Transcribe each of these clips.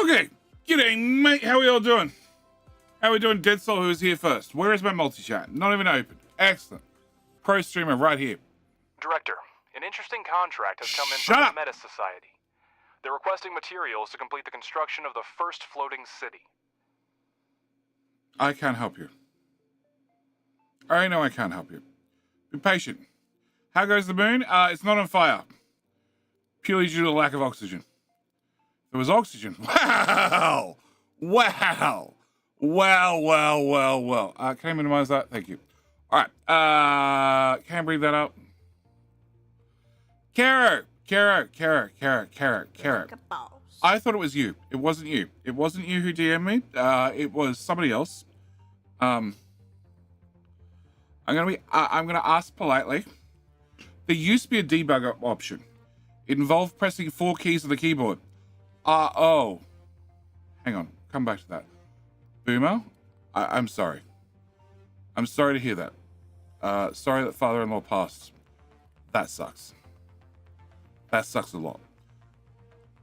Okay, g'day mate, how are we all doing? How are we doing, Dead Soul, who's here first? Where is my multi-chat? Not even open. Excellent. Pro streamer right here. Director, an interesting contract has come in Shut from up. the Meta Society. They're requesting materials to complete the construction of the first floating city. I can't help you. I know I can't help you. Be patient. How goes the moon? It's not on fire. Purely due to the lack of oxygen. There was oxygen. Wow! Wow! Well. Can I minimize that? Thank you. All right. Can I breathe that up? Kara. I thought it was you. It wasn't you. It wasn't you who DM'd me. It was somebody else. I'm gonna ask politely. There used to be a debug option. It involved pressing 4 keys on the keyboard. Oh. Hang on. Come back to that. Boomer, I'm sorry. I'm sorry to hear that. Sorry that father-in-law passed. That sucks. That sucks a lot.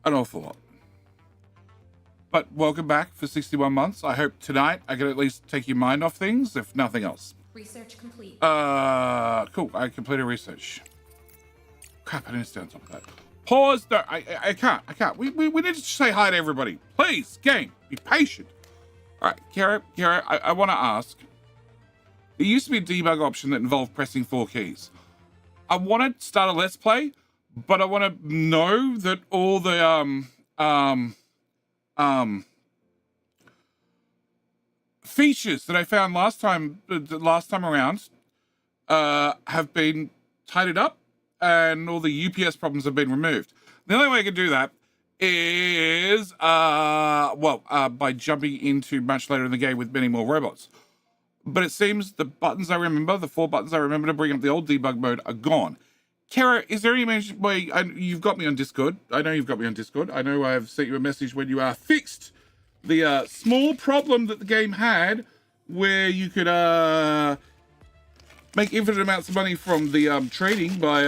An awful lot. But welcome back for 61 months. I hope tonight I can at least take your mind off things, if nothing else. Research complete. Cool. I completed research. Crap, I didn't stay on top of that. Pause. No, I can't. We need to say hi to everybody. Please, game, be patient. All right, Kara, I want to ask. There used to be a debug option that involved pressing 4 keys. I want to start a Let's Play, but I want to know that all the features that I found last time around have been tidied up, and all the UPS problems have been removed. The only way I can do that is by jumping into much later in the game with many more robots. But it seems the buttons I remember, the 4 buttons I remember to bring up the old debug mode, are gone. Kara, is there any way you've got me on Discord? I know you've got me on Discord. I know I've sent you a message when you fixed the small problem that the game had, where you could make infinite amounts of money from the trading by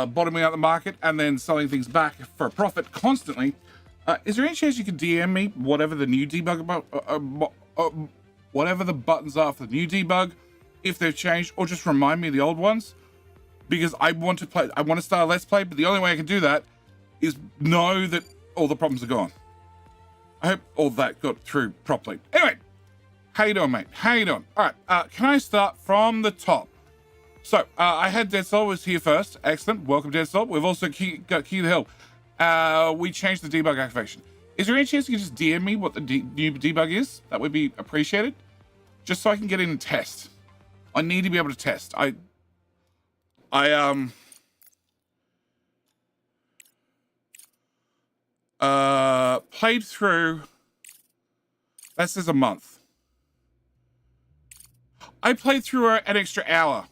bottoming out the market and then selling things back for a profit constantly. Is there any chance you could DM me whatever the new debug whatever the buttons are for the new debug, if they've changed, or just remind me of the old ones? Because I want to start a Let's Play, but the only way I can do that is know that all the problems are gone. I hope all that got through properly. Anyway, how you doing, mate? How you doing? All right, can I start from the top? So, I had Dead Soul was here first. Excellent. Welcome, Dead Soul. We've also got Key to the Hill. We changed the debug activation. Is there any chance you can just DM me what the new debug is? That would be appreciated. Just so I can get in and test. I need to be able to test. I played through, that says a month. I played through an extra hour.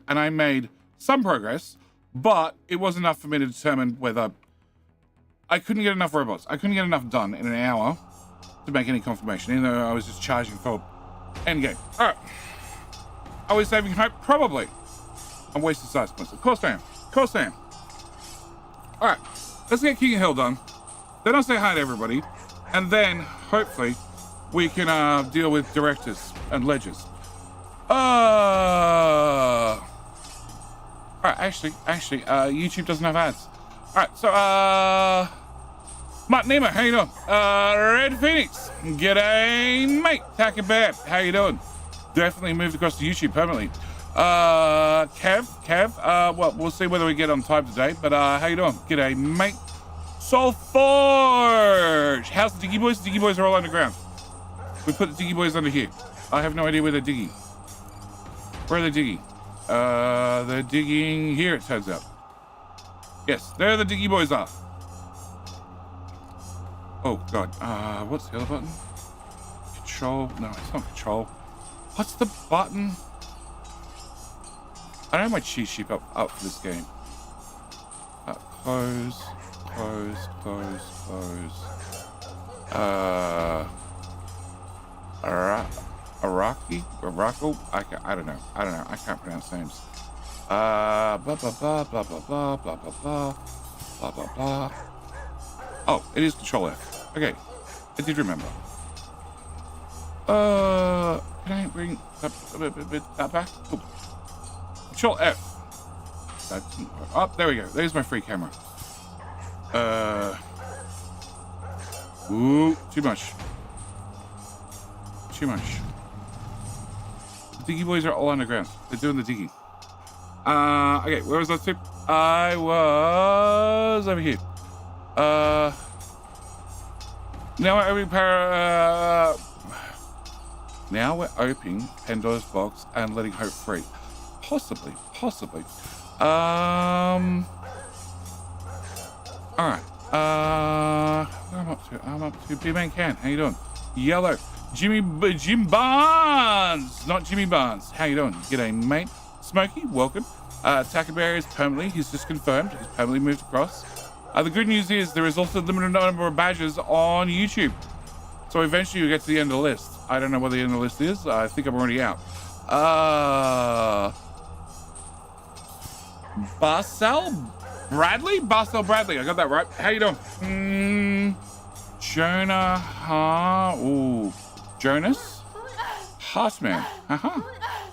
And I made some progress, but it wasn't enough for me to determine whether I couldn't get enough robots. I couldn't get enough done in an hour to make any confirmation, even though I was just charging for endgame. All right. Are we saving hope? Probably. I'm wasting size points. Of course I am. All right. Let's get King of Hill done. Then I'll say hi to everybody. And then, hopefully, we can deal with directors and ledgers. All right, actually, YouTube doesn't have ads. All right, so, Matt Nemo, how you doing? Red Phoenix, g'day, mate. Tacky Bear, how you doing? Definitely moved across to YouTube permanently. Kev, well, we'll see whether we get on time today, but, how you doing? G'day, mate. Soul Forge, how's the Diggy Boys? The Diggy Boys are all underground. We put the Diggy Boys under here. I have no idea where they're digging. Where are they digging? They're digging here, it turns out. Yes, there the Diggy Boys are. Oh, God. What's the other button? Control? No, it's not control. What's the button? I don't have my cheat sheet up for this game. Close. Araki? Arako? I don't know. I can't pronounce names. Blah, blah, blah, blah, blah, blah, blah, blah, blah, blah, blah, blah. Oh, it is Control F. Okay, I did remember. Can I bring that back? Ooh. Control F. Oh, there we go. There's my free camera. Ooh, too much. Too much. The Diggy boys are all underground. They're doing the digging. Okay, where was that tip? I was over here. Now we're opening now we're opening Pandora's box and letting hope free. Possibly. Alright. I'm up to B-Man Can. How you doing? Yellow. Jim Barnes! Not Jimmy Barnes. How you doing? G'day, mate. Smokey, welcome. Takabear is permanently, he's just confirmed. He's permanently moved across. The good news is there is also a limited number of badges on YouTube. So eventually you get to the end of the list. I don't know what the end of the list is. I think I'm already out. Barcel Bradley? Barcel Bradley. I got that right. How you doing? Jonah. Ooh. Jonas? Heartman.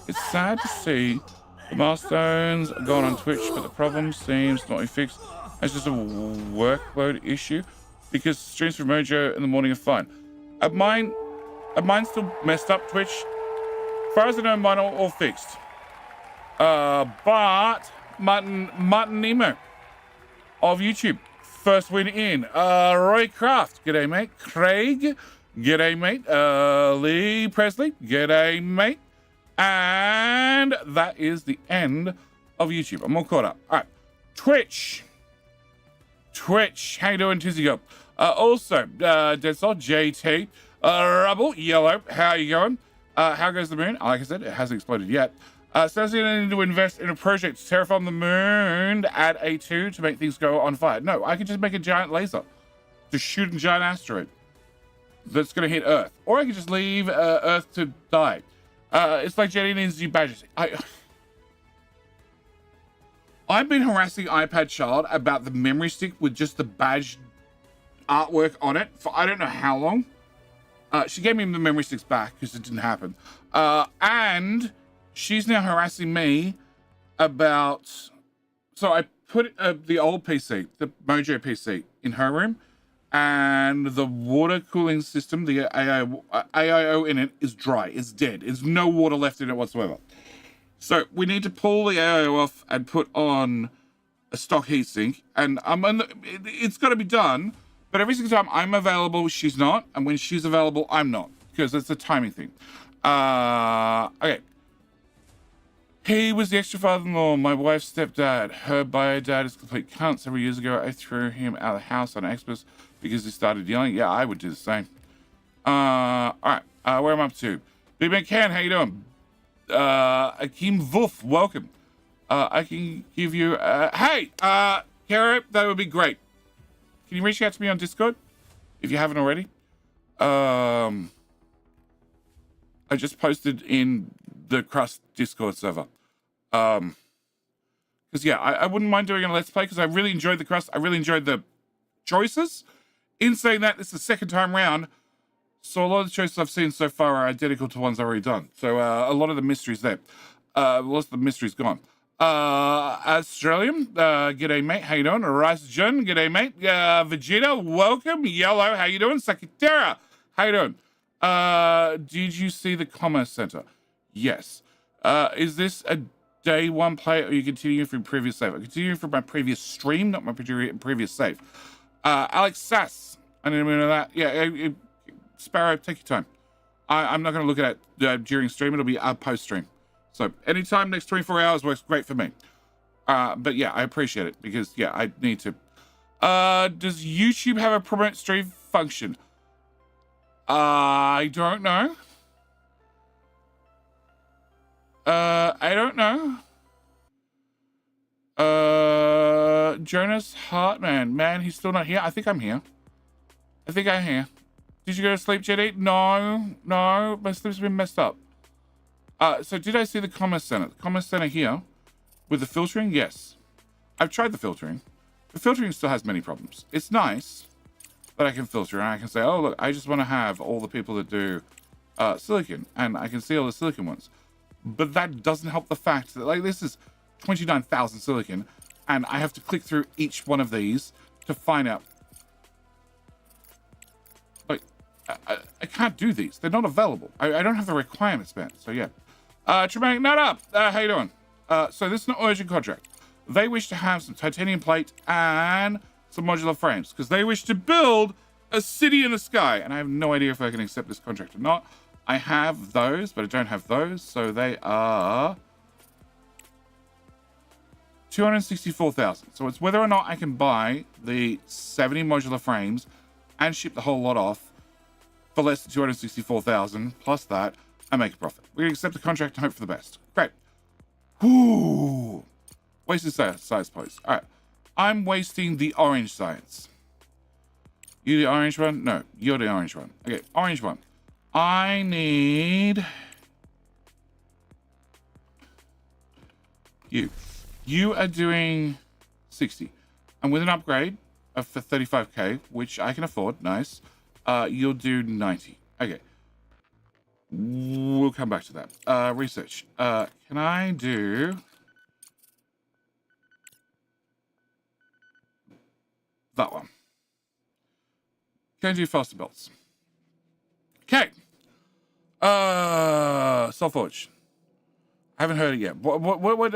It's sad to see the milestones going on Twitch, but the problem seems not be fixed. It's just a workload issue because streams for Mojo in the morning are fine. Are mine still messed up, Twitch? As far as I know, mine are all fixed. But Martin Nemo of YouTube, first win in. Roy Craft, g'day mate. Craig, g'day mate. Lee Presley, g'day mate. And that is the end of YouTube. I'm all caught up. All right, Twitch, how you doing, Tizzy? Also, Deadsol, JT, Rubble, Yellow, how you going? How goes the moon? Like I said, it hasn't exploded yet. Sounds like I need to invest in a project to terraform the moon to add A2 to make things go on fire. No, I can just make a giant laser to shoot a giant asteroid that's going to hit Earth. Or I can just leave Earth to die. It's like Jenny needs new badges. I've been harassing iPad Child about the memory stick with just the badge artwork on it for I don't know how long. She gave me the memory sticks back because it didn't happen. And she's now harassing me about... So I put the old PC, the Mojo PC, in her room, and the water cooling system, the AIO in it, is dry. It's dead. There's no water left in it whatsoever. So we need to pull the AIO off and put on a stock heatsink, and it's got to be done. But every single time I'm available, she's not, and when she's available, I'm not, because it's a timing thing. Okay. He was the extra father-in-law, my wife's stepdad. Her bio dad is complete cunt. Several years ago, I threw him out of the house on Xmas because he started yelling. Yeah, I would do the same. All right, where am I up to? Big Man Can, how you doing? Akeem Wolf, welcome. I can give you, hey, Kara, that would be great. Can you reach out to me on Discord if you haven't already? I just posted in the Crust Discord server. Because yeah, I wouldn't mind doing a Let's Play because I really enjoyed the Crust. I really enjoyed the choices. In saying that, this is the second time round, so a lot of the choices I've seen so far are identical to ones I've already done. So a lot of the mystery's there. Lots of the mystery's gone. Australian, g'day mate, how you doing? Rice John, g'day mate. Vegeta, welcome. Yellow, how you doing? Sakitera, how you doing? Did you see the Commerce Center? Yes. Is this a day one play or are you continuing from previous save? I'm continuing from my previous stream, not my previous save. Alex Sass, I didn't even know that. Yeah, Sparrow, take your time. I'm not going to look at it during stream. It'll be post-stream. So anytime next 24 hours works great for me. But yeah, I appreciate it because, yeah, I need to. Does YouTube have a promote stream function? I don't know. I don't know. Jonas Hartman. Man, he's still not here. I think I'm here. I think I'm here. Did you go to sleep, Jetty? No. My sleep's been messed up. So did I see the Commerce Center? The Commerce Center here With the filtering, yes. I've tried the filtering. The filtering still has many problems. It's nice that I can filter and I can say, oh, look, I just want to have all the people that do silicon, and I can see all the silicon ones. But that doesn't help the fact that, like, this is 29,000 silicon, and I have to click through each one of these to find out. Like, I can't do these. They're not available. I don't have the requirements met. So, yeah. Traumatic, not up. How you doing? So this is an urgent contract. They wish to have some titanium plate and some modular frames because they wish to build a city in the sky. And I have no idea if I can accept this contract or not. I have those, but I don't have those. So they are 264,000. So it's whether or not I can buy the 70 modular frames and ship the whole lot off for less than 264,000 plus that and make a profit. We accept the contract and hope for the best. Great. Whoo. Wasted science points. All right. I'm wasting the orange science. You the orange one? No, you're the orange one. Okay, orange one. I need you. You are doing 60. And with an upgrade for 35k, which I can afford, nice, you'll do 90. Okay. We'll come back to that. Research. Can I do that one? Can I do faster belts? Okay. Self-forge. I haven't heard it yet. What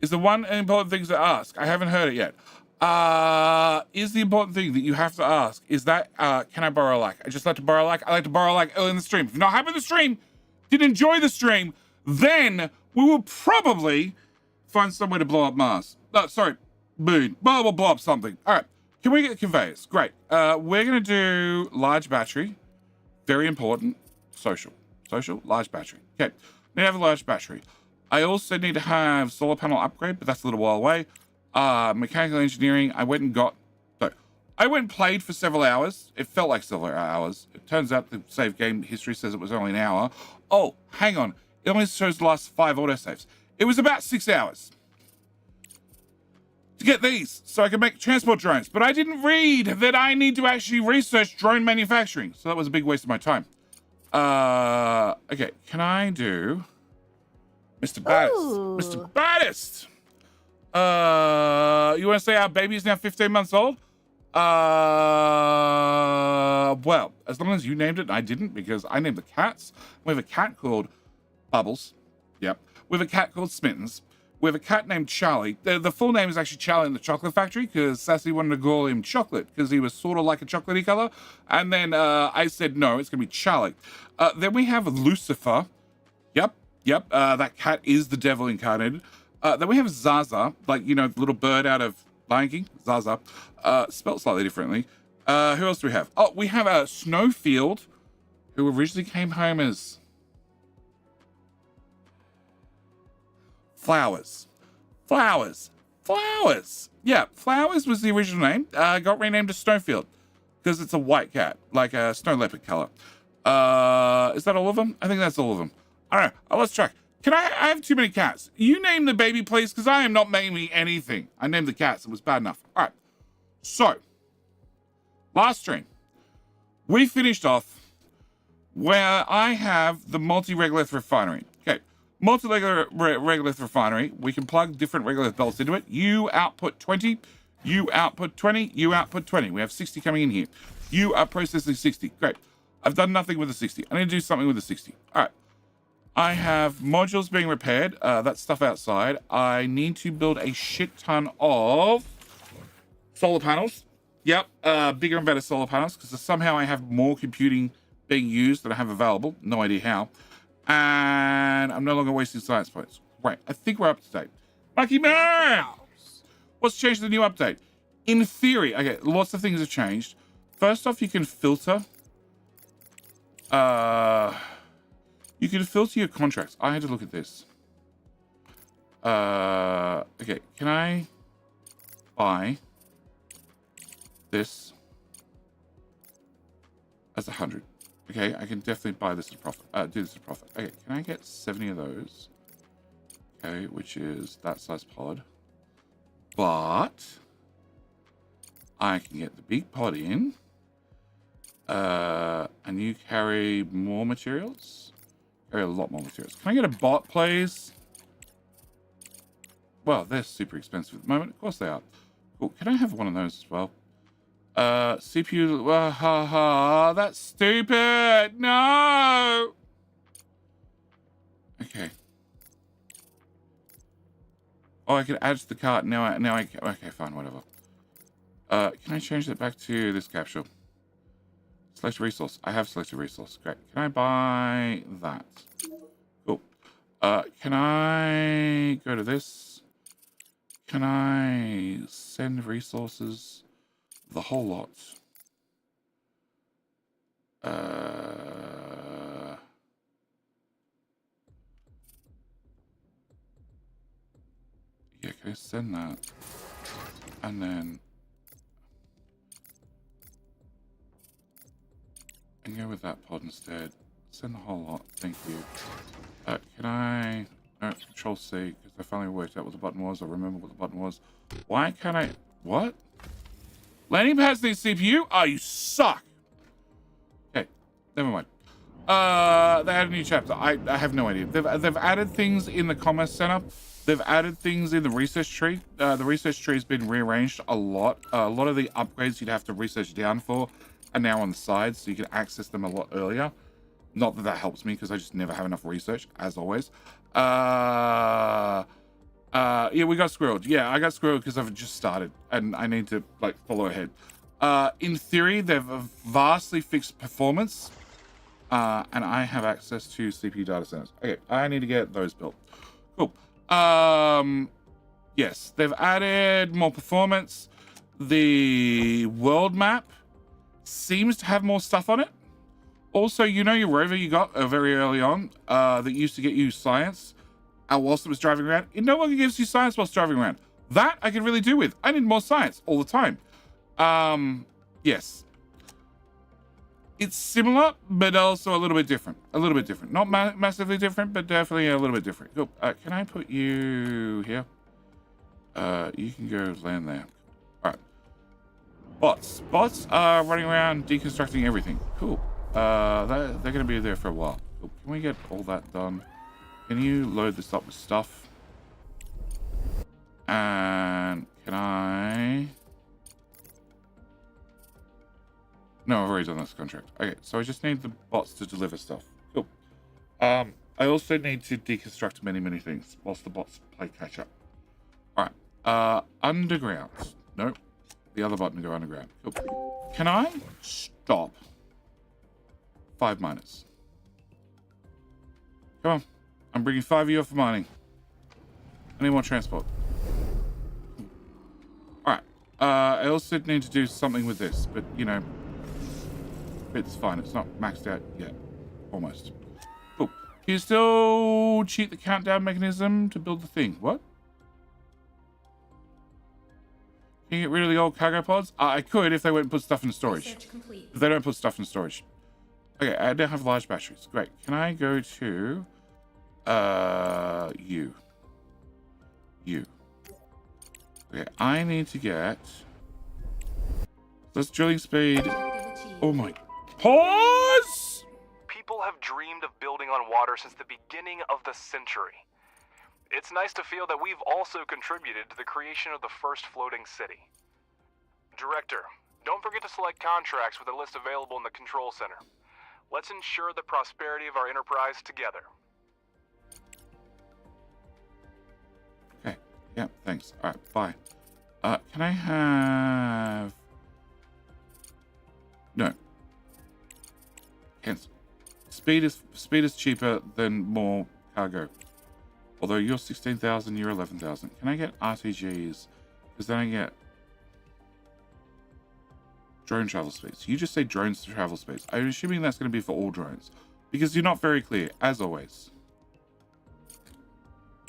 is the one important thing to ask? I haven't heard it yet. Is the important thing that you have to ask is that, can I borrow a like? I just like to borrow a like. I like to borrow a like early in the stream. If you're not happy with the stream, didn't enjoy the stream, then we will probably find some way to blow up Mars. Sorry, Moon. Well, we'll blow up something. All right. Can we get conveyors? Great. We're going to do large battery. Very important. Social, large battery. Okay. Need to have a large battery. I also need to have solar panel upgrade, but that's a little while away. Mechanical engineering, I went and played for several hours. It felt like several hours. It turns out the save game history says it was only an hour. Oh, hang on. It only shows the last 5 autosaves. It was about 6 hours to get these so I can make transport drones. But I didn't read that I need to actually research drone manufacturing. So that was a big waste of my time. Okay, can I do Mr. Baddest? Ooh. Mr. Baddest! You want to say our baby is now 15 months old? Well, as long as you named it and I didn't, because I named the cats. We have a cat called Bubbles. Yep. We have a cat called Smittens. We have a cat named Charlie. The full name is actually Charlie in the Chocolate Factory because Sassy wanted to call him Chocolate because he was sort of like a chocolatey color. And then I said, no, it's going to be Charlie. Then we have Lucifer. Yep. That cat is the devil incarnated. Then we have Zaza, like, you know, the little bird out of Lion King. Zaza. Spelled slightly differently. Who else do we have? Oh, we have a Snowfield, who originally came home as Flowers. Yeah, Flowers was the original name. Got renamed to Snowfield because it's a white cat, like a snow leopard color. Is that all of them? I think that's all of them. All right, let's track. I have too many cats. You name the baby, please, because I am not naming anything. I named the cats. It was bad enough. All right. So, last stream, we finished off where I have the multi-regolith refinery. Okay. Multi-regolith refinery. We can plug different regolith belts into it. You output 20. You output 20. You output 20. We have 60 coming in here. You are processing 60. Great. I've done nothing with the 60. I need to do something with the 60. All right. I have modules being repaired. That's stuff outside. I need to build a shit ton of solar panels. Yep, bigger and better solar panels because somehow I have more computing being used than I have available. No idea how. And I'm no longer wasting science points. Right, I think we're up to date. Lucky man! What's changed in the new update? In theory, okay, lots of things have changed. First off, you can filter. You can filter your contracts. I had to look at this. Okay, can I buy this as 100? Okay, I can definitely buy this at a profit. Do this at a profit. Okay, can I get 70 of those? Okay, which is that size pod. But I can get the big pod in. And you carry more materials? Carry a lot more materials. Can I get a bot, please? Well, they're super expensive at the moment. Of course they are. Cool. Can I have one of those as well? CPU. That's stupid. No. Okay. Oh, I can add to the cart. Now I can. Okay, fine, whatever. Can I change that back to this capsule? Select resource. I have selected resource. Great. Can I buy that? Cool. Can I go to this? Can I send resources? The whole lot. Yeah, can I send that? And then and go with that pod instead. Send the whole lot. Thank you. Can I... No, Control C, because I finally worked out what the button was. I remember what the button was. Why can't I... What? Landing pads need CPU? Oh, you suck. Okay, never mind. They added a new chapter. I have no idea. They've added things in the commerce center. They've added things in the research tree. The research tree has been rearranged a lot. A lot of the upgrades you'd have to research down for are now on the side, so you can access them a lot earlier. Not that that helps me, because I just never have enough research, as always. Yeah, we got squirreled. Yeah, I got squirreled because I've just started, and I need to, like, follow ahead. In theory, they've vastly fixed performance, and I have access to CPU data centers. Okay, I need to get those built. Cool. Yes, they've added more performance. The world map seems to have more stuff on it. Also, you know your rover you got very early on that used to get you science whilst it was driving around? It no longer gives you science whilst driving around. That I can really do with. I need more science all the time. Yes. It's similar, but also a little bit different. A little bit different. Not massively different, but definitely a little bit different. Cool. Can I put you here? You can go land there. All right. Bots. Bots are running around deconstructing everything. Cool. They're going to be there for a while. Cool. Can we get all that done? Can you load this up with stuff? And can I... No, I've already done this contract. Okay, so I just need the bots to deliver stuff. Cool. I also need to deconstruct many things whilst the bots play catch up. All right. Underground. Nope. The other button to go underground. Cool. Can I stop 5 miners? Come on. I'm bringing 5 of you up for mining. I need more transport. All right. I also need to do something with this, but, you know, it's fine. It's not maxed out yet. Almost. Cool. Can you still cheat the countdown mechanism to build the thing? What? Can you get rid of the old cargo pods? I could if they won't put stuff in storage. If they don't put stuff in storage. Okay, I don't have large batteries. Great. Can I go to... you. Okay, I need to get... This drilling speed... Oh my... Pause! People have dreamed of building on water since the beginning of the century. It's nice to feel that we've also contributed to the creation of the first floating city. Director, don't forget to select contracts with a list available in the control center. Let's ensure the prosperity of our enterprise together. Okay, yeah, thanks. All right, bye. Can I have... No. Cancel. Speed is cheaper than more cargo. Although you're 16,000, you're 11,000. Can I get RTGs? Because then I get drone travel space. You just say drones travel space. I'm assuming that's going to be for all drones. Because you're not very clear, as always.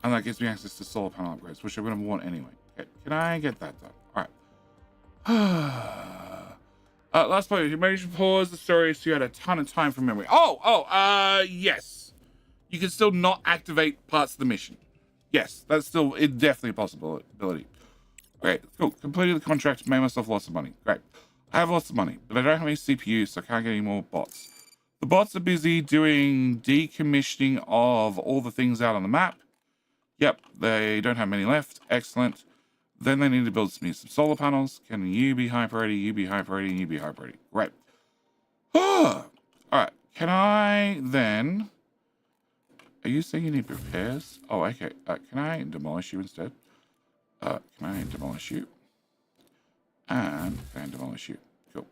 And that gives me access to solar panel upgrades, which I'm going to want anyway. Okay, can I get that done? Alright. Last point, you managed to pause the story so you had a ton of time from memory. Yes. You can still not activate parts of the mission. Yes, that's still definitely a possibility. Great, cool. Completed the contract, made myself lots of money. Great. I have lots of money, but I don't have any CPUs, so I can't get any more bots. The bots are busy doing decommissioning of all the things out on the map. Yep, they don't have many left. Excellent. Then they need to build some solar panels. Can you be high priority, you be high priority, and you be high priority? Great. All right. Can I then... Are you saying you need repairs? Oh, okay. Can I demolish you instead? Can I demolish you? And can I demolish you? Cool.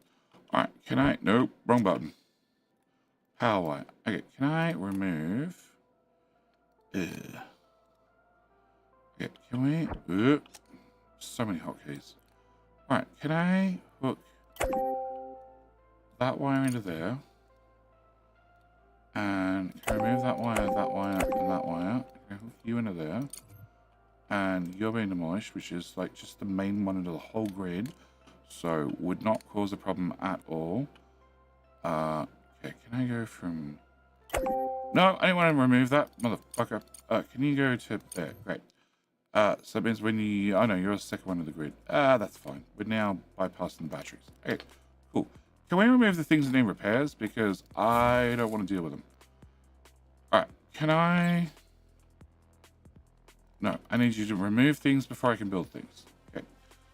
All right. Can I... Nope. Wrong button. Power wire. Okay. Can I remove... Okay. Can we... So many hotkeys. All right. Can I hook that wire into there? And can I remove that wire, and that wire? Can I hook you into there? And you're being demolished, which is like just the main one into the whole grid. So would not cause a problem at all. Okay, can I go from... No, I didn't want to remove that, motherfucker. Can you go to there? Great. So it means when you... Oh no, you're the second one of the grid. That's fine. We're now bypassing the batteries. Okay, cool. Can we remove the things that need repairs? Because I don't want to deal with them. Alright, can I... No, I need you to remove things before I can build things. Okay.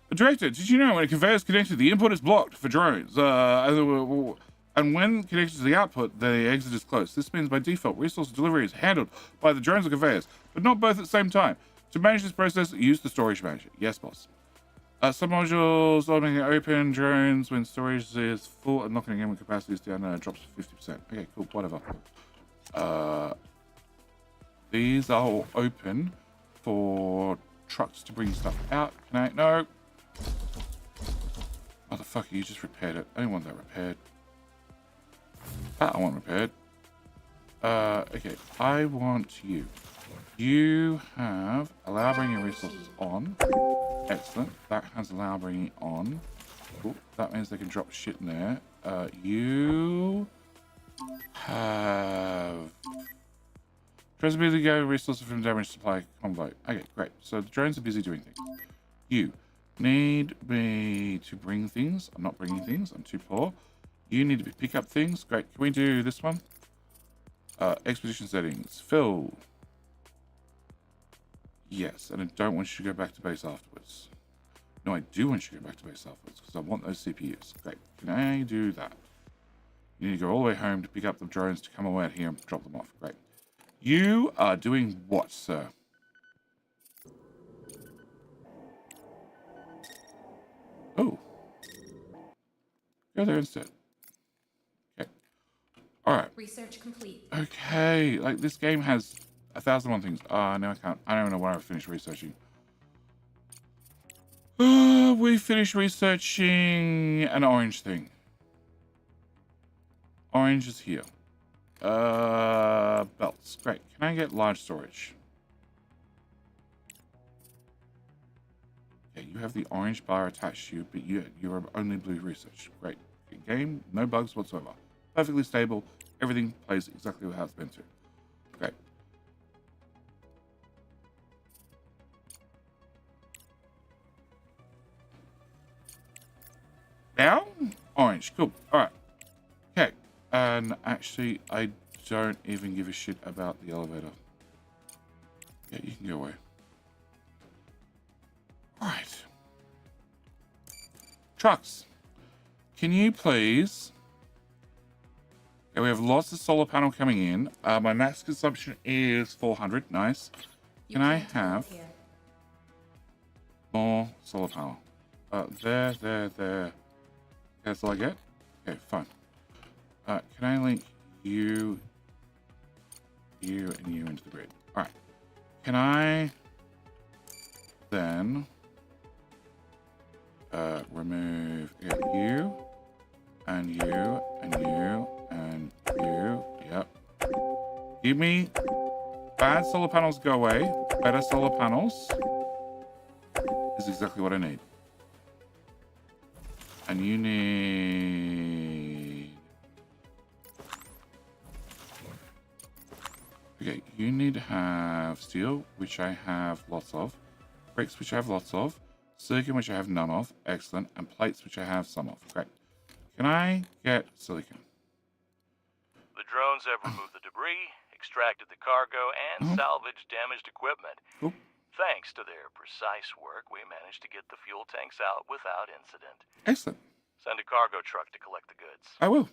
But Director, did you know when a conveyor is connected, the input is blocked for drones? And when connected to the output, the exit is closed. This means by default, resource delivery is handled by the drones or conveyors, but not both at the same time. To manage this process, use the storage manager. Yes, boss. Some modules automatically open drones when storage is full and locking again when capacity is down and drops to 50%. Okay, cool, whatever. These are all open for trucks to bring stuff out. Can I? No. Motherfucker, you just repaired it. I didn't want that repaired. That I want repaired. Okay, I want you. You have allow bringing resources on. Excellent. That has allow bringing on. Cool. That means they can drop shit in there. You have traceability go resources from damaged supply convoy. Okay, great. So the drones are busy doing things. You need me to bring things. I'm not bringing things. I'm too poor. You need to pick up things. Great. Can we do this one? Expedition settings. Fill. Yes, and I don't want you to go back to base afterwards. No, I do want you to go back to base afterwards because I want those CPUs. Great. Can I do that? You need to go all the way home to pick up the drones to come away out here and drop them off. Great. You are doing what, sir? Oh. Go there instead. Okay. Alright. Research complete. Okay. Like, this game has 1,001 things. No, I can't. I don't know why I finished researching. We finished researching an orange thing. Orange is here. Belts. Great. Can I get large storage? Okay, you have the orange bar attached to you, but you're only blue research. Great. Game, no bugs whatsoever. Perfectly stable. Everything plays exactly how it's meant to. Great. Now, orange. Cool. All right. Okay. And actually, I don't even give a shit about the elevator. Yeah, you can go away. All right. Trucks. Can you please... Okay, we have lots of solar panel coming in. My max consumption is 400. Nice. Can I have more solar panel? There. That's all I get? Okay, fine. Can I link you, and you into the grid? Alright. Can I then remove you, and you, and you, and you. Yep. Give me bad solar panels go away. Better solar panels is exactly what I need. And you need... Okay, You need to have steel, which I have lots of. Bricks, which I have lots of. Silicon, which I have none of. Excellent. And plates, which I have some of. Great. Can I get silicon? The drones have removed the debris, extracted the cargo, and salvaged damaged equipment. Cool. Thanks to their precise work, we managed to get the fuel tanks out without incident. Excellent. Send a cargo truck to collect the goods. I will.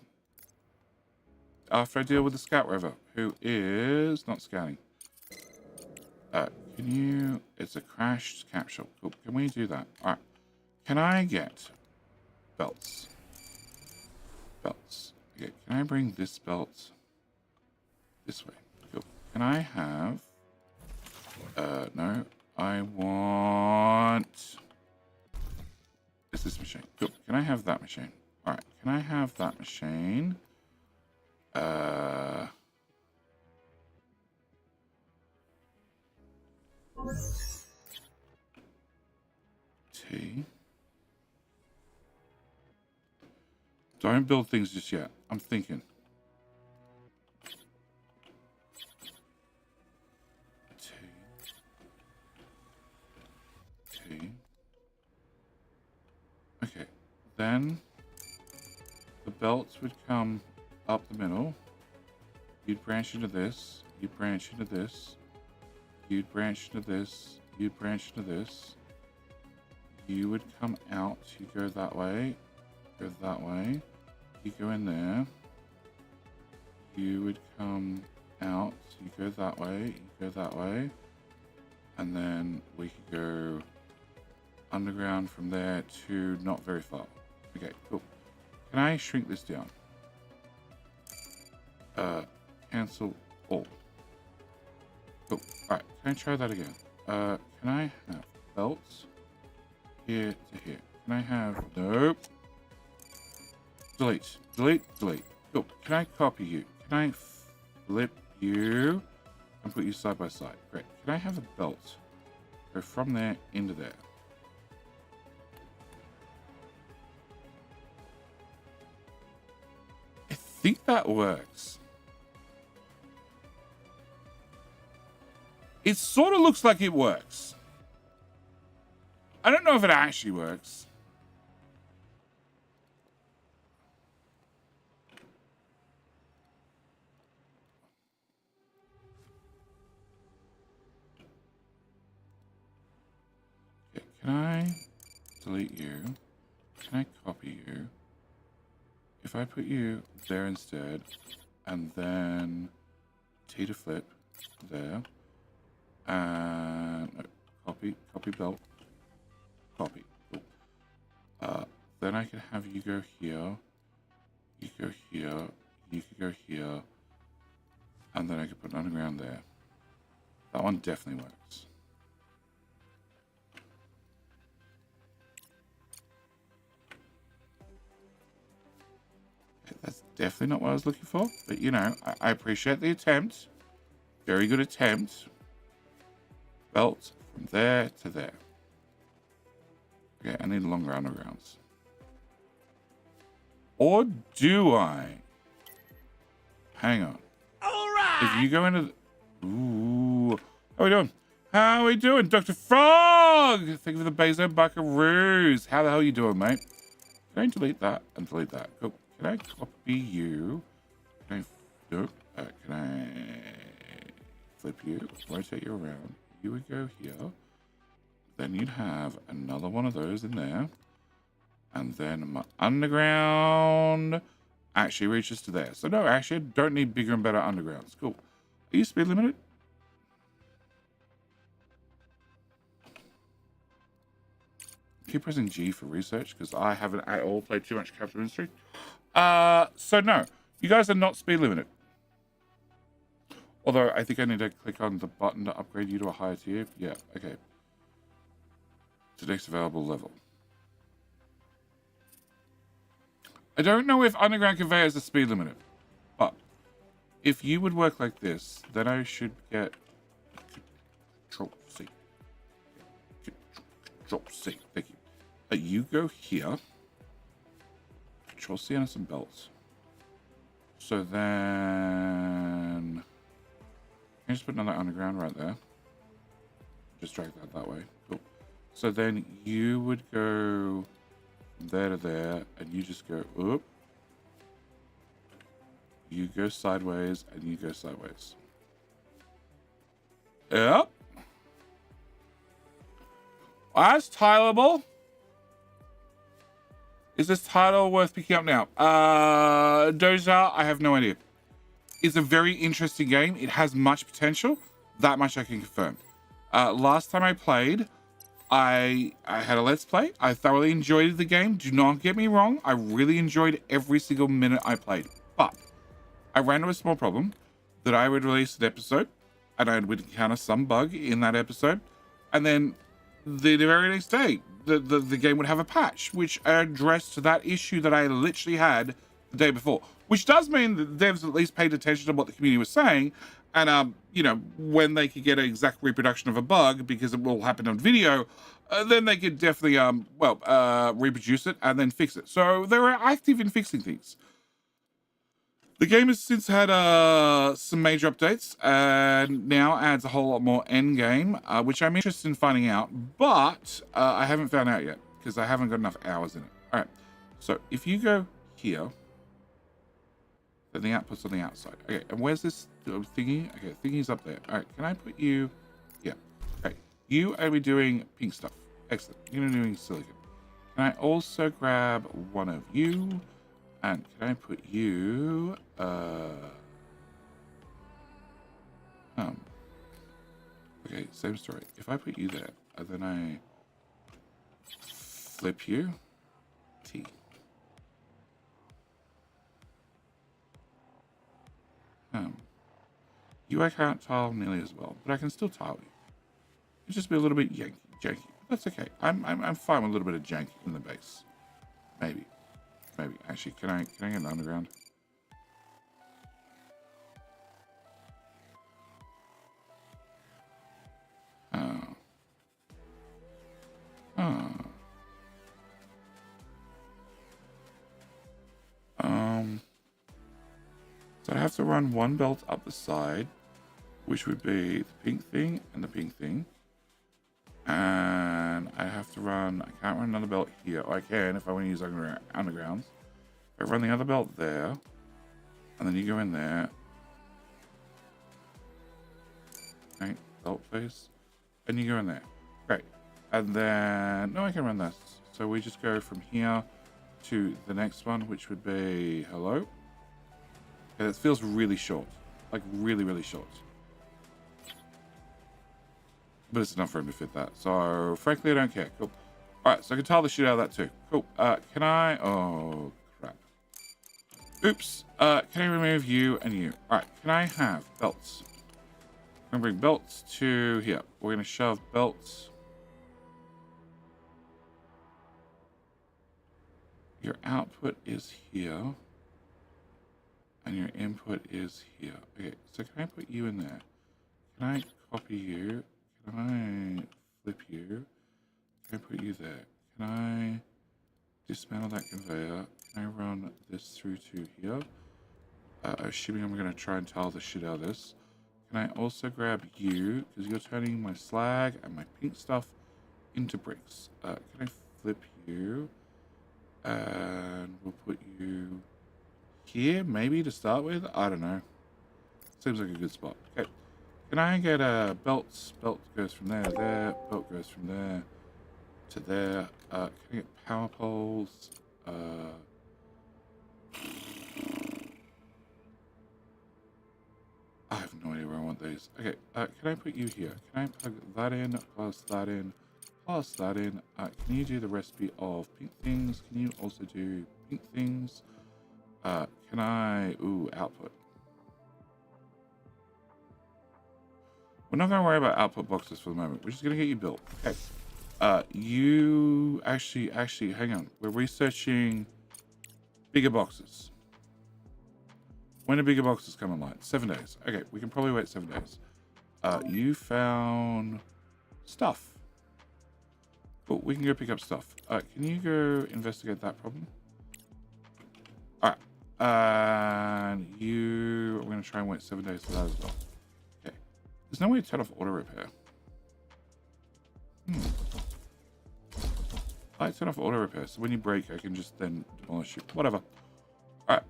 After I deal with the scout rover, who is not scanning. Can you... It's a crashed capsule. Cool. Can we do that? Alright. Can I get belts? Belts. Okay, can I bring this belt this way? Cool. Can I have... no. I want... Is this machine? Cool. Can I have that machine? Alright. Can I have that machine? T. Don't build things just yet. I'm thinking. T. Okay. Then the belts would come up the middle. You'd branch into this. You'd branch into this. You'd branch into this. You'd branch into this. You would come out. You go that way. Go that way. You go in there. You would come out. You go that way. You go that way. And then we could go underground from there to not very far. Okay, cool. Can I shrink this down? Cancel all. Cool. Alright, can I try that again? Can I have belts here to here? Can I have... Nope. Delete. Delete. Delete. Cool. Can I copy you? Can I flip you and put you side by side? Great. Can I have a belt? Go from there into there. I think that works. It sort of looks like it works. I don't know if it actually works. Okay, can I delete you? Can I copy you? If I put you there instead, and then T to flip there, and copy belt, copy. Cool. Then I can have you go here, you go here, you could go here, and then I could put an underground there. That one definitely works. That's definitely not what I was looking for, but you know, I appreciate the attempt. Very good attempt. Belt from there to there. Okay, I need longer undergrounds. Or do I? Hang on. All right. If you go into the... Ooh. How we doing? How we doing, Dr. Frog? Thank you for the Bezo Buckaroos. How the hell you doing, mate? Can I delete that and delete that? Cool. Can I copy you? Can I... Nope. Can I flip you? Rotate you around. You would go here. Then you'd have another one of those in there. And then my underground actually reaches to there. So no, actually, I don't need bigger and better undergrounds. Cool. Are you speed limited? Keep pressing G for research because I haven't at all played too much Capital Industry. So no, you guys are not speed limited. Although I think I need to click on the button to upgrade you to a higher tier. Yeah, okay. To next available level. I don't know if underground conveyors are speed limited, but if you would work like this, then I should get Control C. Control C. Thank you. You go here. Control C on some belts. So then I just put another underground right there. Just drag that way. Cool. So then you would go from there to there, and you just go up. You go sideways, and you go sideways. Yep. That's tileable. Is this title worth picking up now? Doja, I have no idea. It's a very interesting game. It has much potential. That much I can confirm. Last time I played, I had a let's play. I thoroughly enjoyed the game. Do not get me wrong. I really enjoyed every single minute I played. But I ran into a small problem that I would release an episode and I would encounter some bug in that episode. And then the very next day, the game would have a patch which addressed that issue that I literally had the day before, which does mean that devs at least paid attention to what the community was saying. And, you know, when they could get an exact reproduction of a bug, because it will happen on video, then they could definitely, reproduce it and then fix it. So they were active in fixing things. The game has since had some major updates and now adds a whole lot more end game, which I'm interested in finding out, but I haven't found out yet because I haven't got enough hours in it. All right, so if you go here, then the output's on the outside. Okay, and where's this thingy? Okay, thingy's up there. All right, can I put you here? Okay, you are doing pink stuff. Excellent. You're doing silicon. Can I also grab one of you? And can I put you, okay, same story. If I put you there, and then I flip you, T. You I can't tile nearly as well, but I can still tile you. It'll just be a little bit janky, but that's okay. I'm fine with a little bit of jank in the base. Maybe. Actually, can I get an underground? So I have to run one belt up the side, which would be the pink thing and the pink thing. And I have to run, I can't run another belt here. Or I can if I want to use undergrounds. I run the other belt there, and then you go in there. Right, belt face, and you go in there. Great. And then, no, I can run this. So we just go from here to the next one, which would be hello. Okay, it feels really short, like really short. But it's enough room to fit that. So frankly, I don't care. Cool. All right, so I can tile the shit out of that too. Cool. Can I? Oh crap. Oops. Can I remove you and you? All right. Can I have belts? I'm gonna bring belts to here. We're gonna shove belts. Your output is here. And your input is here. Okay, so can I put you in there? Can I copy you? Can I flip you? Can I put you there? Can I dismantle that conveyor? Can I run this through to here? Assuming I'm going to try and tile the shit out of this. Can I also grab you? Because you're turning my slag and my pink stuff into bricks. Can I flip you? And we'll put you here, maybe, to start with? I don't know. Seems like a good spot. Okay. Can I get a belts? Belt goes from there to there. Belt goes from there to there. Can I get power poles? I have no idea where I want these. Okay. Can I put you here? Can I plug that in, plus that in, plus that in? Can you do the recipe of pink things? Can you also do pink things? Can I... Ooh, output. We're not going to worry about output boxes for the moment. We're just going to get you built. Okay. You... Actually, hang on. We're researching bigger boxes. When do bigger boxes come online? 7 days. Okay, we can probably wait 7 days. You found stuff. Cool, we can go pick up stuff. Can you go investigate that problem? All right. And you... I'm going to try and wait 7 days for that as well. Okay. There's no way to turn off auto repair. I turn off auto repair, so when you break, I can just then demolish you. Whatever. All right.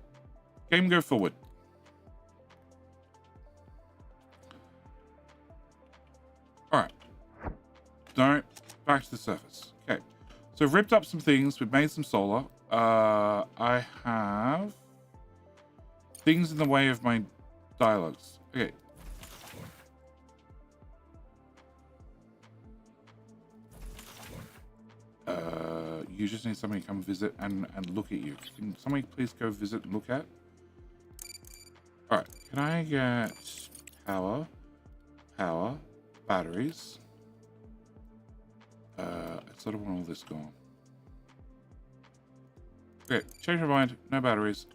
Game go forward. All right. No, back to the surface. Okay. So I've ripped up some things. We've made some solar. I have things in the way of my dialogues. Okay. You just need somebody to come visit and look at you. Can somebody please go visit and look at? All right. Can I get power, batteries? I sort of want all this gone. Okay, change my mind. No batteries.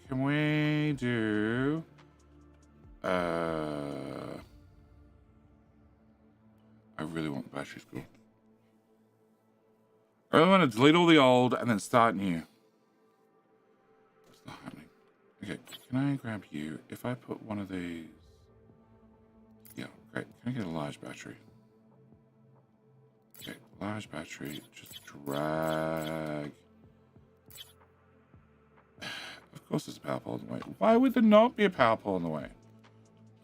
Can we do? I really want the batteries gone. I really want to delete all the old and then start new. That's not happening. Okay, can I grab you? If I put one of these... Yeah, great. Can I get a large battery? Okay, large battery. Just drag. Of course there's a power pole in the way. Why would there not be a power pole in the way?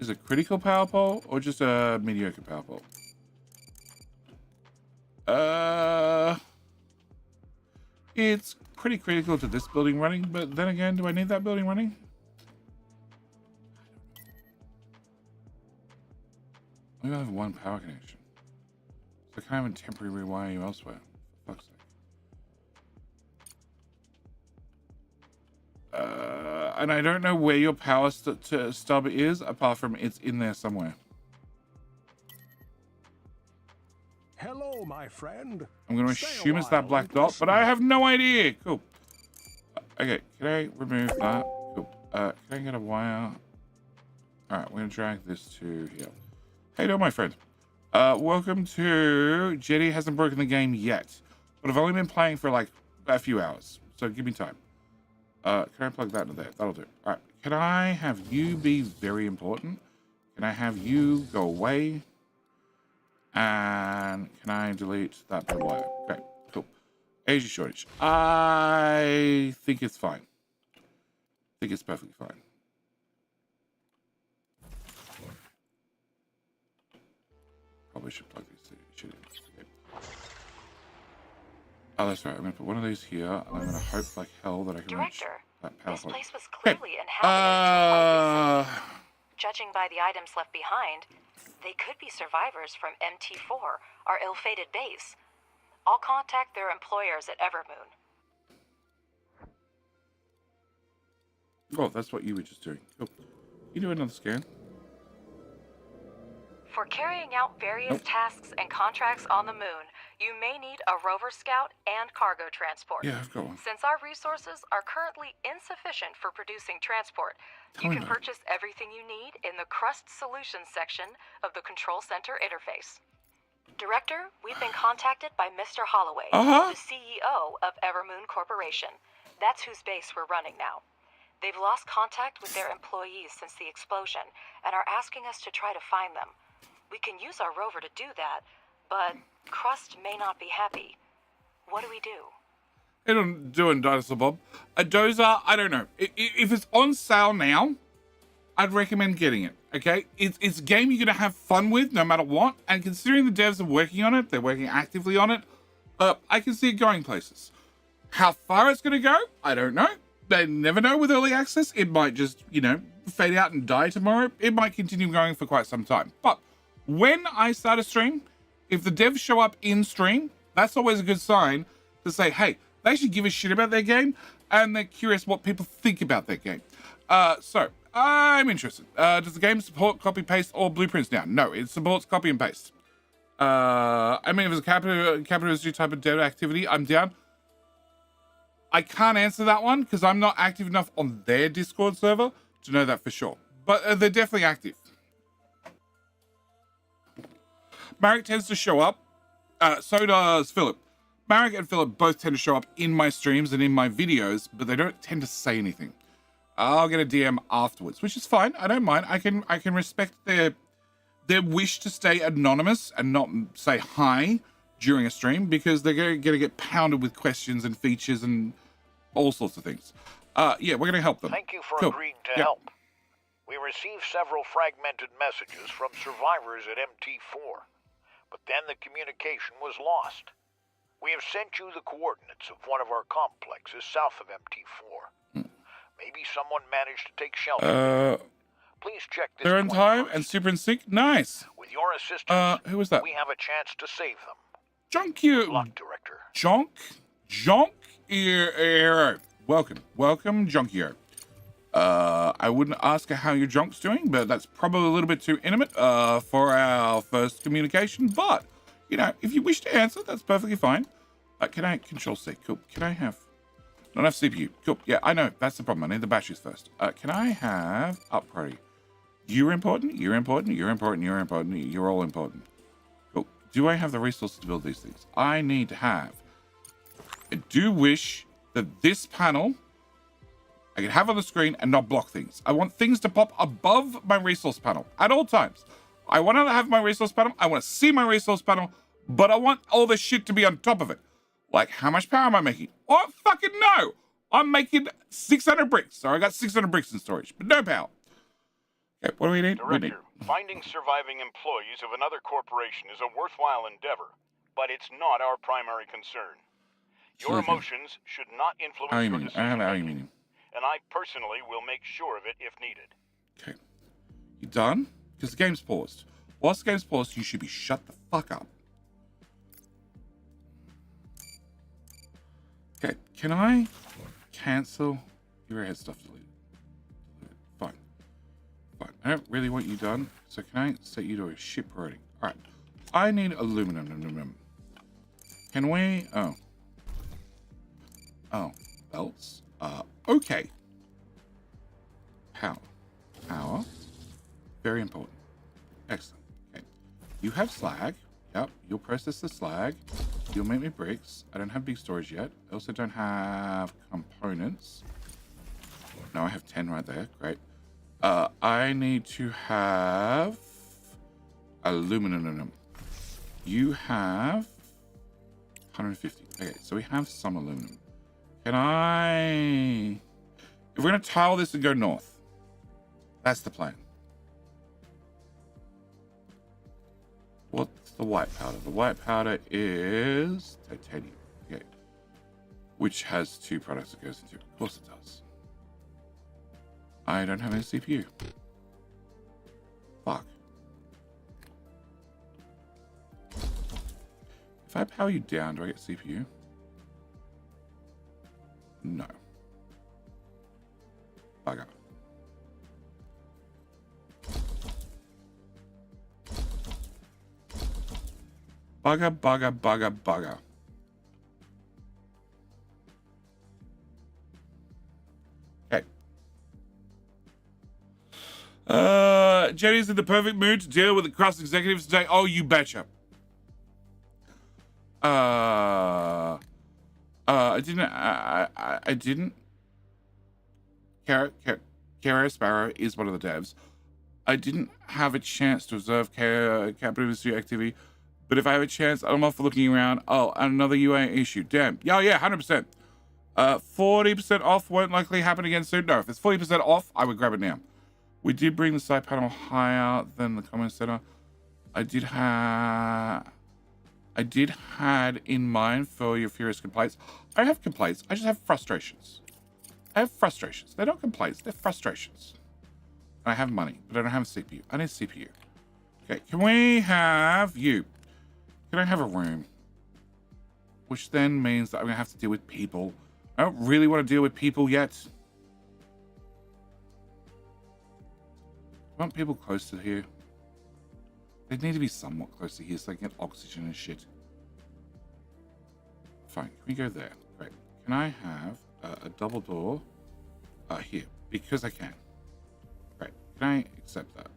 Is it a critical power pole or just a mediocre power pole? It's pretty critical to this building running, but then again, do I need that building running? I only have one power connection. So can I have a temporary rewire you elsewhere? For fuck's sake. And I don't know where your power stub is, apart from it's in there somewhere. Hello, my friend. I'm going to assume it's that black dot, but I have no idea. Cool. Okay, can I remove that? Cool. Can I get a wire? All right, we're going to drag this to here. How you doing, my friend? Welcome to... Jetty hasn't broken the game yet, but I've only been playing for like a few hours, so give me time. Can I plug that into there? That'll do. All right. Can I have you be very important? Can I have you go away? And can I delete that bit of wire? Okay, cool. Energy shortage. I think it's fine. I think it's perfectly fine. Probably should plug these two. Okay. Oh, that's right. I'm going to put one of these here, and I'm going to hope like hell that I can reach that power this point. place was clearly inhabited. Judging by the items left behind, they could be survivors from MT4, our ill-fated base. I'll contact their employers at Evermoon. Oh, that's what you were just doing. Cool. You do another scan. For carrying out various tasks and contracts on the moon, you may need a rover scout and cargo transport. Yeah, I've got one. Since our resources are currently insufficient for producing transport, you can purchase everything you need in the Crust Solutions section of the Control Center interface. Director, we've been contacted by Mr. Holloway, the CEO of Evermoon Corporation. That's whose base we're running now. They've lost contact with their employees since the explosion and are asking us to try to find them. We can use our rover to do that, but Crust may not be happy. What do we do? Hey, doing Dinosaur Bob. A dozer, I don't know. If it's on sale now, I'd recommend getting it. Okay, it's a game you're gonna have fun with no matter what. And considering the devs are working on it, they're working actively on it. I can see it going places. How far it's gonna go, I don't know. They never know with early access. It might just, fade out and die tomorrow. It might continue going for quite some time. But when I start a stream, if the devs show up in stream, that's always a good sign to say, hey, they actually give a shit about their game and they're curious what people think about their game. So I'm interested. Does the game support copy paste or blueprints now? No, it supports copy and paste. I mean, if it's a capitalist type of dev activity, I'm down. I can't answer that one because I'm not active enough on their Discord server to know that for sure. But they're definitely active. Marek tends to show up. So does Philip. Marek and Philip both tend to show up in my streams and in my videos, but they don't tend to say anything. I'll get a DM afterwards, which is fine. I don't mind. I can respect their their wish to stay anonymous and not say hi during a stream because they're going to get pounded with questions and features and all sorts of things. Yeah, we're going to help them. Thank you for Cool. agreeing to help. We received several fragmented messages from survivors at MT4, but then the communication was lost. We have sent you the coordinates of one of our complexes south of MT4. Maybe someone managed to take shelter. Please check this. They're in point time first. and super in sync. Nice. With your assistance, Who was that? we have a chance to save them. Junk you. Good luck, Director. Junkier. Welcome, Junkier. I wouldn't ask her how your junk's doing, but that's probably a little bit too intimate for our first communication. But, you know, if you wish to answer, that's perfectly fine. Can I control C? Cool. Can I have... Not enough CPU. Cool. Yeah, I know. That's the problem. I need the batteries first. Can I have up priority? You're important. You're important. You're important. You're important. You're all important. Cool. Do I have the resources to build these things? I need to have... I do wish that this panel... I can have on the screen and not block things. I want things to pop above my resource panel at all times. I want to have my resource panel. I want to see my resource panel, but I want all this shit to be on top of it. Like, how much power am I making? Oh, fucking no! I'm making 600 bricks. So I got 600 bricks in storage, but no power. Okay, what do we need? Director, finding surviving employees of another corporation is a worthwhile endeavor, but it's not our primary concern. Your emotions should not influence your decision-making, and I personally will make sure of it if needed. Okay. You done? Because the game's paused. Whilst the game's paused, you should be shut the fuck up. Okay, can I cancel your overhead stuff deleted? Fine. I don't really want you done, so can I set you to a ship priority? Alright. I need aluminum. Can we... Oh. Belts. Okay. Power. Very important. Excellent. Okay. You have slag. Yep. You'll process the slag. You'll make me bricks. I don't have big storage yet. I also don't have components. No, I have 10 right there. Great. I need to have aluminum. You have 150. Okay, so we have some aluminum. Can I... If we're going to tile this and go north. That's the plan. What's the white powder? The white powder is titanium. Okay. Which has 2 products it goes into. Of course it does. I don't have any CPU. Fuck. If I power you down, do I get CPU? No. Bugger. Bugger. Okay. Jenny's in the perfect mood to deal with the Crust executives today. Oh, you betcha. I didn't. Kara Sparrow is one of the devs. I didn't have a chance to observe Capital Industry activity, but if I have a chance, I'm off looking around. Oh, another UA issue. Damn. Yeah, 100%. 40% off won't likely happen again soon. No, if it's 40% off, I would grab it now. We did bring the side panel higher than the comment center. I did had in mind for your furious complaints. I have complaints. I just have frustrations. They're not complaints. They're frustrations. I have money, but I don't have a CPU. I need a CPU. Okay, can we have you? Can I have a room? Which then means that I'm going to have to deal with people. I don't really want to deal with people yet. I want people close to here. They need to be somewhat close to here so I can get oxygen and shit. Fine, can we go there? Great. Can I have a double door here? Because I can. Great. Can I accept that?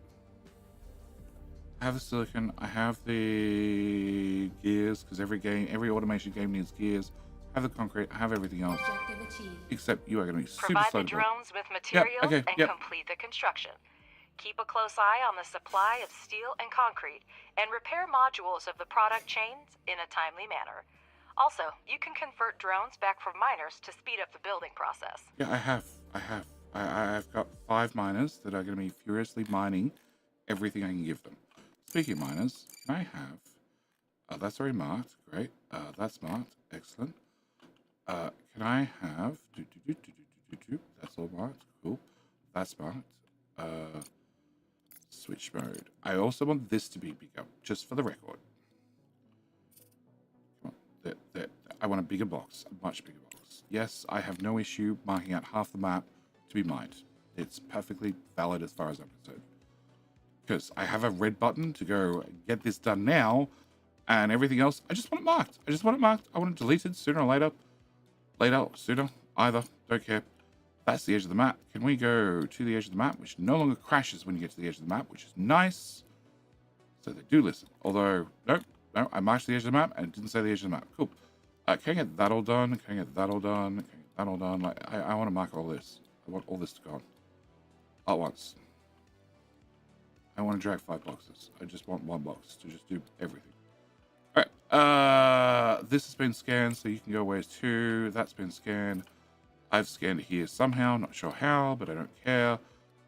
I have the silicon. I have the gears, because every automation game needs gears. I have the concrete. I have everything else. Except you are going to be super Provide slow the to build. drones with materials Okay, and complete the construction. Keep a close eye on the supply of steel and concrete, and repair modules of the product chains in a timely manner. Also, you can convert drones back from miners to speed up the building process. Yeah, I have. I've got 5 miners that are going to be furiously mining everything I can give them. Speaking of miners, can I have... that's already marked. Great. That's marked. Excellent. Can I have... That's all marked. Cool. That's marked. Switch mode. I also want this to be bigger, just for the record. Come on. There. I want a bigger box. A much bigger box. Yes, I have no issue marking out half the map to be mined. It's perfectly valid as far as I'm concerned. Because I have a red button to go get this done now, and everything else, I just want it marked. I want it deleted sooner or later. Later or sooner. Either. Don't care. That's the edge of the map. Can we go to the edge of the map, which no longer crashes when you get to the edge of the map, which is nice. So they do listen. Although, no, I marked the edge of the map and it didn't say the edge of the map. Cool. Can I get that all done? Can I get that all done? Can I get that all done? Like, I want to mark all this. I want all this to go on at once. I want to drag 5 boxes. I just want 1 box to just do everything. All right. This has been scanned, so you can go ways too. That's been scanned. I've scanned it here somehow. Not sure how, but I don't care.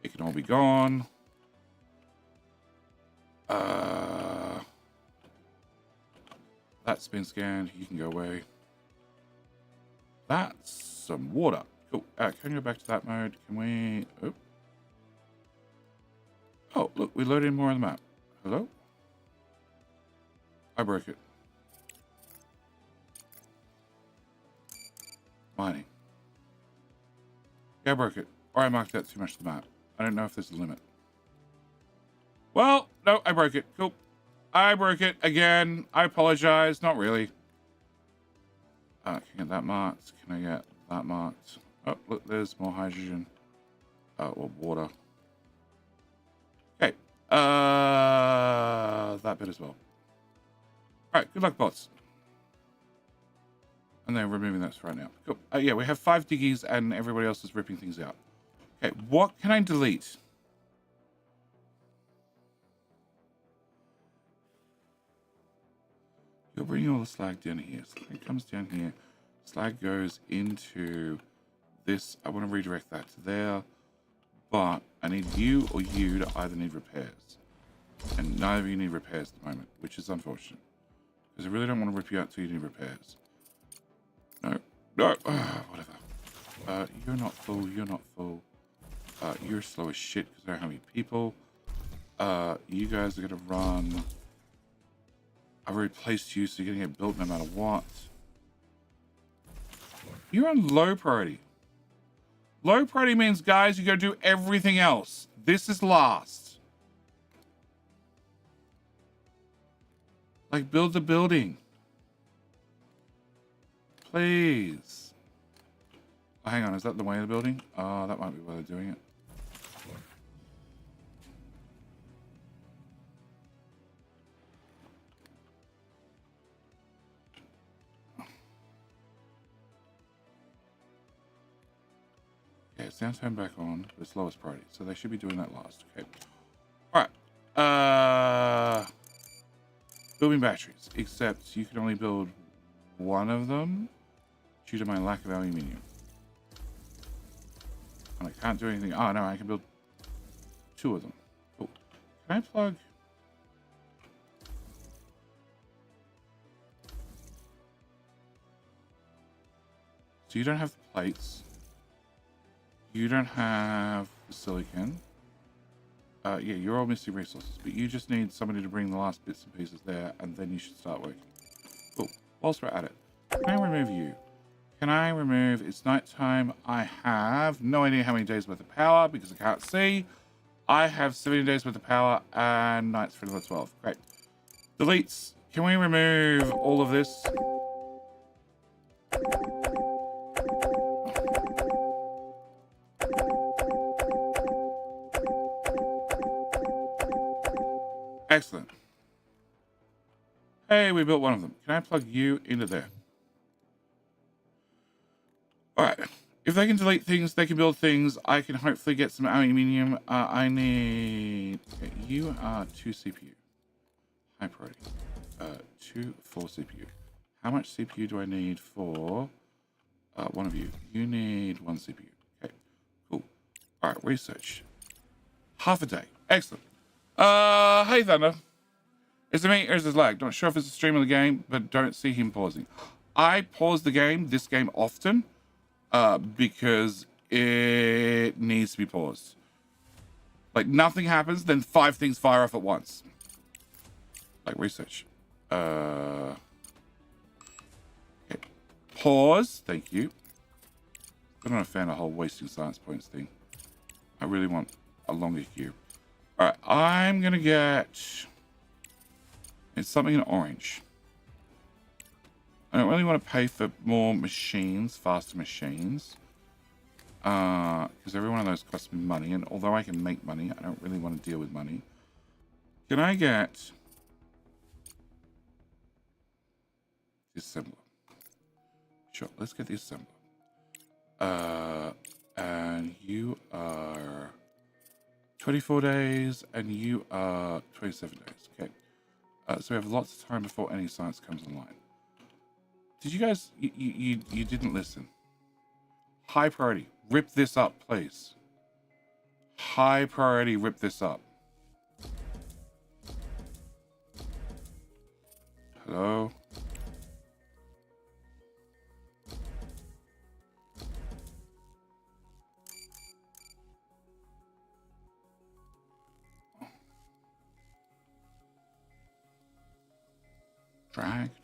It can all be gone. That's been scanned. You can go away. That's some water. Cool. Can you go back to that mode? Can we... Oh, look, we loaded in more on the map. Hello? I broke it. Mining. Yeah, I broke it. Or I marked that too much to the map. I don't know if there's a limit. Well, no, I broke it. Cool. I broke it again. I apologize. Not really. Can I get that marked? Can I get that marked? Oh, look, there's more hydrogen. Or water. Okay. That bit as well. Alright, good luck, bots. And they're removing those right now. Cool. Yeah, we have 5 diggies and everybody else is ripping things out. Okay, what can I delete? You're bringing all the slag down here. Slag comes down here. Slag goes into this. I want to redirect that to there. But I need you or you to either need repairs. And neither of you need repairs at the moment, which is unfortunate. Because I really don't want to rip you out until you need repairs. No, whatever. You're not full, you're not full. You're slow as shit because I don't have any people. You guys are going to run. I've replaced you, so you're going to get built no matter what. You're on low priority. Low priority means, guys, you got to do everything else. This is last. Like, build the building. Please. Oh, hang on, is that the way of the building? Oh, that might be why they're doing it. Yeah, it's now turned back on. It's lowest priority, so they should be doing that last. Okay. All right. Building batteries, except you can only build 1 of them due to my lack of aluminium. And I can't do anything. Oh, no, I can build 2 of them. Cool. Can I plug? So you don't have the plates. You don't have the silicon. Yeah, you're all missing resources, but you just need somebody to bring the last bits and pieces there, and then you should start working. Cool. Whilst we're at it, can I remove you? Can I remove... It's nighttime. I have no idea how many days worth of power because I can't see. I have 70 days worth of power and nights for another 12. Great. Deletes. Can we remove all of this? Excellent. Hey, we built 1 of them. Can I plug you into there? All right. If they can delete things, they can build things. I can hopefully get some aluminium. I need... Okay, you are 2 CPU. High priority. 2 4 CPU. How much CPU do I need for one of you? You need 1 CPU. Okay, cool. All right, research. Half a day. Excellent. Hey, Thunder. Is it me or is it lag? Not sure if it's a stream of the game, but don't see him pausing. I pause the game, this game often, because it needs to be paused. Like, nothing happens, then 5 things fire off at once. Like research. Okay. Pause. Thank you. I'm not a fan of the whole wasting science points thing. I really want a longer queue. All right, I'm gonna get... It's something in orange. I don't really want to pay for more machines, faster machines. Because every one of those costs me money, and although I can make money, I don't really want to deal with money. Can I get... the assembler? Sure, let's get the assembler. And you are 24 days, and you are 27 days. Okay. So we have lots of time before any science comes online. Did you guys... You didn't listen. High priority. Rip this up, please. High priority, rip this up. Hello?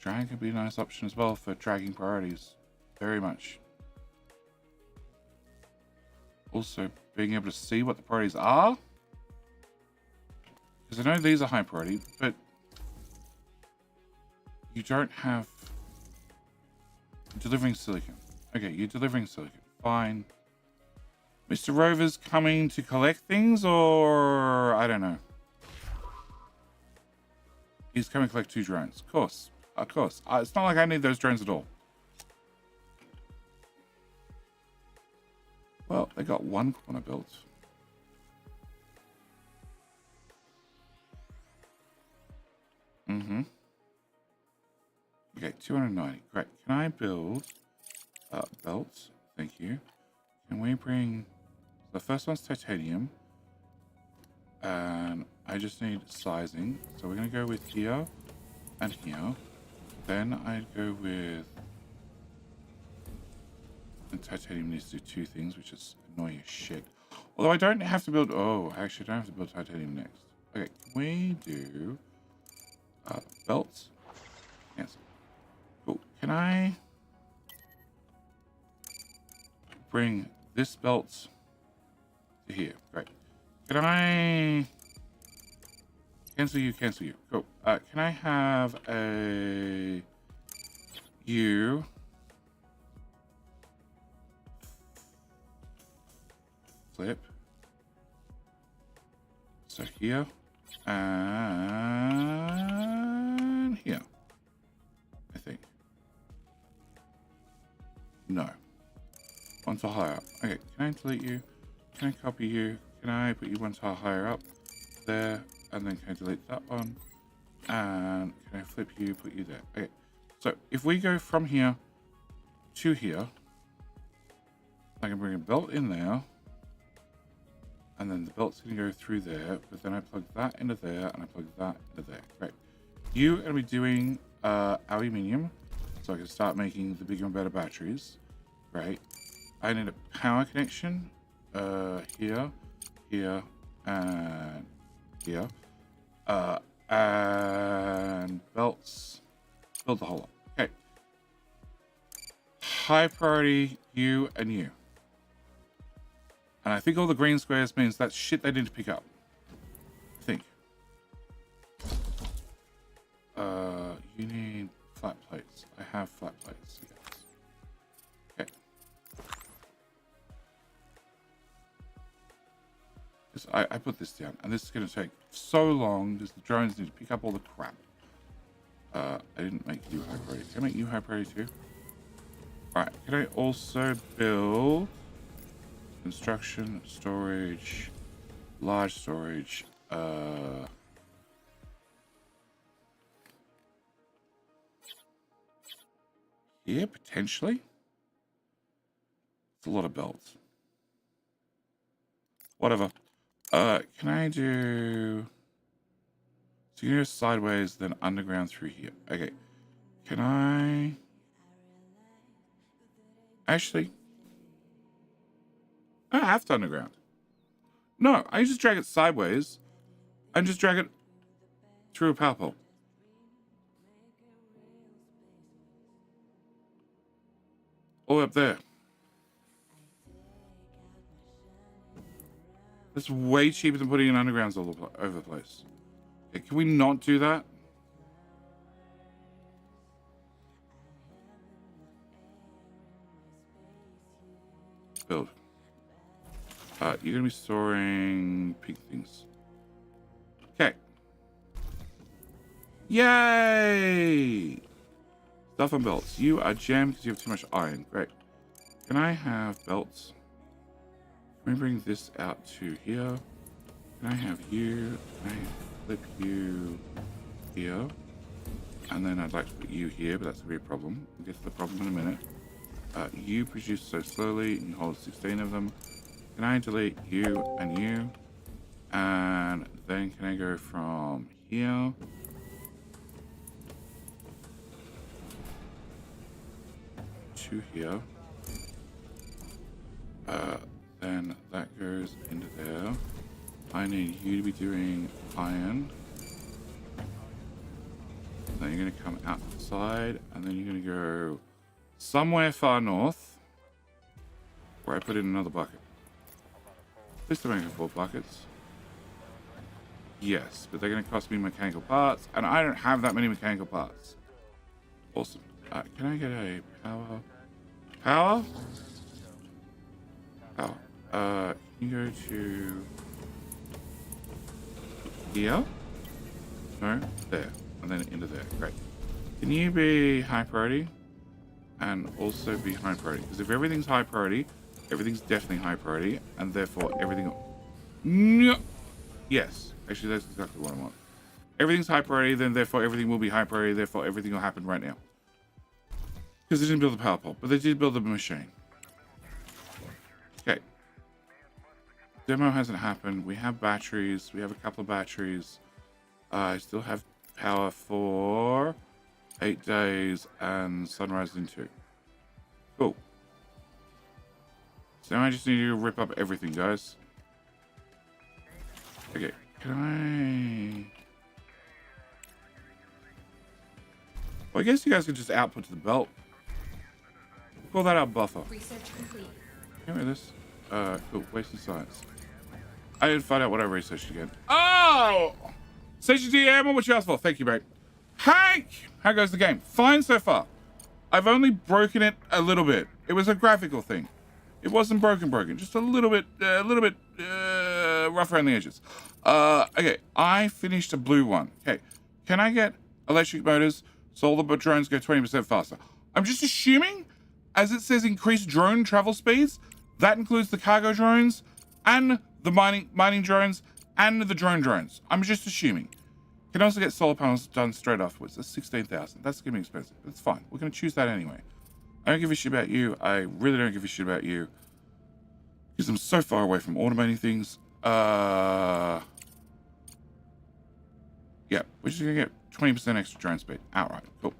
Drag could be a nice option as well for dragging priorities. Very much. Also, being able to see what the priorities are. Because I know these are high priority, but you don't have... Delivering silicon. Okay, you're delivering silicon. Fine. Mr. Rover's coming to collect things, or... I don't know. He's coming to collect 2 drones. Of course. Of course. It's not like I need those drones at all. Well, they got 1 corner built. Mm-hmm. Okay, 290. Great. Can I build belts? Thank you. Can we bring... The first one's titanium. And I just need sizing. So we're going to go with here and here. Then I'd go with... And titanium needs to do 2 things, which is annoying as shit. Although I don't have to build... Oh, actually, I don't have to build titanium next. Okay, can we do... belts? Yes. Cool. Can I... bring this belt to here? Great. Can I... Cancel you, cancel you. Cool. Can I have a... You... Flip. So here. And... here. I think. No. One tile higher up. Okay, can I delete you? Can I copy you? Can I put you 1 tile higher up? There. And then can I delete that one? And can I flip you, put you there? Okay. So if we go from here to here, I can bring a belt in there. And then the belt's going to go through there. But then I plug that into there and I plug that into there. Great. You're going to be doing aluminium. So I can start making the bigger and better batteries. Right. I need a power connection. Here, here, and here. And belts. Build the whole lot. Okay. High priority, you and you. And I think all the green squares means that's shit they didn't pick up. I think. You need flat plates. I have flat plates. Yes. Okay. I put this down, and this is going to take so long because the drones need to pick up all the crap. I didn't make you high priority. Can I make you high priority too? Right, can I also build construction, storage, large storage, yeah, potentially. It's a lot of belts. Whatever. Can I do... So you go sideways, then underground through here. Okay. Can I... Actually... I have to underground. No, I just drag it sideways and just drag it through a power pole. All up there. That's way cheaper than putting in undergrounds all over the place. Okay, can we not do that? Build. You're gonna be storing pink things. Okay. Yay! Stuff and belts. You are jammed because you have too much iron. Great. Can I have belts? Let me bring this out to here. Can I have you? Can I flip you here? And then I'd like to put you here, but that's gonna be a problem. We'll get to the problem in a minute. You produce so slowly, and you hold 16 of them. Can I delete you and you? And then can I go from here to here? Then that goes into there. I need you to be doing iron. Then you're going to come out the side, and then you're going to go somewhere far north where I put in another bucket. Please don't make it 4 buckets. Yes, but they're going to cost me mechanical parts, and I don't have that many mechanical parts. Awesome. Can I get a power? Power? Power. Can you go to here? No, there, and then into there. Great. Can you be high priority? And also be high priority, because if everything's high priority, everything's definitely high priority, and therefore everything... No. Yes, actually that's exactly what I want. Everything's high priority, then therefore everything will be high priority, therefore everything will happen right now. Because they didn't build a power pole, but they did build a machine. Okay. Demo hasn't happened. We have batteries. We have a couple of batteries. I still have power for 8 days and sunrise in 2. Cool. So now I just need to rip up everything, guys. Okay, can I... Well, I guess you guys could just output to the belt. Call that our buffer. Research complete. Get rid of this. Cool, wasting science. I didn't find out what I researched again. Oh! Station DM, what you asked for? Thank you, mate. Hank! How goes the game? Fine so far. I've only broken it a little bit. It was a graphical thing. It wasn't broken. Just a little bit rough around the edges. Okay, I finished a blue one. Okay, can I get electric motors so all the drones go 20% faster? I'm just assuming, as it says increased drone travel speeds, that includes the cargo drones and the mining drones and the drones. I'm just assuming. Can also get solar panels done straight afterwards. That's 16,000. That's gonna be expensive. That's fine. We're gonna choose that anyway. I don't give a shit about you. I really don't give a shit about you. Because I'm so far away from automating things. Yeah, we're just gonna get 20% extra drone speed. Outright. Cool.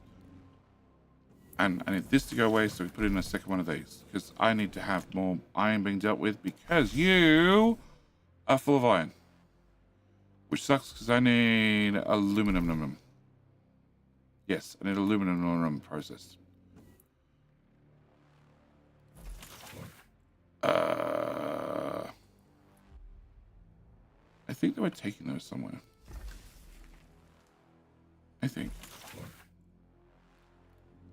And I need this to go away, so we put in a second one of these. Because I need to have more iron being dealt with because you are full of iron. Which sucks because I need aluminum. Yes, I need aluminum processed. I think they were taking those somewhere. I think.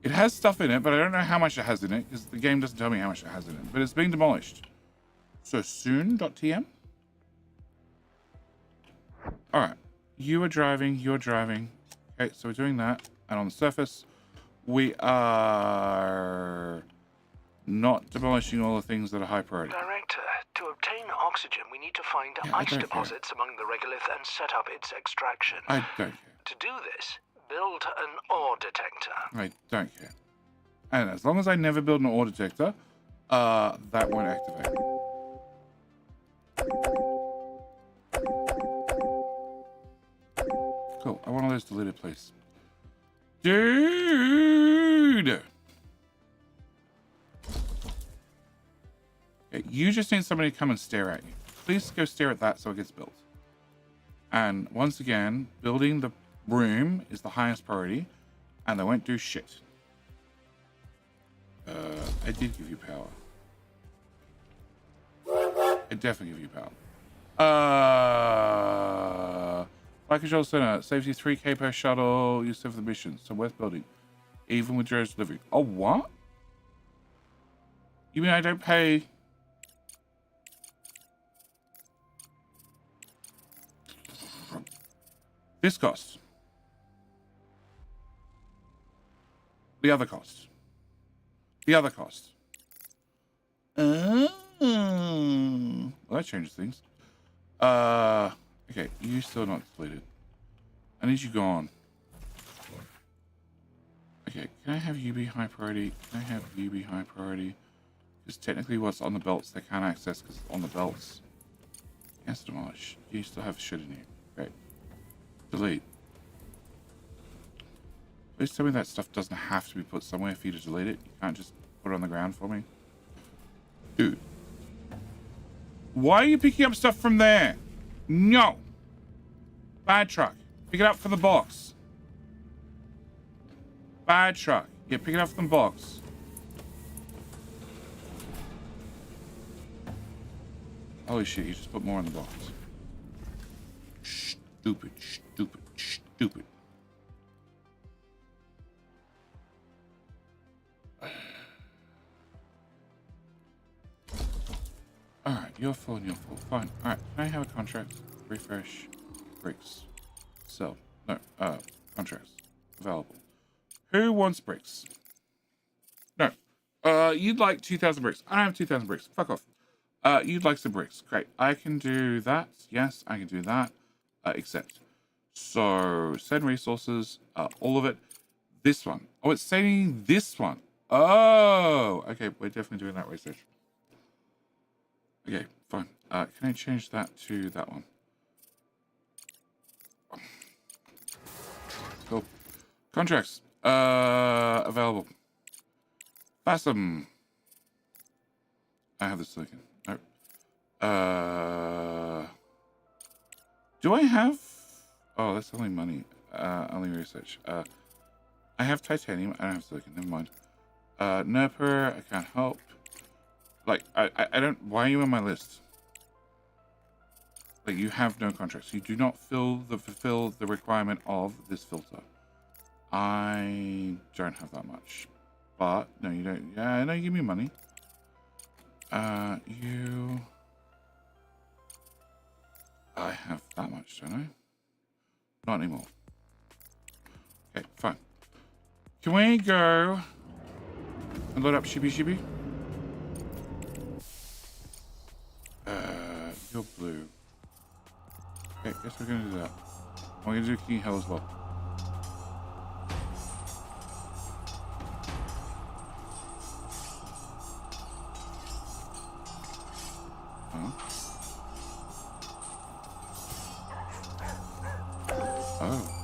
It has stuff in it, but I don't know how much it has in it because the game doesn't tell me how much it has in it. But it's being demolished. So soon.tm. All right. You are driving. You're driving. Okay, so we're doing that. And on the surface, we are not demolishing all the things that are high priority. Director, to obtain oxygen, we need to find Yeah, I ice don't deposits among the regolith and set up its extraction. I don't care. To do this, build an ore detector. I don't care. And as long as I never build an ore detector, that won't activate. Cool. I want all those deleted, please. Dude! Okay, you just need somebody to come and stare at you. Please go stare at that so it gets built. And once again, building the room is the highest priority, and they won't do shit. I did give you power. I definitely give you power. Flight Control Center, saves you 3k per shuttle, you serve the mission, so worth building. Even with Joe's delivery. Oh, what? You mean I don't pay? This cost. The other cost. The other cost. Well, that changes things. Okay, you still not deleted. I need you gone. Okay, can I have you be high priority? Can I have you be high priority? Because technically what's on the belts they can't access because it's on the belts. Yes, demolish. You still have shit in you. Great. Delete. Please tell me that stuff doesn't have to be put somewhere for you to delete it. You can't just put it on the ground for me. Dude. Why are you picking up stuff from there? No. Bad truck. Pick it up from the box. Bad truck. Yeah, pick it up from the box. Holy shit, you just put more in the box. Stupid, stupid, stupid. Alright, you're full and you're full. Fine. Alright, can I have a contract? Refresh. Bricks. Sell. No, contracts. Available. Who wants bricks? No. You'd like 2,000 bricks. I don't have 2,000 bricks. Fuck off. You'd like some bricks. Great. I can do that. Yes, I can do that. Accept. So, send resources. All of it. This one. Oh, it's sending this one. Oh! Okay, we're definitely doing that research. Okay, fine. Can I change that to that one? Cool. Contracts. Available. Fasten. I have the silicon. Nope. Do I have? Oh, that's only money. Only research. I have titanium. I don't have silicon. Never mind. Nerper. I can't help. Like, I don't... Why are you on my list? Like, you have no contracts. You do not fulfill the requirement of this filter. I don't have that much. But, no, you don't... Yeah, no, give me money. You... I have that much, don't I? Not anymore. Okay, fine. Can we go and load up Shibi? You're blue. Okay, guess we're gonna do that. I'm gonna do King Hell as well. Huh? Oh.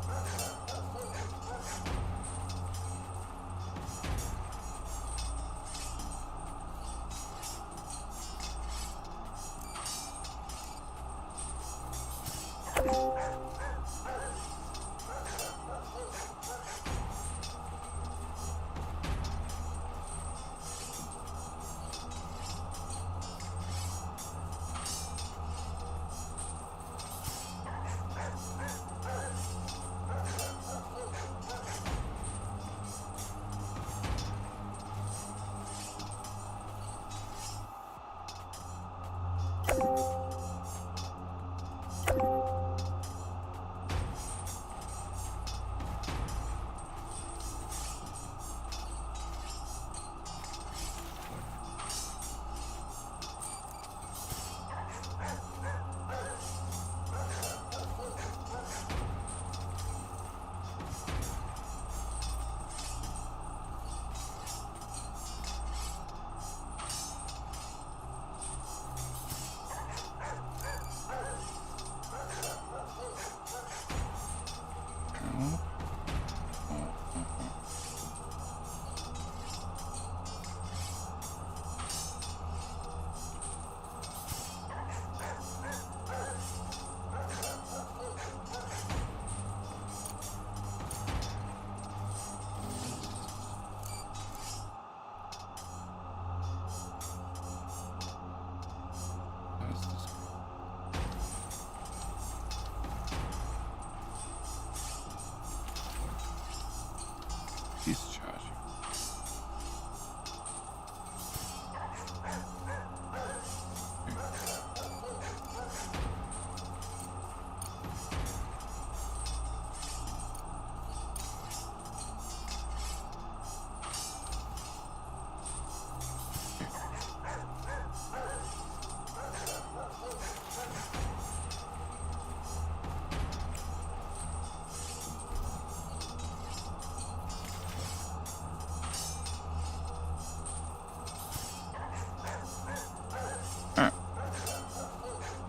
Discharge.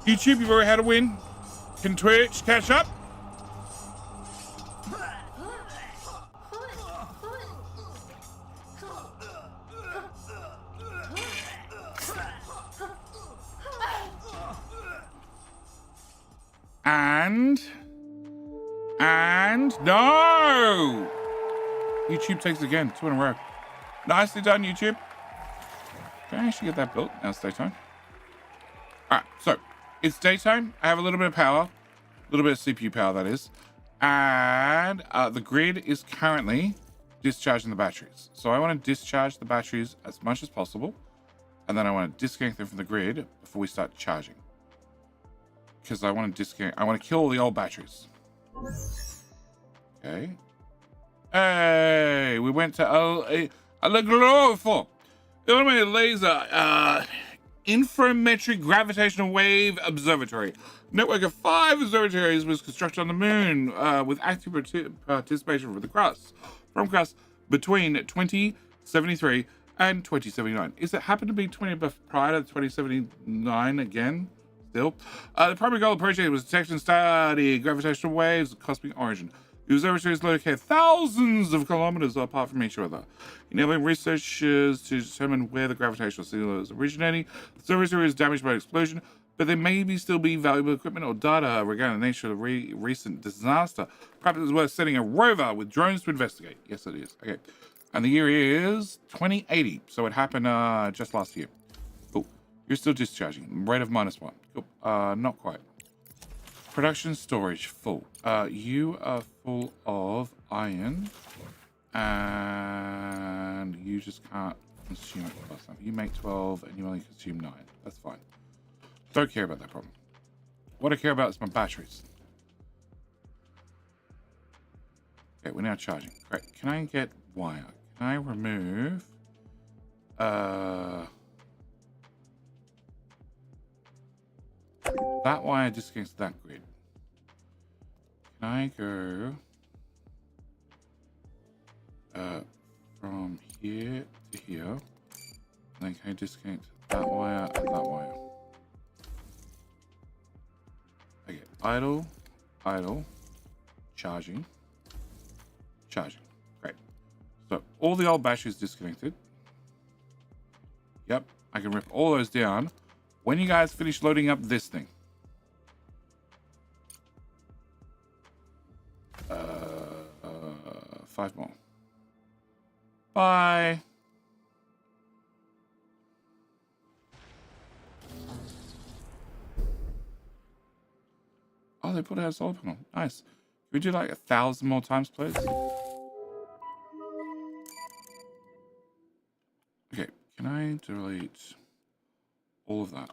YouTube, you've already had a win. Can Twitch catch up? And no! YouTube takes it again, 2 in a row. Nicely done, YouTube. Can I actually get that built? Now it's daytime. All right, so it's daytime. I have a little bit of power, a little bit of CPU power, that is. And the grid is currently discharging the batteries. So I want to discharge the batteries as much as possible. And then I want to disconnect them from the grid before we start charging. Because I want to kill all the old batteries. Okay. Hey, we went to a glorious illuminated laser inframetric gravitational wave observatory. A network of 5 observatories was constructed on the moon with active participation from Crust between 2073 and 2079. Is it happened to be 20 prior to 2079 again? Still, the primary goal of the project was detect and study gravitational waves of cosmic origin. The observatory is located thousands of kilometers apart from each other, enabling researchers to determine where the gravitational signal is originating. The observatory is damaged by an explosion, but there may still be valuable equipment or data regarding the nature of the recent disaster. Perhaps it's worth sending a rover with drones to investigate. Yes, it is. Okay. And the year is 2080, so it happened just last year. Cool. You're still discharging. Rate of -1. Cool. Not quite. Production storage full. You are full of iron, and you just can't consume it fast enough. You make 12, and you only consume 9. That's fine. Don't care about that problem. What I care about is my batteries. Okay, we're now charging. Great. Can I get wire? Can I remove? That wire disconnects that grid. Can I go from here to here? And then can I disconnect that wire and that wire? Okay, idle, charging. Great. So all the old batteries disconnected. Yep, I can rip all those down. When you guys finish loading up this thing. 5 more. Bye. Oh, they put out a solar panel. Nice. Can we do like 1,000 more times, please? Okay, can I delete all of that?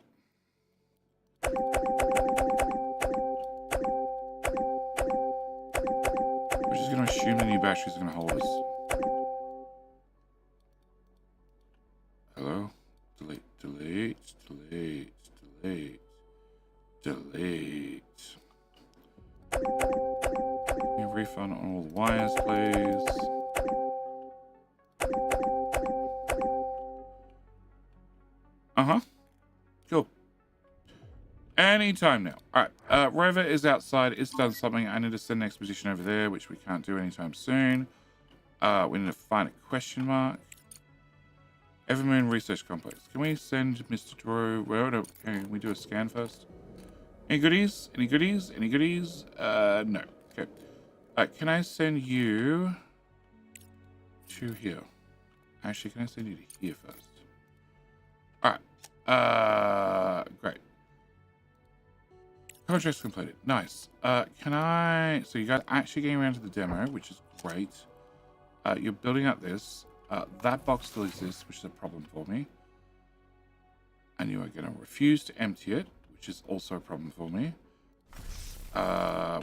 We're just going to assume the new batteries are going to hold us. Hello? Delete. Give me a refund on all the wires, please. Cool. Anytime now. All right. Rover is outside. It's done something. I need to send an expedition over there, which we can't do anytime soon. We need to find a question mark. Evermoon Research Complex. Can we send Mr. Drew? Well, no. Can we do a scan first? Any goodies? Any goodies? Any goodies? No. Okay. Can I send you to here? Actually, can I send you to here first? All right. Great. Contract's completed. Nice. Can I... So you guys actually getting around to the demo, which is great. You're building out this. That box still exists, which is a problem for me. And you are going to refuse to empty it, which is also a problem for me.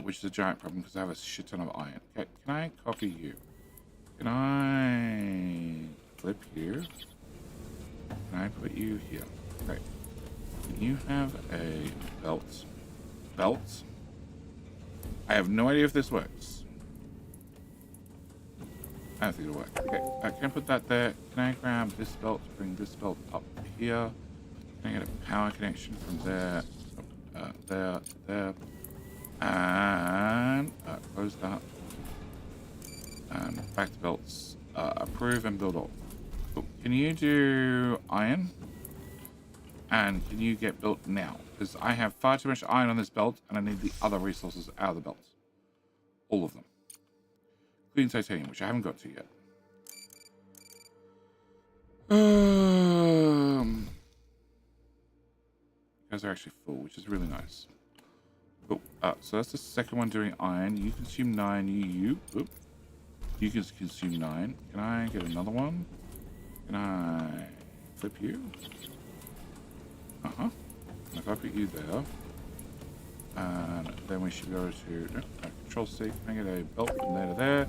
Which is a giant problem because I have a shit ton of iron. Okay, can I copy you? Can I flip you? Can I put you here? Okay. Can you have a belt? Belt? I have no idea if this works. I don't think it'll work. Okay, can I put that there? Can I grab this belt, bring this belt up here? Can I get a power connection from there, there, and close that. And back to belts. Approve and build all. Cool. Can you do iron? And can you get built now? Because I have far too much iron on this belt, and I need the other resources out of the belt. All of them. Clean titanium, which I haven't got to yet. You guys are actually full, which is really nice. Cool. So that's the second one doing iron. You consume 9. You can consume 9. Can I get another one? Can I flip you? And if I put you there, and then we should go to control C. Can I get a belt from there to there?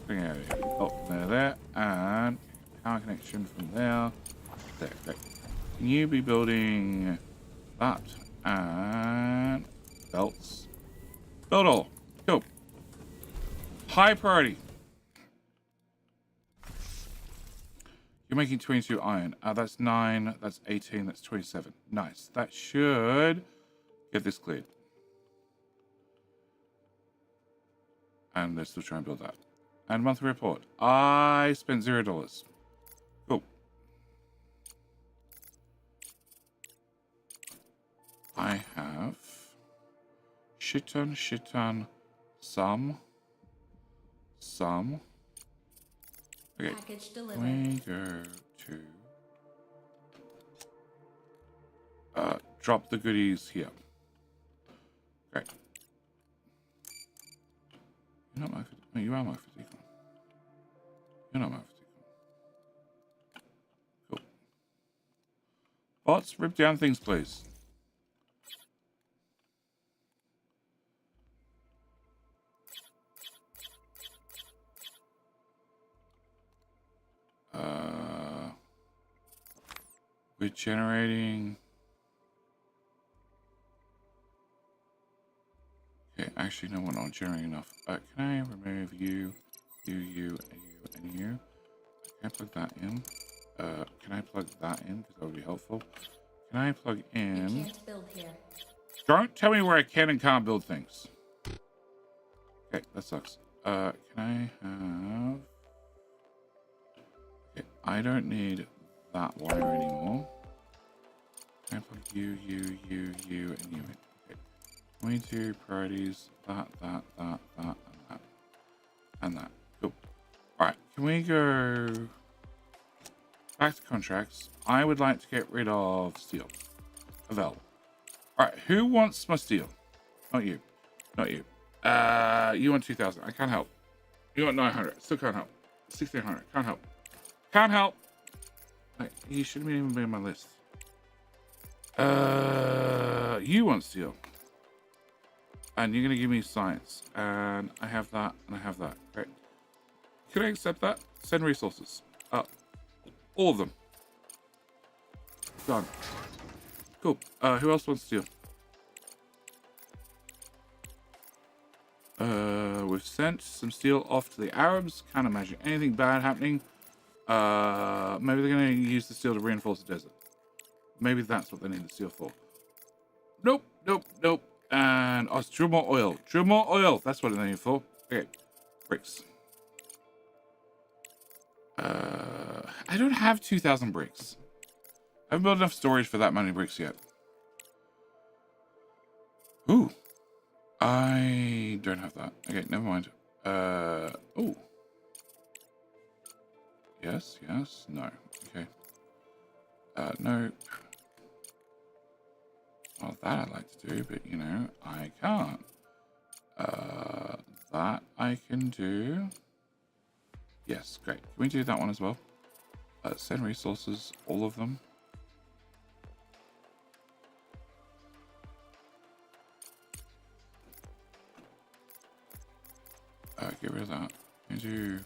Can I get a belt from there to there? And power connection from there. There. Okay. Can you be building that? And belts. Build all. Cool. High priority. You're making 22 iron. That's 9. That's 18. That's 27. Nice. That should get this cleared. And let's still try and build that. And monthly report. I spent $0. Cool. I have shit ton, some. Okay, package delivered. We go to drop the goodies here. Great. You're not my oh, you are my fatigue. You're not my fatigue. Cool. Bots, rip down things, please. We're generating. Okay, actually, no, we're not generating enough. Can I remove you, you, and you? Can I plug that in? Can I plug that in? Because that would be helpful. Can I plug in? You can't build here. Don't tell me where I can and can't build things. Okay, that sucks. Can I have? Okay, I don't need that wire anymore. Can I plug you, and you in? Okay. Can we do priorities? That, and that. And that. Cool. Alright, can we go back to contracts? I would like to get rid of steel. Available. Alright, who wants my steel? Not you. Not you. You want 2,000. I can't help. You want 900. Still can't help. 1,600. Can't help. Can't help. Like, you shouldn't even be on my list. You want steel. And you're going to give me science. And I have that, and I have that. Great. Can I accept that? Send resources. All of them. Done. Cool. Who else wants steel? We've sent some steel off to the Arabs. Can't imagine anything bad happening. Maybe they're going to use the steel to reinforce the desert. Maybe that's what they need the steel for. Nope. And it's drill more oil. Drill more oil. That's what they need for. Okay. Bricks. I don't have 2,000 bricks. I haven't built enough storage for that many bricks yet. Ooh. I don't have that. Okay, never mind. Ooh. Yes, no. Okay. No. Well, that I'd like to do, but, you know, I can't. That I can do. Yes, great. Can we do that one as well? Send resources, all of them. Get rid of that. Can do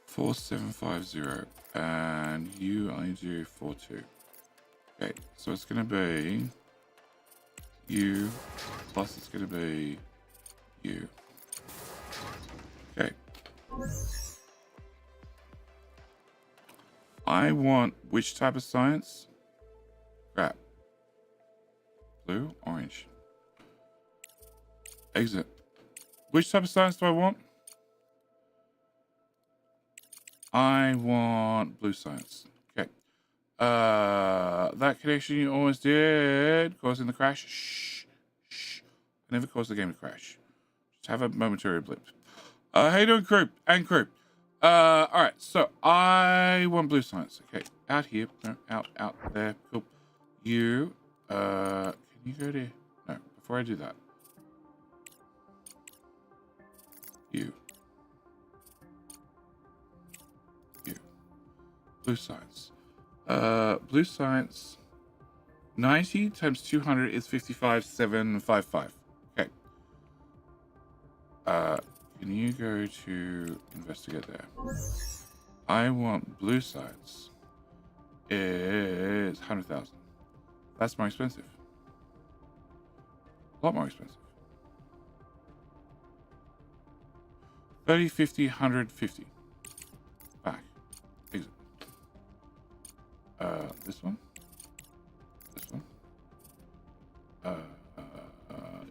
4750, and you only do 42. Okay, so it's gonna be you plus it's gonna be you. Okay. I want which type of science? Crap. Blue, orange. Exit. Which type of science do I want? I want blue science. Okay. That connection you almost did, causing the crash. Shh. Shh. I never caused the game to crash. Just have a momentary blip. How you doing, crew? And crew. Alright, so I want blue science. Okay, out here. No, out there. Cool. You, can you go to... No, before I do that. You. Blue science. Blue science. 90 times 200 is 55,755. Okay. Can you go to investigate there? I want blue science. Is 100,000. That's more expensive. A lot more expensive. 30, 50, 150. Back. Exit. This one. This one.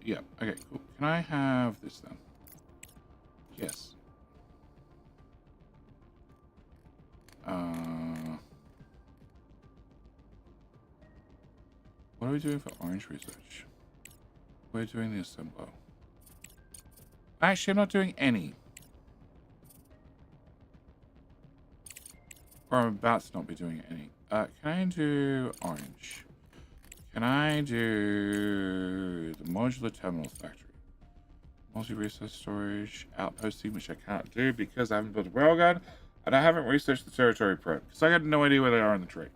Yeah. Okay, cool. Can I have this then? Yes. What are we doing for orange research? We're doing the assembler. Actually, I'm not doing any. Or I'm about to not be doing any. Can I do orange? Can I do the modular terminals factory? Multi-resource storage, outposting, which I can't do because I haven't built a railgun, and I haven't researched the territory probe, because I got no idea where they are in the tree.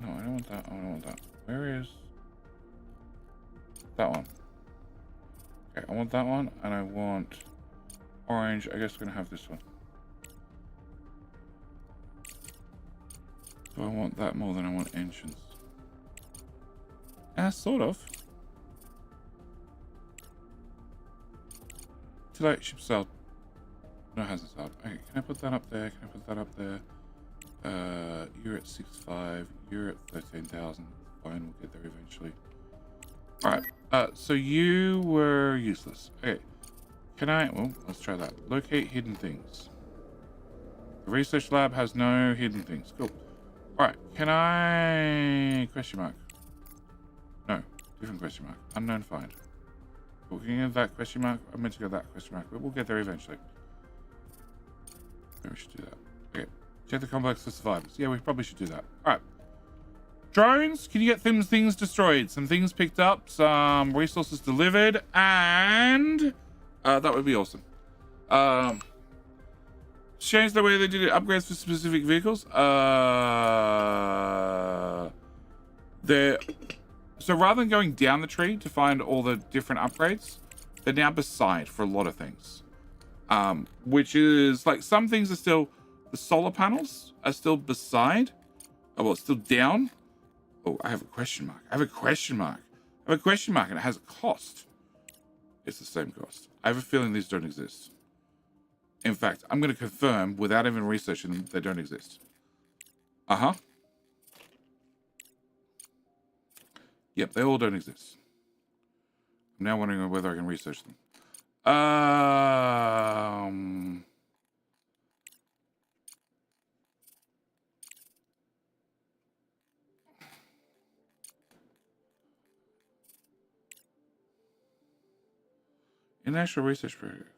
No, I don't want that. I don't want that. Where is that one? Okay, I want that one, and I want orange. I guess we're gonna have this one. Do I want that more than I want engines? Sort of. Too late, ship sailed. No, it hasn't sailed. Okay, can I put that up there? Can I put that up there? You're at 6.5. You're at 13,000. Fine, we'll get there eventually. Alright, so you were useless. Okay. Can I... Well, let's try that. Locate hidden things. The research lab has no hidden things. Cool. Alright, can I... Question mark. No, different question mark. Unknown find. Cool, can you get that question mark? I meant to go that question mark, but we'll get there eventually. Maybe we should do that. Okay. Check the complex for survivors. Yeah, we probably should do that. Alright. Drones, can you get some things destroyed? Some things picked up, some resources delivered, and... that would be awesome. Change the way they did it. Upgrades for specific vehicles. So rather than going down the tree to find all the different upgrades, they're now beside for a lot of things. Which is like some things are still, the solar panels are still beside. Oh, well, it's still down. Oh, I have a question mark. I have a question mark. I have a question mark and it has a cost. It's the same cost. I have a feeling these don't exist. In fact, I'm going to confirm without even researching them, they don't exist. Uh-huh. Yep, they all don't exist. I'm now wondering whether I can research them. International research project.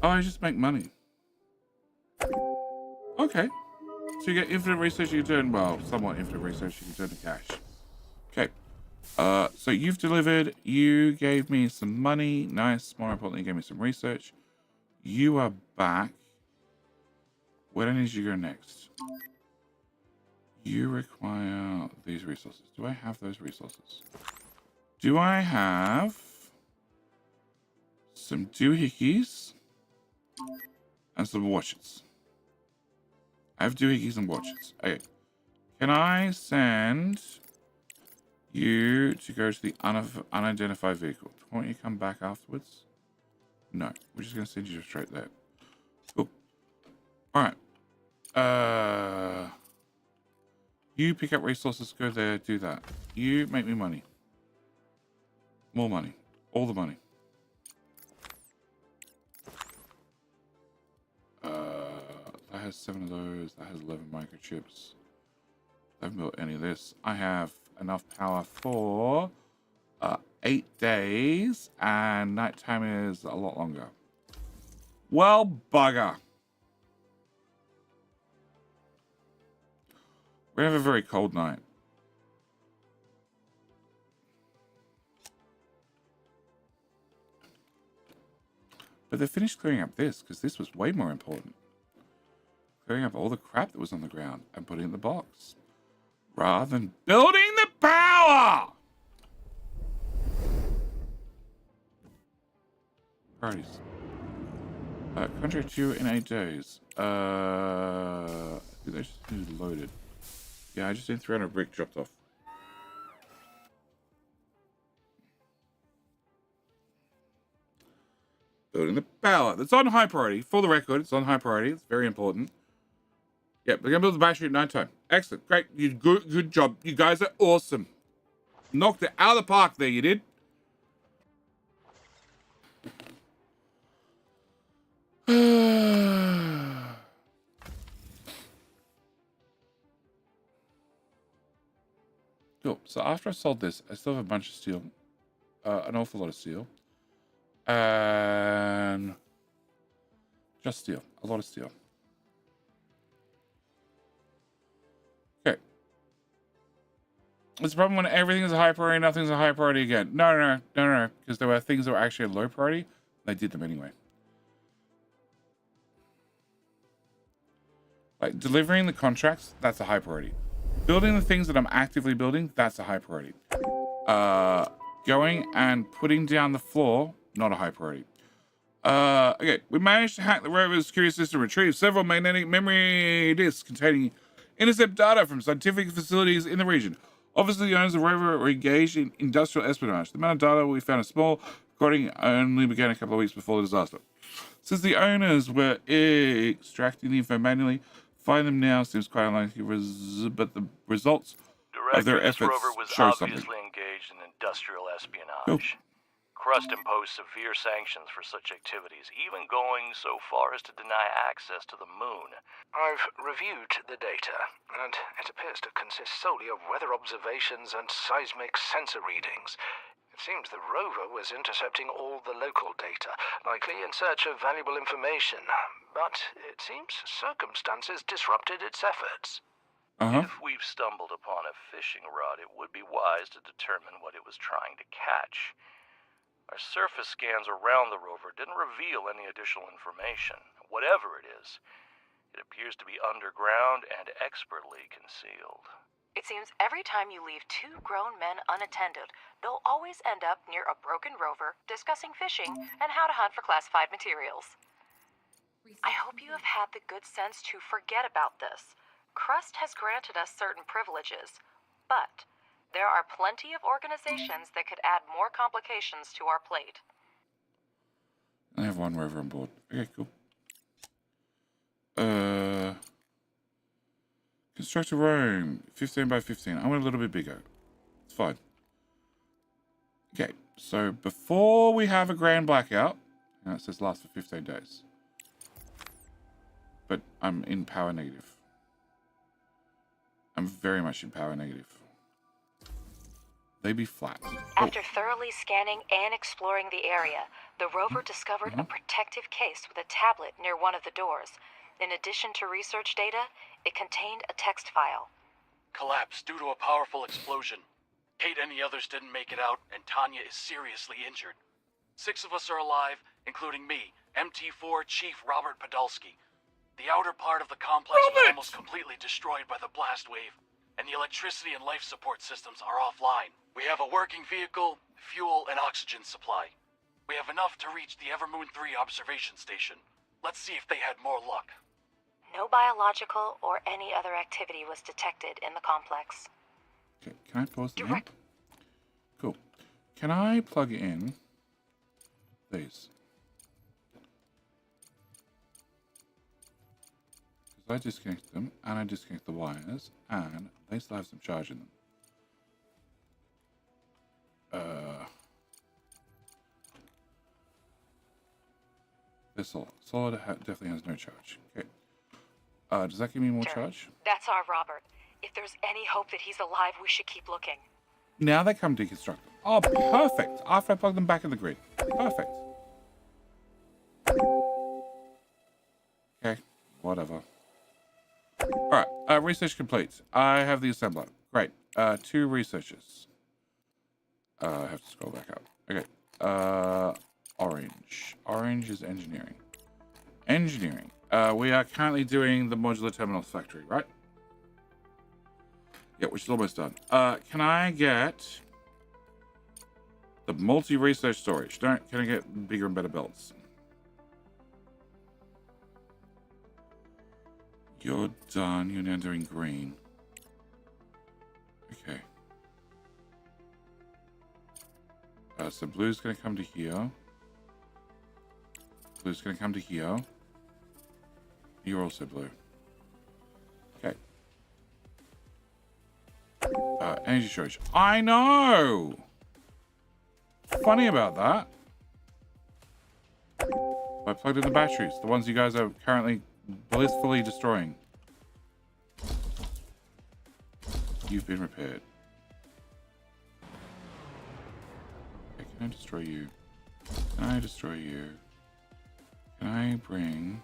Oh, I just make money. Okay. So you get infinite research you can turn, well, somewhat infinite research you can turn to cash. Okay. So you've delivered. You gave me some money. Nice. More importantly, you gave me some research. You are back. Where do I need you to go next? You require these resources. Do I have those resources? Do I have some doohickeys and some watches? I have doohickeys and watches. Okay. Can I send you to go to the unidentified vehicle? Won't you come back afterwards? No. We're just going to send you straight there. Cool. All right. You pick up resources, go there, do that. You make me money. More money. All the money. That has 7 of those. That has 11 microchips. I haven't built any of this. I have enough power for 8 days, and nighttime is a lot longer. Well, bugger. We're gonna have a very cold night. But they finished clearing up this, because this was way more important. Clearing up all the crap that was on the ground and putting it in the box. Rather than building the power! Priorities. Contract due in 8 days. I think they just need loaded. Yeah, I just need 300 brick dropped off. Building the power. That's on high priority. For the record, it's on high priority. It's very important. Yep, we're going to build the battery at nighttime. Excellent. Great. You good job. You guys are awesome. Knocked it out of the park there, you did. Cool. So after I sold this, I still have a bunch of steel. An awful lot of steel. And just steel. A lot of steel. Okay. It's the problem when everything is a high priority, nothing's a high priority again. No. Because there were things that were actually a low priority. They did them anyway. Like delivering the contracts, that's a high priority. Building the things that I'm actively building, that's a high priority. Going and putting down the floor, not a high priority. Okay, we managed to hack the rover's security system, retrieve several magnetic memory disks containing intercept data from scientific facilities in the region. Obviously, the owners of the rover were engaged in industrial espionage. The amount of data we found is small. Recording only began a couple of weeks before the disaster. Since the owners were extracting the info manually, find them now seems quite unlikely, but the results of their efforts rover was show obviously something. engaged in industrial espionage. Cool. Crust imposed severe sanctions for such activities, even going so far as to deny access to the moon. I've reviewed the data, and it appears to consist solely of weather observations and seismic sensor readings. It seems the rover was intercepting all the local data, likely in search of valuable information, but it seems circumstances disrupted its efforts. If we've stumbled upon a fishing rod, it would be wise to determine what it was trying to catch. Our surface scans around the rover didn't reveal any additional information. Whatever it is, it appears to be underground and expertly concealed. It seems every time you leave 2 grown men unattended, they'll always end up near a broken rover discussing fishing and how to hunt for classified materials. I hope you have had the good sense to forget about this. Crust has granted us certain privileges, but there are plenty of organizations that could add more complications to our plate. I have 1 rover on board. Okay, cool. Construct a room. 15 by 15. I want a little bit bigger. It's fine. Okay, so before we have a grand blackout, now it says last for 15 days. But I'm in power negative. I'm very much in power negative. They be flat. After thoroughly scanning and exploring the area, the rover discovered a protective case with a tablet near one of the doors. In addition to research data, it contained a text file. Collapsed due to a powerful explosion. Kate and the others didn't make it out, and Tanya is seriously injured. 6 of us are alive, including me, MT4 Chief Robert Podolsky. The outer part of the complex was almost completely destroyed by the blast wave, and the electricity and life support systems are offline. We have a working vehicle, fuel, and oxygen supply. We have enough to reach the Evermoon 3 observation station. Let's see if they had more luck. No biological or any other activity was detected in the complex. Okay, can I pause the game? Cool. Can I plug in these? Because I disconnect them, and I disconnect the wires, and they still have some charge in them. This solid definitely has no charge. Okay. Does that give me more charge? That's our Robert. If there's any hope that he's alive, we should keep looking. Now they come deconstruct them. Oh, perfect. After I plug them back in the grid. Perfect. Okay, whatever. Alright, research complete. I have the assembler. Great. 2 researchers. I have to scroll back up. Okay. Orange. Orange is engineering. Engineering. We are currently doing the modular terminal factory, right? Yeah, which is almost done. Can I get the multi-research storage? Can I get bigger and better belts? You're done. You're now doing green. Okay. So blue's going to come to here. Blue's going to come to here. You're also blue. Okay. Energy storage. I know! Funny about that. I plugged in the batteries. The ones you guys are currently blissfully destroying. You've been repaired. Okay, can I destroy you? Can I destroy you? Can I bring...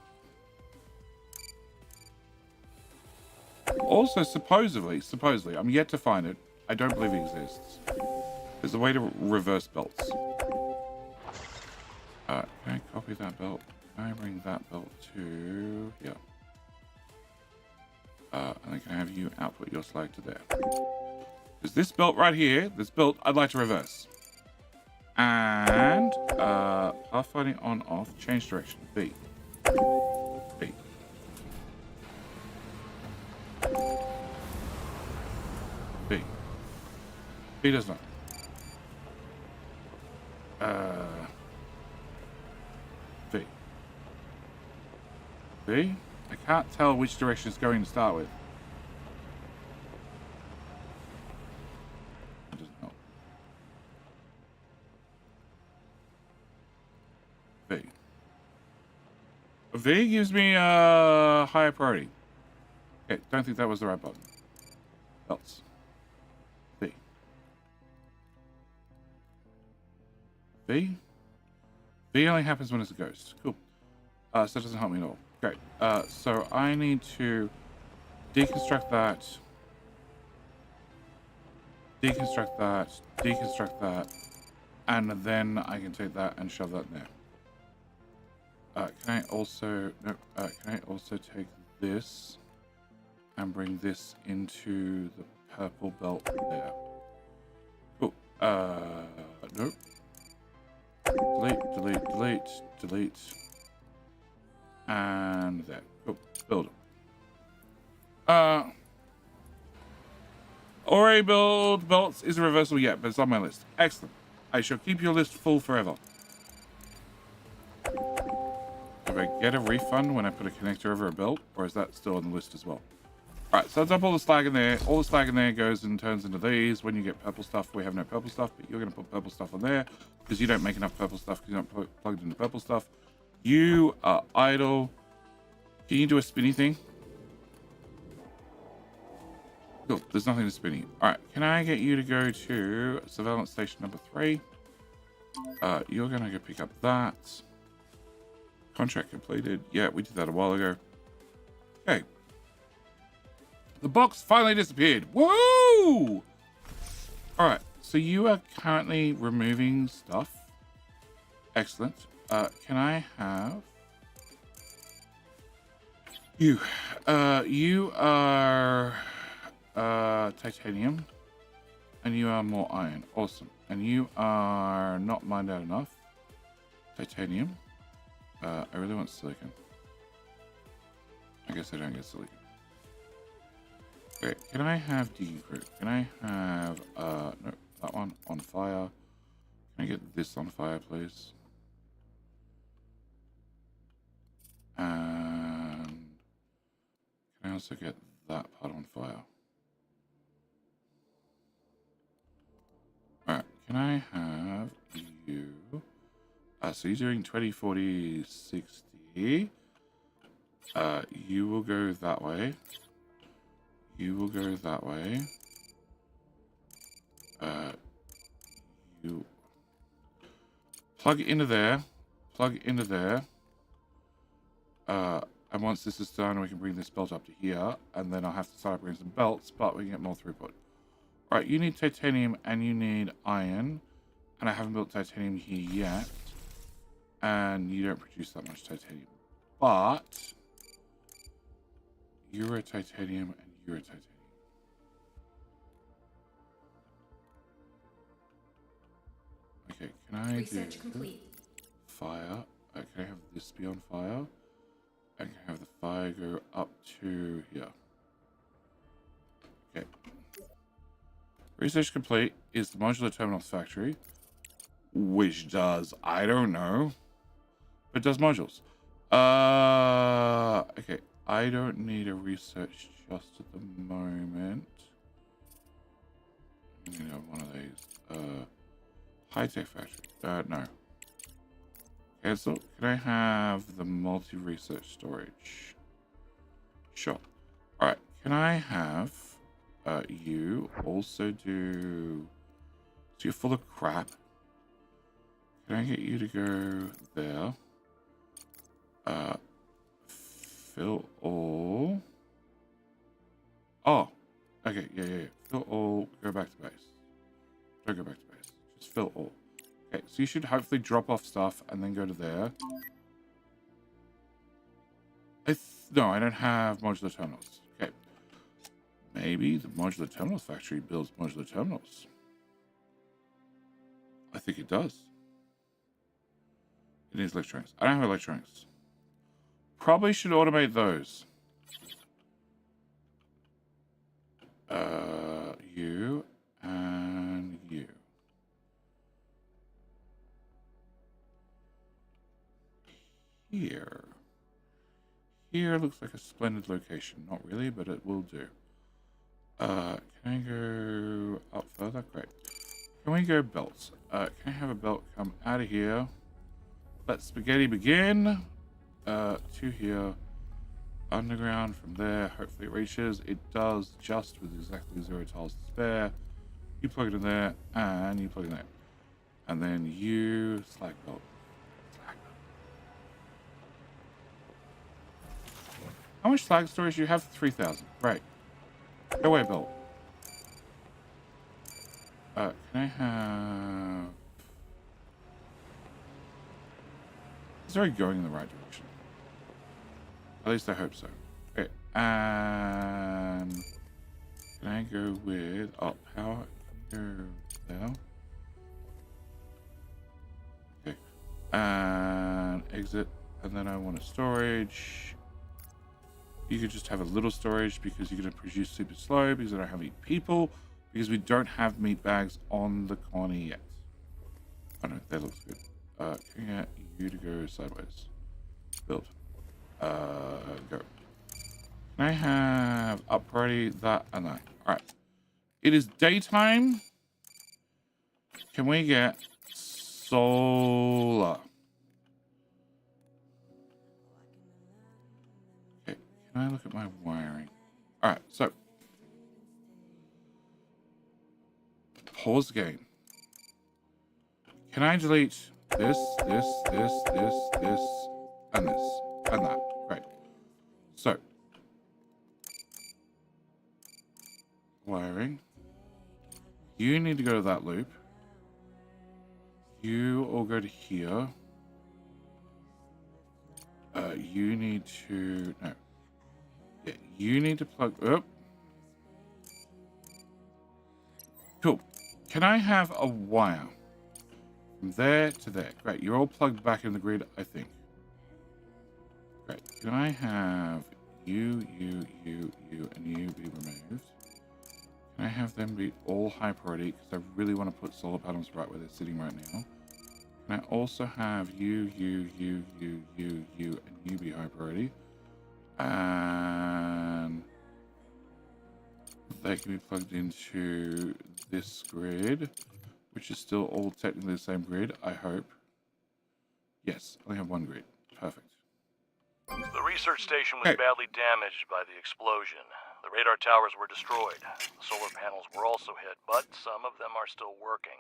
Also, supposedly, I'm yet to find it. I don't believe it exists. There's a way to reverse belts. Can I copy that belt? Can I bring that belt to here? And then can I have you output your slag to there? Because this belt right here, this belt, I'd like to reverse. And pathfinding on off, change direction. B. B. B. B does not. B. B? I can't tell which direction it's going to start with. It doesn't help. V. V gives me a higher priority. Okay, don't think that was the right button. Belts. V. V? V only happens when it's a ghost. Cool. So it doesn't help me at all. Great. So I need to deconstruct that. Deconstruct that. Deconstruct that. And then I can take that and shove that in there. Can I also... No, can I also take this and bring this into the purple belt there? Cool. Nope. Delete, delete, delete, delete. And there. Cool. Build them. Already build belts is a reversal yet, but it's on my list. Excellent. I shall keep your list full forever. Do I get a refund when I put a connector over a belt, or is that still on the list as well? Alright, so I'll dump all the slag in there. All the slag in there goes and turns into these. When you get purple stuff, we have no purple stuff, but you're going to put purple stuff on there because you don't make enough purple stuff because you're not plugged into purple stuff. You are idle. Can you do a spinny thing? Cool. There's nothing to spinning. All right. Can I get you to go to surveillance station number 3? You're gonna go pick up that. Contract completed. Yeah, we did that a while ago. Okay. The box finally disappeared. Woo! All right. So you are currently removing stuff. Excellent. Can I have you? You are titanium, and you are more iron. Awesome. And you are not mined out enough. Titanium. I really want silicon. I guess I don't get silicon. Okay, can I have decrew? Can I have no, that one on fire? Can I get this on fire, please? And can I also get that part on fire? Alright, can I have you? So you're doing 20, 40, 60. You will go that way. You will go that way. You plug it into there. Plug it into there. And once this is done, we can bring this belt up to here, and then I'll have to start bringing some belts, but we can get more throughput. All right, you need titanium and you need iron, and I haven't built titanium here yet, and you don't produce that much titanium, but you're a titanium and you're a titanium. Okay, can I Research do complete. Fire? Can I have this be on fire? I can have the fire go up to here. Okay. Research complete is the modular terminals factory, which does, I don't know, but does modules. Okay. I don't need a research just at the moment. You know, one of these. High-tech factory. No. Cancel. Can I have the multi-research storage? Sure. Alright. Can I have you also do... So you're full of crap. Can I get you to go there? Fill all... Oh. Okay, yeah. Fill all. Go back to base. Don't go back to base. Just fill all. Okay, so you should hopefully drop off stuff and then go to there. No, I don't have modular terminals. Okay. Maybe the modular terminals factory builds modular terminals. I think it does. It needs electronics. I don't have electronics. Probably should automate those. You and you. Here looks like a splendid location. Not really, but it will do. Can I go up further? Great. Can we go belts? Can I have a belt come out of here? Let spaghetti begin. To here. Underground from there. Hopefully it reaches. It does, just with exactly 0 tiles to spare. You plug it in there, and you plug it in there. And then you slag belt. How much slag storage do you have? 3,000. Right. Go away, belt. Can I have... Is it going in the right direction? At least I hope so. Okay. And... Can I go with... Oh, power. Go there. Okay. And exit. And then I want a storage. You could just have a little storage because you're going to produce super slow because I don't have any people, because we don't have meat bags on the colony yet. Oh no, that looks good. Can I get you to go sideways? Build. Go. Can I have up priority, that, and that? Alright. It is daytime. Can we get solar? Okay, can I look at my wiring? Alright, so pause the game. Can I delete this, and that? Great. So, wiring. You need to go to that loop. You all go to here. You need to... No. Yeah, you need to plug... Oh. Cool. Can I have a wire? From there to there. Great. You're all plugged back in the grid, I think. Great. Can I have you, and you be removed? Can I have them be all high priority? Because I really want to put solar panels right where they're sitting right now. Can I also have you, and you be high priority? And they can be plugged into this grid, which is still all technically the same grid, I hope. Yes, I only have one grid. Perfect. The research station was badly damaged by the explosion. The radar towers were destroyed. The solar panels were also hit, but some of them are still working.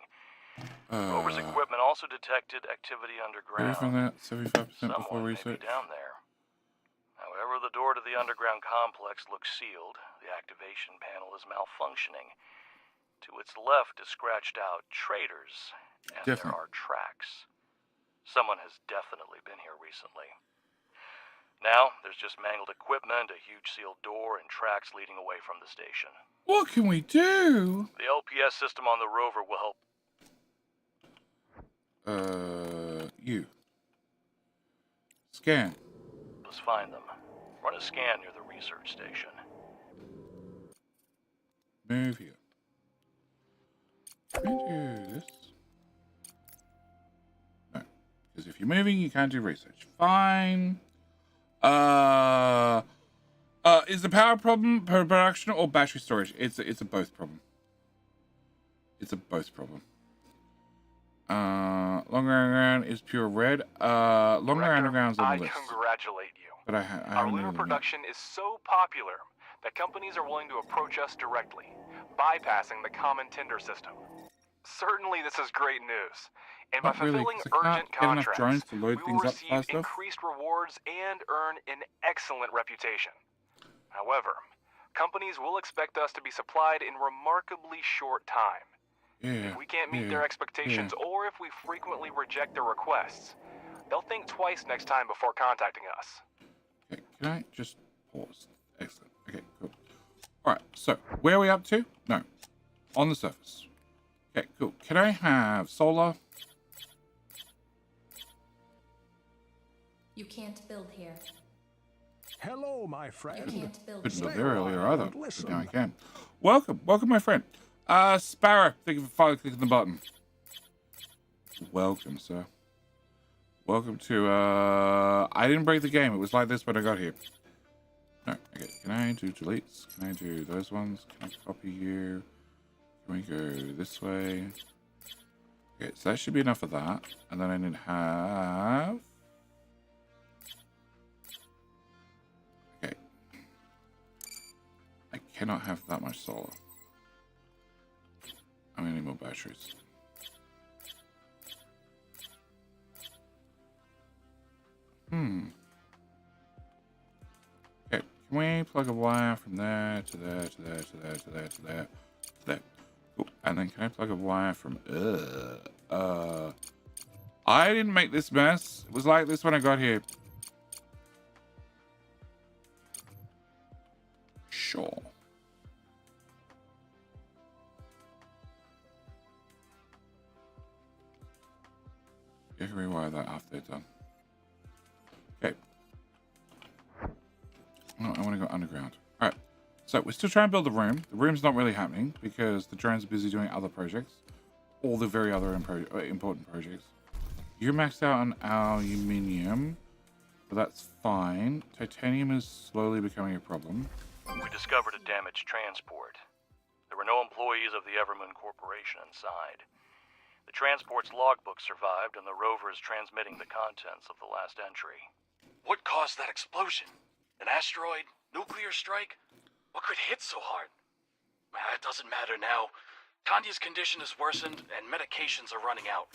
Rover's equipment also detected activity underground. From that 75% before Someone research. may be down there. However, the door to the underground complex looks sealed. The activation panel is malfunctioning. To its left is scratched out traders, and there are tracks. Someone has definitely been here recently. Now, there's just mangled equipment, a huge sealed door, and tracks leading away from the station. What can we do? The LPS system on the rover will help. You. Scan. Let's find them. Run a scan near the research station. Move here. Can I do this? No. Because if you're moving, you can't do research. Fine. Is the power problem production or battery storage? It's a both problem. It's a both problem. Longer underground is pure red. Longer underground's on the list. I congratulate you. But our lunar production is so popular that companies are willing to approach us directly, bypassing the common tender system. Certainly, this is great news. And by fulfilling urgent contracts, we will receive increased rewards and earn an excellent reputation. However, companies will expect us to be supplied in remarkably short time. If we can't meet their expectations, or if we frequently reject their requests, they'll think twice next time before contacting us. Okay, can I just pause? Excellent. Okay, cool. Alright, so, where are we up to? No. On the surface. Okay, cool. Can I have solar? You can't build here. Hello, my friend. You can't build Couldn't here. build there earlier either. But now I can. Welcome, my friend. Sparrow, thank you for finally clicking the button. Welcome, sir. Welcome to, I didn't break the game. It was like this when I got here. No, okay. Can I do deletes? Can I do those ones? Can I copy you? Can we go this way? Okay, so that should be enough of that. And then I need to have... Okay. I cannot have that much solar. I'm gonna need more batteries. Okay, can we plug a wire from there to there to there to there to there to there to there? Cool. And then can I plug a wire from I didn't make this mess. It was like this when I got here. Sure. You can rewire that after they're done. Okay. No, I want to go underground. Alright. So, we're still trying to build the room. The room's not really happening because the drones are busy doing other projects. All the very other important projects. You're maxed out on aluminium, but that's fine. Titanium is slowly becoming a problem. We discovered a damaged transport. There were no employees of the Evermoon Corporation inside. The transport's logbook survived, and the rover is transmitting the contents of the last entry. What caused that explosion? An asteroid? Nuclear strike? What could hit so hard? It doesn't matter now. Tanya's condition has worsened, and medications are running out.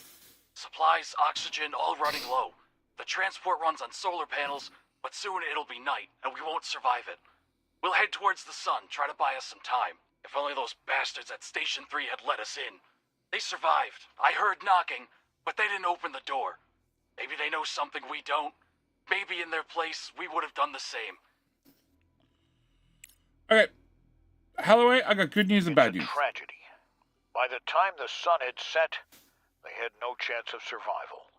Supplies, oxygen, all running low. The transport runs on solar panels, but soon it'll be night, and we won't survive it. We'll head towards the sun, try to buy us some time. If only those bastards at Station 3 had let us in. They survived. I heard knocking, but they didn't open the door. Maybe they know something we don't. Maybe in their place, we would have done the same. Okay. Holloway, I got good news and bad news. Tragedy. By the time the sun had set, they had no chance of survival.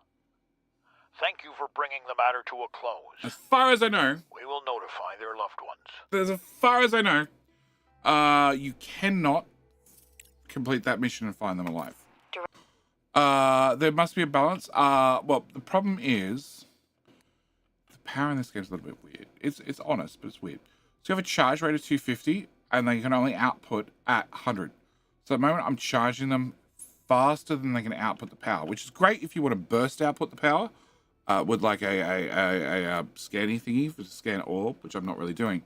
Thank you for bringing the matter to a close. As far as I know, We will notify their loved ones. as far as I know, you cannot complete that mission and find them alive. There must be a balance. Well, the problem is the power in this game is a little bit weird. It's honest, but it's weird. So you have a charge rate of 250, and they can only output at 100. So at the moment, I'm charging them faster than they can output the power, which is great if you want to burst output the power with like a scanning thingy to scan orb, which I'm not really doing.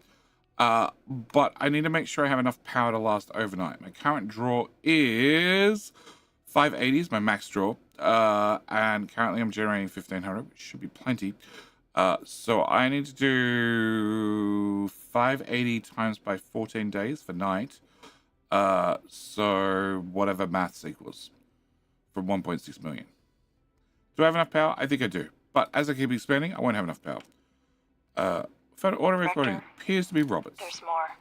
But I need to make sure I have enough power to last overnight. My current draw is 580 is my max draw, and currently I'm generating 1500, which should be plenty. So I need to do 580 times by 14 days for night. So whatever maths equals from 1.6 million. Do I have enough power? I think I do. But as I keep expanding, I won't have enough power. Found auto recording appears to be Roberts. There's more.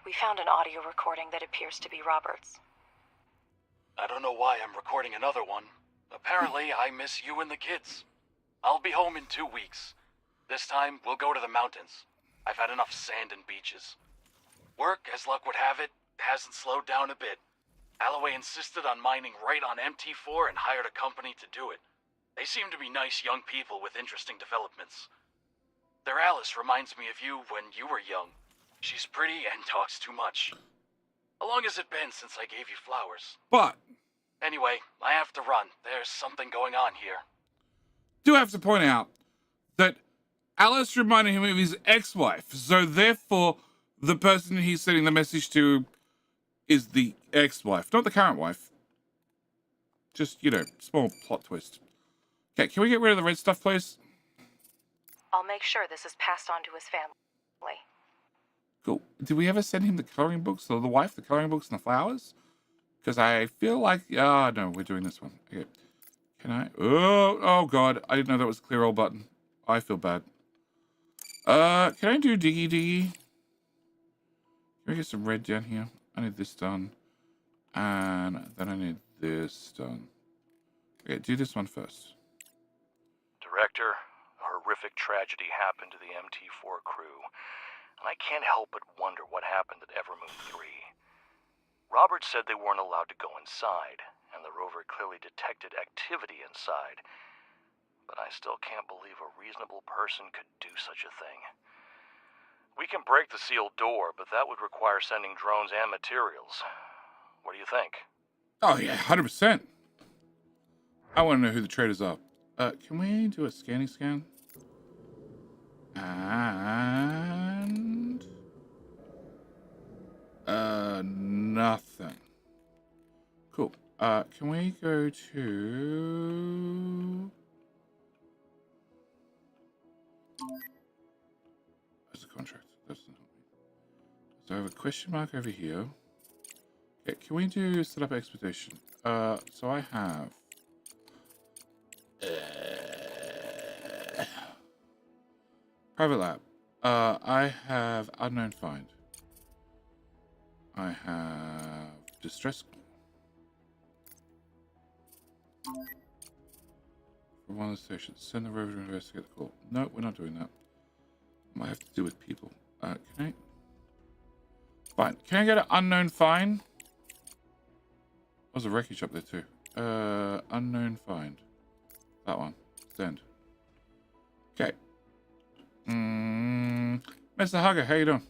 We found an audio recording that appears to be Robert's. I don't know why I'm recording another one. Apparently, I miss you and the kids. I'll be home in 2 weeks. This time, we'll go to the mountains. I've had enough sand and beaches. Work, as luck would have it, hasn't slowed down a bit. Alloway insisted on mining right on MT4 and hired a company to do it. They seem to be nice young people with interesting developments. Their Alice reminds me of you when you were young. She's pretty and talks too much. How long has it been since I gave you flowers? But Anyway, I have to run. There's something going on here. do have to point out that Alice reminded him of his ex-wife, so therefore the person he's sending the message to is the ex-wife, not the current wife. Just, you know, small plot twist. Okay, can we get rid of the red stuff, please? I'll make sure this is passed on to his family. Cool. Did we ever send him the coloring books, or the wife, the coloring books and the flowers? Because I feel like, no, we're doing this one. Okay. Can I? Oh God, I didn't know that was a clear all button. I feel bad. Can I do diggy diggy? Can we get some red down here? I need this done. And then I need this done. Okay, do this one first. Director, a horrific tragedy happened to the MT4 crew, and I can't help but wonder what happened at Evermoon 3. Robert said they weren't allowed to go inside, and the rover clearly detected activity inside. But I still can't believe a reasonable person could do such a thing. We can break the sealed door, but that would require sending drones and materials. What do you think? Oh yeah, 100%. I want to know who the traders are. Can we do a scanning scan? And nothing. Cool. Can we go to? That's a contract. That's not me. So I have a question mark over here. Okay, can we do set up expedition? So I have. Private lab. I have unknown find. I have distress. From one of the stations. Send the rover to investigate the call. No, we're not doing that. Might have to do with people. Can I? Fine. Can I get an unknown find? There's a wreckage up there too. Unknown find. That one. Send. Okay. Mr. Hugger, how you doing?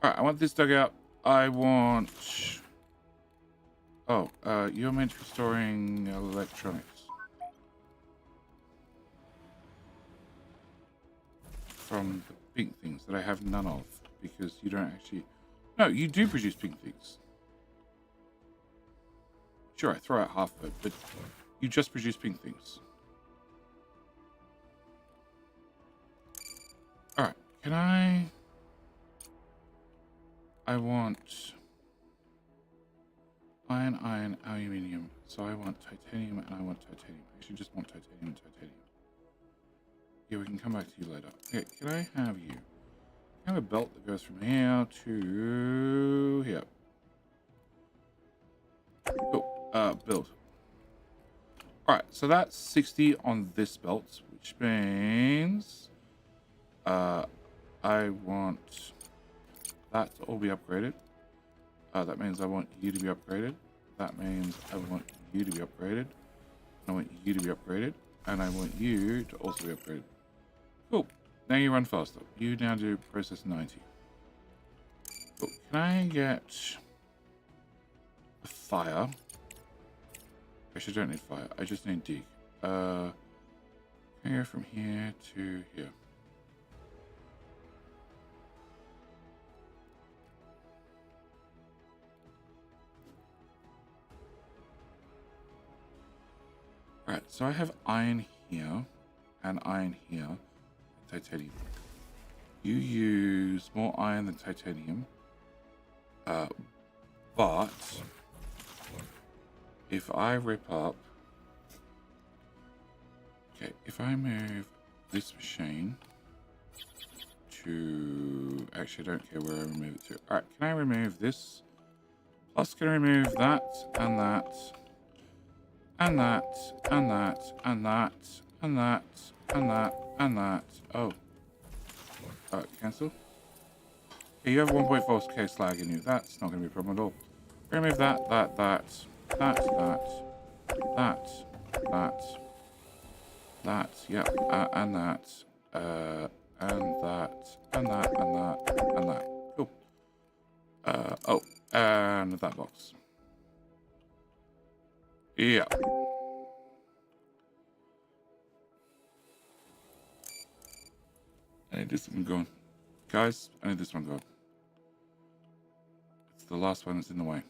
Alright, I want this dug out. I want... Oh, you're meant to be storing electronics. From the pink things that I have none of. Because you don't actually... No, you do produce pink things. Sure, I throw out half of it, but you just produce pink things. Alright, can I want iron, aluminium. So I want titanium and I want titanium. I actually just want titanium and titanium. Yeah, we can come back to you later. Okay, can I have you? I have a belt that goes from here to here. Cool. Build. Alright, so that's 60 on this belt, which means I want that to all be upgraded. That means I want you to be upgraded. That means I want you to be upgraded. I want you to be upgraded. And I want you to also be upgraded. Cool. Now you run faster. You now do process 90. Cool. Can I get a fire? Actually, I don't need fire. I just need dig. Can I go from here to here? Right, so I have iron here and iron here, and titanium. You use more iron than titanium, but if I rip up, okay, if I move this machine to, actually I don't care where I remove it to. All right, can I remove this? Plus, can I remove that and that? And that, and that, and that, and that, and that, and that. Oh. Cancel. Okay, you have 1.4k slag in you. That's not going to be a problem at all. Remove that, that, that, that, yeah, and that, and that, and that, and that, and that. Cool. Oh, and that box. Yeah. I need this one going. Guys, I need this one going. It's the last one that's in the way.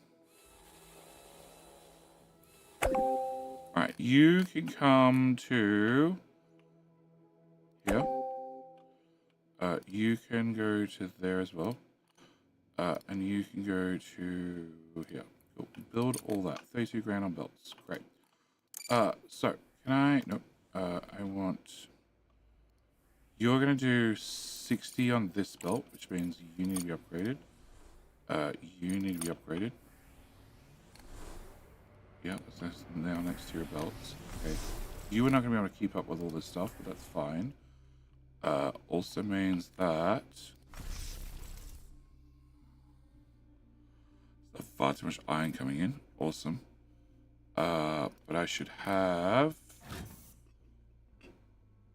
Alright, you can come to here. You can go to there as well. And you can go to here. Cool. Build all that. 32 grand on belts. Great. So, can I... Nope. I want... You're going to do 60 on this belt, which means you need to be upgraded. You need to be upgraded. Yeah, that's now next to your belts. Okay. You are not going to be able to keep up with all this stuff, but that's fine. Also means that... There's far too much iron coming in. Awesome. But I should have...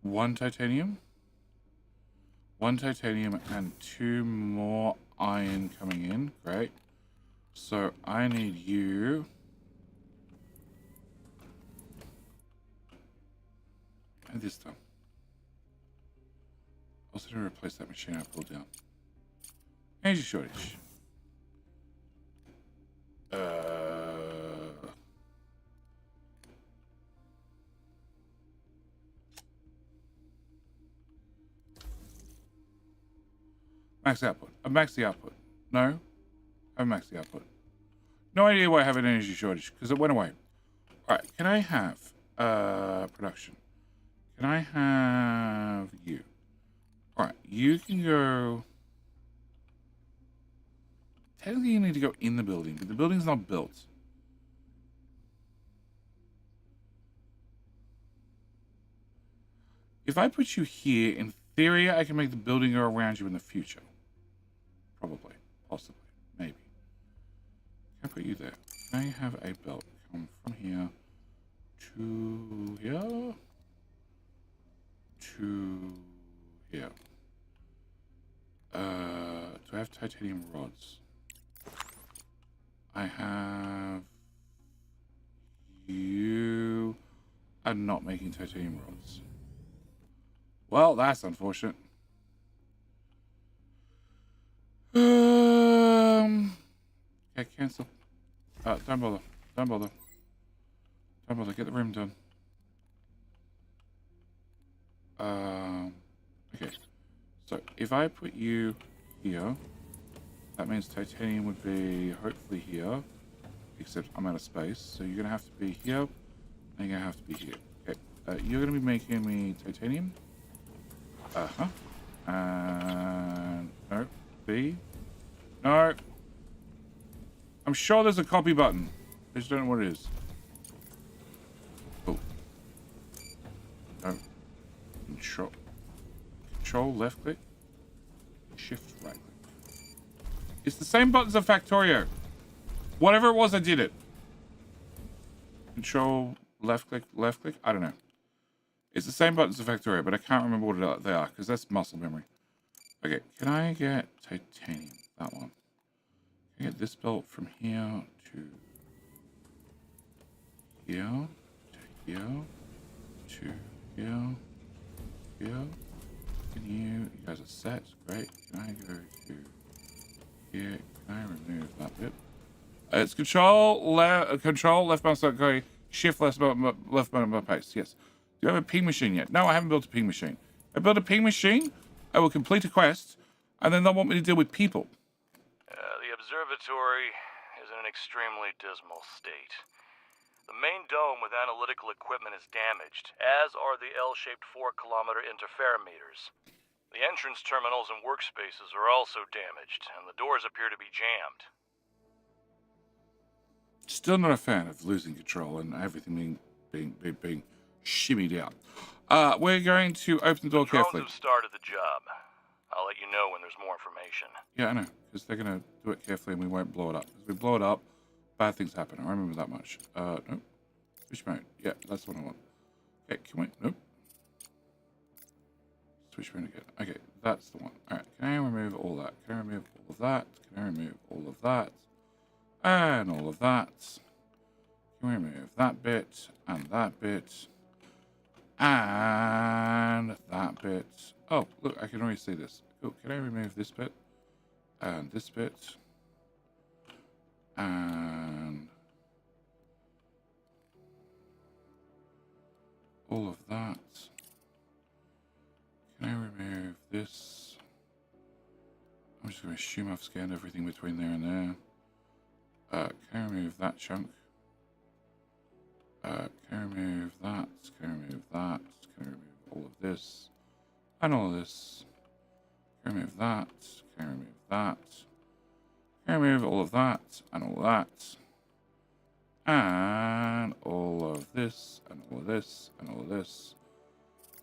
1 titanium. 1 titanium and 2 more iron coming in. Great. So I need you... And this done. Also to replace that machine I pulled down. Energy shortage. Max output. I've maxed the output. No? I've maxed the output. No idea why I have an energy shortage, because it went away. Alright, can I have production? Can I have you? Alright, you can go... Technically you need to go in the building, but the building's not built. If I put you here, in theory, I can make the building go around you in the future. Probably. Possibly. Maybe. Can I put you there? Can I have a belt come from here to here? To here. Do I have titanium rods? I have... You are not making titanium rods. Well, that's unfortunate. Okay, cancel. Don't bother. Don't bother. Don't bother, get the room done. Okay. So if I put you here, that means titanium would be hopefully here. Except I'm out of space, so you're gonna have to be here, and you're gonna have to be here. Okay. You're gonna be making me titanium. And no, B. No. I'm sure there's a copy button. I just don't know what it is. Oh. No. Control left click. Shift right click. It's the same buttons as Factorio. Whatever it was, I did it. Control left click, left click. I don't know. It's the same buttons as Factorio, but I can't remember what they are because that's muscle memory. Okay, can I get titanium? That one. Can I get this belt from here to here to here to here? Here. Can you guys are set. Great. Can I go to here? Can I remove that bit? It's control left mouse okay, shift left button paste. Yes. Do you have a ping machine yet? No, I haven't built a ping machine. I build a ping machine, I will complete a quest, and then they'll want me to deal with people. The observatory is in an extremely dismal state. The main dome with analytical equipment is damaged, as are the L-shaped 4-kilometer interferometers. The entrance terminals and workspaces are also damaged, and the doors appear to be jammed. Still not a fan of losing control and everything being shimmied out. We're going to open the door carefully. Drones have started the job. I'll let you know when there's more information. Yeah, I know, because they're going to do it carefully and we won't blow it up. If we blow it up, bad things happen. I remember that much. Nope. Switch mode. Yeah, that's what I want. Okay, can we? Nope. Switch mode again. Okay, that's the one. All right, can I remove all that? Can I remove all of that? Can I remove all of that? And all of that. Can we remove that bit and that bit and that bit? Oh, look, I can already see this. Cool. Can I remove this bit and this bit and all of that? Can I remove this? I'm just going to assume I've scanned everything between there and there. Can I remove that chunk? Can I remove that? Can I remove that? Can I remove all of this? And all of this. Can I remove that? Can I remove that? Can I remove all of that? And all of that? And all of this? And all of this? And all of this?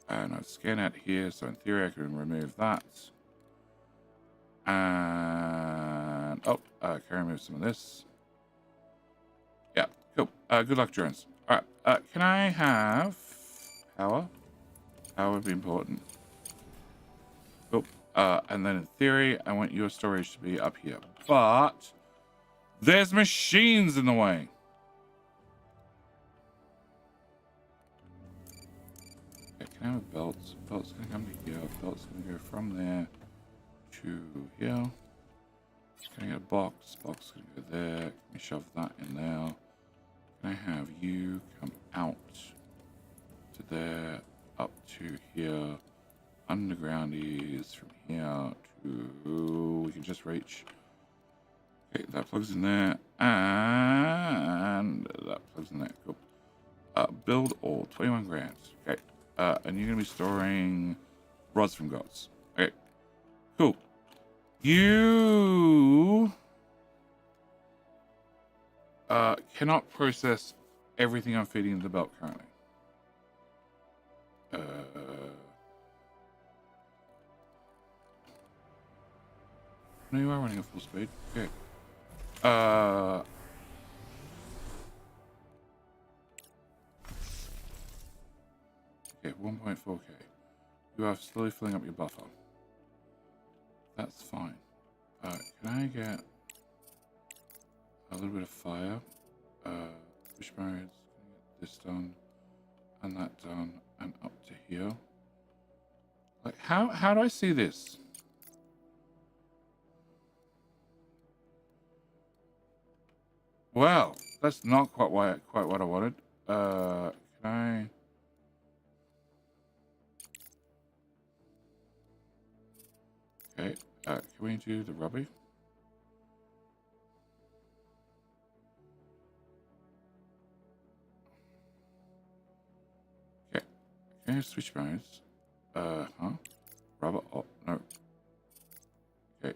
And I've scanned out here, so in theory I can remove that. And... oh, can I remove some of this? Yeah, cool. Good luck, drones. Alright, can I have power? Power would be important. Cool. And then in theory, I want your storage to be up here. But there's machines in the way. Okay, can I have a belt? Belt's gonna come to here. Belt's gonna go from there to here. Can I get a box? Box is gonna go there. Can we shove that in there? Can I have you come out to there, up to here? Underground is from here to... we can just reach. Okay, that plugs in there. And that plugs in there. Cool. Build all. 21 grand. Okay. And you're going to be storing rods from gods. Okay. Cool. You... cannot process everything I'm feeding into the belt currently. No, you are running at full speed. Okay. Okay, 1.4k. You are slowly filling up your buffer. That's fine. Can I get a little bit of fire? Fish modes. Get this done, and that done, and up to here. Like, how do I see this? Well, that's not quite what I wanted. Can I? Okay. Can we do the rubber? Okay. Can I switch modes? Rubber. Oh no. Okay.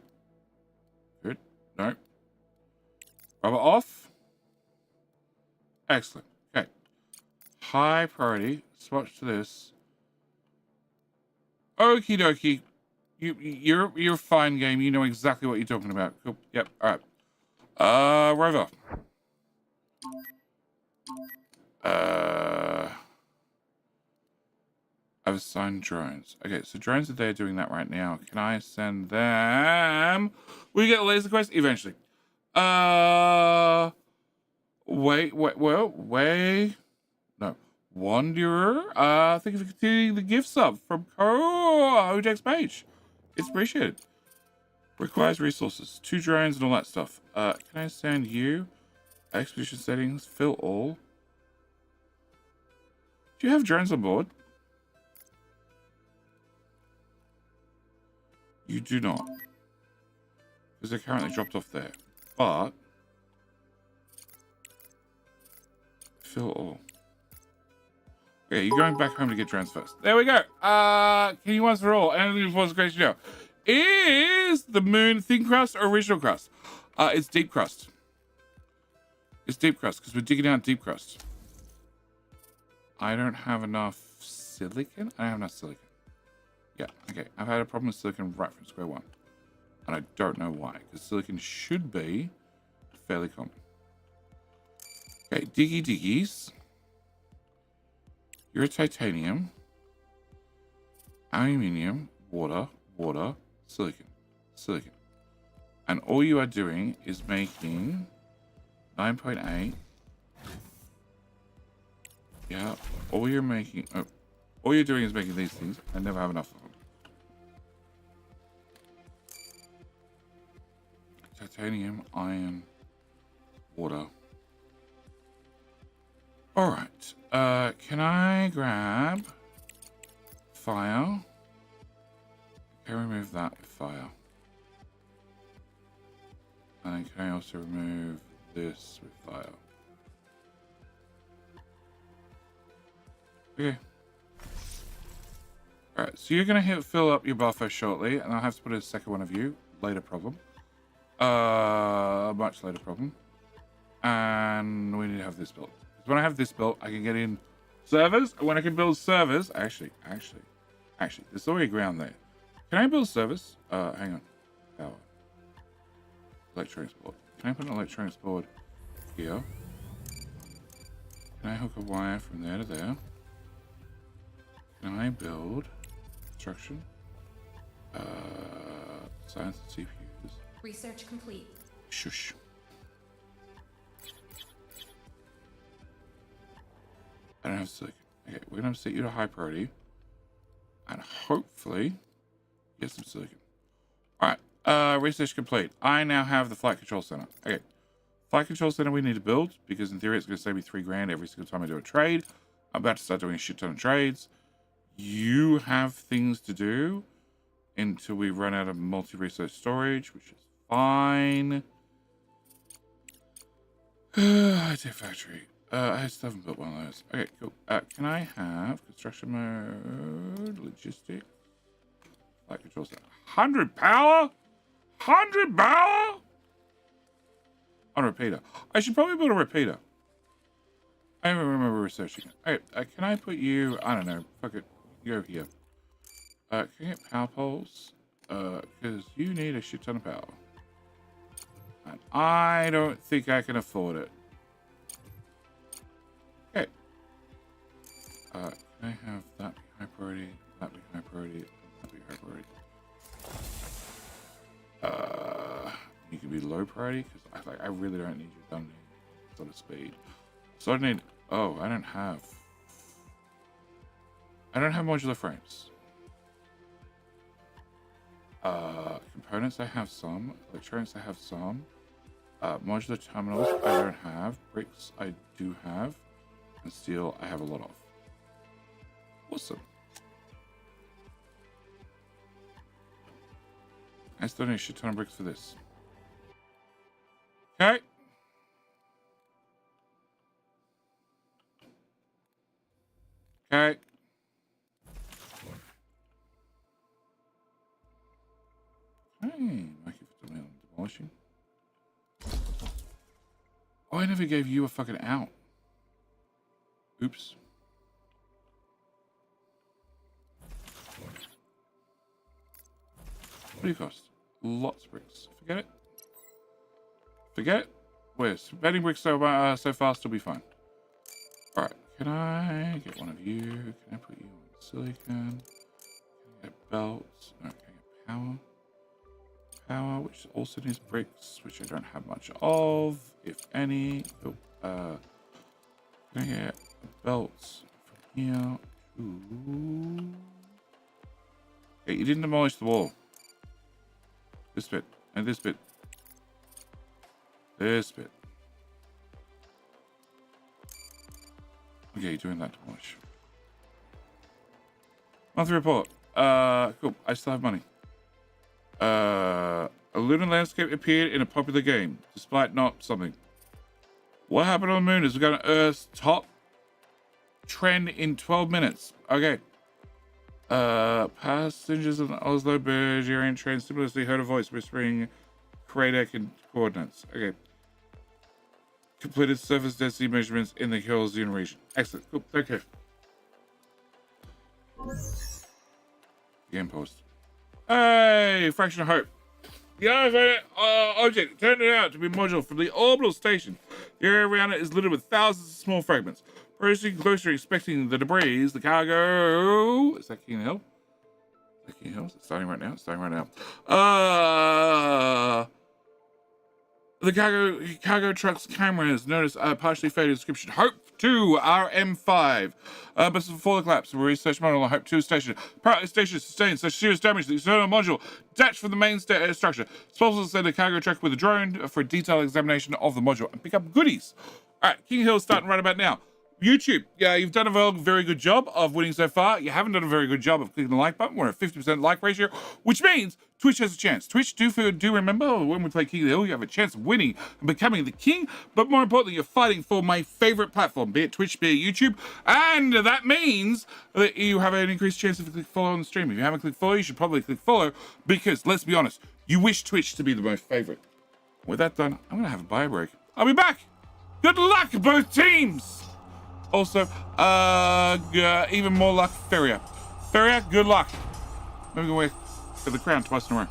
Good. No. Rubber off. Excellent. Okay. High priority. Switch to this. Okie dokie. You're fine, game. You know exactly what you're talking about. Cool. Yep. All right. Rover. I've assigned drones. Okay, so drones are there doing that right now. Can I send them? We get a laser quest eventually. Wait. No. Wanderer. Thank you for continuing the gift sub from Hodex Page. It's appreciated. Requires resources. 2 drones and all that stuff. Can I send you? Expedition settings. Fill all. Do you have drones on board? You do not. Because they're currently dropped off there. But fill all. Okay, you're going back home to get drones first. There we go. Can you once for all? And before the great show. Is the moon thin crust or original crust? It's deep crust. It's deep crust because we're digging out deep crust. I don't have enough silicon. I have enough silicon. Yeah, okay. I've had a problem with silicon right from square one. And I don't know why. Because silicon should be fairly common. Okay, diggies. You're a titanium. Aluminium. Water. Silicon. And all you are doing is making 9.8. Yeah, all you're doing is making these things. I never have enough of them. Titanium, iron, water. All right. Can I grab fire? Can I remove that with fire? And can I also remove this with fire? Okay. Alright, so you're going to fill up your buffer shortly, and I'll have to put a second one of you. Later problem. Much later problem. And we need to have this built. Because when I have this built, I can get in servers. And when I can build servers... Actually, there's already ground there. Can I build servers? Hang on. Power. Electronics board. Can I put an electronics board here? Can I hook a wire from there to there? Can I build construction? Science and CPUs. Research complete. Shush. I don't have silicon. Okay, we're gonna set you to high priority. And hopefully get some silicon. Alright, research complete. I now have the flight control center. Okay. Flight control center we need to build because in theory it's gonna save me $3,000 every single time I do a trade. I'm about to start doing a shit ton of trades. You have things to do until we run out of multi-research storage, which is fine. I take factory. I still haven't built one of those. Okay, cool. Can I have construction mode, logistics, flight control center? 100 power? 100 power? On a repeater. I should probably build a repeater. I don't remember researching it. Okay, can I put you, I don't know, fuck it, go here. Can I get power poles? Because you need a shit ton of power. And I don't think I can afford it. Okay. Can I have that be high priority, that be high priority, that be high priority? You can be low priority, because I really don't need you done sort of speed. So I need, oh, I don't have modular frames. Components I have some, electronics I have some, modular terminals I don't have, bricks I do have, And steel, I have a lot of. Awesome. I still need a shit ton of bricks for this. Okay. Okay. Hey, thank you for demolishing. Oh, I never gave you a fucking out. Oops. What do you cost? Lots of bricks. Forget it. Forget it. We're spending bricks so fast, we'll be fine. Alright, can I get one of you? Can I put you on silicon? Can I get belts? No, can I get power? Power, which also needs bricks, which I don't have much of, if any. Oh, can I get belts from here? Ooh. Hey, you didn't demolish the wall. This bit, and this bit. This bit. Okay, you're doing that demolish. Monthly report. Cool. I still have money. A lunar landscape appeared in a popular game, despite not something. What happened on the moon is we're going to Earth's top trend in 12 minutes. Okay. Passengers on the Oslo Bulgarian train similarly heard a voice whispering crater coordinates. Okay. Completed surface density measurements in the Hellesian region. Excellent. Cool. Okay. Game post. Hey, fraction of hope. The unearthed object turned out to be a module from the orbital station. The area around it is littered with thousands of small fragments. Approaching closer, expecting the debris, the cargo. Is that King Hill? Is that King Hill? It's starting right now. It's starting right now. The cargo truck's cameras notice a partially faded inscription. Hope 2 RM5. But before the collapse, the research model on Hope 2 station. Apparently, the station sustained such serious damage that the external module detached from the main structure. It's possible to send a cargo truck with a drone for a detailed examination of the module and pick up goodies. All right, King Hill's starting right about now. YouTube, yeah, you've done a very good job of winning so far. You haven't done a very good job of clicking the like button. We're at 50% like ratio, which means Twitch has a chance. Twitch, do remember when we play King of the Hill, you have a chance of winning and becoming the king. But more importantly, you're fighting for my favorite platform, be it Twitch, be it YouTube. And that means that you have an increased chance of click follow on the stream. If you haven't clicked follow, you should probably click follow because, let's be honest, you wish Twitch to be the most favorite. With that done, I'm going to have a bio break. I'll be back. Good luck, both teams. Also, even more luck, Feria. Feria, good luck. Moving away to the crown twice in a row.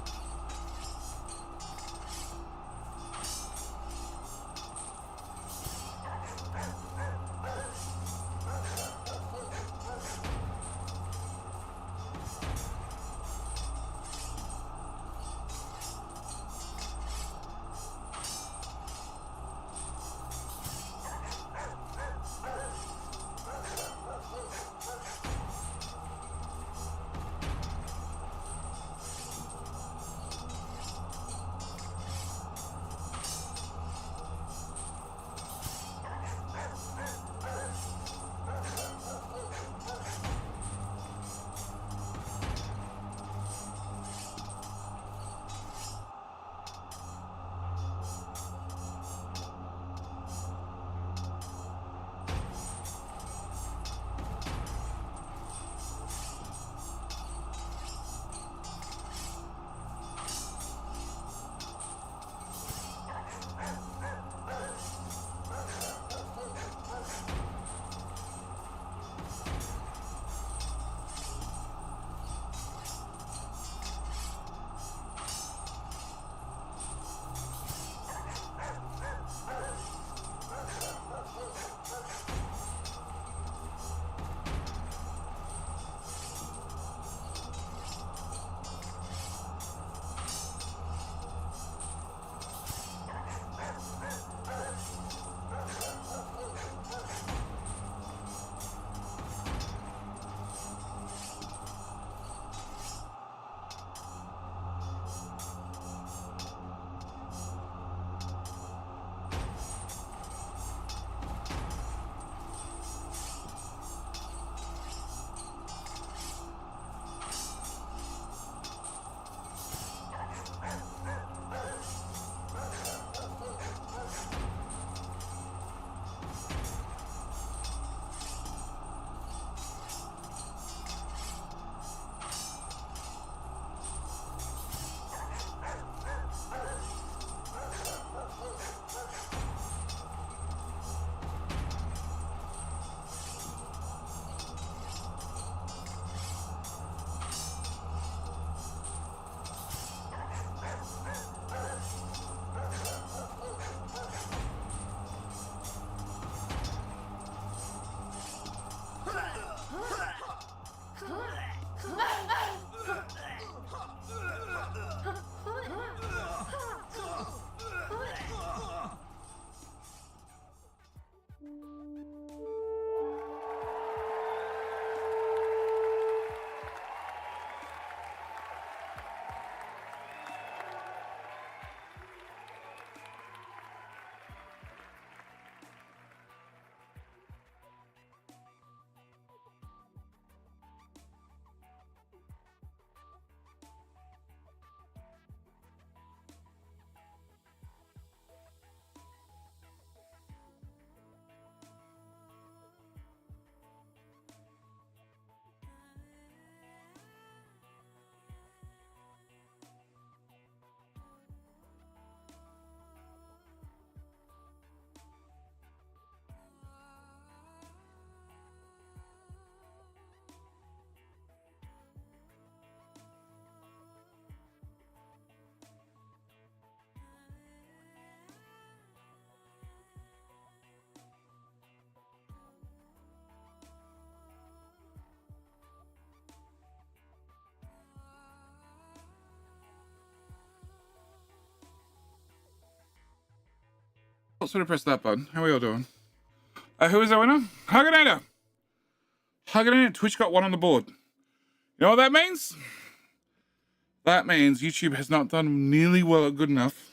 Also to press that button. How are we all doing? Who is our winner? Huganator. Huganator. Twitch got 1 on the board. You know what that means? That means YouTube has not done nearly well or good enough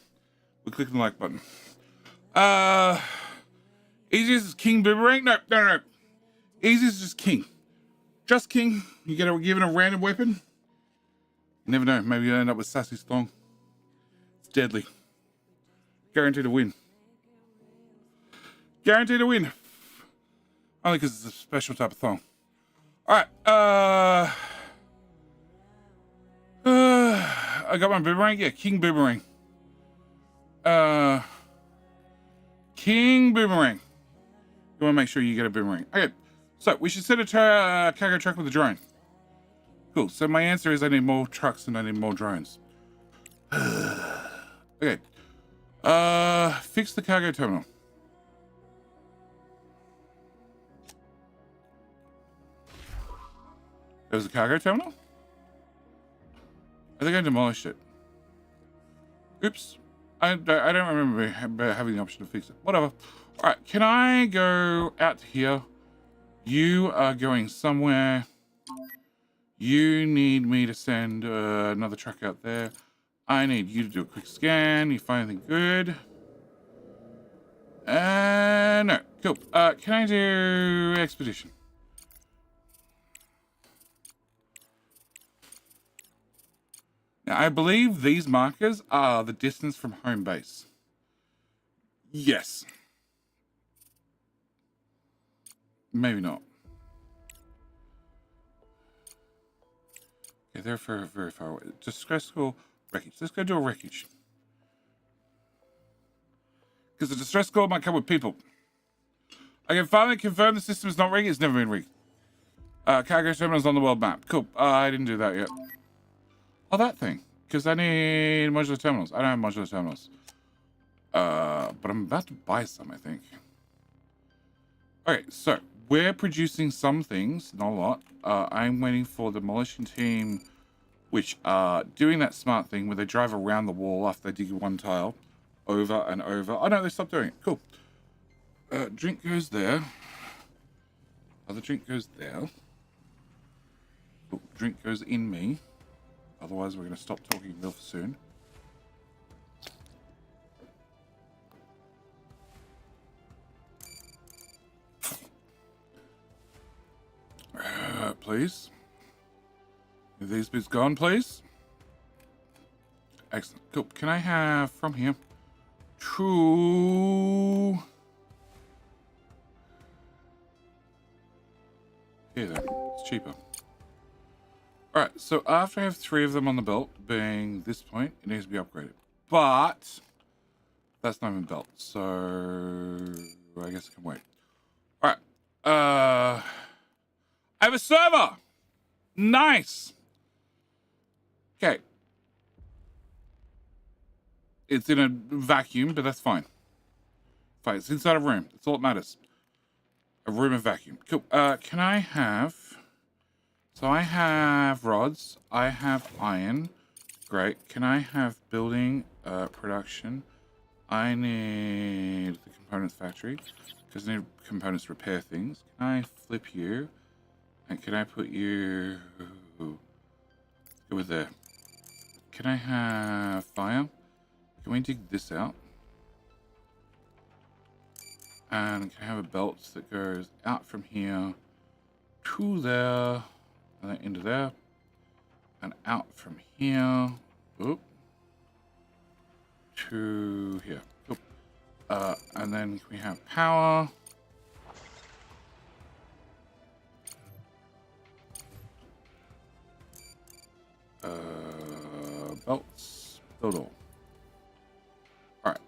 with clicking the like button. Easiest is King Boomerang. No. Easiest is just King. Just King. You get given a random weapon. You never know. Maybe you'll end up with Sassy Thong. It's deadly. Guaranteed to win. Guaranteed to win. Only because it's a special type of thong. Alright. I got my boomerang. Yeah, King Boomerang. King Boomerang. You want to make sure you get a boomerang. Okay. So, we should set a cargo truck with a drone. Cool. So, my answer is I need more trucks and I need more drones. Okay. Fix the cargo terminal. There was a cargo terminal? I think I demolished it. Oops. I don't remember having the option to fix it. Whatever. Alright, can I go out to here? You are going somewhere. You need me to send another truck out there. I need you to do a quick scan. You find anything good? No. Cool. Can I do expedition? Now, I believe these markers are the distance from home base. Yes. Maybe not. Okay, they're very far away. Distressful wreckage. Let's go do a wreckage. Because the distress call might come with people. I can finally confirm the system is not rigged. It's never been rigged. Cargo terminals on the world map. Cool. I didn't do that yet. Oh, that thing. Because I need modular terminals. I don't have modular terminals. But I'm about to buy some, I think. Okay, so we're producing some things, not a lot. I'm waiting for the demolition team, which are doing that smart thing where they drive around the wall after they dig one tile over and over. Oh, no, they stopped doing it. Cool. Drink goes there. Other drink goes there. Cool. Drink goes in me. Otherwise, we're going to stop talking real soon. Please. Are these bits gone, please? Excellent. Cool. Can I have from here to here then? It's cheaper. Alright, so after I have 3 of them on the belt, being this point, it needs to be upgraded. But that's not even belt, so I guess I can wait. Alright. I have a server! Nice! Okay. It's in a vacuum, but that's fine. Fine, it's inside a room. That's all that matters. A room of vacuum. Cool. Can I have... So I have rods. I have iron. Great. Can I have building, production? I need the components factory. Because I need components to repair things. Can I flip you? And can I put you... over there. Can I have fire? Can we dig this out? And can I have a belt that goes out from here to there, and then into there, and out from here, oop, to here. Oop. And then we have power. Belts, build all. Alright,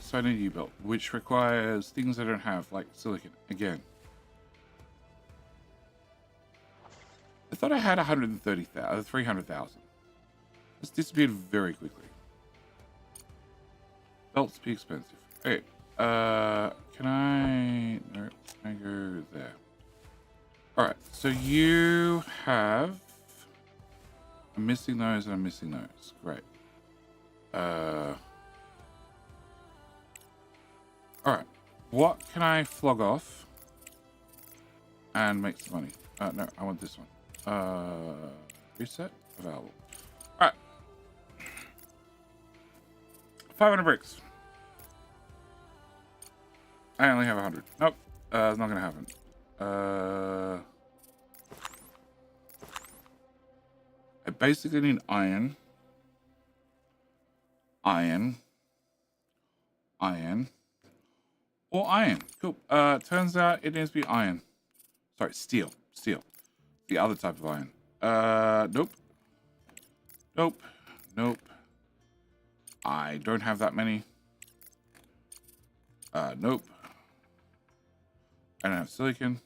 so I need a U-belt, which requires things I don't have, like silicon, again. I thought I had 130,000, 300,000. This disappeared very quickly. Belts be expensive. Okay, can I... No, can I go there? Alright, so you have... I'm missing those and I'm missing those. Great. Alright. What can I flog off and make some money? No, I want this one. Reset. Available. Alright. 500 bricks. I only have 100. Nope. It's not gonna happen. I basically need iron. Iron. Or iron. Cool. Turns out it needs to be iron. Sorry, steel. Steel. The other type of iron. Nope. Nope. Nope. I don't have that many. Nope. I don't have silicon.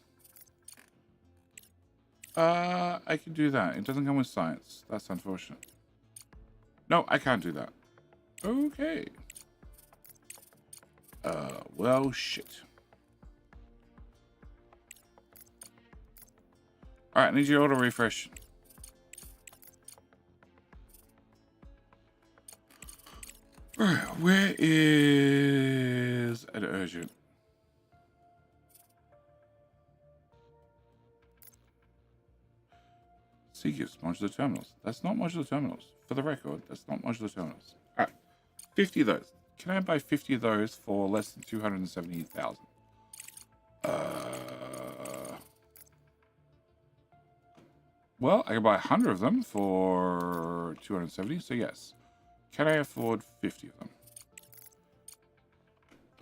I can do that. It doesn't come with science. That's unfortunate. No, I can't do that. Okay. Well, shit. Alright, I need you to auto refresh. Alright, where is an urgent? Gives modular terminals. That's not modular terminals. For the record, that's not modular terminals. Alright. 50 of those. Can I buy 50 of those for less than 270,000? Well, I can buy 100 of them for 270, so yes. Can I afford 50 of them?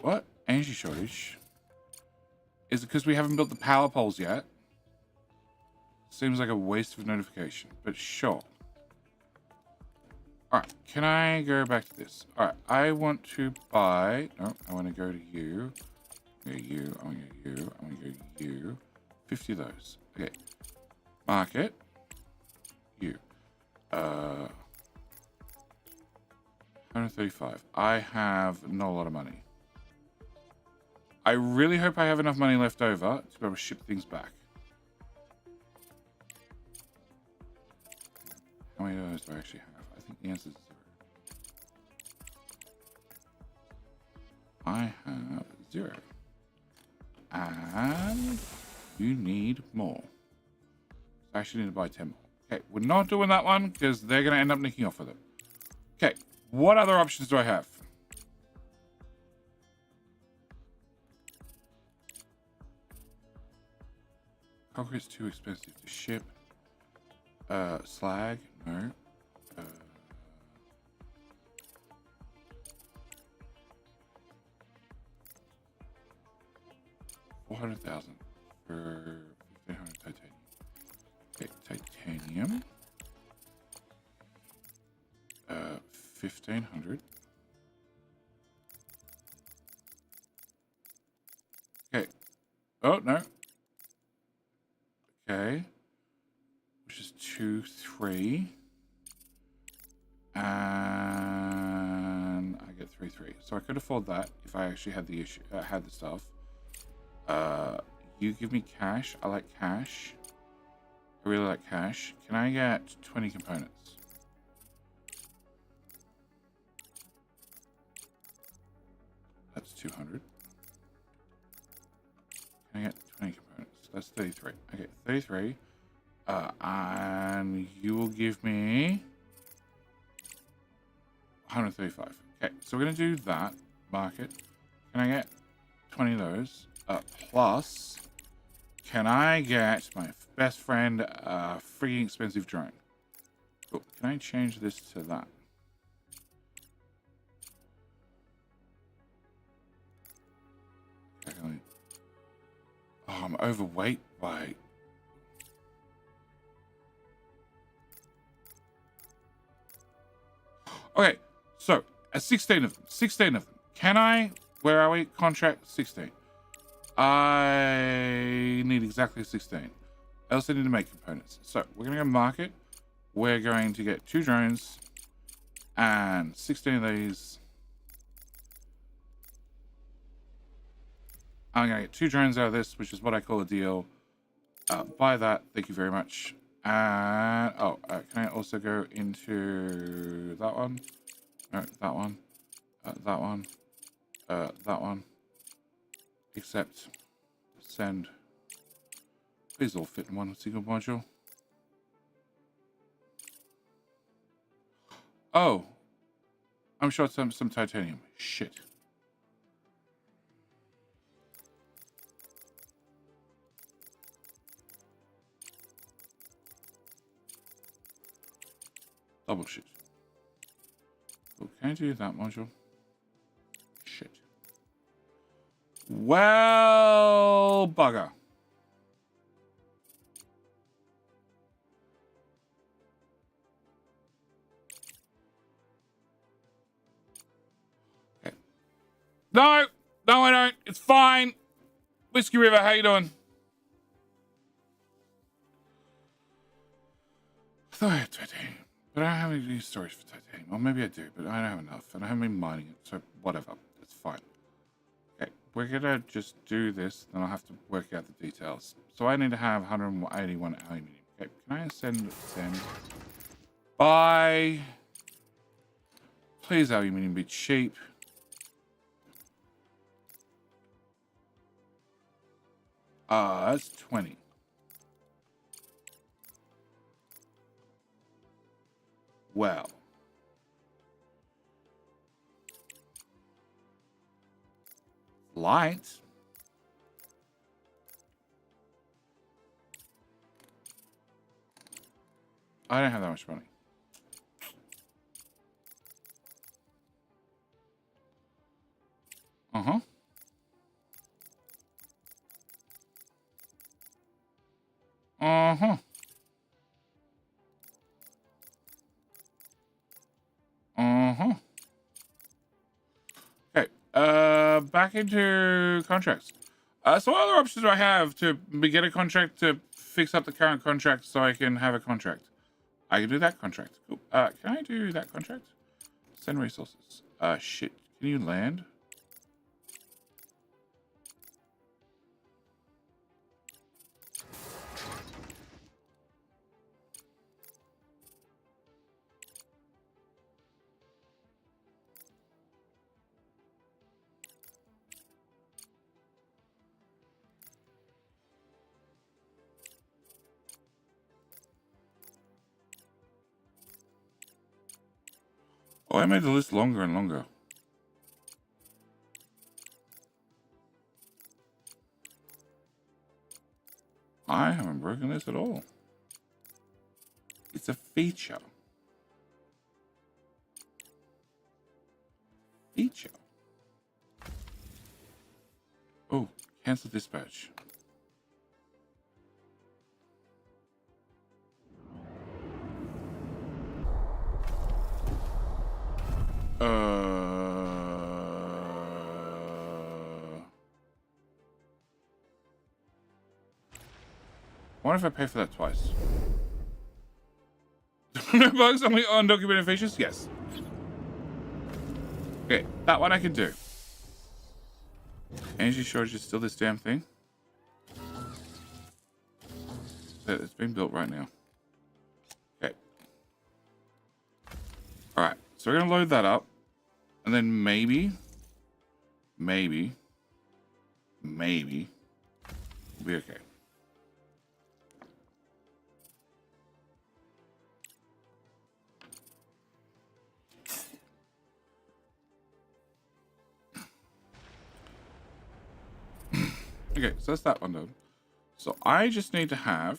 What? Energy shortage? Is it because we haven't built the power poles yet? Seems like a waste of notification, but sure. Alright, can I go back to this? Alright, I want to buy... No, I want to go to you. I want to go to you. I want to go to you. I want to go to you. 50 of those. Okay. Market. You. 135. I have not a lot of money. I really hope I have enough money left over to be able to ship things back. How many of those do I actually have? I think the answer is 0. I have 0. And you need more. I actually need to buy 10 more. Okay, we're not doing that one because they're going to end up nicking off with it. Okay, what other options do I have? Concrete's too expensive to ship. Slag, no. 400,000 for 1,500 titanium. Okay, titanium. 1,500. Okay. Oh, no. Okay. Which is 2, 3. And I get 3, 3. So I could afford that if I actually had the issue, had the stuff. You give me cash. I like cash. I really like cash. Can I get 20 components? That's 200. Can I get 20 components? That's 33. Okay, 33. And you will give me 135. Okay, so we're going to do that. Market. Can I get 20 of those? Plus, can I get my best friend a freaking expensive drone? Cool. Can I change this to that? Okay. Oh, I'm overweight by... Okay, so 16 of them. 16 of them. Can I... Where are we? Contract 16. I need exactly 16. I also need to make components. So we're going to go market. We're going to get 2 drones and 16 of these. I'm going to get 2 drones out of this, which is what I call a deal. Buy that. Thank you very much. And can I also go into that one? No, that one. That one. That one. Accept. Send. Please all fit in one single module. Oh. I'm short some titanium. Shit. Double shit. Oh, can I do that module? Shit. Well, bugger. Okay. No, I don't. It's fine. Whiskey River, how you doing? I thought I had titanium, but I don't have any storage for titanium. Or maybe I do, but I don't have enough, and I haven't been mining it, so whatever. It's fine. Okay, we're gonna just do this, then I'll have to work out the details. So I need to have 181 aluminium. Okay, can I send? Buy. Please, aluminium be cheap. That's 20. Well. Light. I don't have that much money. Uh-huh. Uh-huh. Uh-huh. Okay. Back into contracts. So what other options do I have to get a contract to fix up the current contract so I can have a contract? I can do that contract. Cool. Can I do that contract? Send resources. Shit. Can you land? Oh, I made the list longer and longer. I haven't broken this at all. It's a feature. Feature. Oh, cancel dispatch. What if I pay for that twice? No bugs, only undocumented features? Yes. Okay, that one I can do. Energy shortage is still this damn thing. It's being built right now. Okay. Alright, so we're going to load that up. And then maybe we'll be okay. Okay, so that's that one done. So I just need to have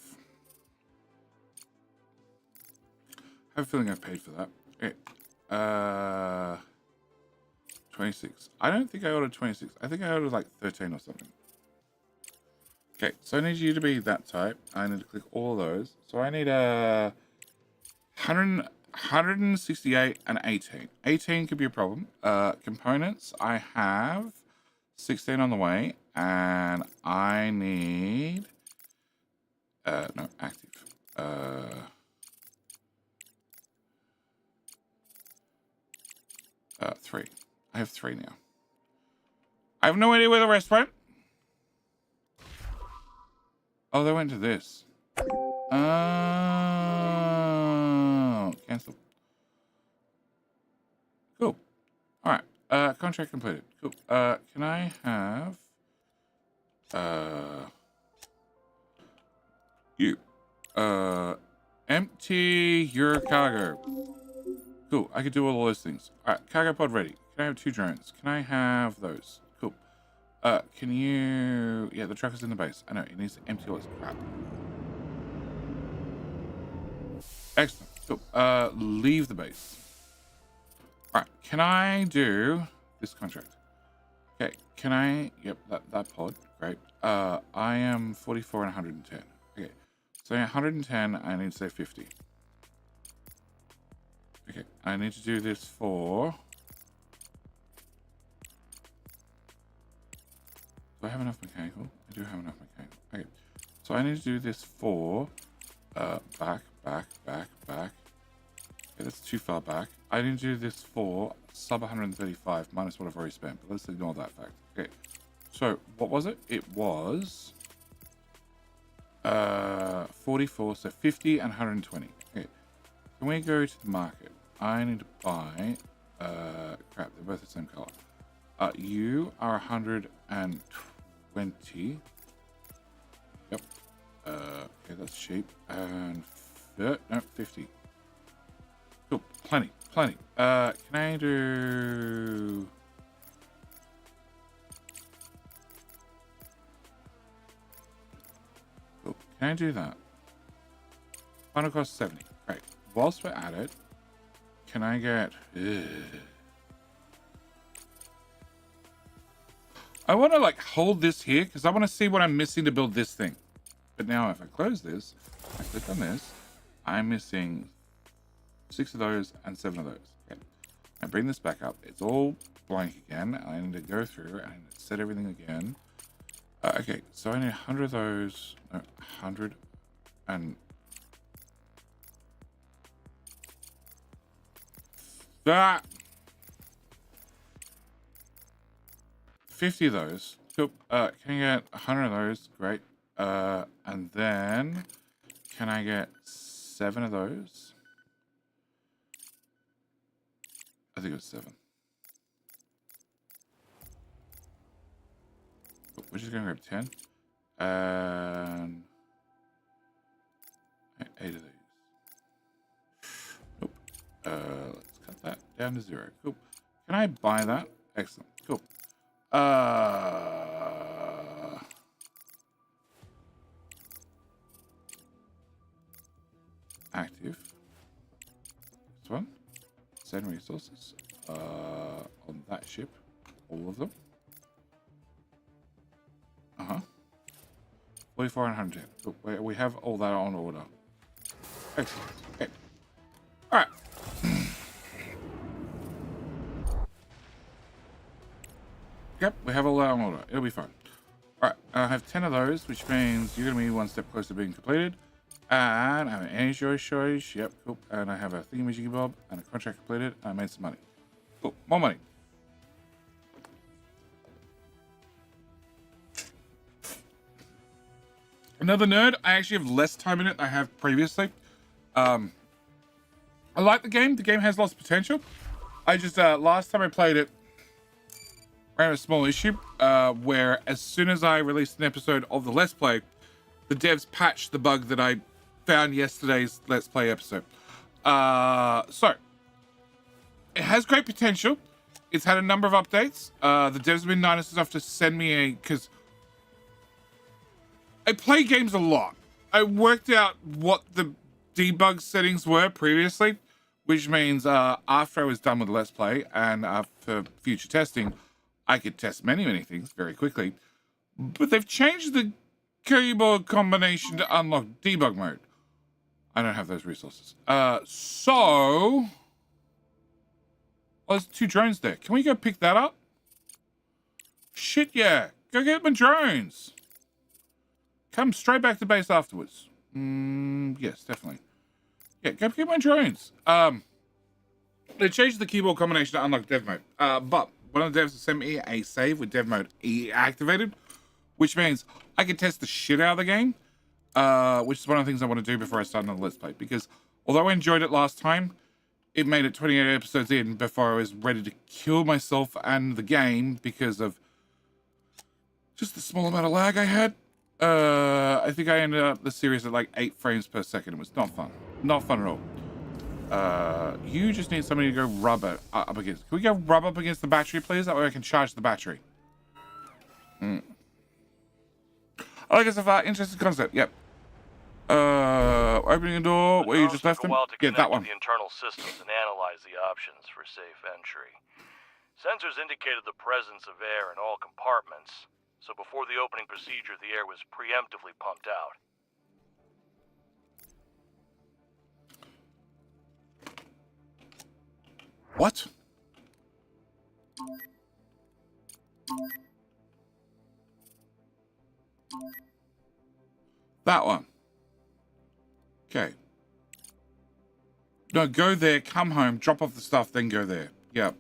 I have a feeling I've paid for that. Okay. 26. I don't think I ordered 26. I think I ordered like 13 or something. Okay, so I need you to be that type. I need to click all those. So I need 168 and 18. 18 could be a problem. Components, I have 16 on the way. And I need... no, active. 3. I have 3 now. I have no idea where the rest went. Oh, they went to this. Oh, cancel. Cool. All right. Contract completed. Cool. Can I have You. Empty your cargo. Cool. I could do all those things. All right. Cargo pod ready. Can I have 2 drones? Can I have those? Cool. Can you... Yeah, the truck is in the base. I know. It needs to empty all its crap. Excellent. Cool. Leave the base. All right. Can I do this contract? Okay. Can I... Yep, that pod. Great. I am 44 and 110. Okay. So 110, I need to say 50. Okay. I need to do this for... Do I have enough mechanical? I do have enough mechanical. Okay. So I need to do this for... back. Okay, that's too far back. I need to do this for sub 135 minus what I've already spent, but let's ignore that fact. Okay. So, what was it? It was 44, so 50 and 120. Okay. Can we go to the market? I need to buy crap, they're both the same color. You are 120. Yep. Okay, that's cheap. And no, 50. Cool. Plenty. Can I do... Cool. Can I do that? Final cost 70. Right. Whilst we're at it, can I get... I want to like hold this here because I want to see what I'm missing to build this thing. But now if I close this, I click on this, I'm missing 6 of those and 7 of those. Okay. I bring this back up. It's all blank again. I need to go through and set everything again. Okay, so I need 100 of those. No, 100 and... That! 50 of those. Cool. Can I get 100 of those? Great. And then can I get 7 of those? I think it was 7. Cool. We're just gonna grab 10. And 8 of these. Nope. Let's cut that down to 0. Cool. Can I buy that? Excellent. Cool. Active. This one. Send resources. On that ship. All of them. 44 and 110. Cool. We have all that on order. Excellent. Okay. Alright. Yep, we have all that on order. It'll be fine. Alright, I have 10 of those, which means you're going to be one step closer to being completed. And I have an energy shortage. Yep, cool. And I have a thingamajiggy bob and a contract completed. And I made some money. Cool, more money. Another nerd. I actually have less time in it than I have previously. I like the game. The game has lots of potential. I just, last time I played it, I had a small issue where as soon as I released an episode of the Let's Play, the devs patched the bug that I found yesterday's Let's Play episode. So, it has great potential. It's had a number of updates. The devs have been nice enough to send me because I play games a lot. I worked out what the debug settings were previously, which means after I was done with the Let's Play and for future testing, I could test many things very quickly. But they've changed the keyboard combination to unlock debug mode. I don't have those resources. Oh, there's 2 drones there. Can we go pick that up? Shit, yeah. Go get my drones. Come straight back to base afterwards. Yes, definitely. Yeah, go get my drones. They changed the keyboard combination to unlock dev mode. But one of the devs sent me a save with dev mode activated, which means I can test the shit out of the game, which is one of the things I want to do before I start another Let's Play. Because although I enjoyed it last time, it made it 28 episodes in before I was ready to kill myself and the game because of Just the small amount of lag I had. I think I ended up the series at like 8 frames per second. It was not fun. Not fun at all. You just need somebody to go rub it up against. Can we go rub up against the battery, please? That way I can charge the battery. I like it so far. Interesting concept. Yep. Opening a door where you just left them. Yeah, that one. The internal systems and analyze the options for safe entry. Sensors indicated the presence of air in all compartments, so before the opening procedure, the air was preemptively pumped out. What? That one. Okay. No, go there, come home, drop off the stuff, then go there. Yep.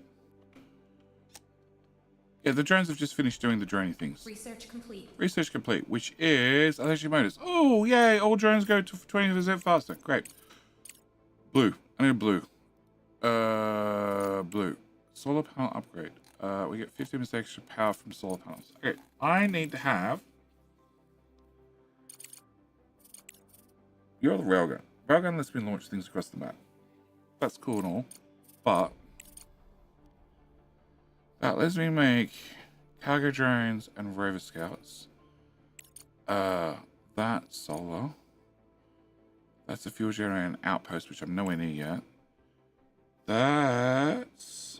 Yeah, the drones have just finished doing the drone things. Research complete. Research complete, which is electric motors. Oh, yay, all drones go to 20% faster. Great. Blue. I need blue. Blue. Solar panel upgrade. We get 50% extra power from solar panels. Okay, I need to have... You're the railgun. Railgun lets me launch things across the map. That's cool and all, but... That lets me make cargo drones and rover scouts. That's solar. That's a fuel generator and outpost, which I'm nowhere near yet. That's...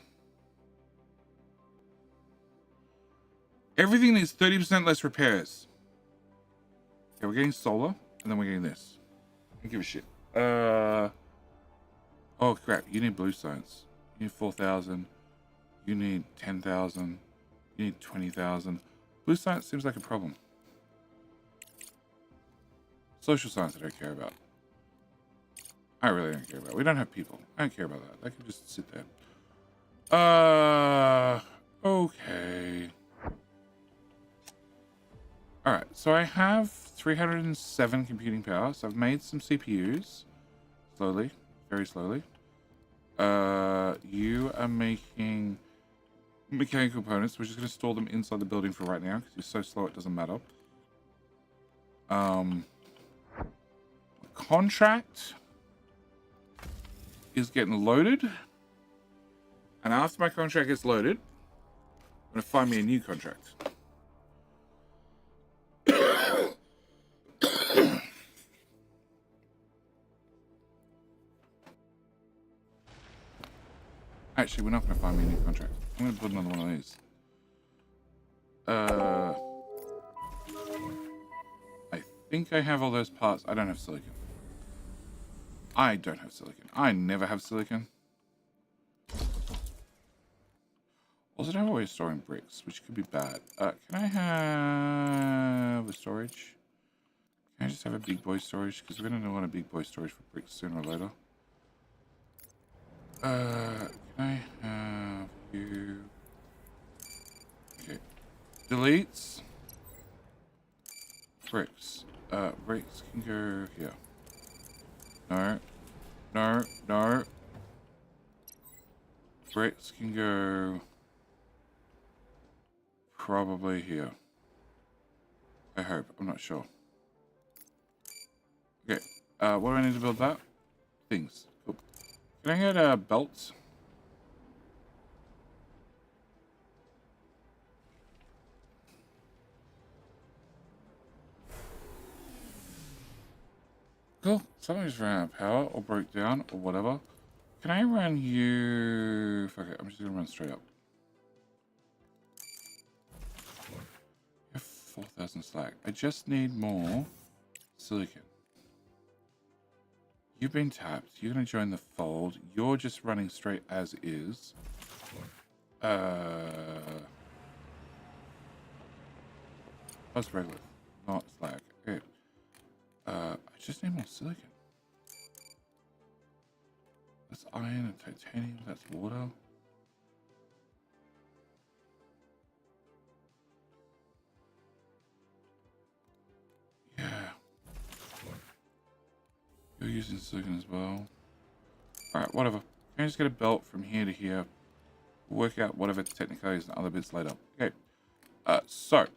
Everything needs 30% less repairs. Okay, we're getting solar, and then we're getting this. I don't give a shit. Oh crap, you need blue science. You need 4,000. You need 10,000. You need 20,000. Blue science seems like a problem. Social science I don't care about. I really don't care about. We don't have people. I don't care about that. They can just sit there. Okay. Alright, so I have 307 computing power, so I've made some CPUs. Slowly. Very slowly. You are making mechanical components. We're just going to store them inside the building for right now, because you're so slow it doesn't matter. Contract is getting loaded. And after my contract gets loaded, I'm going to find me a new contract. Actually, we're not going to find me a new contract. I'm going to build another one of these. I think I have all those parts. I don't have silicon. I don't have silicon. I never have silicon. Also, don't have a way of storing bricks, which could be bad. Can I have a storage? Can I just have a big boy storage? Because we're going to want a big boy storage for bricks sooner or later. Can I have you? Okay. Deletes. Bricks. Bricks can go here. No. No. No. Bricks can go probably here. I hope. I'm not sure. Okay. What do I need to build that? Things. Cool. Can I get belts? Cool. Something just ran out of power or broke down or whatever. Can I run you... Fuck it. I'm just going to run straight up. You have 4,000 slack. I just need more silicon. You've been tapped. You're going to join the fold. You're just running straight as is. That's regular. Not slack. Okay. I just need more silicon. That's iron and titanium. That's water. Yeah. You're using silicon as well. Alright, whatever. Can I just get a belt from here to here? Work out whatever technicalities and other bits later. Okay. So,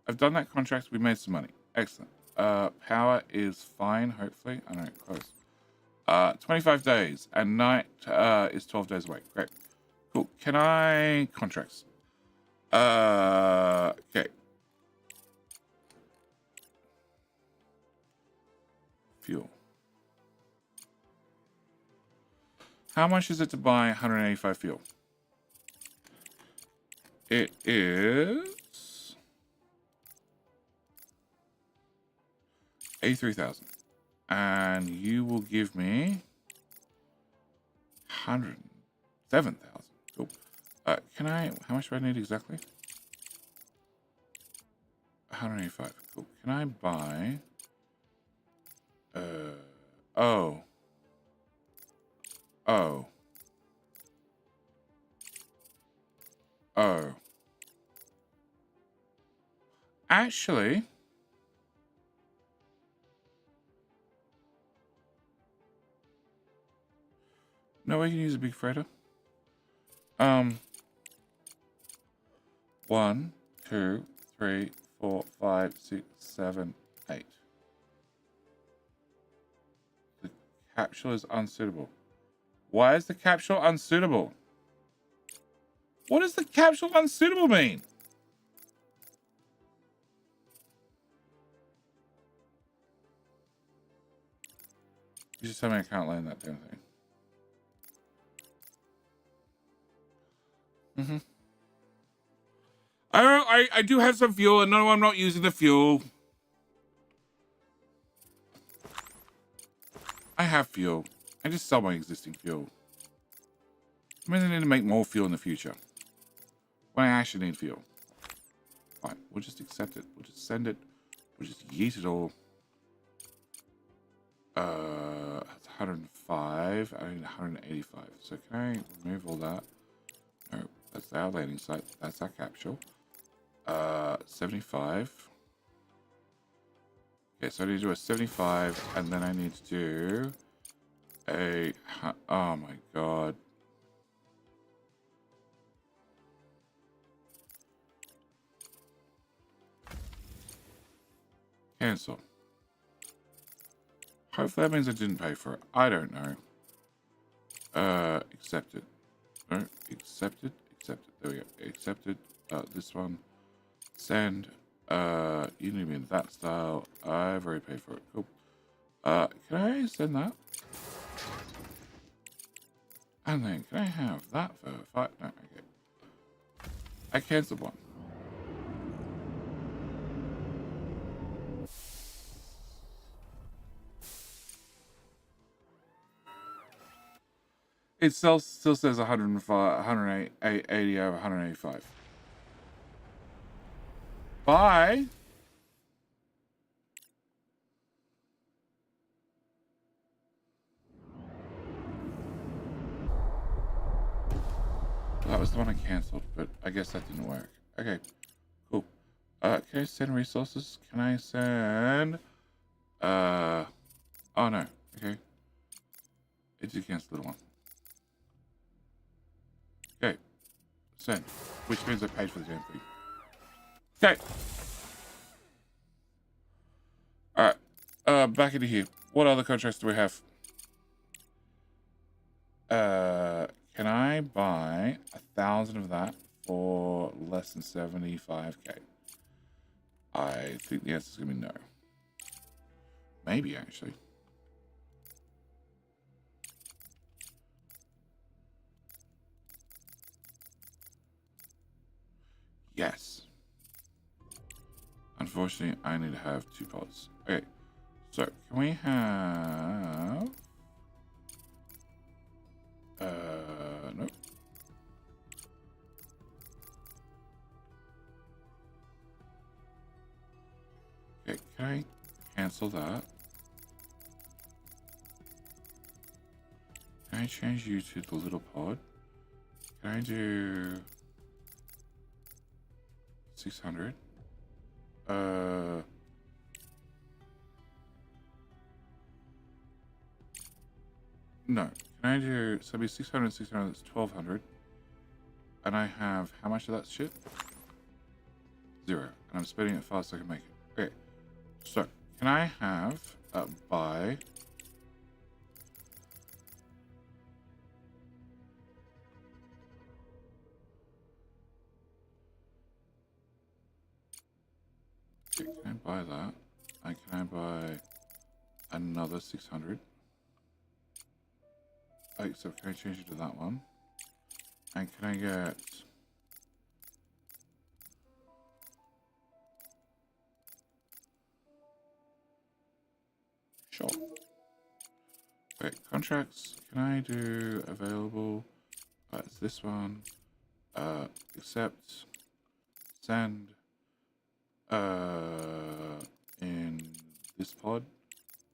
I've done that contract. We made some money. Excellent. Power is fine, hopefully. I know, close. 25 days. And night is 12 days away. Great. Cool. Can I... Contracts. Okay. Fuel. How much is it to buy 185 fuel? It is 83,000. And you will give me 107,000. Cool. Can I, how much do I need exactly? 185. Cool. Can I buy, oh. Actually, no, we can use a big freighter. 1, 2, 3, 4, 5, 6, 7, 8. The capsule is unsuitable. Why is the capsule unsuitable? What does the capsule unsuitable mean? You just tell me I can't land that damn thing. I do have some fuel, and no, I'm not using the fuel. I have fuel. I just sell my existing fuel. I mean, I need to make more fuel in the future. When I actually need fuel. Fine, we'll just accept it. We'll just send it. We'll just yeet it all. That's 105. I need 185. So can I remove all that? No, that's our landing site. That's our capsule. 75. Okay, so I need to do a 75, and then I need to do a... Oh my god. Cancel. Hopefully that means I didn't pay for it. I don't know. Accepted. No, accepted. Accepted. There we go. Accepted. This one. Send. You need me in that style. I've already paid for it. Cool. Can I send that? And then can I have that for 5? No, okay. I canceled one. It still says 105, 180 over 185. Bye. That was the one I canceled, but I guess that didn't work. Okay, cool. Can I send resources? Can I send... Oh no, okay. It did cancel the one. Okay, send, which means I paid for the damn thing. Okay. Alright, back into here. What other contracts do we have? Can I buy 1,000 of that for less than 75k? I think the answer is going to be no. Maybe, actually. Yes. Unfortunately, I need to have 2 pods. Okay, so can we have... Nope. Okay, can I cancel that? Can I change you to the little pod? Can I do 600? No. Can I do, so it'll be 600, 600, that's 1,200. And I have, how much of that shit? 0. And I'm spending it fast so I can make it. Okay. So, can I have buy... Okay, can I buy that? And can I buy another 600? Oh, so can I change it to that one? And can I get... Sure. Okay, contracts. Can I do available? It's this one. Accept. Send. In this pod.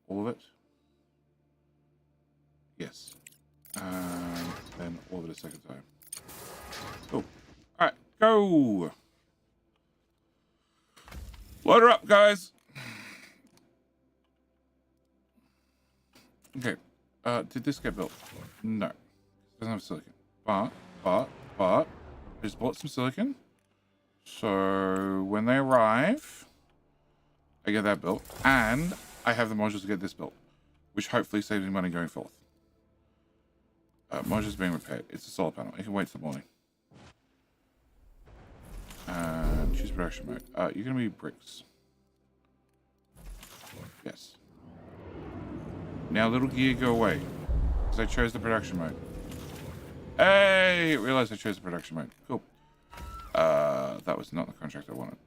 All of it. Yes. And then all of it a second time. Cool. Alright, go! Load her up, guys! Okay. Did this get built? No. It doesn't have silicon. But, I just bought some silicon. So, when they arrive, I get that built. And I have the modules to get this built. Which hopefully saves me money going forth. Modules being repaired. It's a solar panel. It can wait till the morning. And choose production mode. You're going to be bricks. Yes. Now, little gear, go away. Because I chose the production mode. Hey! I realized I chose the production mode. Cool. That was not the contract I wanted.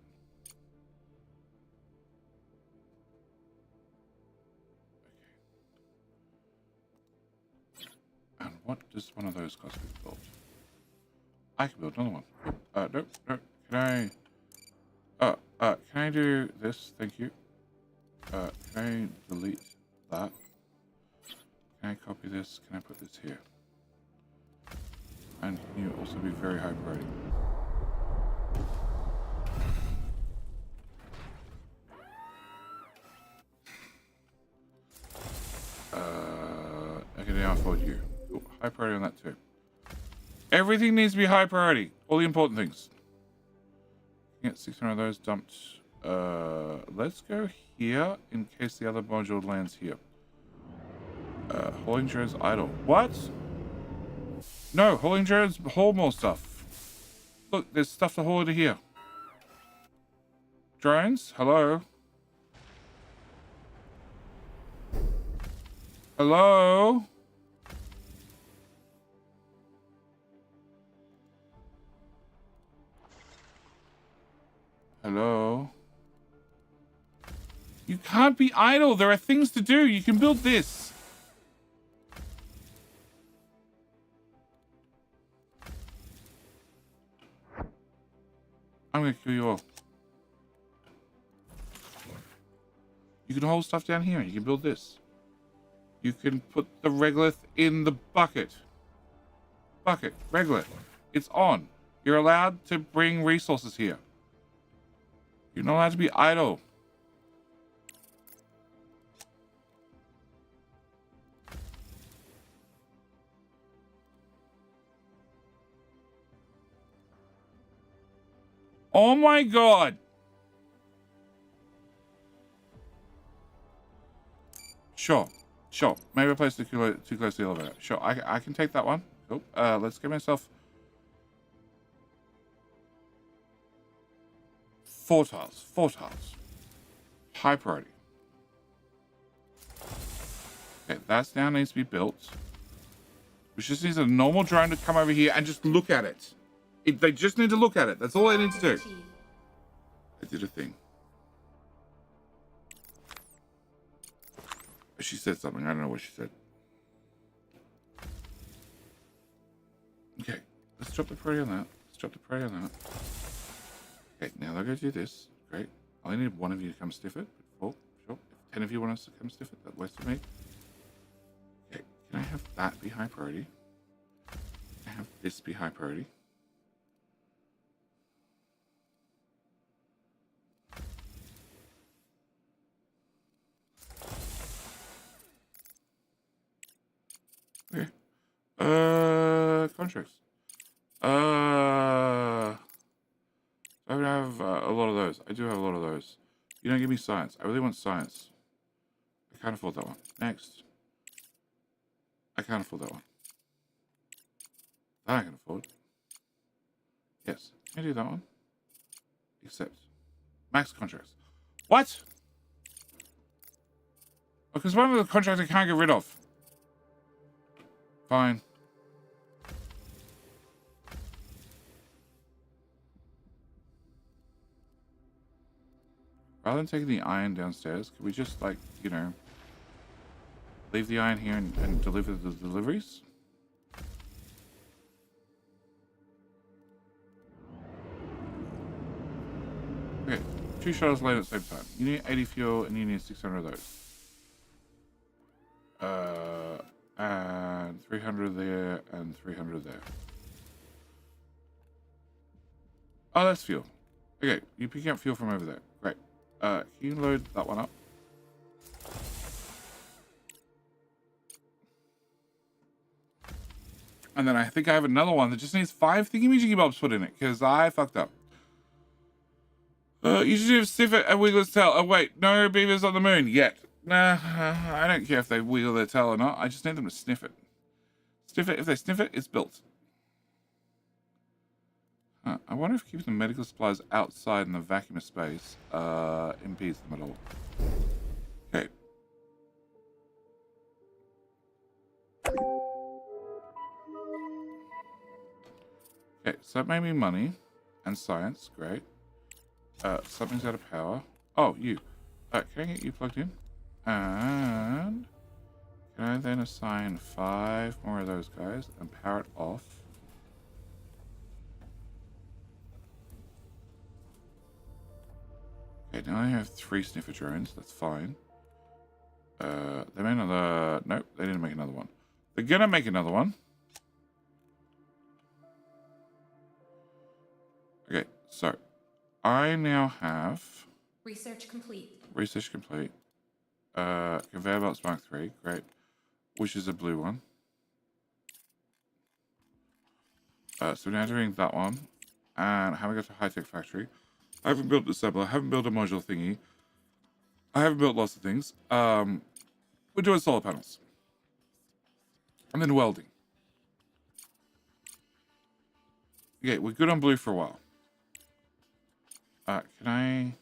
Okay. And what does one of those cost me to build? I can build another one. No. Can I do this? Thank you. Can I delete that? Can I copy this? Can I put this here? And can you also be very high priority? I can now afford you. Cool. High priority on that too. Everything needs to be high priority. All the important things. Get 600 of those dumped. Let's go here in case the other module lands here. Hauling drones idle. What? No, hauling drones haul more stuff. Look, there's stuff to haul into here. Drones? Hello? Hello? Hello? You can't be idle. There are things to do. You can build this. I'm going to kill you all. You can hold stuff down here. You can build this. You can put the regolith in the bucket. Bucket. Regolith. It's on. You're allowed to bring resources here. You're not allowed to be idle. Oh my god. Sure. Maybe I placed it too close to the elevator. Sure, I can take that one. Cool. Let's give myself 4 tiles. 4 tiles. High priority. Okay, that now needs to be built. Which just needs a normal drone to come over here and just look at it. They just need to look at it. That's all they need to do. I did a thing. She said something. I don't know what she said. Okay. Let's drop the priority on that. Okay, now they'll go do this. Great. I only need one of you to come stiff it. 4, sure. If 10 of you want us to come stiff it, that works for me. Okay, can I have that be high priority? Can I have this be high priority? Okay. Contracts. I would have a lot of those. I do have a lot of those. You don't give me science. I really want science. I can't afford that one. Next. I can't afford that one. That I can afford. Yes. Can I do that one? Accept. Max contracts. What? Because one of the contracts I can't get rid of. Fine. Rather than taking the iron downstairs, can we just, like, you know, leave the iron here and deliver the deliveries? Okay, 2 shuttles later at the same time. You need 80 fuel and you need 600 of those. And 300 there and 300 there. Oh, that's fuel. Okay, you pick up fuel from over there. Great. Can you load that one up? And then I think I have another one that just needs 5 thingy-majiggy bobs put in it, because I fucked up. You should have sniff it and wiggle its tail. Oh wait, no beavers on the moon yet. Nah, I don't care if they wiggle their tail or not. I just need them to sniff it. Sniff it. If they sniff it, it's built. I wonder if keeping the medical supplies outside in the vacuum of space impedes them at all. Okay. Okay, so that made me money and science. Great. Something's out of power. Oh, you. Can I get you plugged in? And can I then assign 5 more of those guys and power it off? Okay, now I have 3 sniffer drones. That's fine. They made another... Nope, they didn't make another one. They're gonna make another one. Okay, so I now have... Research complete. Research complete. Conveyor belts Mark 3, great. Which is a blue one. So now doing that one. And having got to high-tech factory. I haven't built an assembler, I haven't built a module thingy. I haven't built lots of things. We're doing solar panels. And then welding. Okay, we're good on blue for a while. Can I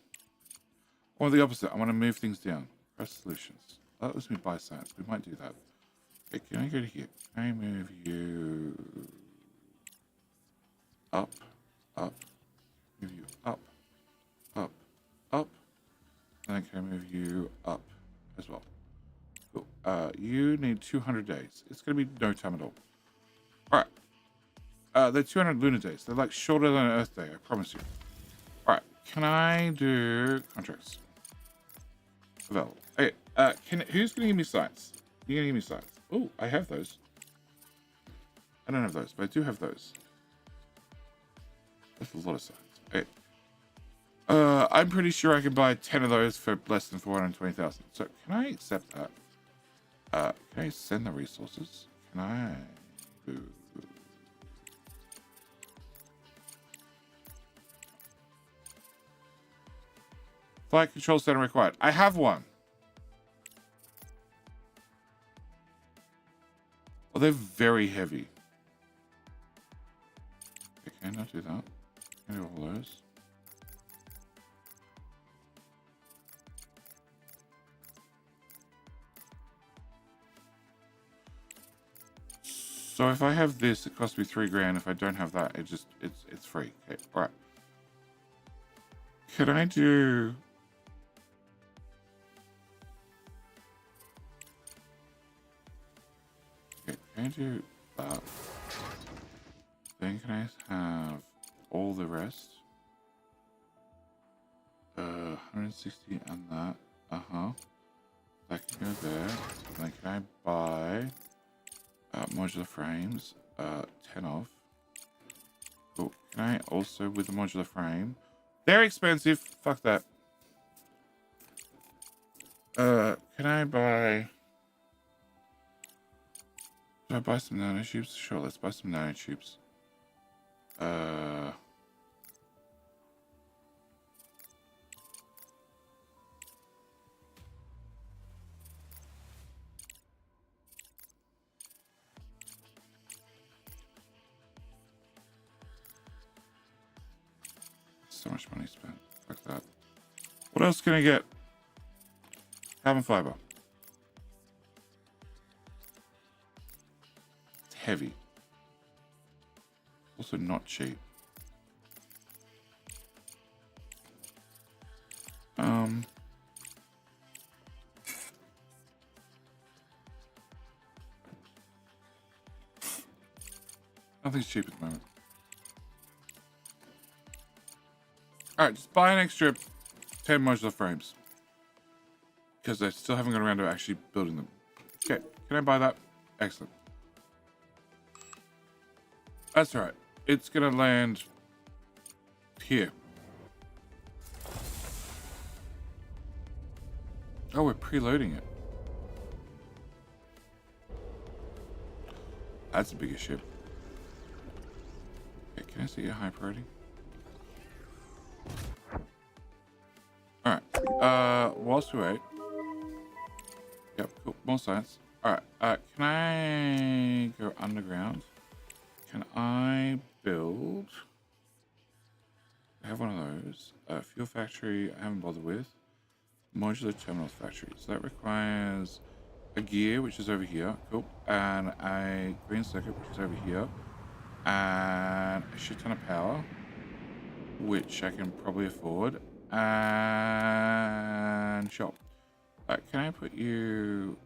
want the opposite? I want to move things down. Press solutions. That was me by science. We might do that. Okay, can I go to here? Can I move you up, up, move you up, up, up, and then can I move you up as well? Cool. You need 200 days. It's going to be no time at all. Alright. They're 200 lunar days. They're like shorter than an Earth day, I promise you. Alright. Can I do contracts? Available. Okay. Who's going to give me science? You're going to give me science. Oh, I have those. I don't have those, but I do have those. That's a lot of science. Okay. I'm pretty sure I can buy 10 of those for less than 420,000. So can I accept that? Can I send the resources? Can I do... Flight control center required. I have one. Oh, they're very heavy. Okay, can I not do that? Can I do all those? So if I have this, it costs me $3,000. If I don't have that, it's free. Okay, all right. Can I do... Okay, can I do that? Then can I have all the rest? 160 and that. That can go there. And then can I buy modular frames? 10 of. Cool. Can I also, with the modular frame? They're expensive. Fuck that. Can I buy... Should I buy some nanotubes? Sure, let's buy some nanotubes. so much money spent. Like that. What else can I get? Carbon fiber. It's heavy. Also not cheap. Nothing's cheap at the moment. Alright, just buy an extra 10 modular frames. Because I still haven't got around to actually building them. Okay, can I buy that? Excellent. That's alright. It's gonna land here. Oh, we're preloading it. That's a bigger ship. Okay, can I see a high priority? Alright. Whilst we wait. Yep, cool. More science. Alright, can I go underground? Can I build? I have one of those. Fuel factory, I haven't bothered with. Modular terminal factory. So that requires a gear, which is over here. Cool. And a green circuit, which is over here. And a shit ton of power, which I can probably afford. And shop. Can I put you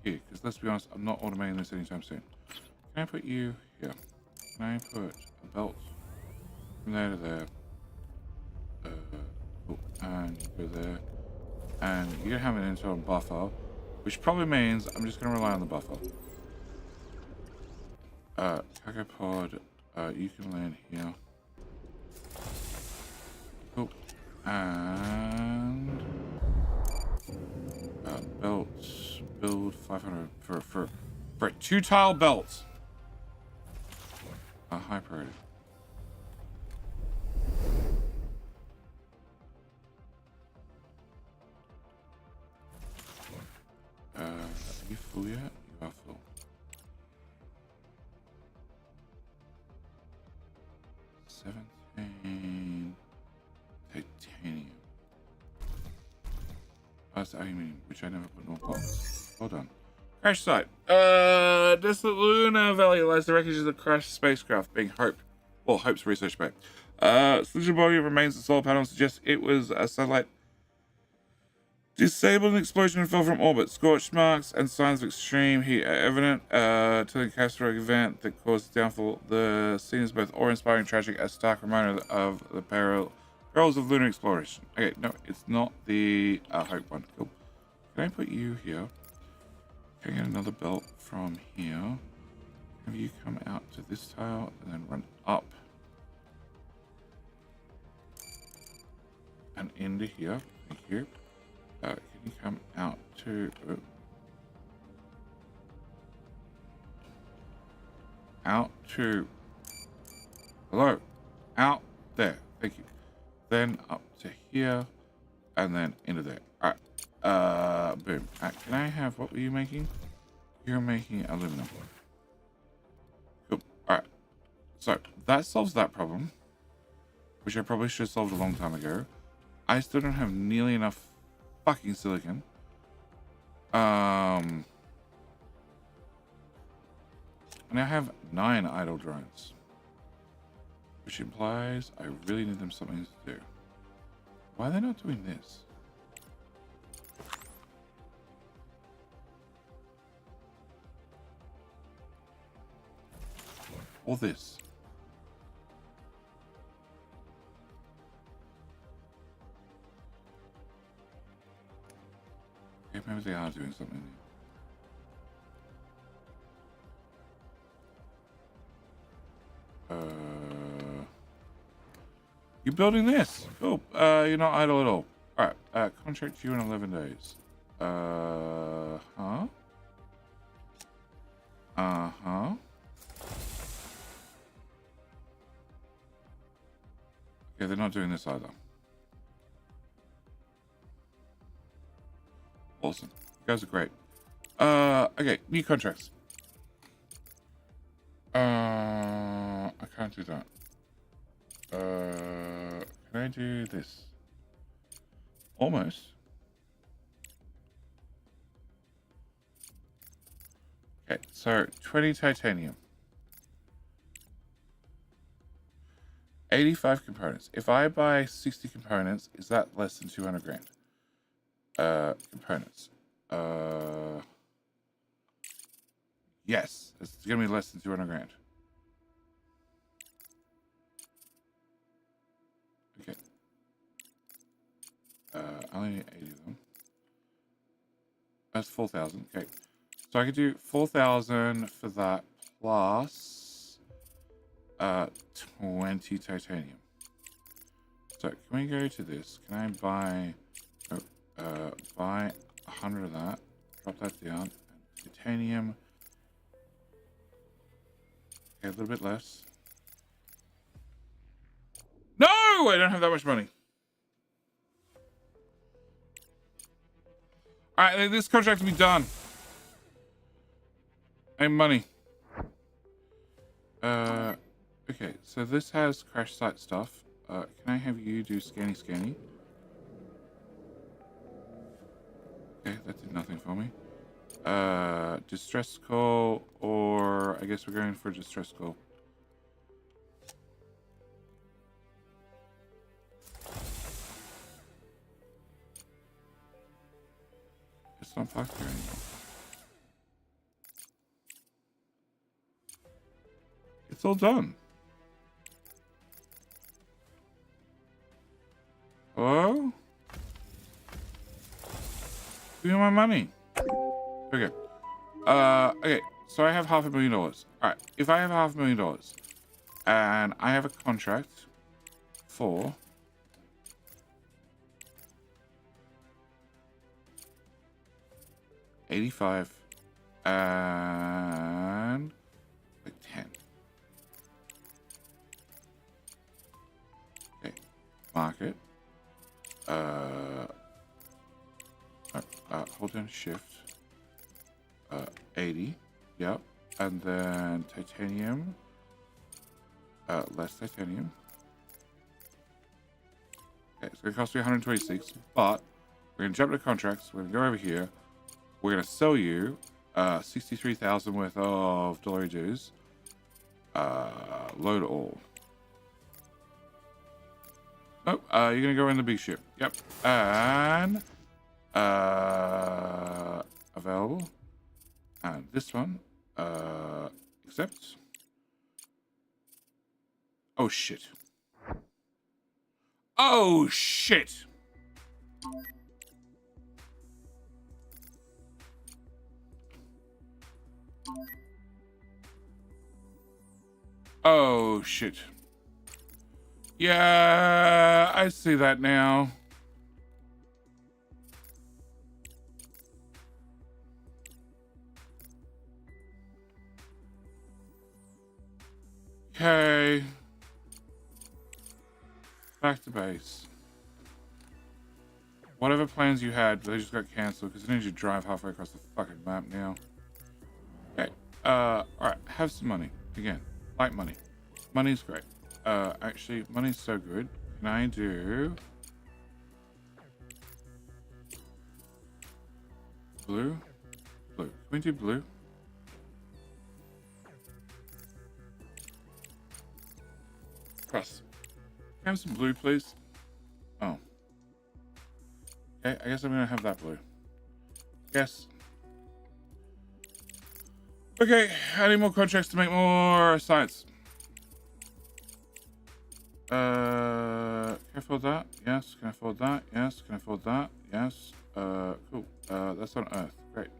here? Because let's be honest, I'm not automating this anytime soon. Can I put you here? Can I put a belt from there to there? Cool. And you go there. And you're going to have an internal buffer, which probably means I'm just going to rely on the buffer. Cargo pod, you can land here. Cool. And belts, build 500 for a 2-tile belt. High priority. Are you full yet? You are full. $17 titanium. That's aluminium, which I never put in all pots. Well done. Crash site. This lunar valley lies the wreckage of the crashed spacecraft, being Hope. Well, Hope's research bay. Solution body remains the solar panel suggests it was a satellite disabled an explosion and fell from orbit. Scorch marks and signs of extreme heat are evident to the catastrophic event that caused the downfall. The scene is both awe-inspiring and tragic, a stark reminder of the perils of lunar exploration. Okay, no, it's not the Hope one. Cool. Can I put you here? Can I get another belt from here? Have you come out to this tile and then run up and into here? Thank you. Can you come out to hello, out there. Thank you. Then up to here, and then into there. All right. Boom. Can I have, what were you making? You're making aluminum. Cool. All right. So that solves that problem, which I probably should have solved a long time ago. I still don't have nearly enough fucking silicon. And I have 9 idle drones, which implies I really need them something to do. Why are they not doing this? Or this? Okay, maybe they are doing something. You're building this. Cool. You're not idle at all. Alright, contract you in 11 days. Huh? Uh-huh. Okay, they're not doing this either. Awesome. You guys are great. Okay, new contracts. I can't can't do that. Can I do this? Almost. Okay, so 20 titanium. 85 components. If I buy 60 components, is that less than 200 grand? Components. Yes, it's gonna be less than 200 grand. Okay. I only need 80 of them. That's 4,000. Okay. So I could do 4,000 for that plus 20 titanium. So can we go to this? Can I buy buy 100 of that, drop that down, and titanium. Okay, a little bit less. No, I don't have that much money. All right, this contract will be done. I have money. Okay, so this has crash site stuff. Can I have you do scanny? Okay, that did nothing for me. Distress call, or I guess we're going for a distress call. It's not parked here anymore. It's all done. Hello? Give me my money. Okay. Okay. So I have $500,000. All right. If I have $500,000 and I have a contract for $85 and like 10. Okay. Market. Hold down shift. 80. Yep. And then titanium. Less titanium. Okay, it's gonna cost me 126, but we're gonna jump to contracts. We're gonna go over here. We're gonna sell you 63,000 worth of dollary dues. Load all. Nope. You're gonna go in the big ship. Yep. And available. And this one, accept. Oh shit. Oh shit. Oh shit. Yeah, I see that now. Okay. Back to base. Whatever plans you had, they just got cancelled because I need you to drive halfway across the fucking map now. Okay. Alright, have some money. Again, like money. Money's great. Actually, money's so good. Can I do blue? Blue. Can we do blue? Crust. Can I have some blue, please? Oh. Okay, I guess I'm gonna have that blue. Yes. Okay, I need more contracts to make more science. Can I afford that? Yes. Can I afford that? Yes. Can I afford that? Yes. Cool. That's on Earth. Great.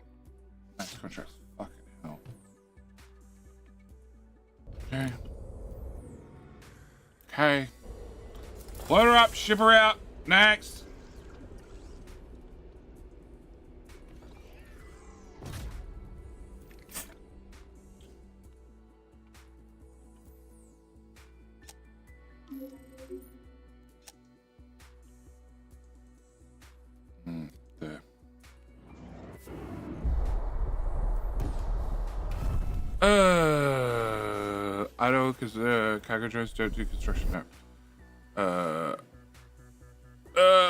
Nice contracts. Fucking hell. Okay. Okay. Load her up, ship her out. Next. There. Idle because cargo drones don't do construction. No.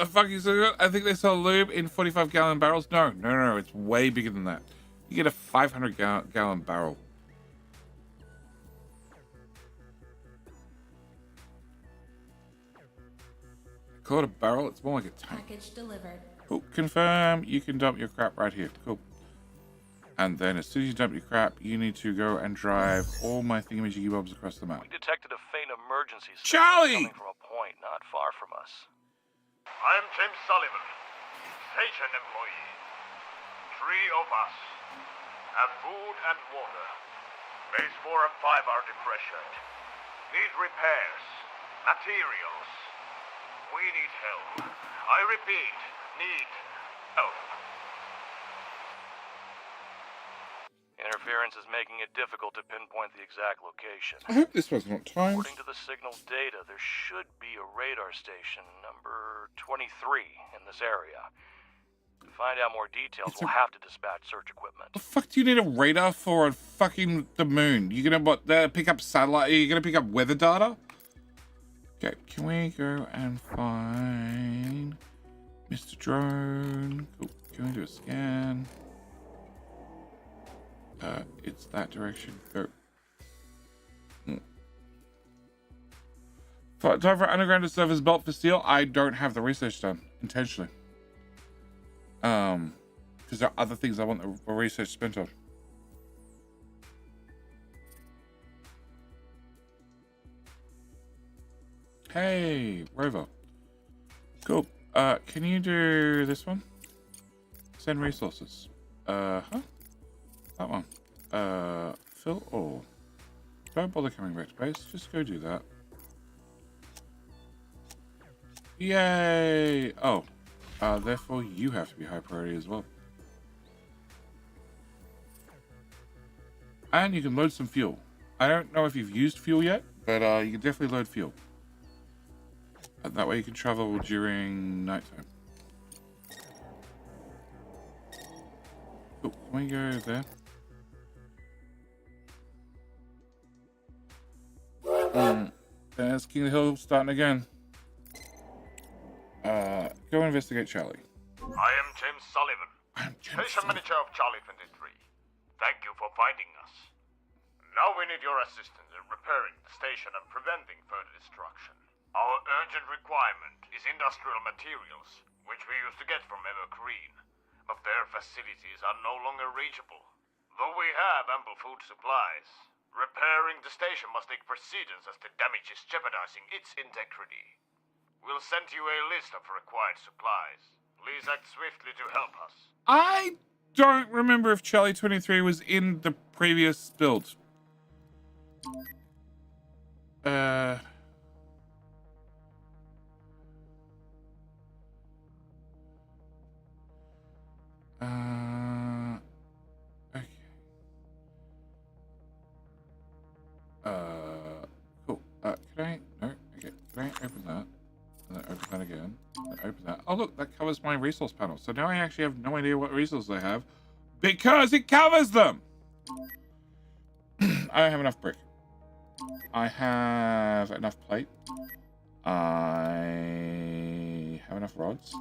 Fucking so I think they sell lube in 45-gallon barrels. No. It's way bigger than that. You get a 500-gallon barrel. Call it a barrel. It's more like a tank. Package delivered. Cool. Confirm. You can dump your crap right here. Cool. And then as soon as you dump your crap, you need to go and drive all my thingamajiggy bobs across the map. We detected a faint emergency signal Charlie! coming from a point not far from us. I'm James Sullivan, station employee. 3 of us have food and water. Base 4 and 5 are depressured. Need repairs, materials. We need help. I repeat, need help. Interference is making it difficult to pinpoint the exact location. I hope this was not timed. According to the signal data, there should be a radar station number 23 in this area. To find out more details, we'll have to dispatch search equipment. The fuck do you need a radar for on fucking the moon? You gonna pick up satellite? Are you gonna pick up weather data? Okay, can we go and find Mr. Drone? Cool. Can we do a scan? It's that direction. Go. Time for underground servers built for steel. I don't have the research done intentionally. Because there are other things I want the research spent on. Hey, rover. Cool. Can you do this one? Send resources. That one. Fill all. Don't bother coming back to base. Just go do that. Yay! Oh. Therefore you have to be high priority as well. And you can load some fuel. I don't know if you've used fuel yet, but you can definitely load fuel. And that way you can travel during nighttime. Oh, can we go there? There's King of the Hill starting again. Go investigate Charlie. I am James Sullivan, station manager of Charlie 23. Thank you for finding us. Now we need your assistance in repairing the station and preventing further destruction. Our urgent requirement is industrial materials, which we used to get from Evergreen, but their facilities are no longer reachable. Though we have ample food supplies, repairing the station must take precedence as the damage is jeopardizing its integrity. We'll send you a list of required supplies. Please act swiftly to help us. I don't remember if Charlie 23 was in the previous build. Okay. Cool. Can I? No. Okay. Can I open that? And then open that again. And open that. Oh, look, that covers my resource panel. So now I actually have no idea what resources I have because it covers them. I don't have enough brick. I have enough plate. I have enough rods.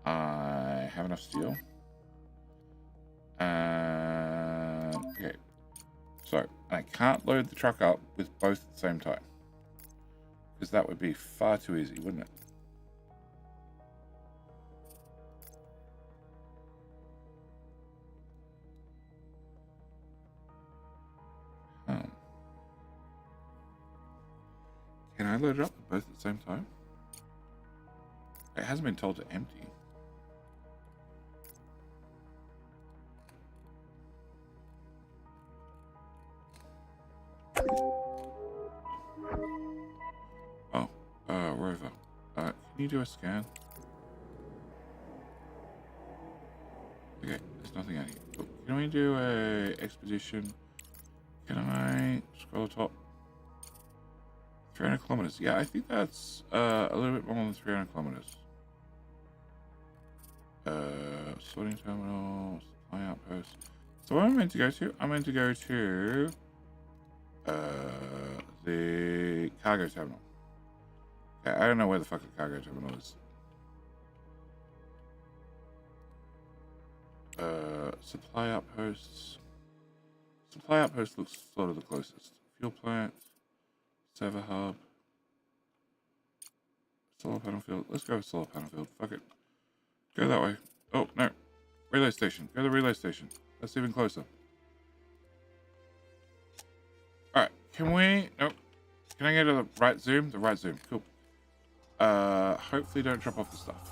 I have enough steel. Okay. So, I can't load the truck up with both at the same time. Because that would be far too easy, wouldn't it? Can I load it up with both at the same time? It hasn't been told to empty. Oh, rover. Can you do a scan? Okay, there's nothing out here. Oh, can we do a expedition? Can I scroll top? 300 kilometers. Yeah, I think that's a little bit more than 300 kilometers. Sorting terminal, supply outpost. So where am I meant to go to? I'm meant to go to The cargo terminal. Okay, I don't know where the fuck the cargo terminal is. Supply outposts. Supply outpost looks sort of the closest. Fuel plant. Server hub. Solar panel field. Let's go with solar panel field. Fuck it. Go that way. Oh, no. Relay station. Go to the relay station. That's even closer. Alright. Can we... Nope. Can I go to the right zoom? The right zoom. Cool. Hopefully don't drop off the stuff.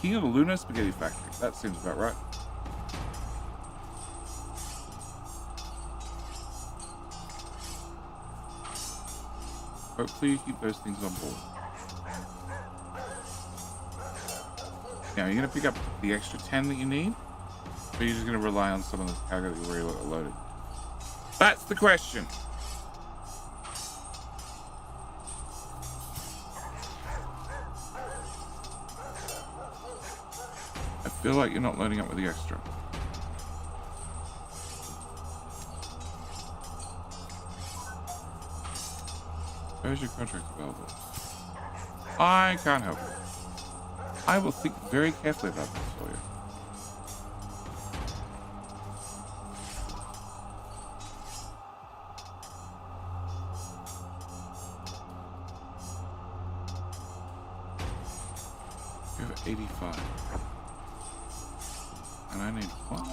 King of the Lunar Spaghetti Factory. That seems about right. Hopefully you keep those things on board. Now, you're going to pick up the extra 10 that you need? Or you're just going to rely on some of the cargo that you already loaded? That's the question. I feel like you're not loading up with the extra. Where's your contract available? I can't help you. I will think very carefully about this for you. You have 85. And I need what?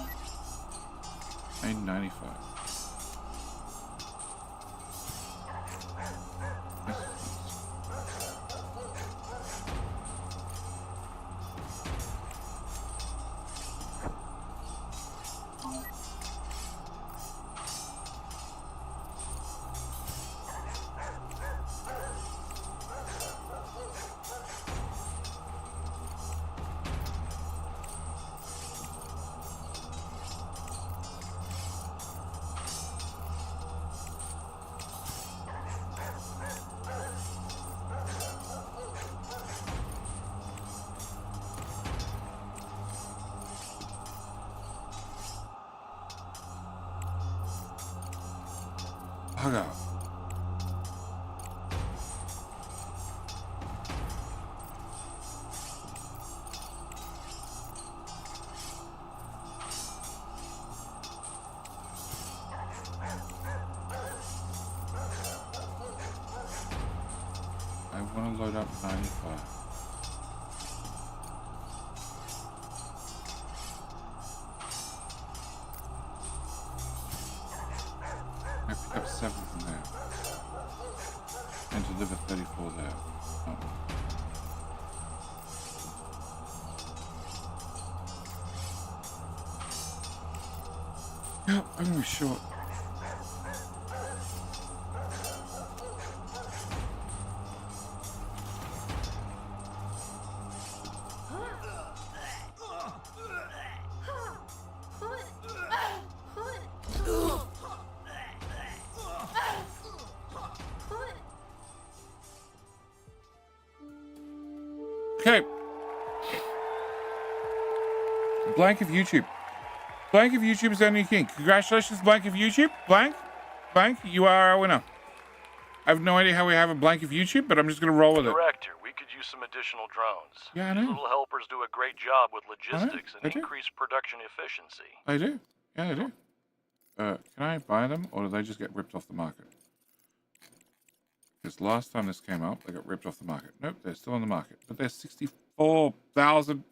I need 95. Hug out. I want to load up 95. I pick up 7 from there. And deliver 34 there. Oh. Yeah, I'm gonna be short. Okay. Blank of YouTube. Blank of YouTube is our new king. Congratulations, Blank of YouTube. Blank, you are our winner. I have no idea how we have a Blank of YouTube, but I'm just going to roll with it. Director, we could use some additional drones. Yeah, I know. Little helpers do a great job with logistics I and do. increase production efficiency. I do. Yeah, I do. Can I buy them, or do they just get ripped off the market? Because last time this came out, they got ripped off the market. Nope, they're still on the market. But they're 64,000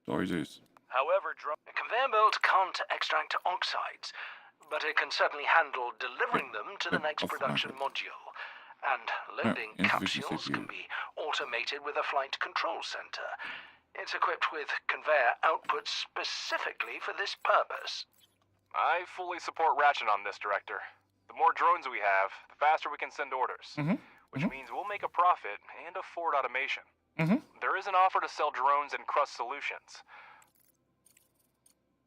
Doritos. However, A conveyor belt can't extract oxides, but it can certainly handle delivering them to the next off the production module. And loading insufficient capsules CPU. can be automated with a flight control center. It's equipped with conveyor outputs specifically for this purpose. I fully support Ratchet on this, Director. The more drones we have, the faster we can send orders. Which means we'll make a profit and afford automation. There is an offer to sell drones and Crust solutions.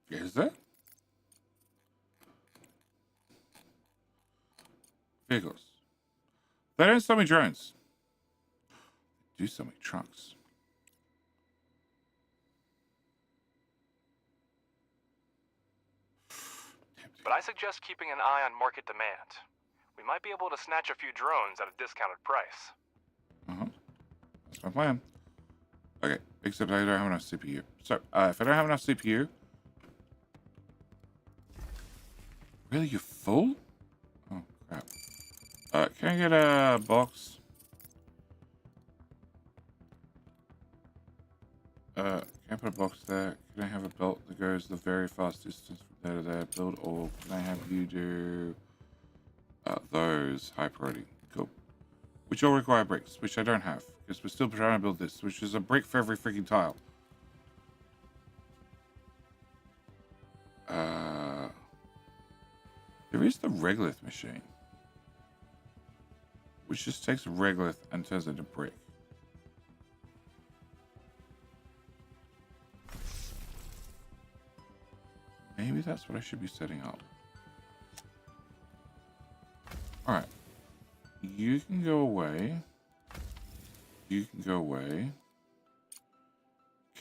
Is there? Vehicles. They don't sell me drones. They do sell me trucks. but I suggest keeping an eye on market demand. We might be able to snatch a few drones at a discounted price. That's my plan. Okay, except I don't have enough CPU. So, if I don't have enough CPU... Really, you're full? Oh, crap. Can I get a box? Can I put a box there? Can I have a belt that goes the very fast distance from there to there? Build, or can I have you do those high priority? Cool. Which all require bricks, which I don't have, because we're still trying to build this, which is a brick for every freaking tile. There is the regolith machine, which just takes a regolith and turns it into brick. Maybe that's what I should be setting up. Alright. You can go away. You can go away.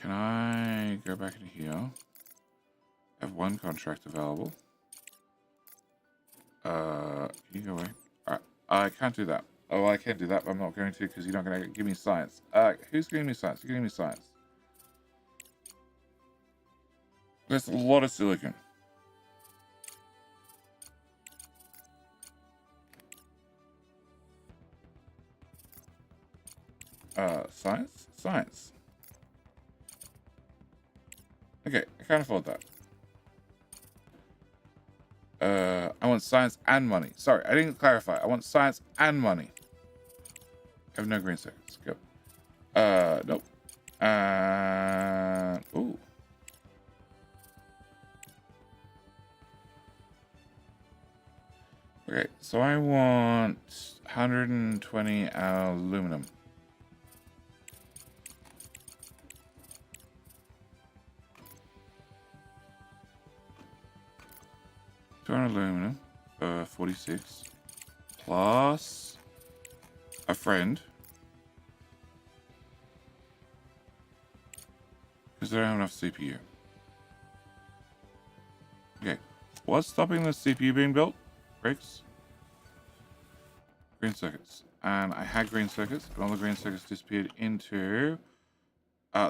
Can I go back in here? I have one contract available. Can you go away? Alright. I can't do that. Oh, I can't do that, but I'm not going to because you're not going to give me science. Who's giving me science? You're giving me science. There's a lot of silicon. Science? Science. Okay, I can't afford that. I want science and money. Sorry, I didn't clarify. I want science and money. I have no green circuits. Go. Nope. Ooh. Okay, so I want 120 aluminum. Aluminum, 46, plus a friend, because I don't have enough CPU. Okay, what's stopping the CPU being built? Bricks, green circuits, and I had green circuits, and all the green circuits disappeared into.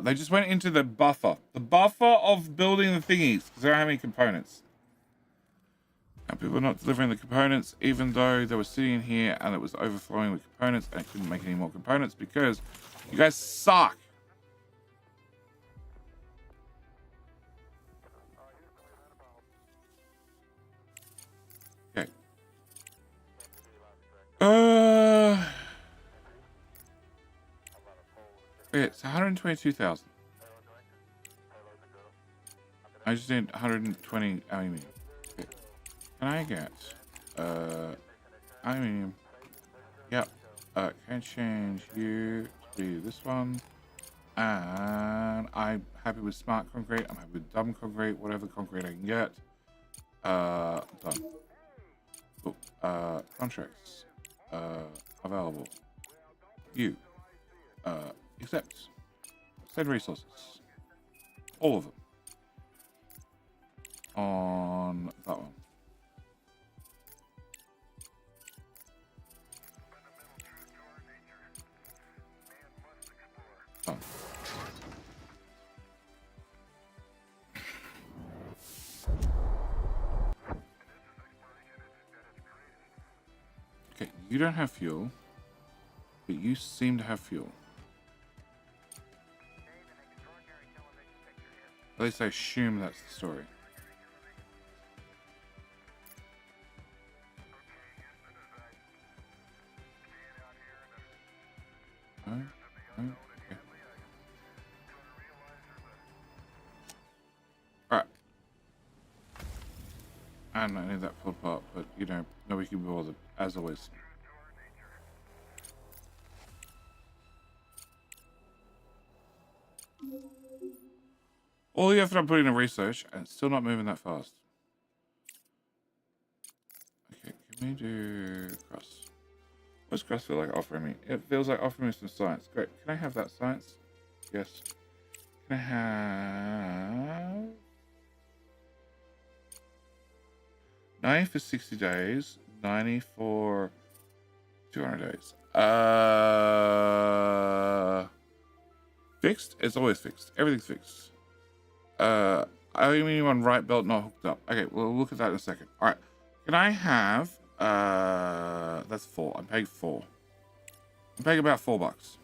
They just went into the buffer of building the thingies, because they don't have any components. And people are not delivering the components, even though they were sitting in here and it was overflowing with components, and I couldn't make any more components because you guys suck. Okay. It's 122,000. I just need 120 aluminium. Can I get aluminium? Yep. Can I change you to be this one? And I'm happy with smart concrete. I'm happy with dumb concrete. Whatever concrete I can get. Done. Cool. Contracts. Available. You. Accept. Send resources. All of them. On that one. Okay, you don't have fuel, but you seem to have fuel. At least I assume that's the story. Okay. Alright. And I need that pulled apart, but you know, nobody can be bothered, as always. All the effort I'm putting in research, and it's still not moving that fast. Okay, can we do Crust? What's Crust feel like offering me? It feels like offering me some science. Great. Can I have that science? Yes. Can I have... 90 for 60 days, 90 for 200 days. Fixed? It's always fixed. Everything's fixed. Aluminum on right belt not hooked up. Okay, we'll look at that in a second. All right. Can I have, that's 4. I'm paying 4. I'm paying about $4.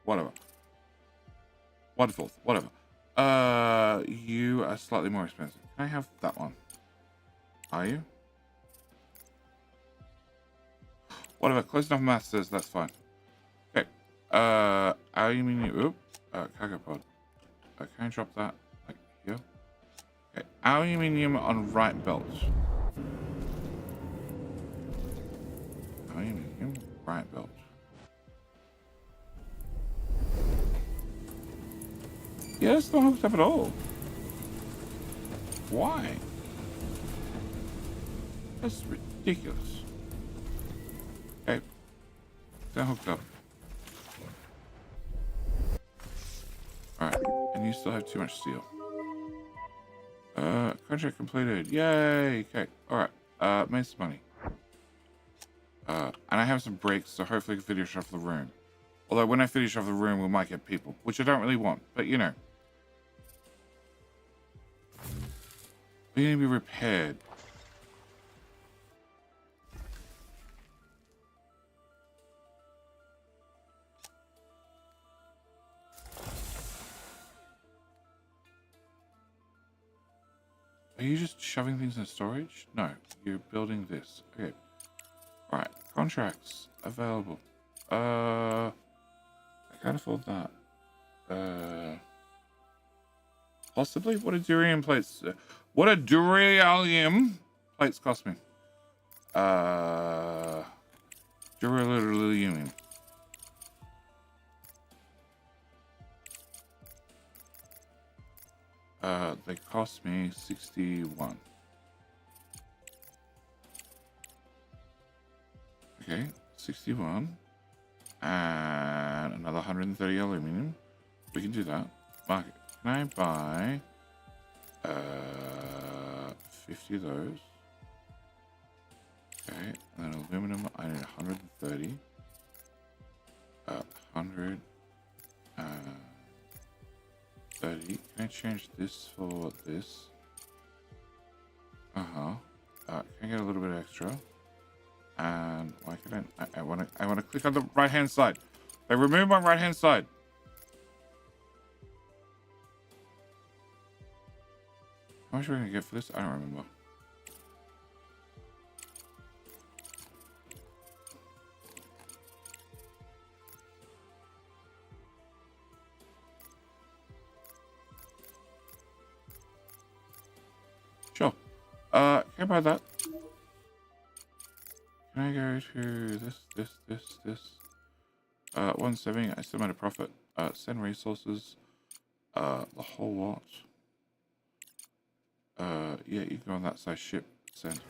Whatever. 1/4. Whatever. You are slightly more expensive. Can I have that one? Are you? Whatever. Close enough math says that's fine. Okay. Aluminum. Oop. Cargo pod. Can I drop that? Like here? Okay. Aluminium on right belt. Aluminium, right belt. Yeah, it's not hooked up at all. Why? That's ridiculous. Okay. It's not hooked up. Alright. And you still have too much steel. Contract completed. Yay! Okay. Alright. Made some money. And I have some breaks, so hopefully I can finish off the room. Although when I finish off the room, we might get people, which I don't really want. But, you know. We need to be repaired. Are you just shoving things in storage? No, you're building this. Okay. Right. Contracts available. I can't afford that. Possibly? What do durian plates? What do durian plates cost me? Durian. They cost me 61. Okay, 61. And another 130 aluminum. We can do that. Market. Can I buy 50 of those? Okay, and then aluminum, I need 130. 100. 30. Can I change this for this? Can I get a little bit extra? And why can I want to click on the right hand side. They remove my right hand side. How much are we gonna get for this? I don't remember. Sure. Can I buy that? Can I go to this? 170, I still made a profit. Send resources. The whole lot. Yeah, you can go on that size ship. Send.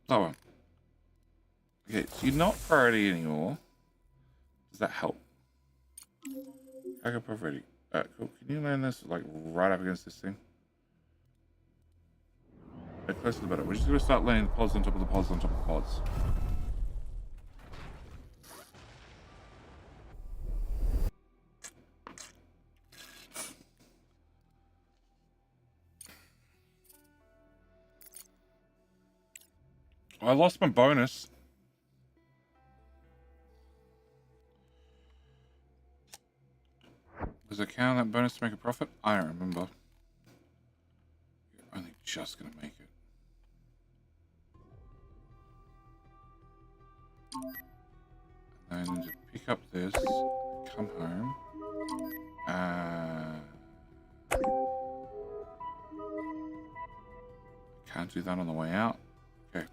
That one. Okay, so you're not priority anymore. Does that help? I got priority. Cool. Can you land this like right up against this thing? The closer the better. We're just gonna start landing the pods on top of the pods on top of the pods. I lost my bonus. Does it count that bonus to make a profit? I don't remember. You're only just gonna make it. And then to pick up this, come home. Can't do that on the way out. Okay.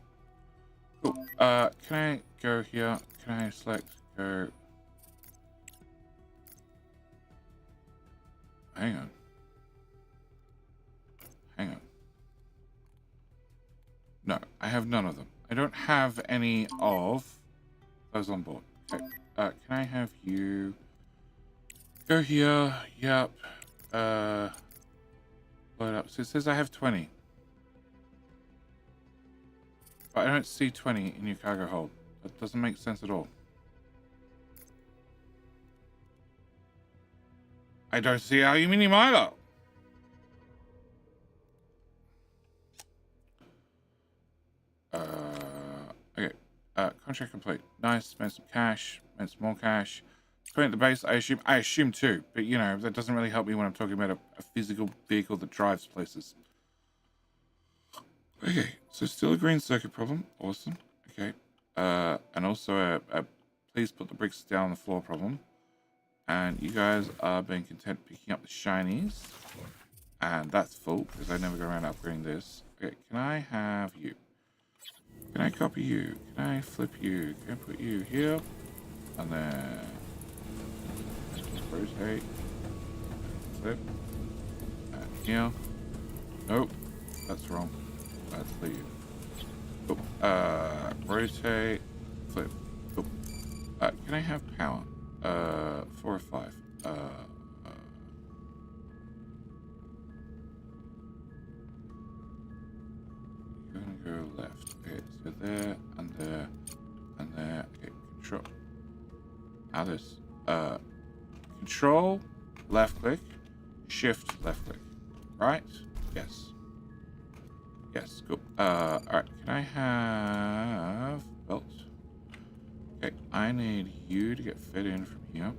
Cool. Can I go here? Can I select go? Hang on. No, I have none of them. I don't have any of those on board. Okay. Can I have you go here? Yep. Load up. So it says I have 20. But I don't see 20 in your cargo hold. That doesn't make sense at all. I don't see aluminium either. Okay. Contract complete. Nice. Spend some cash. Spend some more cash. Put it at the base. I assume too. But you know, that doesn't really help me when I'm talking about a physical vehicle that drives places. Okay. So still a green circuit problem. Awesome. Okay. And also please put the bricks down on the floor problem. And you guys are being content picking up the shinies. And that's full because I never go around upgrading this. Okay. Can I have you? Can I copy you? Can I flip you? Can I put you here? And then rotate. Flip. And here. Nope. That's wrong. Let's leave. Oh, rotate. Flip. Oh. Can I have power? 4 or 5. You're gonna go left. Okay, so there and there and there. Okay, control. Now this. Control, left click, shift, left click. Right? Yes. Yes, cool. Alright, can I have belt? Okay, I need you to get fit in from here.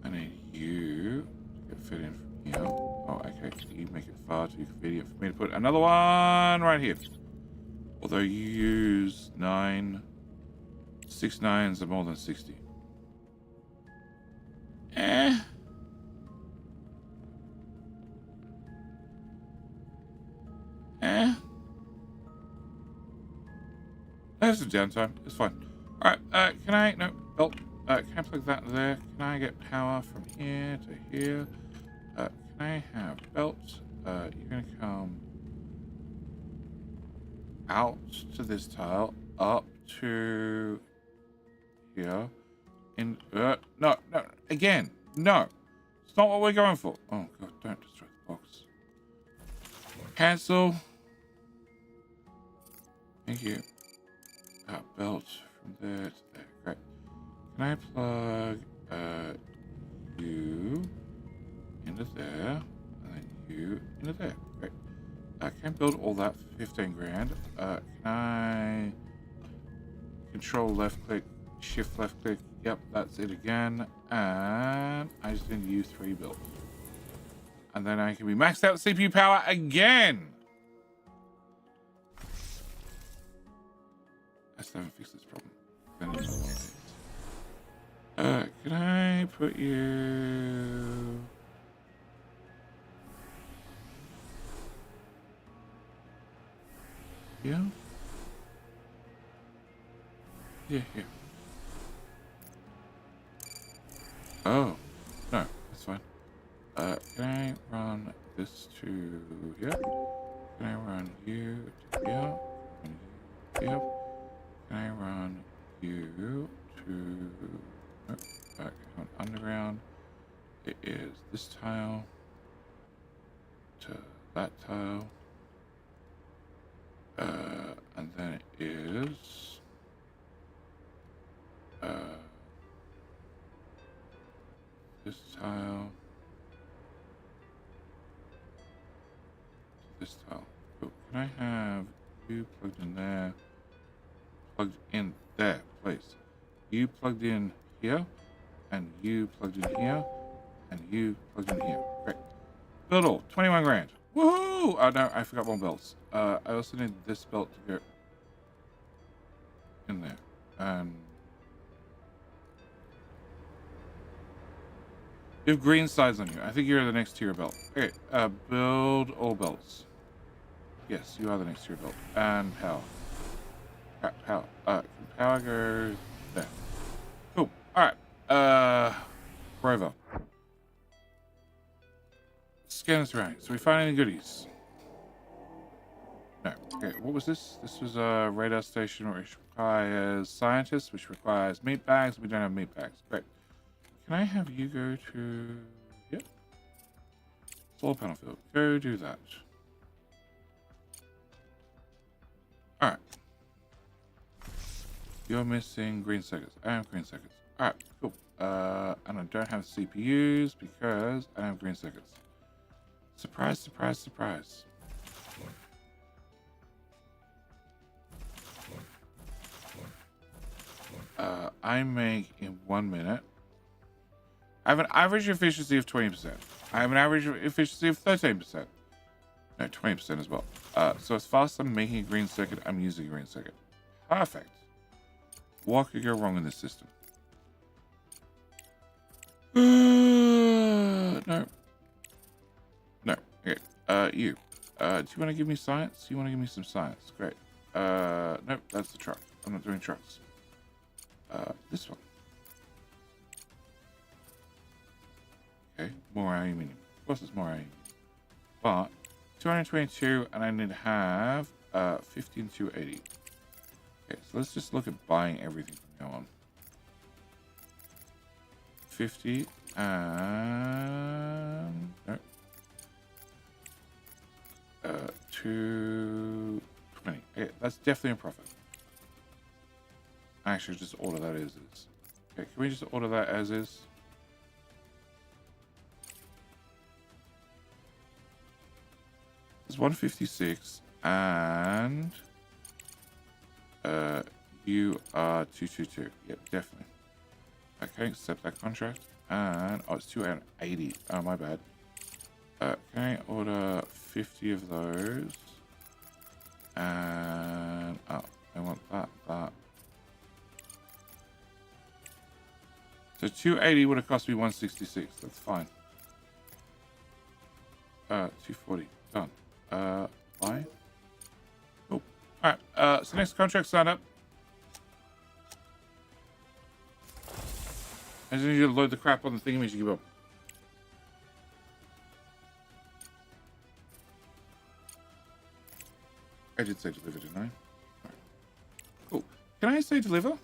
I need you to get fit in from here. Oh, okay, you make it far too convenient for me to put another one right here. Although you use 9, 6 9s are more than 60. I have some downtime. It's fine. Alright, can I... No, belt. Can I plug that there? Can I get power from here to here? Can I have belt? You're going to come out to this tile, up to here. No, again, no. It's not what we're going for. Oh, God, don't destroy the box. Cancel. Thank you. Belt from there to there. Great. Can I plug you into there, and then you into there? Great. I can build all that for 15 grand. Can I control left click, shift left click? Yep, that's it again. And I just need you 3 built. And then I can be maxed out CPU power again. I still haven't fixed this problem. Can I put you... Yeah? Yeah, here. Oh, no, that's fine. Can I run this to here? Can I run you to here? And you here? Can I run you to... Oh, back on underground. It is this tile to that tile. And then it is... this tile to this tile. Cool. Can I have you plugged in there? Plugged in there, please. You plugged in here, and you plugged in here, and you plugged in here. Great. Build all. 21 grand. Woohoo! Oh no, I forgot one belt. I also need this belt to go in there. And you have green sides on you. I think you're the next tier belt. Okay, build all belts. Yes, you are the next tier belt. And power. Power. Power goes there. Cool. Alright. Rover. Scan the surroundings. So we find any goodies? No. Okay, what was this? This was a radar station which requires scientists, which requires meat bags. We don't have meat bags. Great. Can I have you go to... Yep. Solar panel field. Go do that. Alright. You're missing green circuits. I have green circuits. Alright, cool. And I don't have CPUs because I don't have green circuits. Surprise, surprise, surprise. I make in 1 minute. I have an average efficiency of 20%. I have an average efficiency of 13%. No, 20% as well. So as fast as I'm making a green circuit, I'm using a green circuit. Perfect. What could go wrong in this system? No. No. Okay. You. Do you want to give me science? You want to give me some science? Great. Nope, that's the truck. I'm not doing trucks. This one. Okay, more aluminium. Of course it's more aluminium. But 222 and I need to have 15280. Okay, so let's just look at buying everything from now on. 50 and no. 220. Okay, that's definitely a profit. Actually, just order that as is. Okay, can we just order that as is? It's 156 and you are 222. Yep, definitely. Okay, accept that contract. And oh, it's 280. Oh, my bad. Can I order 50 of those? And oh, I want that. So 280 would have cost me 166. That's fine. 240. Done. Buy. Cool. Alright, so next contract signed up. I just need you to load the crap on the thingamajig you up. I did say deliver, didn't I? Right. Cool. Can I say deliver?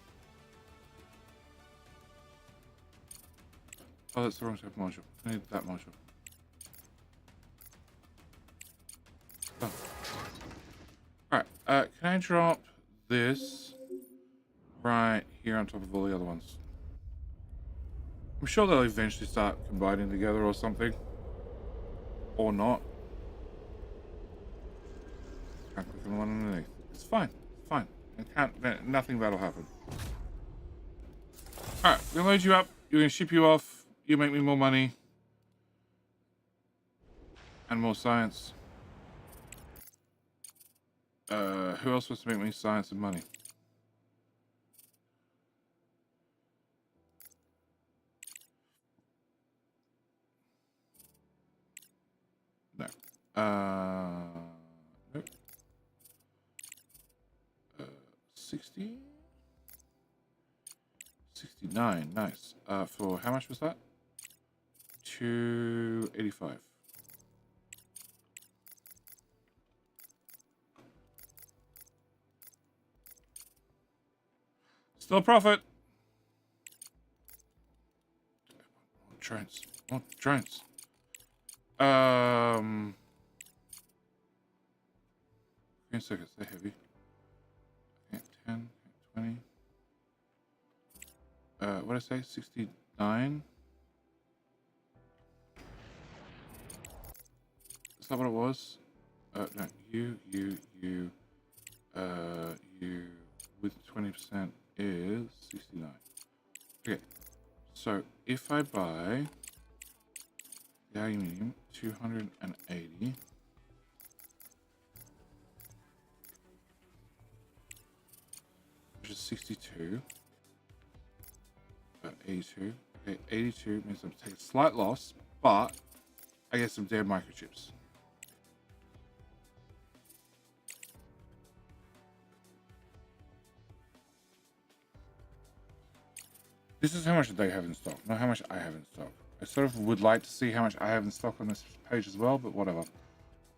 Oh, that's the wrong type of module. I need that module. Oh. Alright, can I drop this right here on top of all the other ones? I'm sure they'll eventually start combining together or something. Or not. Can't click on the one underneath. It's fine. It's fine. Nothing bad will happen. Alright, we're gonna load you up. You're gonna ship you off. You make me more money. And more science. Who else wants to make me science and money? No. Nope. 60? 69, nice. For how much was that? 285. Still a profit. More drones. More drones. Green circuits, they're heavy. Okay, 10, 20. What did I say? 69? Is that what it was? No, you with 20% is 69. Okay, so if I buy the aluminium, 280, which is 62, 82. Okay, 82 means I'm taking a slight loss, but I get some damn microchips. This is how much they have in stock, not how much I have in stock. I sort of would like to see how much I have in stock on this page as well, but whatever.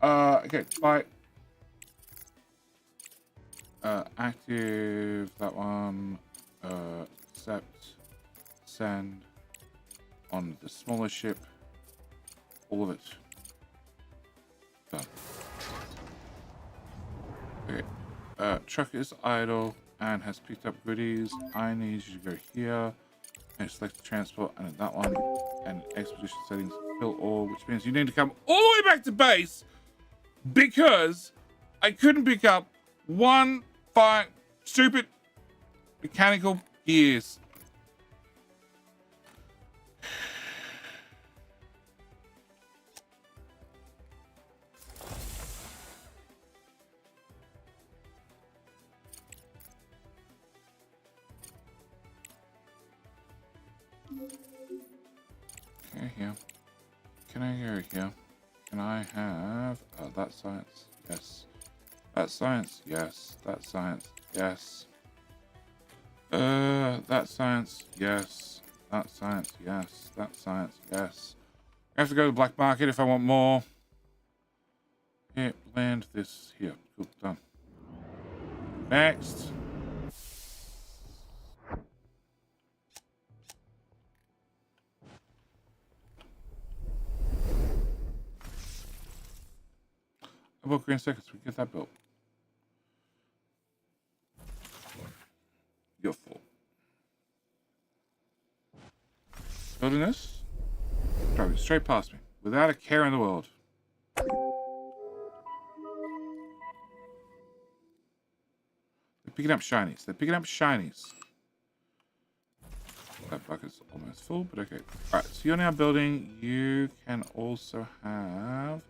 Okay, bye. Active, that one. Accept, send on the smaller ship. All of it. Done. Okay. Truck is idle and has picked up goodies. I need you to go here and select transport and that one and expedition settings fill all, which means you need to come all the way back to base because I couldn't pick up one fine stupid mechanical gears. Okay, here. Can I go here? Can I have that science? Yes. That science? Yes. That science? Yes. That science? Yes. That science? Yes. That science? Yes. I have to go to the black market if I want more. Here, land this here. Cool, done. Next. About green seconds, we get that built. You're full. Building this, driving straight past me without a care in the world. They're picking up shinies. They're picking up shinies. That bucket's almost full, but okay. Alright, so you're now building. You can also have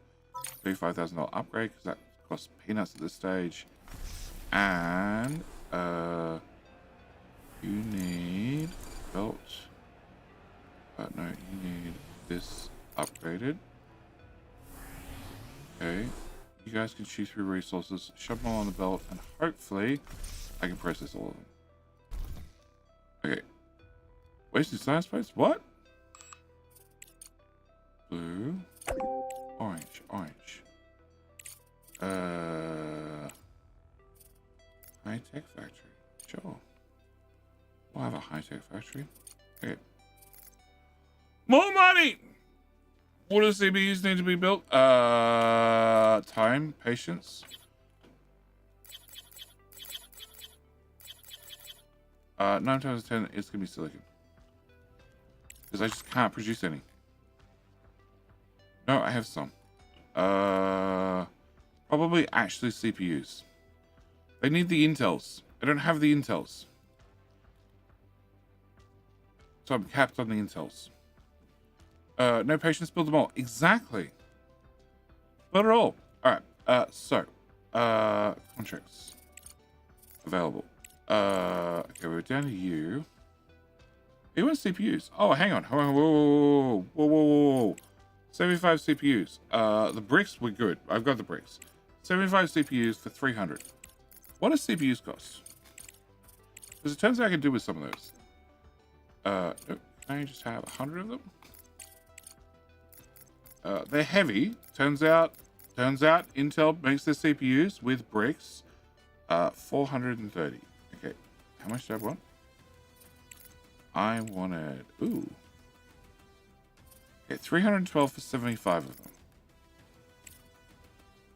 $35,000 upgrade because that costs peanuts at this stage. And you need belt. No, you need this upgraded. Okay. You guys can choose through resources, shove them all on the belt, and hopefully I can process all of them. Okay. Wasted science points? What? Blue. Orange. Orange. High-tech factory. Sure. We'll have a high-tech factory. Okay. More money! What do CPUs need to be built? Time, patience. 9 times 10 is gonna be silicon. Because I just can't produce any. No, I have some. Probably actually CPUs. They need the Intels. I don't have the Intels. So I'm capped on the Intels. No patience, build them all. Exactly. Build it all. Alright. Contracts. Available. Okay, we're down to you. You want CPUs? Oh, hang on. Whoa. 75 CPUs. The bricks were good. I've got the bricks. 75 CPUs for 300. What does CPUs cost? Because it turns out I can do with some of those. Can I just have 100 of them? They're heavy. Turns out Intel makes their CPUs with bricks. 430. Okay. How much do I want? I wanted... Ooh. Okay, 312 for 75 of them.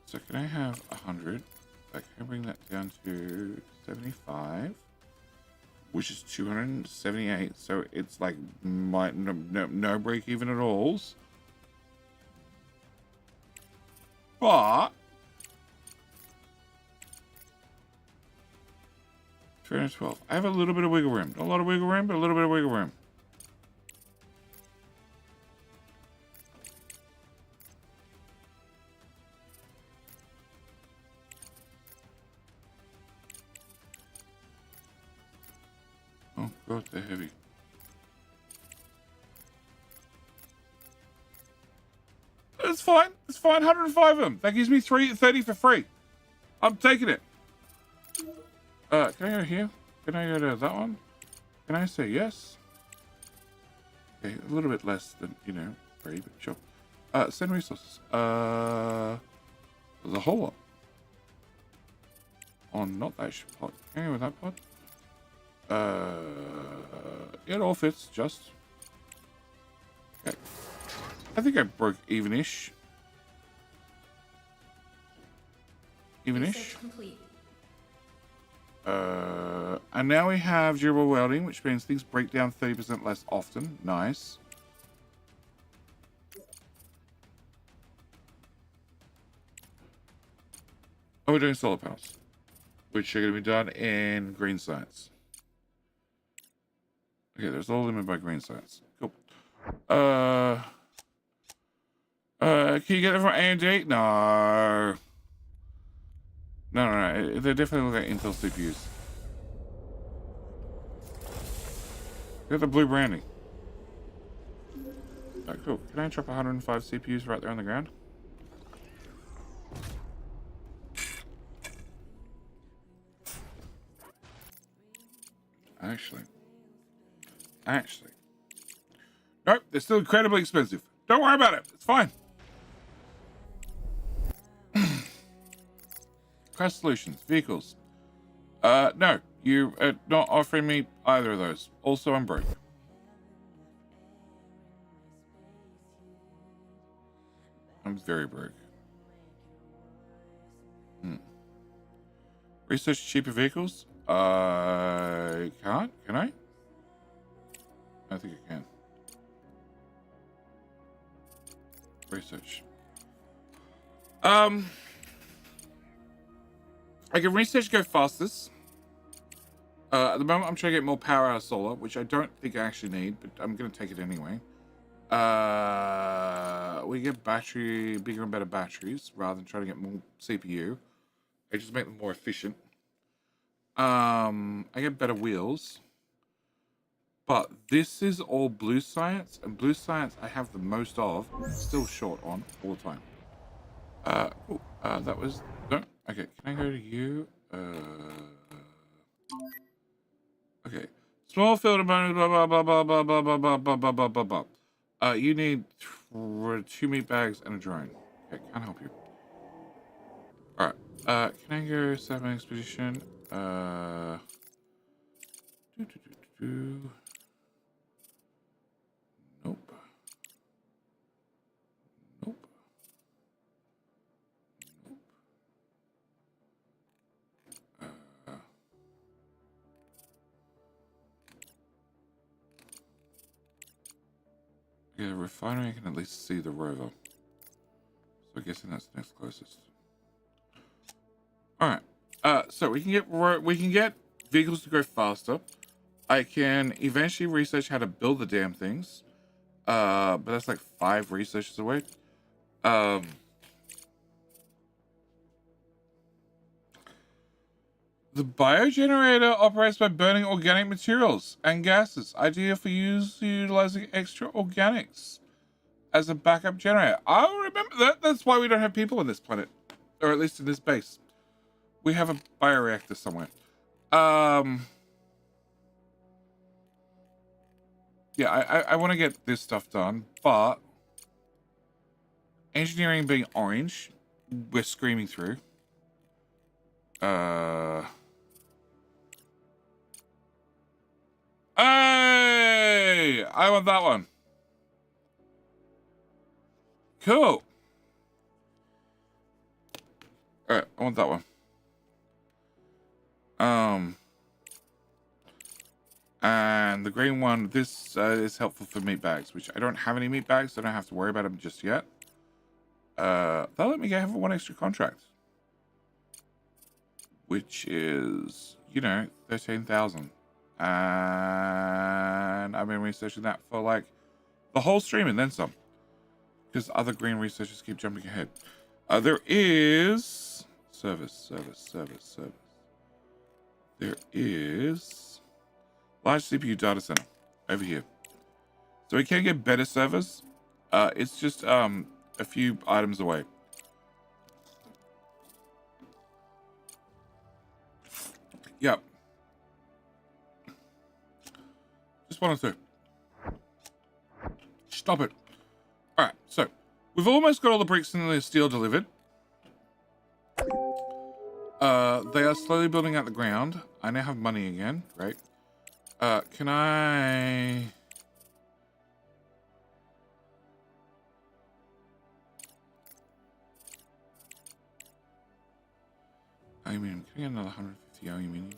So can I have 100? I can bring that down to 75, which is 278. So it's like no break even at all. But 312. I have a little bit of wiggle room. Not a lot of wiggle room, but a little bit of wiggle room. Oh god, they're heavy. It's fine. It's fine. 105 of them. That gives me 330 for free. I'm taking it. Can I go here? Can I go to that one? Can I say yes? Okay, a little bit less than, free, but sure. Send resources. The whole lot. Oh, not that pod. Hang on with that pod. It all fits, just. Okay. I think I broke even-ish. Even-ish. Research complete. And now we have durable welding, which means things break down 30% less often. Nice. Oh, we're doing solar panels, which are going to be done in green science. Okay, there's all limited by green science. Cool. Can you get them from AMD? No. No. They definitely look like Intel CPUs. Got the blue branding. Oh, cool. Can I drop 105 CPUs right there on the ground? Actually. Nope, they're still incredibly expensive. Don't worry about it. It's fine. Crust solutions, vehicles. No, you are not offering me either of those. Also, I'm broke. I'm very broke. Research cheaper vehicles? I can't. Can I? I think I can. Research. I can research go fastest. At the moment, I'm trying to get more power out of solar, which I don't think I actually need, but I'm going to take it anyway. We get bigger and better batteries rather than trying to get more CPU. I just make them more efficient. I get better wheels. But this is all blue science, and blue science I have the most of. Still short on all the time. That was no. Okay, can I go to you? Okay. Small field of bonus. Blah blah blah blah blah blah blah blah blah blah blah blah. You need 2 meat bags and a drone. Okay, can't help you. All right. Can I go 7 expedition? Nope. Yeah, the refinery I can at least see the rover. So I'm guessing that's the next closest. All right. So we can get vehicles to go faster. I can eventually research how to build the damn things. But that's like 5 researches away. The biogenerator operates by burning organic materials and gases, ideal for utilizing extra organics as a backup generator. I'll remember that. That's why we don't have people on this planet, or at least in this base. We have a bioreactor somewhere. Yeah, I want to get this stuff done, but engineering being orange, we're screaming through. Hey! I want that one. Cool. Alright, I want that one. And the green one, this is helpful for meat bags, which I don't have any meat bags, so I don't have to worry about them just yet. They'll let me have 1 extra contract. Which is, 13,000. And I've been researching that for like the whole stream and then some. Because other green researchers keep jumping ahead. There is service. There is large CPU data center over here. So we can get better servers. It's just a few items away. Yep. Just wanted to stop it. All right, so we've almost got all the bricks and the steel delivered. They are slowly building out the ground. I now have money again. Great. Can I... Aluminium. Can I get another 150 aluminium?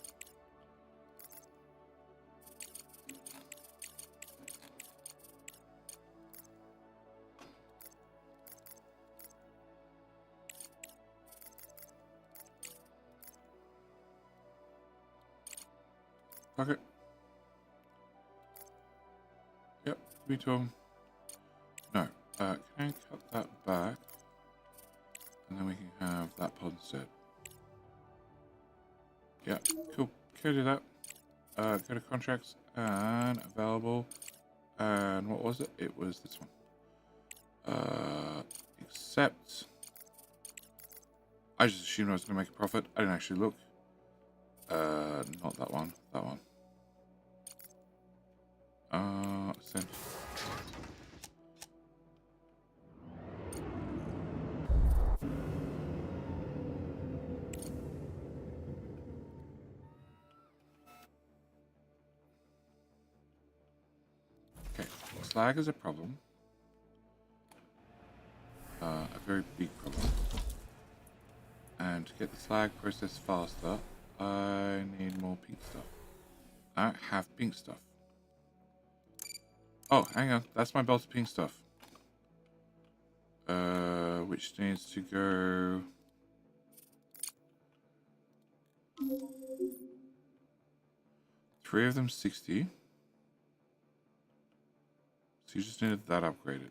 Fuck it. Yep, me too. No. Can I cut that back? And then we can have that pod set. Yeah, cool. Can I do that? Go to contracts and available. And what was it? It was this one. Accept. I just assumed I was going to make a profit. I didn't actually look. Not that one. That one. Send. Okay, slag is a problem. A very big problem. And to get the slag processed faster, I need more pink stuff. I don't have pink stuff. Oh, hang on. That's my belt of pink stuff. Which needs to go... Three of them 60. So you just needed that upgraded.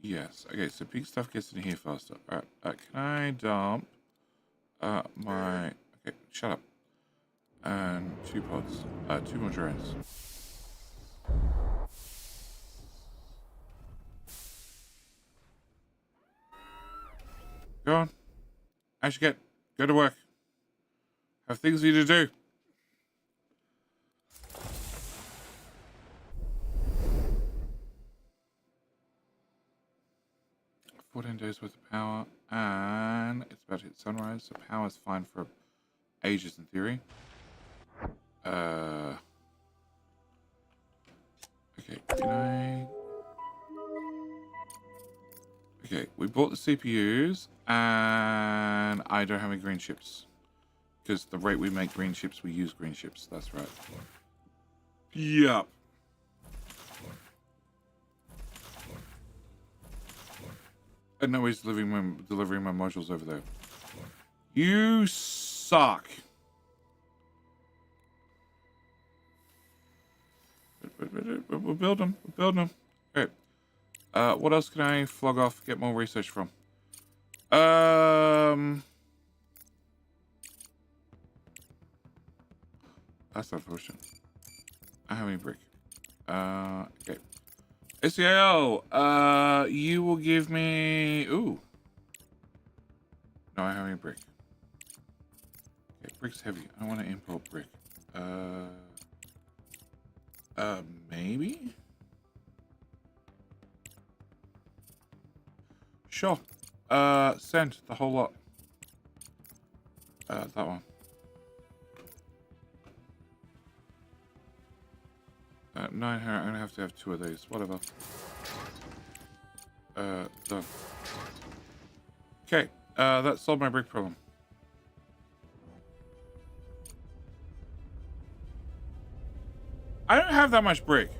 Yes. Okay, so pink stuff gets in here faster. Alright, can I dump my... Okay, shut up. And 2 pods. 2 more drones. Go on. Actually, go to work. Have things for you to do. Days worth of power, and it's about to hit sunrise, so power's fine for ages in theory. Okay, can I... Okay, we bought the CPUs, and I don't have any green chips. Because the rate we make green chips, we use green chips, that's right. Yup. And no, he's delivering my modules over there. You suck. We'll build them. We're building them. Okay. What else can I flog off? Get more research from. That's unfortunate. I have any brick. Okay. SEO, you will give me... Ooh. No, I have any brick. Okay, brick's heavy. I want to import brick. Maybe? Sure. Send the whole lot. That one. 900, I'm gonna have to have 2 of these, whatever. Done. Okay, that solved my brick problem. I don't have that much brick.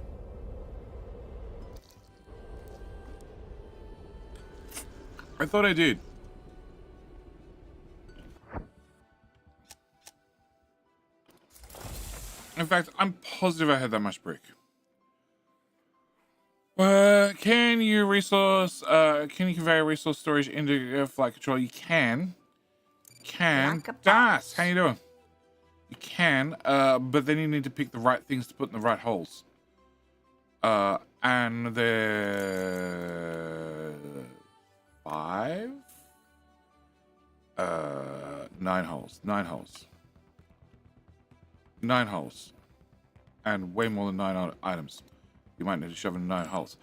I thought I did. In fact, I'm positive I had that much brick. Can you convey resource storage into flight control? You can. Das, how you doing? You can, but then you need to pick the right things to put in the right holes. And there... 5? 9 holes. 9 holes. 9 holes. And way more than 9 items. You might need to shove in 9 holes.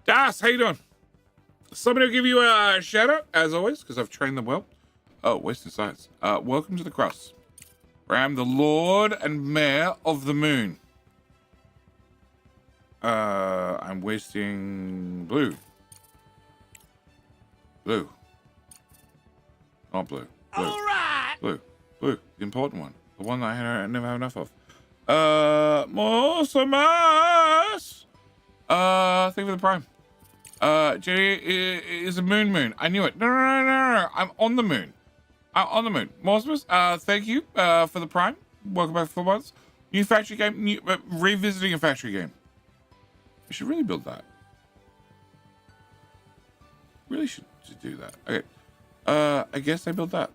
Das, how you doing? Somebody will give you a shout out, as always, because I've trained them well. Oh, Western Science. Welcome to the Crust, where I am the Lord and Mayor of the Moon. I'm wasting blue. Blue. Not blue. Blue. All right. Blue. Blue. The important one. The one that I never have enough of. Mosamas. Thank you for the prime. Jerry is a moon. I knew it. No. I'm on the moon. I'm on the moon. Mosamas, thank you, for the prime. Welcome back for 4 months. New factory game. Revisiting a factory game. We should really build that. Really should do that. Okay. I guess I built that.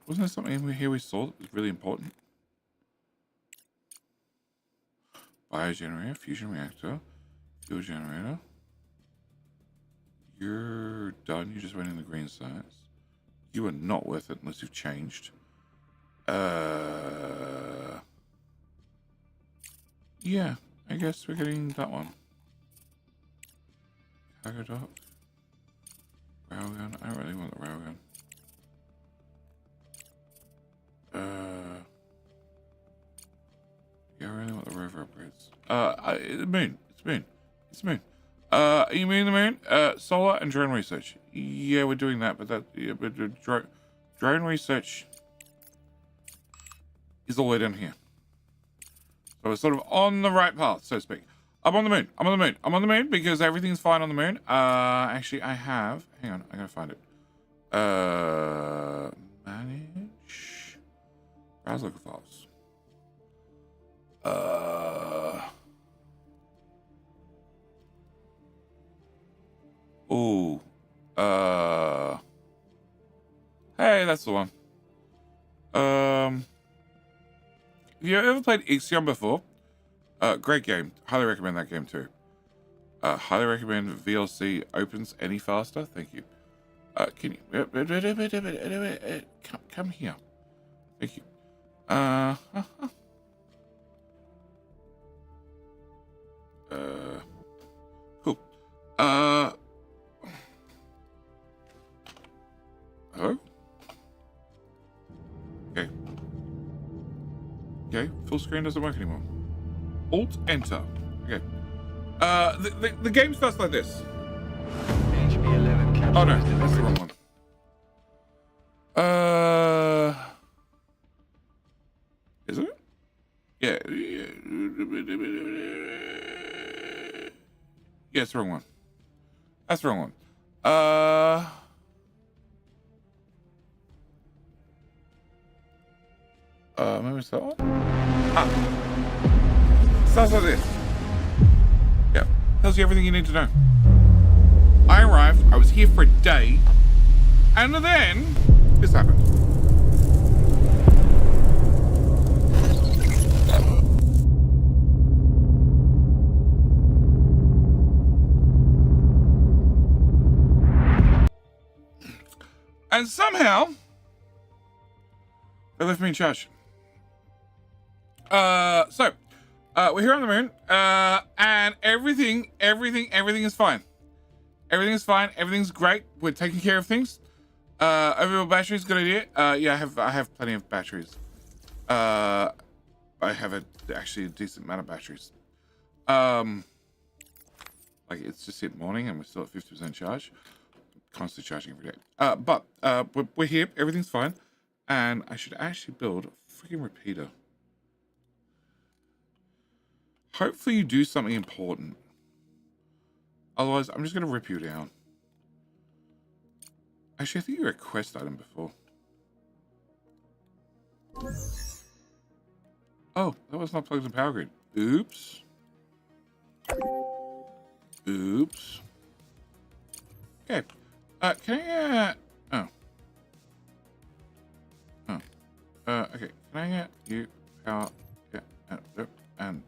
Wasn't there something here we saw that was really important? Biogenerator, fusion reactor, fuel generator. You're done. You just went in the green science. You are not worth it unless you've changed. Yeah, I guess we're getting that one. Cargo dock. Railgun. I don't really want the railgun. Yeah, I really want the rover upgrades. Moon. It's moon. Are you meaning the moon? Solar and drone research. Yeah, we're doing that, but drone research is all the way down here. So we're sort of on the right path, so to speak. I'm on the moon. I'm on the moon because everything's fine on the moon. Actually, I have. Hang on, I gotta find it. Manage. Browse local files. Ooh. Hey, that's the one. Have you ever played Ixion before? Great game. Highly recommend that game too. Highly recommend VLC opens any faster. Thank you. Can you come here? Thank you. Cool. Hello? Okay. Okay, full screen doesn't work anymore. Alt enter. Okay. The game starts like this. Oh no, that's the wrong one. Is it? Yeah. Yeah, it's the wrong one. That's the wrong one. Maybe it's that one? Starts like this. Yeah. Tells you everything you need to know. I arrived, I was here for a day, and then this happened. And somehow, they left me in charge. We're here on the moon, and everything is fine. Everything is fine. Everything's great. We're taking care of things. Overall batteries, good idea. Yeah, I have plenty of batteries. I have actually a decent amount of batteries. Like it's just hit morning and we're still at 50% charge. Constantly charging every day. But we're here. Everything's fine, and I should actually build a freaking repeater. Hopefully you do something important. Otherwise, I'm just going to rip you down. Actually, I think you were a quest item before. Oh, that was not plugged in power grid. Oops. Oops. Okay. Can I okay. Can I get you power? Yeah. And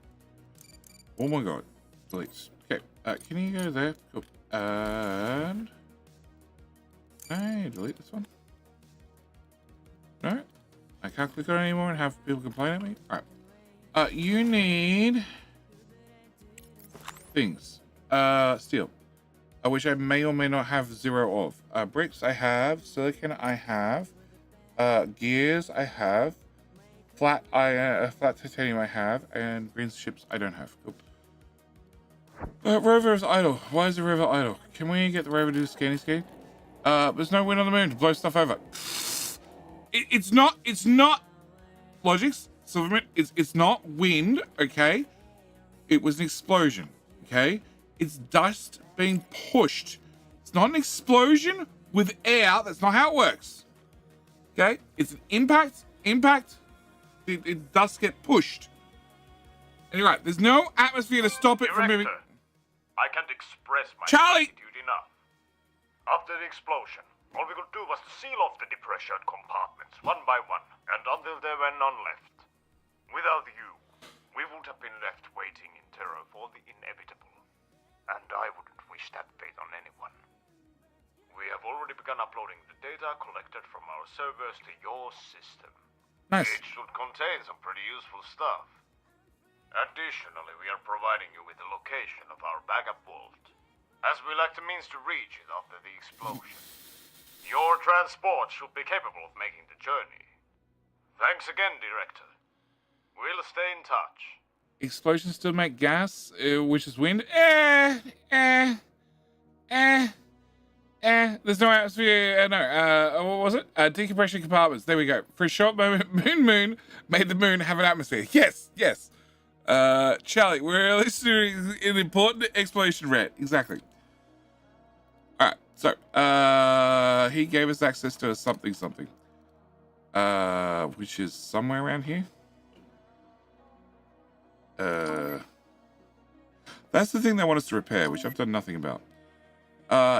oh my god. Please. Okay. Can you go there? Cool. And can I delete this one? No? I can't click on it anymore and have people complain at me? Alright. You need things. Steel. which I may or may not have 0 of. Bricks I have, silicon I have, gears I have, flat titanium I have, and green ships I don't have. Cool. Rover is idle. Why is the rover idle? Can we get the rover to do scanny scan? There's no wind on the moon to blow stuff over. It's not logics, Silverman. It's not wind, okay? It was an explosion, okay? It's dust being pushed. It's not an explosion with air. That's not how it works. Okay? It's an impact. It does get pushed. And you're right. There's no atmosphere to stop it from moving. I can't express my Charlie! gratitude enough. After the explosion, all we could do was to seal off the depressured compartments one by one, and until there were none left. Without you, we would have been left waiting in terror for the inevitable. And I wouldn't wish that fate on anyone. We have already begun uploading the data collected from our servers to your system. Nice. It should contain some pretty useful stuff. Additionally, we are providing you with the location of our backup vault, as we lack the means to reach it after the explosion. Your transport should be capable of making the journey. Thanks again, Director. We'll stay in touch. Explosions still make gas, which is wind. There's no atmosphere. What was it? Decompression compartments. There we go. For a short moment, Moon made the moon have an atmosphere. Yes. Charlie, we're listening to an important exploration rant. Exactly. All right. So, he gave us access to something, which is somewhere around here. That's the thing they want us to repair, which I've done nothing about.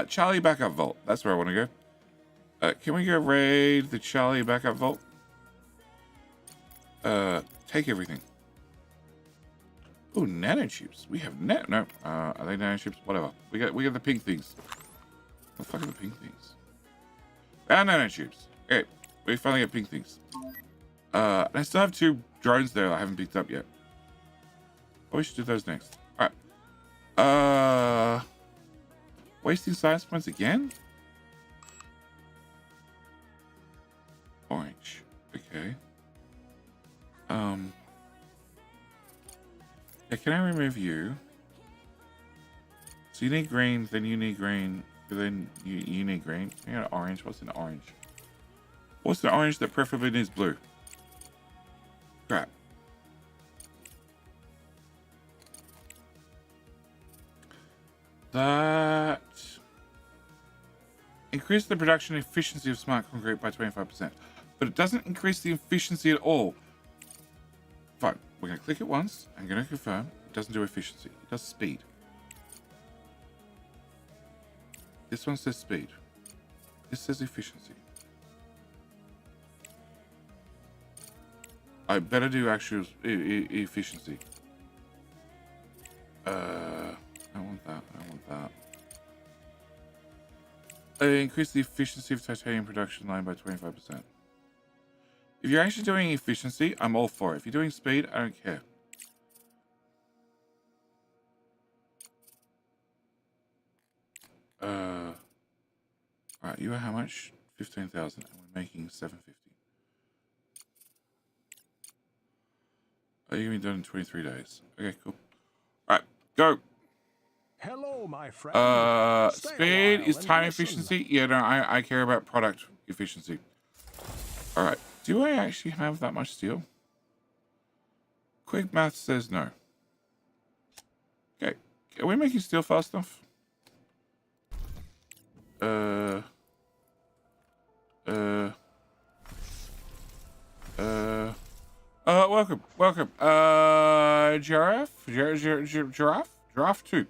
Charlie backup vault. That's where I want to go. Can we go raid the Charlie backup vault? Take everything. Oh, nanotubes. We have no. Are they nanotubes? Whatever. We got the pink things. What the fuck are the pink things? Nanotubes. Okay, we finally get pink things. And I still have 2 drones there I haven't picked up yet. Oh, we should do those next. All right. Wasting science points again? Orange. Okay. Yeah, can I remove you? So you need green, then you need green, then you need green. You got orange. What's an orange? What's the orange that preferably needs blue? Crap. That increase the production efficiency of smart concrete by 25%, but it doesn't increase the efficiency at all. Fine, we're going to click it once. I'm going to confirm. It doesn't do efficiency. It does speed. This one says speed. This says efficiency. I better do actual efficiency. I want that. Increase the efficiency of titanium production line by 25%. If you're actually doing efficiency, I'm all for it. If you're doing speed, I don't care. Alright, you are how much? 15,000, and we're making 750. You're gonna be done in 23 days. Okay, cool. Alright, go. Hello, my friend. Speed is time efficiency. Yeah, no, I care about product efficiency. Alright, do I actually have that much steel? Quick math says no. Okay, are we making steel fast enough? Welcome. Giraffe 2.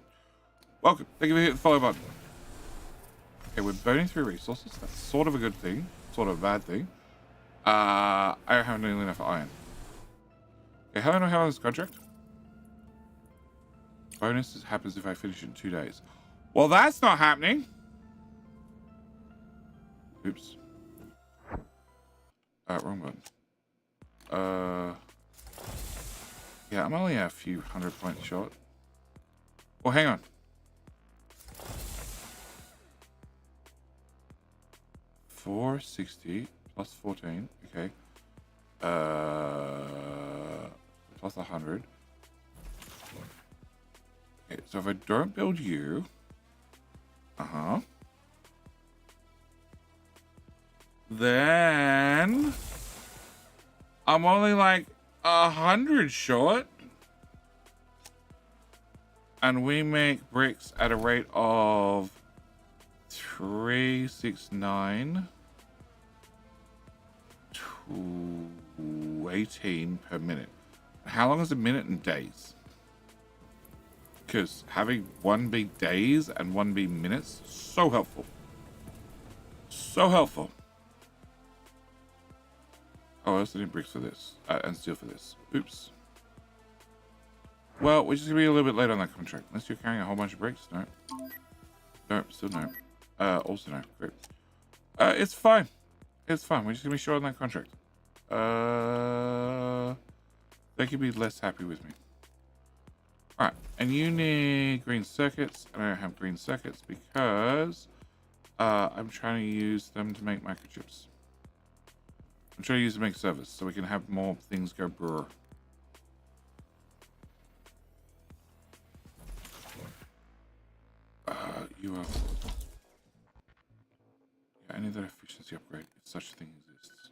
Welcome. Thank you for hitting the follow button. Okay, we're burning through resources. That's sort of a good thing. Sort of a bad thing. I don't have nearly enough iron. Okay, how do I have on this contract? Bonus happens if I finish in 2 days. Well, that's not happening. Oops. Wrong button. Yeah, I'm only a few 100 points short. Oh, hang on. 460 plus 14. Okay. Plus 100. Okay, so if I don't build you, then I'm only like 100 short, and we make bricks at a rate of 369 to 18 per minute. How long is a minute in days? Because having one be days and one be minutes, so helpful. So helpful. Oh, I also need bricks for this and steel for this. Oops. Well, we're just gonna be a little bit late on that contract. Unless you're carrying a whole bunch of bricks. No. No, still no. Also no. Great. It's fine. It's fine. We're just gonna be short on that contract. They could be less happy with me. Alright, and you need green circuits, and I don't have green circuits because I'm trying to use them to make microchips. I'm trying to use them to make servers so we can have more things go brr. You are. Yeah, I need that efficiency upgrade if such a thing exists.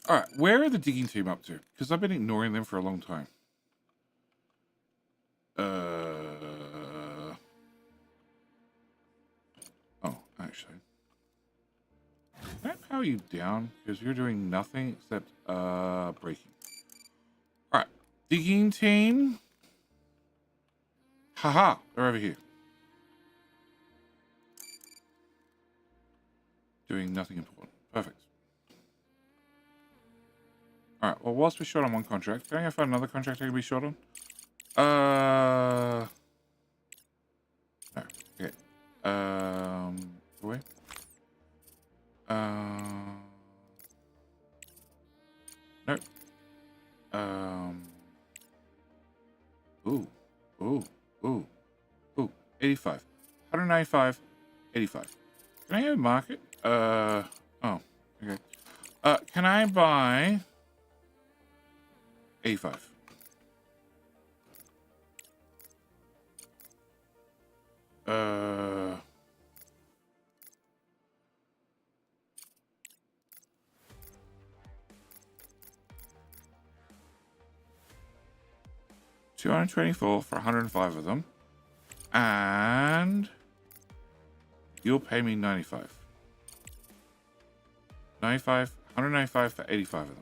Alright, where are the digging team up to? Because I've been ignoring them for a long time. Oh, actually. Can I power you down? Because you're doing nothing except breaking. Alright, digging team. Haha, they're over here. Doing nothing important. Perfect. Alright, well, whilst we're short on one contract, can I go find another contract I can be short on? No. Okay. Away. Nope. Ooh. 85. 195. 85. Can I have a market? Oh, okay. Can I buy 85? $224 for 105 of them, and you'll pay me 95. 95, 195 for 85 of them.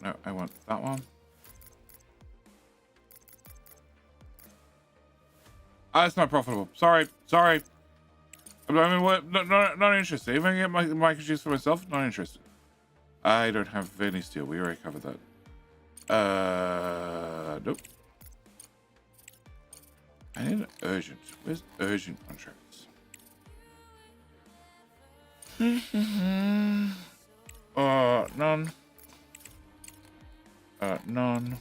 No, I want that one. It's not profitable. Sorry. I mean, what? Not interested. If I can get my microchips for myself, not interested. I don't have any steel. We already covered that. Nope. I need an urgent. Where's urgent contracts? None. None.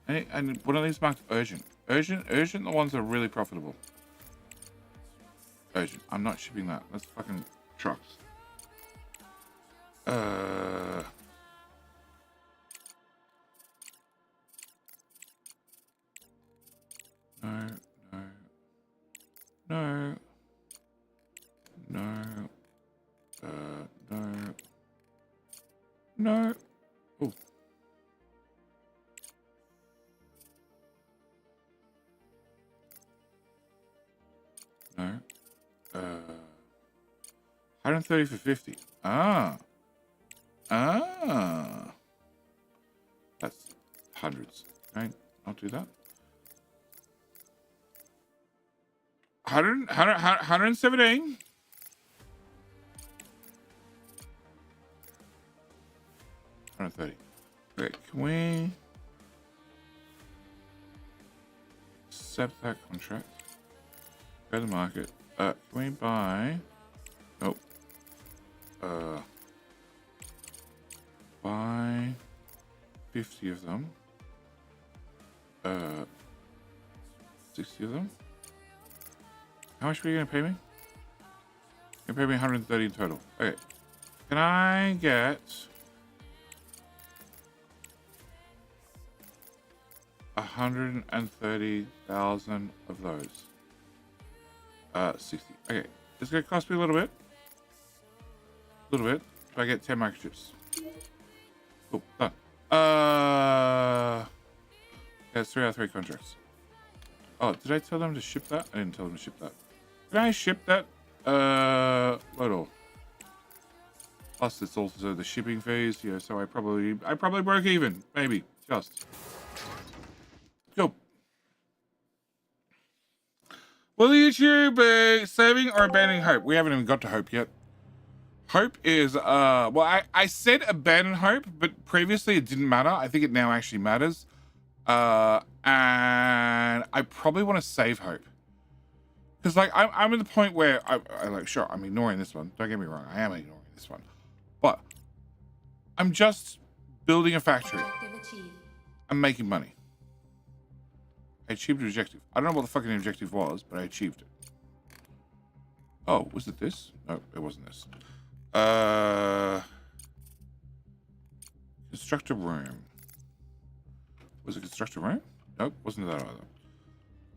I need one of these marked urgent. Urgent, the ones that are really profitable. Urgent. I'm not shipping that. That's fucking trucks. No. No. Oh. No. 130 for 50. That's hundreds. Right? I'll do that. 117. $130. Okay, can we accept that contract? Go to the market. Can we buy? Nope. Buy 50 of them. 60 of them. How much were you going to pay me? You're going to pay me 130 in total. Okay. Can I get 130,000 of those? 60. Okay. It's going to cost me a little bit. A little bit. If I get 10 microchips. Cool. Done. That's 3 out of 3 contracts. Oh, did I tell them to ship that? I didn't tell them to ship that. Can I ship that? What all? Plus, it's also the shipping fees. Yeah, so I probably broke even. Maybe. Just. Go. Will YouTube be saving or abandoning Hope? We haven't even got to Hope yet. Hope is, well, I said abandon Hope, but previously it didn't matter. I think it now actually matters. And I probably want to save Hope. Because, like, I'm at the point where, I like, sure, I'm ignoring this one. Don't get me wrong. I am ignoring this one. But I'm just building a factory. I'm making money. I achieved an objective. I don't know what the fucking objective was, but I achieved it. Oh, was it this? No, it wasn't this. Construct a room. Was it construct a room? Nope, wasn't that either.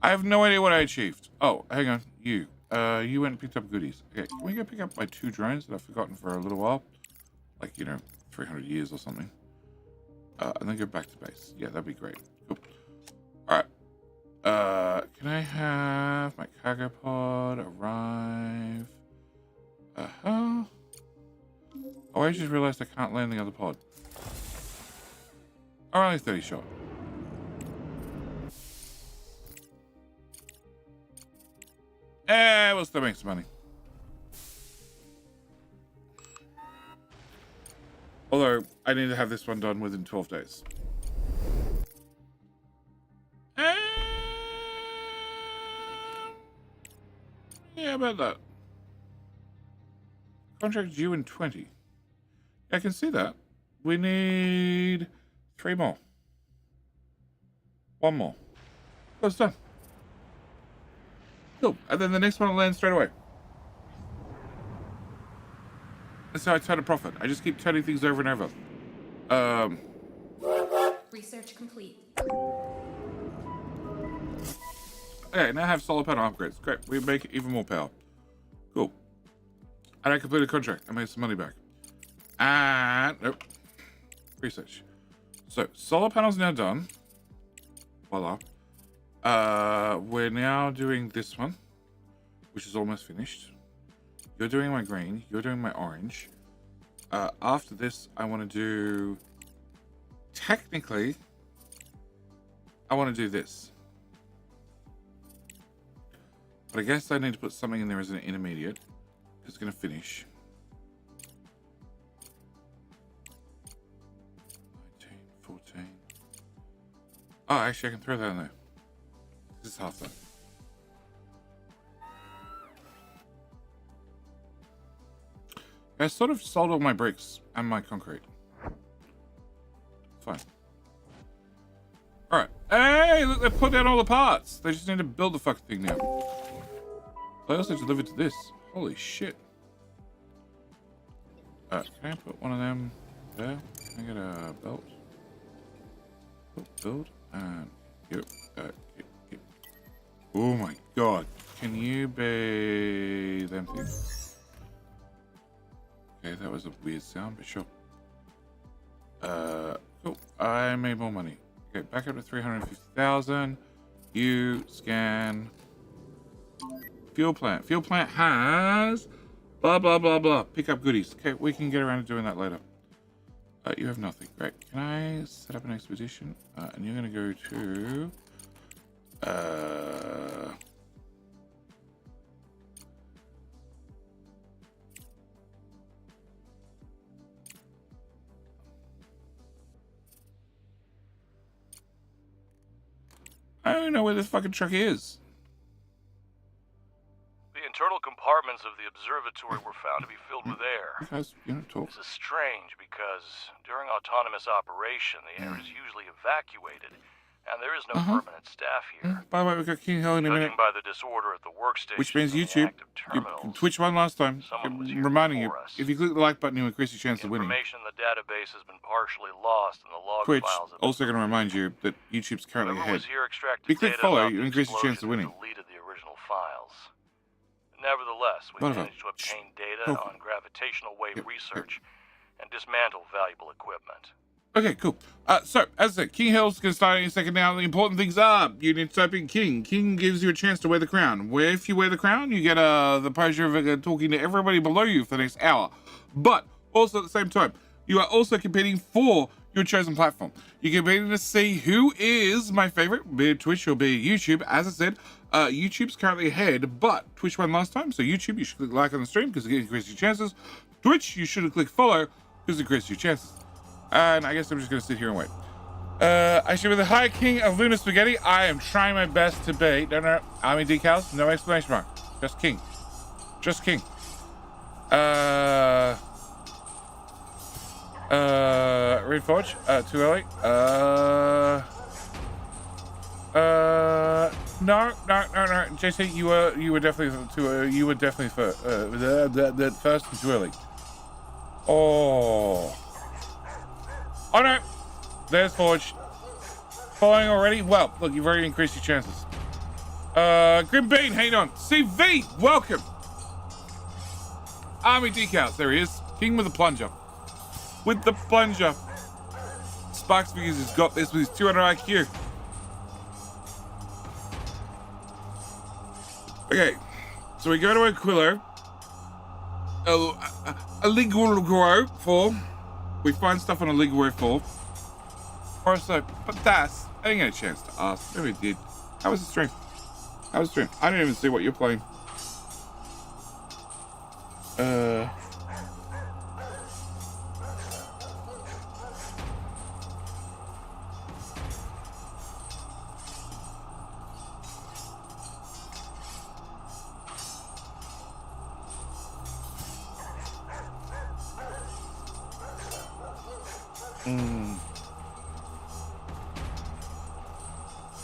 I have no idea what I achieved. Oh, hang on. You went and picked up goodies. Okay, can we go pick up my 2 drones that I've forgotten for a little while? Like, 300 years or something. And then go back to base. Yeah, that'd be great. Cool. Alright. Can I have my cargo pod arrive? Oh, I just realized I can't land the other pod. Oh, only 30 shot. We'll still make some money. Although, I need to have this one done within 12 days. Yeah, about that. Contract due in 20. I can see that. We need 3 more. 1 more. That's done. Cool. And then the next one will land straight away. That's how I turn a profit. I just keep turning things over and over. Research complete. Okay, now I have solar panel upgrades. Great. We make even more power. Cool. And I completed a contract. I made some money back. And nope. Research. So solar panels now done. Voila. We're now doing this one, which is almost finished. You're doing my green. You're doing my orange. After this, I want to do. Technically, I want to do this. But I guess I need to put something in there as an intermediate. It's going to finish. 19, 14. Oh, actually, I can throw that in there. This is half that. I sort of sold all my bricks and my concrete. Fine. Alright. Hey, look, they put down all the parts. They just need to build the fucking thing now. I also delivered to this. Holy shit. Can I put one of them there? Can I get a belt? Build and get. Oh my god. Can you be them things? Okay, that was a weird sound, but sure. Cool. I made more money. Okay, back up to 350,000. You scan. Fuel plant. Fuel plant has blah, blah, blah, blah. Pick up goodies. Okay, we can get around to doing that later. You have nothing. Great. Can I set up an expedition? And you're going to go to... I don't even know where this fucking truck is. The internal compartments of the observatory were found to be filled with air. You guys, talk. This is strange because during autonomous operation, the air is usually evacuated, and there is no permanent staff here. By the way, we've got King Hell in a minute. Judging by the disorder at the workstation, Which means YouTube. Twitch one last time. Reminding you, if you click the like button, you increase your chance of winning. Information in the database has been partially lost in the log Twitch files. also going to remind you that YouTube's currently Whoever ahead. was here extracted If you click data follow, about you the increase your chance of explosion winning. and deleted the original files. Nevertheless, we managed to obtain data on gravitational wave research and dismantle valuable equipment. Okay, cool. So, as I said, King Hell's going to start in a second now. The important things are, you need to type in King. King gives you a chance to wear the crown. Where if you wear the crown, you get the pleasure of talking to everybody below you for the next hour. But, also at the same time, you are also competing for your chosen platform. You're competing to see who is my favorite, be it Twitch or be it YouTube. As I said, YouTube's currently ahead, but Twitch won last time, so YouTube, you should click like on the stream because it increases your chances. Twitch, you should have clicked follow because it increases your chances. And I guess I'm just going to sit here and wait. I should be the High King of Lunar Spaghetti. I am trying my best to be. No. Army decals. No exclamation mark. Just King. Just King. Red Forge. Too early. No. JC, you were definitely too. You were definitely first. First and too early. Oh no, there's Forge. Following already? Well, look, you've already increased your chances. Grim Bean, hang on. CV, welcome. Army decals, there he is. King with the plunger. With the plunger. Sparks Figures has got this with his 200 IQ. Okay, so we go to Aquilo. Aliguro 4. We find stuff on Aliguro 4. Or so, but that's, I didn't get a chance to ask. Maybe we did. How was the stream? How was the stream? I didn't even see what you're playing.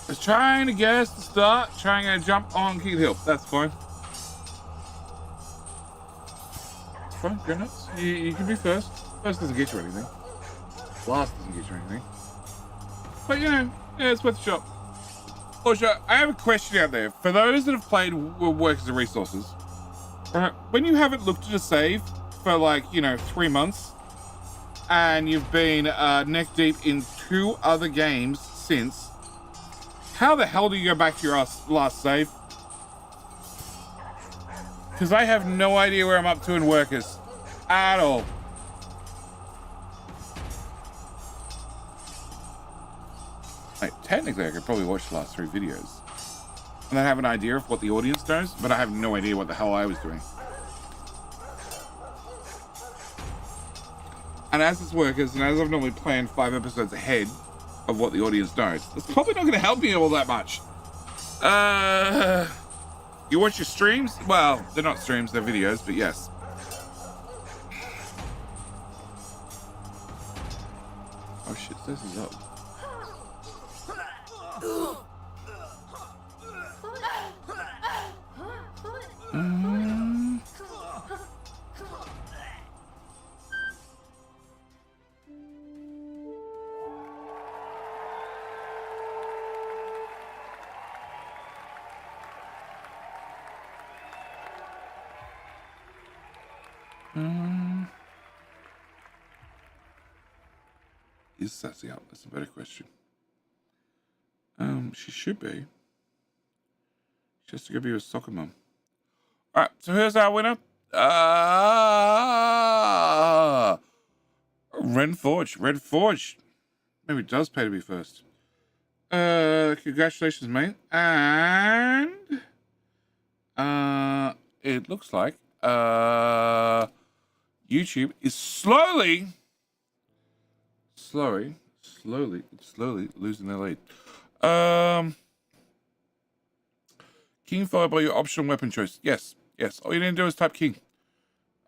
Just trying to guess the start, trying to jump on King Hill. That's fine. It's fine, go nuts. You can be first. First doesn't get you anything. Last doesn't get you anything. But you know, yeah, it's worth a shot. Also, I have a question out there. For those that have played Workers and Resources, right, when you haven't looked at a save for like, 3 months, and you've been neck deep in 2 other games since, how the hell do you go back to your last save? Because I have no idea where I'm up to in Workers. At all. Like, technically, I could probably watch the last 3 videos. And I have an idea of what the audience knows, but I have no idea what the hell I was doing. And as it's Workers, and as I've normally planned 5 episodes ahead of what the audience knows, it's probably not going to help me all that much. You watch your streams? Well, they're not streams, they're videos, but yes. Oh shit, this is up. Is Sassy out? That's a better question. She should be. She has to go be with soccer mum. Alright, so here's our winner. Red Forge. Maybe it does pay to be first. Congratulations, mate. And it looks like YouTube is slowly losing their lead. King followed by your optional weapon choice. Yes. All you need to do is type King.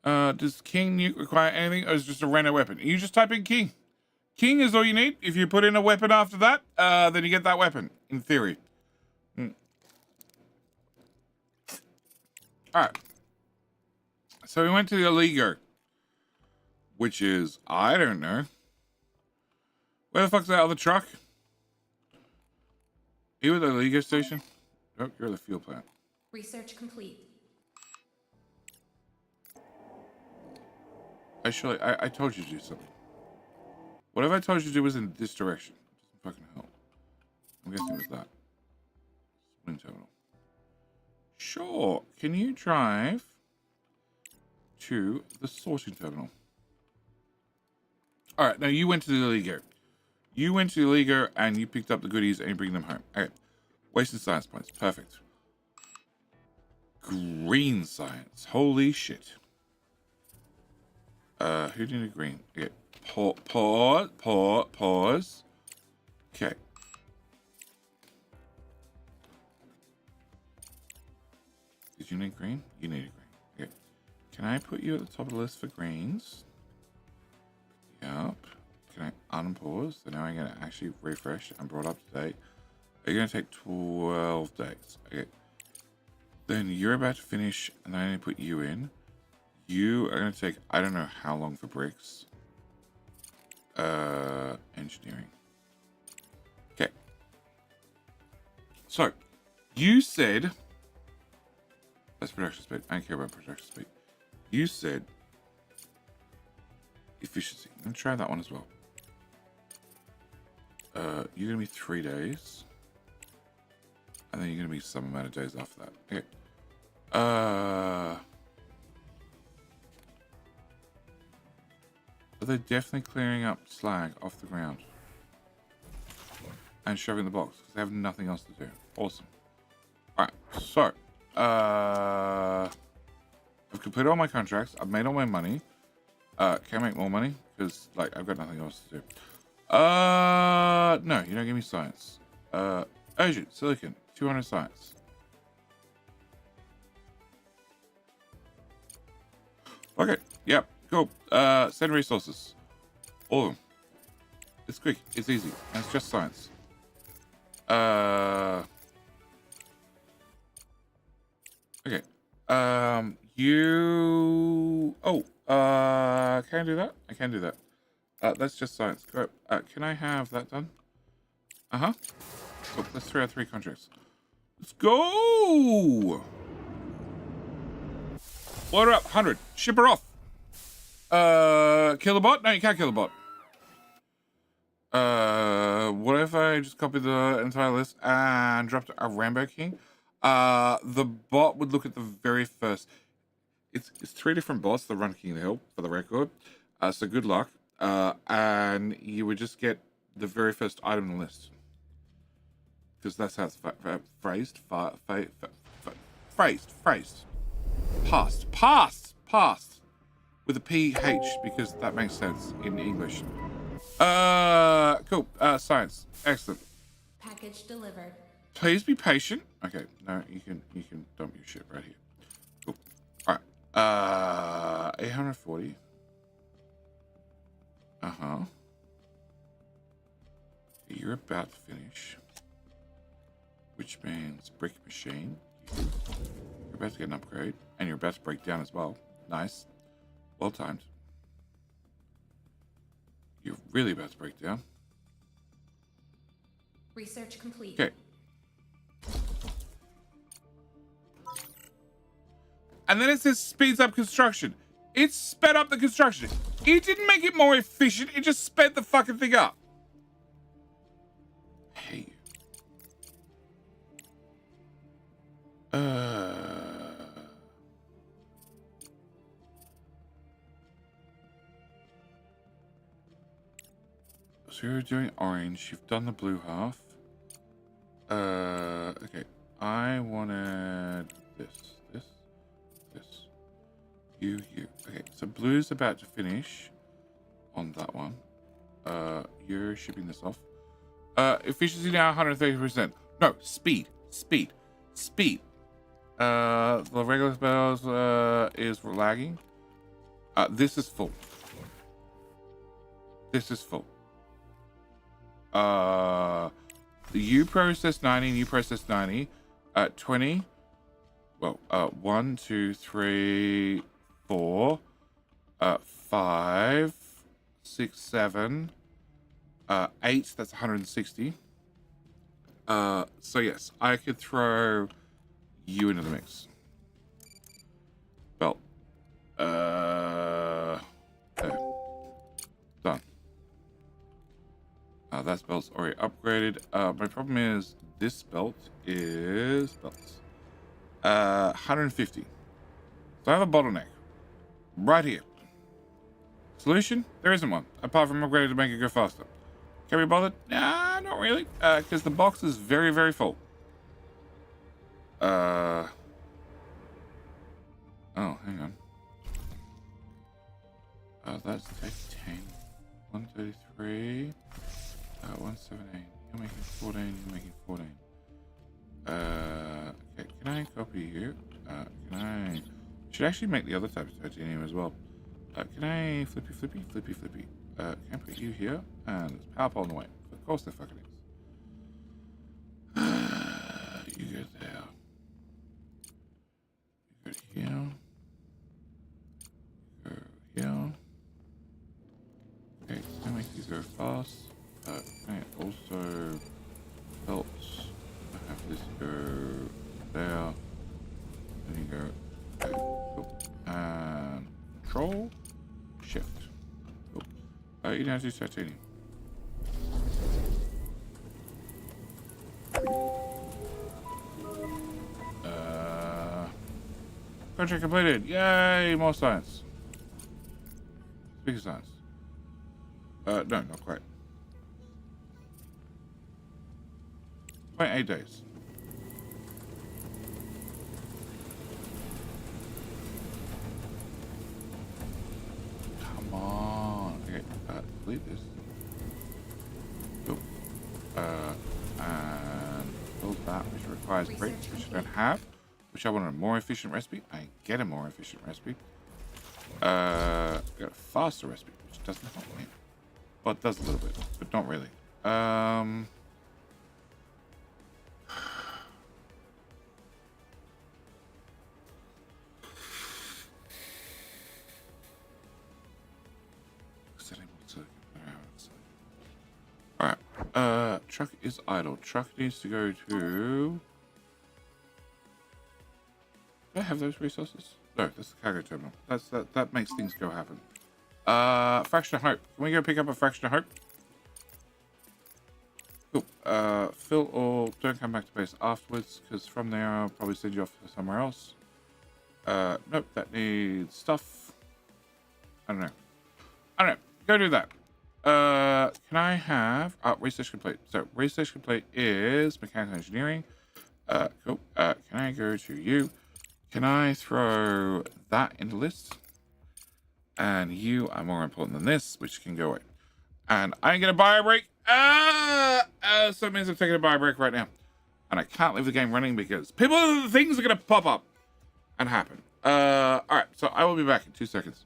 Does King nuke require anything, or is it just a random weapon? You just type in King. King is all you need. If you put in a weapon after that, then you get that weapon, in theory. Alright. So we went to the Oligo, which is, I don't know. Where the fuck's that other truck? You at the Oligo station? Oh, you're at the fuel plant. Research complete. Actually, I told you to do something. Whatever I told you to do was in this direction. It doesn't fucking help. I'm guessing it was that. Wind terminal. Sure. Can you drive to the sorting terminal? Alright, now you went to the Oligo. You went to the Oligo and you picked up the goodies and you bring them home. Okay. Wasting science points. Perfect. Green science. Holy shit. Who needed green? Okay. Pause. Okay. Did you need green? You needed green. Okay. Can I put you at the top of the list for greens? Yep. Can I unpause? So now I'm going to actually refresh and brought up to date. Are you going to take 12 days? Okay. Then you're about to finish, and I need to put you in. You are going to take, I don't know how long for bricks. Engineering. Okay. So, you said, that's production speed. I don't care about production speed. You said efficiency. I'm going to try that one as well. You're going to be 3 days. And then you're going to be some amount of days after that. Okay. They're definitely clearing up slag off the ground. And shoving the box. Because they have nothing else to do. Awesome. Alright, so. I've completed all my contracts. I've made all my money. Can I make more money? Because, like, I've got nothing else to do. No, you don't give me science. Urgent, silicon, 200 science. Okay, yep, cool. Send resources. All of them. It's quick, it's easy, and it's just science. Okay. You... Oh, can I do that? I can do that. That's just science. Go. Can I have that done? Uh-huh. Cool. That's 3 out of 3 contracts. Let's go! Order up, 100. Ship her off. Kill the bot? No, you can't kill the bot. What if I just copy the entire list and dropped a Rambo King? The bot would look at the very first. It's 3 different bots that run King of the Hill, for the record. So good luck. And you would just get the very first item on the list. Because that's how it's phrased. Passed. With a PH, because that makes sense in English. Cool. Science. Excellent. Package delivered. Please be patient. Okay, no, you can dump your shit right here. Cool. Alright. 840. Uh-huh. You're about to finish. Which means brick machine. You're about to get an upgrade. And you're about to break down as well. Nice. Well timed. You're really about to break down. Research complete. Okay. And then it says speeds up construction. It sped up the construction. It didn't make it more efficient. It just sped the fucking thing up. Hey. So you're doing orange. You've done the blue half. Okay. I wanted this. You. Okay, so blue's about to finish on that one. You're shipping this off. Efficiency now 130%. No, speed. The regular spells is lagging. This is full. You process 90 and you process 90. 20. Well, 1, 2, 3, 4, 5, 6, 7, 8. That's 160. So yes, I could throw you into the mix. Belt. There. Done. That belt's already upgraded. My problem is this belt is belts. 150. So I have a bottleneck right here. Solution? There isn't one, apart from upgrading to make it go faster. Can we bother? Nah, not really, because the box is very, very full. Oh, hang on. That's 10. 133. 178. You're making 14. You're making 14. Okay, can I copy you? Can I? Should actually make the other type of titanium as well. Can I flippy? Can I put you here? And there's power pole on the way. Of course there fucking is. You go there. You go here. Go here. Okay, can I make these go fast? Can I also belts? I have this go there. Then you go there. Cool. And control. Shift. Cool. You don't have to do titanium. Contract completed. Yay! More science. Bigger science. No, not quite. 0.8 days. Come on. Okay, delete this. Cool. And build that, which requires bricks, which I don't have. Which I want a more efficient recipe. I get a more efficient recipe. Got a faster recipe, which doesn't help me. Well, it does a little bit, but not really. Alright. Truck is idle. Truck needs to go to... Do I have those resources? No, that's the cargo terminal. That makes things go happen. Fraction of hope. Can we go pick up a fraction of hope? Cool. Fill all. Don't come back to base afterwards, because from there I'll probably send you off to somewhere else. Nope, that needs stuff. I don't know. Go do that. Can I have research complete? So research complete is mechanical engineering. Cool. Can I go to you? Can I throw that in the list? And you are more important than this, which can go away. And I ain't gonna buy a break. So it means I'm taking a buy break right now. And I can't leave the game running because things are gonna pop up and happen. Alright, so I will be back in 2 seconds.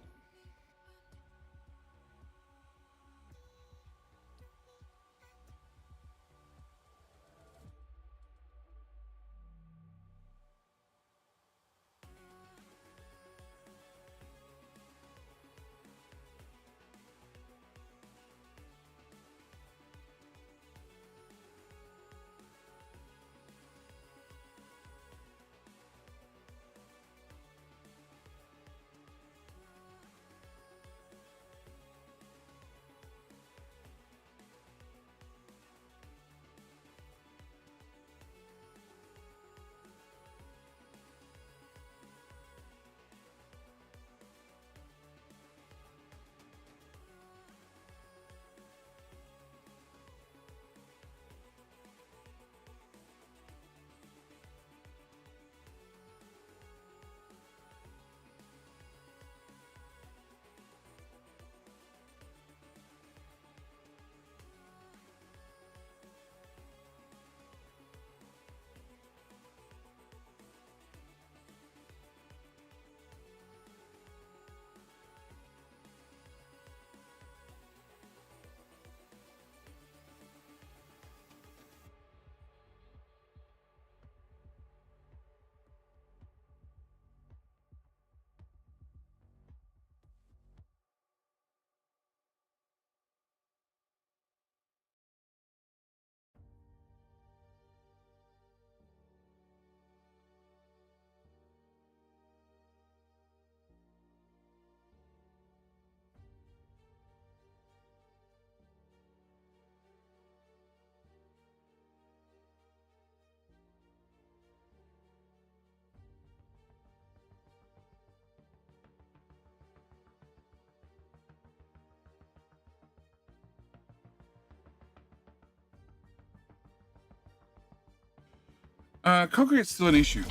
Concrete's still an issue.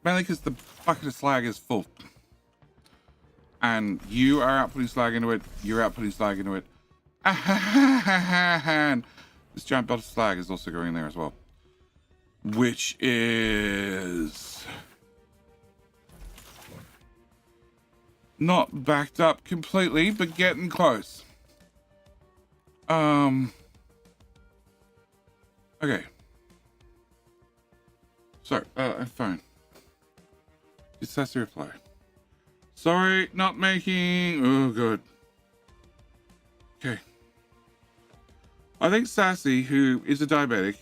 Mainly because the bucket of slag is full. And you are outputting slag into it. You're outputting slag into it. And this giant belt of slag is also going in there as well. Which is not backed up completely, but getting close. Okay. So, phone. It says to reply. Sorry, not making. Oh, good. Okay. I think Sassy, who is a diabetic,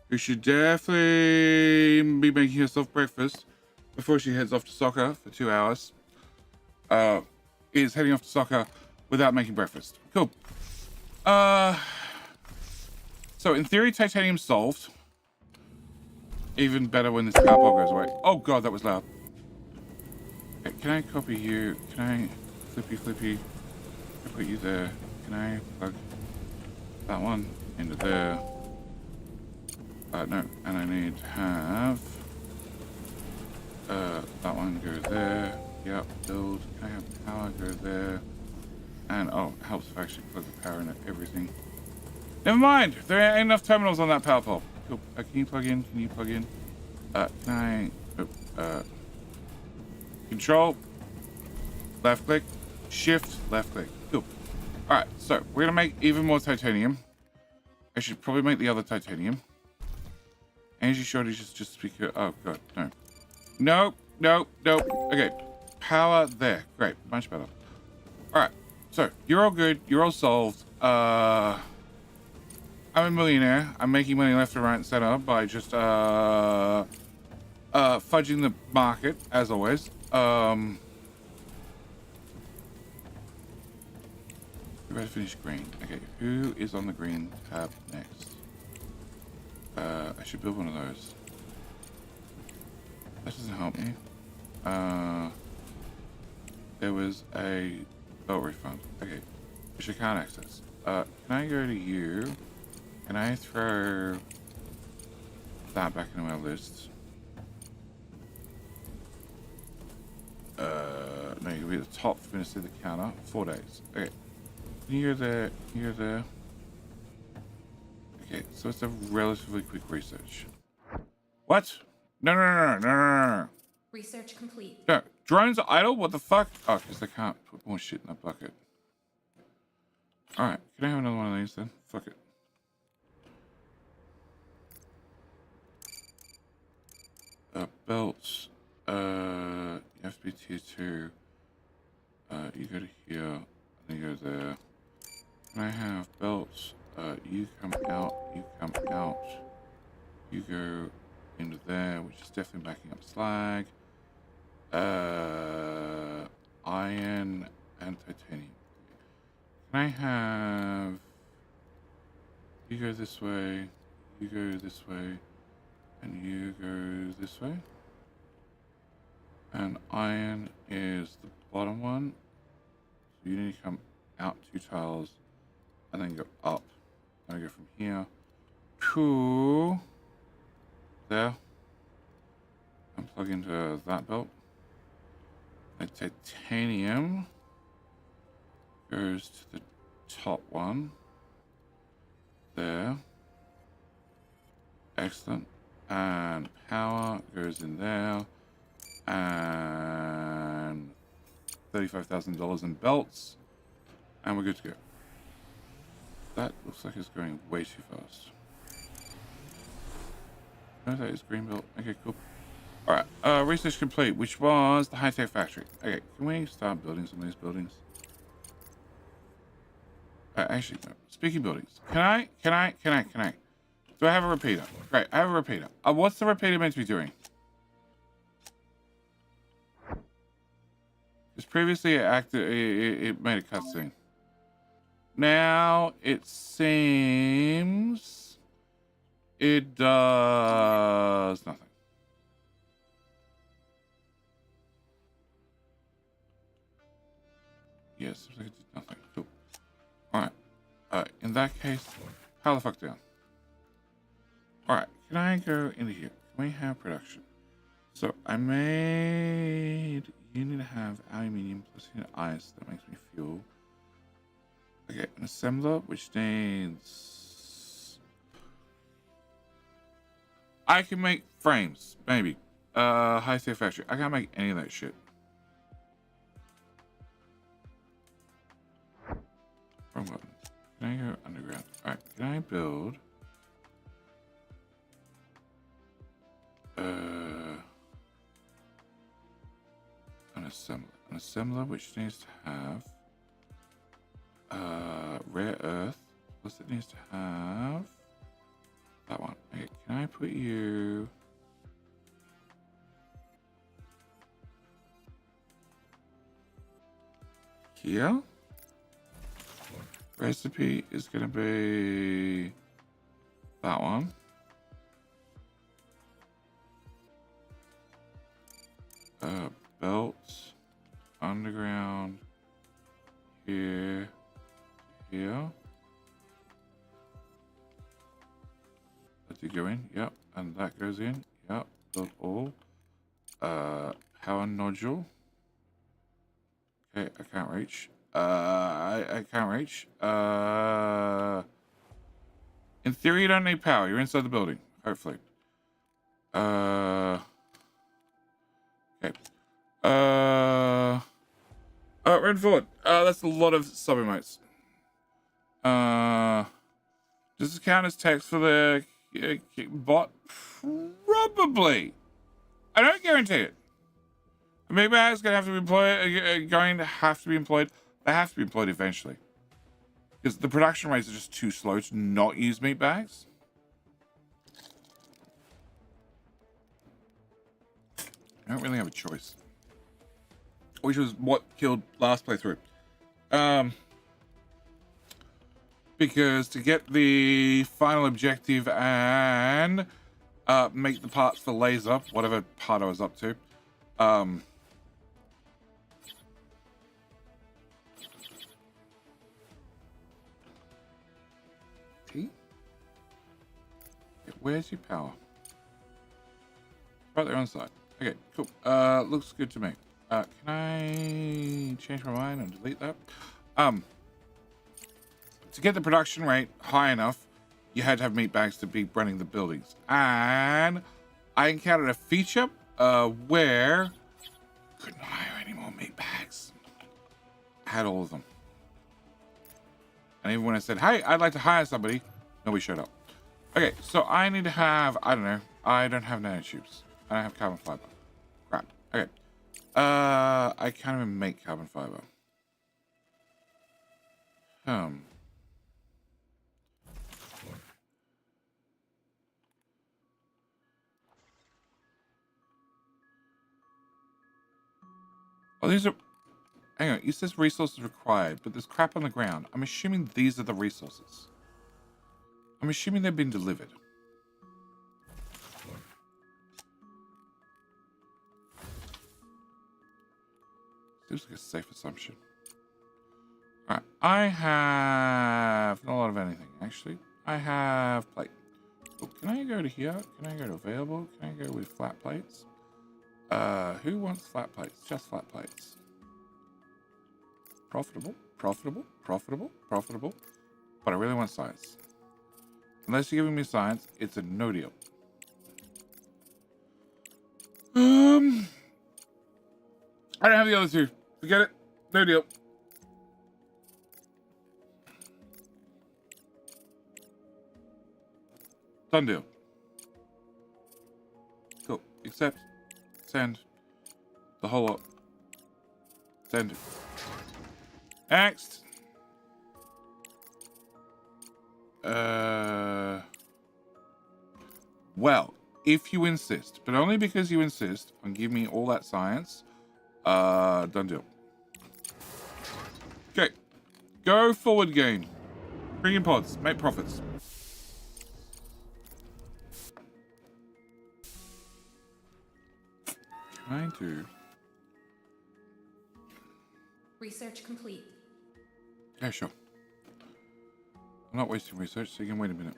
who should definitely be making herself breakfast before she heads off to soccer for 2 hours, is heading off to soccer without making breakfast. Cool. So in theory, titanium's solved. Even better when this cardboard goes away. Oh god, that was loud. Okay, can I copy you? Can I flippy? I put you there. Can I plug that one into there? No, and I need to have that one go there. Yep, build. Can I have power go there? And oh, it helps if I actually plug the power into everything. Never mind, there ain't enough terminals on that power pole. Cool. Can you plug in? Can you plug in? Can I? Control. Left click. Shift. Left click. Cool. All right. So we're gonna make even more titanium. I should probably make the other titanium. Energy shortage is just because. Oh god, no. Nope. Okay. Power there. Great. Much better. All right. So you're all good. You're all solved. I'm a millionaire. I'm making money left and right and center by just fudging the market as always. We better finish green. Okay, who is on the green tab next? I should build one of those. That doesn't help me. There was a belt refund. Okay, which I can't access. Can I go to you? Can I throw that back into our list? No, you'll be at the top. Finish the counter. 4 days. Okay. Can you go there? Can you go there? Okay, so it's a relatively quick research. What? No. Research complete. No, drones are idle? What the fuck? Oh, because they can't put more shit in that bucket. Alright, can I have another one of these then? Fuck it. Belts. You have to be tier 2. You go to here, and then you go there. Can I have belts? You come out, you come out. You go into there, which is definitely backing up slag. Iron and titanium. Can I have... You go this way, you go this way, and you go this way. And iron is the bottom one. So you need to come out 2 tiles and then go up. And I go from here to there. And plug into that belt. The titanium goes to the top one. There. Excellent. And power goes in there. And $35,000 in belts. And we're good to go. That looks like it's going way too fast. No, that is green belt. Okay, cool. Alright, research complete, which was the high-tech factory. Okay, can we start building some of these buildings? Actually, no. Speaking of buildings, can I? Do I have a repeater? Great, I have a repeater. What's the repeater meant to be doing? Because previously it made a cutscene. Now it seems it does nothing. Yes, seems like it did nothing. Cool. Alright. In that case, power the fuck down. Alright, can I go into here? Can we have production? So I made. You need to have aluminium plus you need ice. That makes me fuel. Okay, an assembler which needs. I can make frames, maybe. High tech factory. I can't make any of that shit. Wrong button. Can I go underground? Alright, can I build an assembler? An assembler which needs to have rare earth, plus it needs to have that one. Okay, can I put you here? Recipe is going to be that one. Belt, underground, here, here. Let it go in, yep, and that goes in, yep, build all. Power nodule. Okay, I can't reach. I can't reach. In theory, you don't need power. You're inside the building, hopefully. Okay. Red Ford. That's a lot of sub-emotes. Does this count as text for the bot? Probably. I don't guarantee it. Maybe it's going to have to be employed. Going to have to be employed. They have to be employed eventually, because the production rates are just too slow to not use meat bags. I don't really have a choice, which was what killed last playthrough. Because to get the final objective and make the parts for laser, whatever part I was up to, where's your power? Right there on the side. Okay, cool. Looks good to me. Can I change my mind and delete that? To get the production rate high enough, you had to have meat bags to be running the buildings. And I encountered a feature where I couldn't hire any more meat bags. I had all of them. And even when I said, hey, I'd like to hire somebody, nobody showed up. Okay, so I need to have, I don't know, I don't have nanotubes. I don't have carbon fiber. Crap. Okay. I can't even make carbon fiber. Oh, these are... Hang on, it says resources required, but there's crap on the ground. I'm assuming these are the resources. I'm assuming they've been delivered. Seems like a safe assumption. Alright, I have not a lot of anything, actually. I have plate. Oh, can I go to here? Can I go to available? Can I go with flat plates? Who wants flat plates? Just flat plates. Profitable, profitable, profitable, profitable. But I really want science. Unless you're giving me science, it's a no deal. I don't have the other two. Forget it. No deal. Done deal. Cool. Accept. Send. The whole lot. Send. Next. Well, if you insist, but only because you insist on giving me all that science, done deal. Okay. Go forward, game. Bring in pods. Make profits. Trying to. Research complete. Yeah, sure. I'm not wasting research, so you can wait a minute.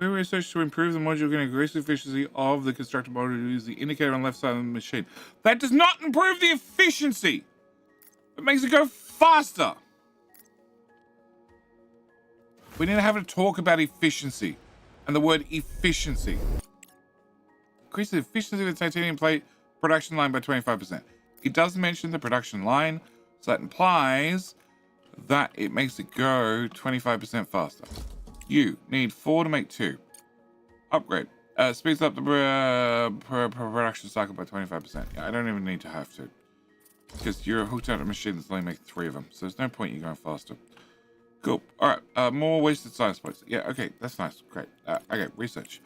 We research to improve the module getting increase the efficiency of the constructed module to use the indicator on the left side of the machine. That does not improve the efficiency. It makes it go faster. We need to have a talk about efficiency and the word efficiency. Increase the efficiency of the titanium plate production line by 25%. It does mention the production line, so that implies that it makes it go 25% faster. You need 4 to make 2. Upgrade. Speeds up the production cycle by 25%. Yeah, I don't even need to have to. Because you're hooked out to a machine that's only make 3 of them. So there's no point in you going faster. Cool. Alright. More wasted science points. Yeah, okay. That's nice. Great. Okay. Research.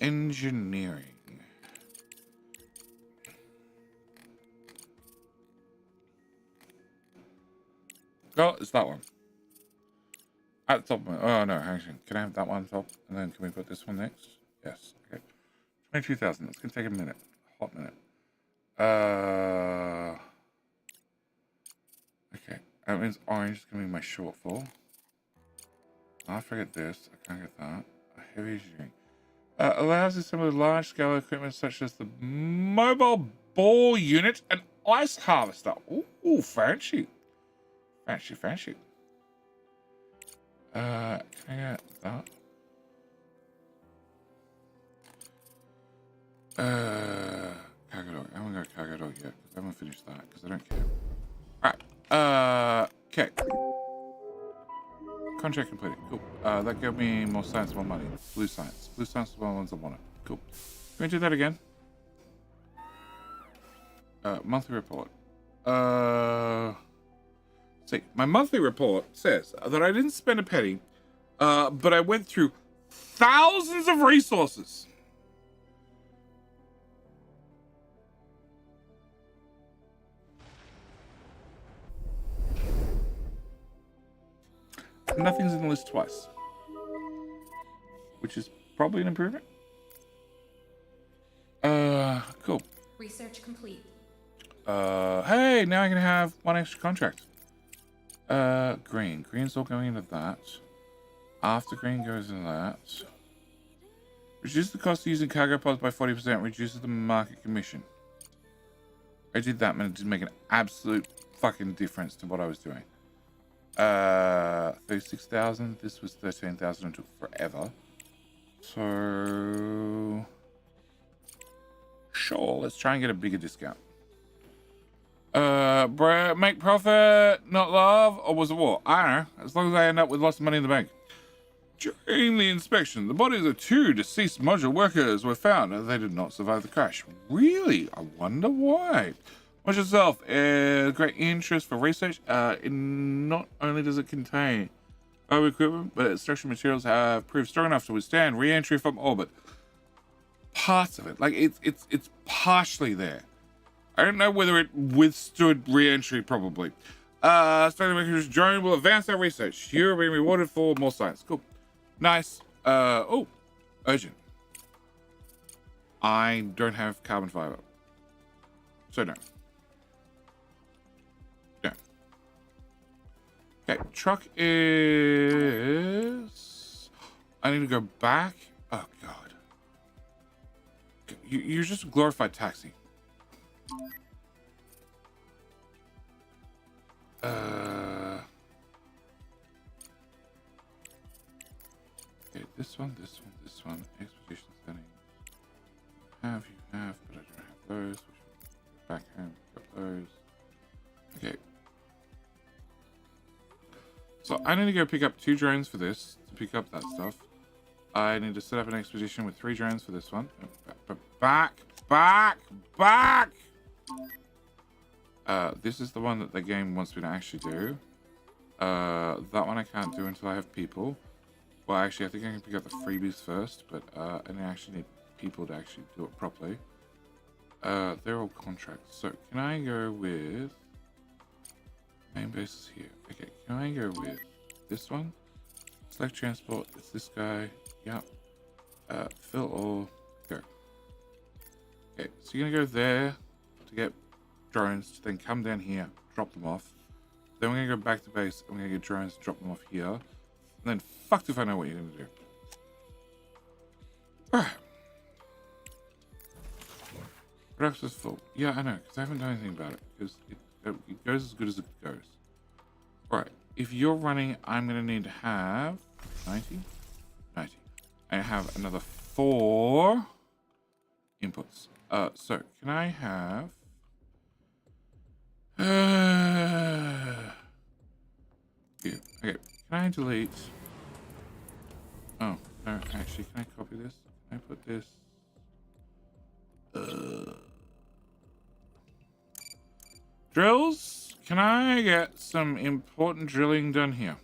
Engineering. Oh, it's that one. At the top. Oh, no. Actually, can I have that one on top? And then can we put this one next? Yes. Okay. 22,000. It's going to take a minute. A hot minute. Okay. That means orange is going to be my shortfall. I forget this. I can't get that. A heavy engineering. Allows us some of the large-scale equipment such as the mobile ball unit and ice harvester. Ooh, fancy. Fancy. Can I get that? Cargo dog. I haven't got cargo dog yet because I haven't finished that because I don't care. Alright. Okay. Contract completed. Cool. That gave me more science, more money. Blue science. Blue science is one of the ones I wanted. Cool. Can we do that again? Monthly report. See, my monthly report says that I didn't spend a penny, but I went through thousands of resources. Nothing's in the list twice, which is probably an improvement. Cool. Research complete. Hey, now I can have 1 extra contract. Green. Green's all going into that. After green goes into that. Reduce the cost of using cargo pods by 40%. Reduces the market commission. I did that, and it did make an absolute fucking difference to what I was doing. 36,000. This was 13,000 and took forever. So sure, let's try and get a bigger discount. Make profit, not love, or was it war? I don't know. As long as I end up with lots of money in the bank. During the inspection, the bodies of 2 deceased module workers were found. They did not survive the crash. Really? I wonder why. Module itself is great interest for research. Not only does it contain equipment, but its structural materials have proved strong enough to withstand re-entry from orbit. Parts of it, like it's partially there. I don't know whether it withstood re-entry, probably. Special drone will advance our research. You're being rewarded for more science. Cool. Nice. Oh, urgent. I don't have carbon fiber. So no. No. Okay, truck is... I need to go back. Oh, God. You're just a glorified taxi. Okay, this one. Expedition settings. You have, but I don't have those. Back home, got those. Okay. So I need to go pick up 2 drones for this to pick up that stuff. I need to set up an expedition with 3 drones for this one. Back. This is the one that the game wants me to actually do. That one I can't do until I have people. Well, actually, I think I can pick up the freebies first, but I actually need people to actually do it properly. They're all contracts. So, can I go with... Main base is here. Okay, can I go with this one? Select transport. It's this guy. Yep. Fill all. Go. Okay, so you're gonna go there to get drones, to then come down here, drop them off. Then we're gonna go back to base, and we're gonna get drones to drop them off here. And then fucked if I know what you're gonna do. Alright. Perhaps it's full. Yeah, I know, because I haven't done anything about it. Because it goes as good as it goes. Alright, if you're running, I'm going to need to have 90. I have another 4 inputs. So, can I have... yeah, okay, can I delete... Oh, no, actually, can I copy this? Can I put this... Drills? Can I get some important drilling done here?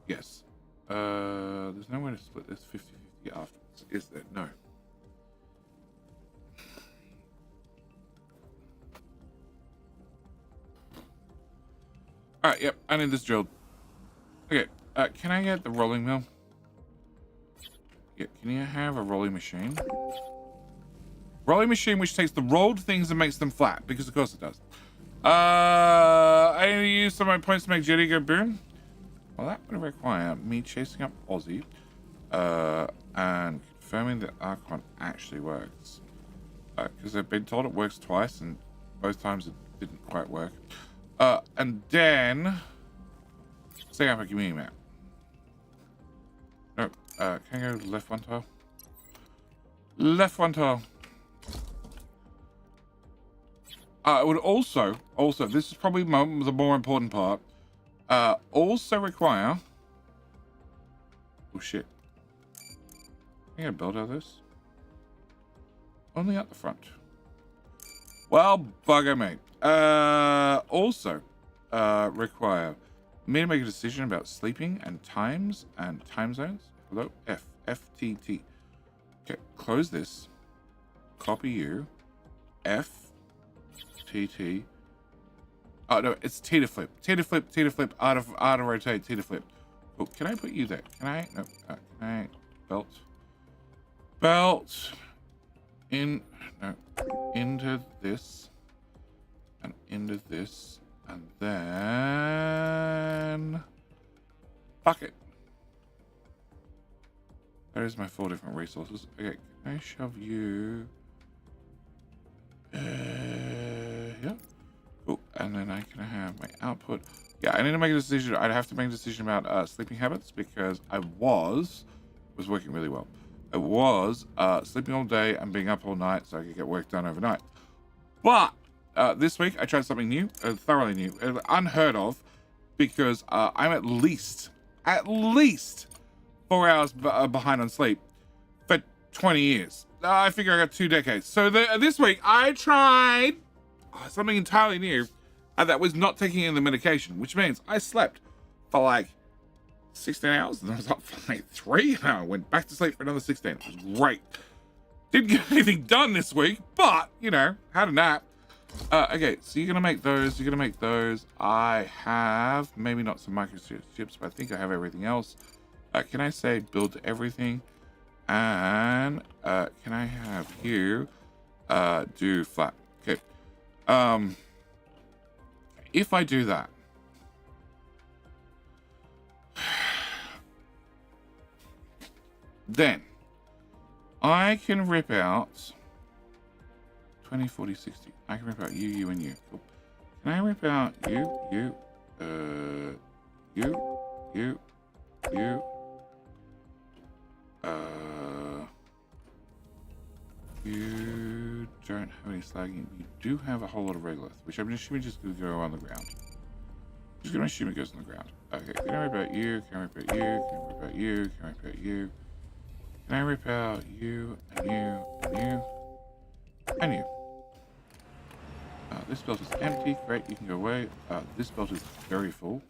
Yes. There's no way to split this 50-50 afterwards, is there? No. Alright, yep, I need this drilled. Okay, can I get the rolling mill? Yeah, can you have a rolling machine? Rolling machine which takes the rolled things and makes them flat, because of course it does. I need to use some of my points to make Jetty go boom. Well, that would require me chasing up Aussie and confirming that Archon actually works. Because I've been told it works twice, and both times it didn't quite work. And then... Say up a community map. No, can I go left one tile? Left one tile. It would also, this is probably the more important part, also require... Oh shit. Can I build out of this? Only at the front. Well, bugger me. Also, require me to make a decision about sleeping and times and time zones. Hello? FTT. Okay, close this. Copy you. FTT. Oh, no, it's T to flip. T to flip, T to flip, R to rotate, T to flip. Oh, can I put you there? Can I? No. Can I? Belt. In. No. Into this. And into this. And then... Fuck it. There's my 4 different resources. Okay, can I shove you... yeah. Cool. And then I can have my output. Yeah, I need to make a decision. I'd have to make a decision about sleeping habits because I was working really well. I was sleeping all day and being up all night so I could get work done overnight. But this week I tried something new, thoroughly new, unheard of, because I'm at least 4 hours behind on sleep for 20 years. I figure I got 2 decades. So this week I tried something entirely new, and that was not taking in the medication, which means I slept for like 16 hours, and I was up for like 3, and I went back to sleep for another 16. It was great. Didn't get anything done this week, but, you know, had a nap. Okay, so you're gonna make those, I have, maybe not some microchips, but I think I have everything else. Can I say build everything? And, can I have you, do flat? Okay. If I do that, then I can rip out 20, 40, 60. I can rip out you, and you. Cool. Can I rip out you? You don't have any slagging. You do have a whole lot of regolith, which I'm assuming just going to go on the ground. Just going to assume it goes on the ground. Okay, can I rip out you? Can I rip out you? Can I rip out you? Can I rip out you? Can I rip out you, and you, and you, and you? This belt is empty. Great, you can go away. This belt is very full.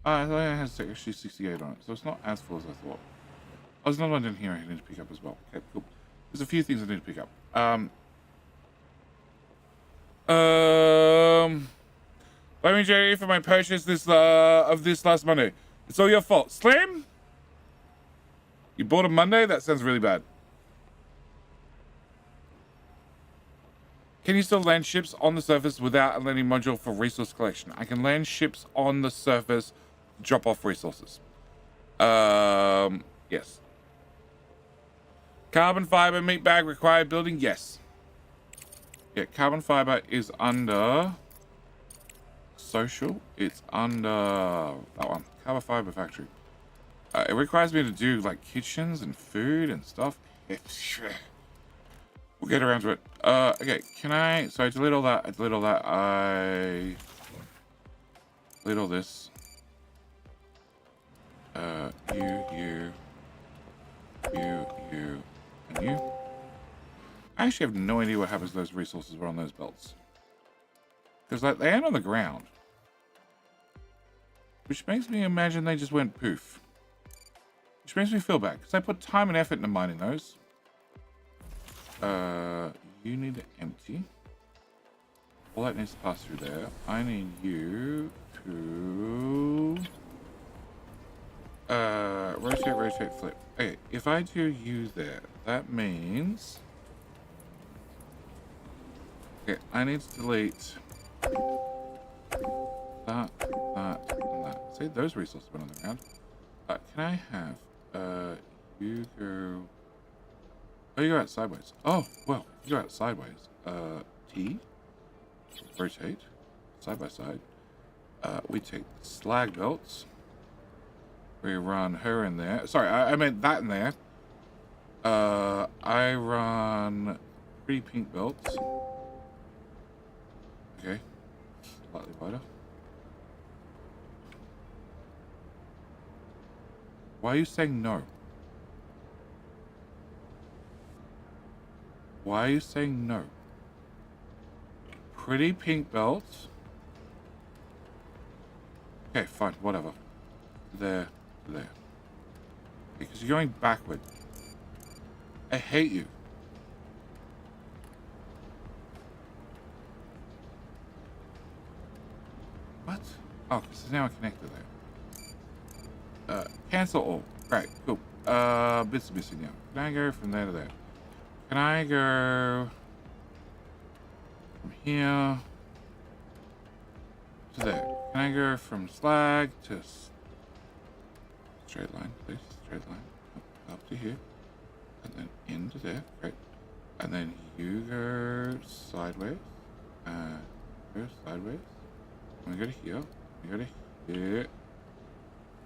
It has actually 68 on it, so it's not as full as I thought. Oh, there's another one in here I need to pick up as well. Okay, cool. There's a few things I need to pick up. Blame me, Jerry, for my purchase of this last Monday. It's all your fault. Slim? You bought a Monday? That sounds really bad. Can you still land ships on the surface without a landing module for resource collection? I can land ships on the surface, drop off resources. Yes. Carbon fiber meat bag required building. Yes. Yeah, carbon fiber is under social. It's under that one. Carbon fiber factory. It requires me to do like kitchens and food and stuff. We'll get around to it. Okay, can I? So I delete all that. I delete all that. I delete all this. You, and you. I actually have no idea what happens to those resources were on those belts. Because like, they ain't on the ground. Which makes me imagine they just went poof. Which makes me feel bad, because I put time and effort into mining those. You need to empty. All that needs to pass through there. I need you to... rotate, flip. Okay, if I do you there, that means... Okay, I need to delete that, and that. Say those resources went on the ground. Can I have, you go... Oh, you go out sideways. Oh, well, you go out sideways. T. Rotate. Side by side. We take slag belts. We run her in there. Sorry, I meant that in there. I run 3 pink belts. Okay. Slightly wider. Why are you saying no? Why are you saying no? Pretty pink belts. Okay, fine, whatever. There. Because you're going backward. I hate you. What? Oh, because now I connected there. Cancel all. Right, cool. Bits are missing now. Can I go from there to there? Can I go from here to there? Can I go from slag to straight line, please? Straight line. Up to here. And then into there. Great. And then you go sideways. Go sideways. And we go to here. We go to here.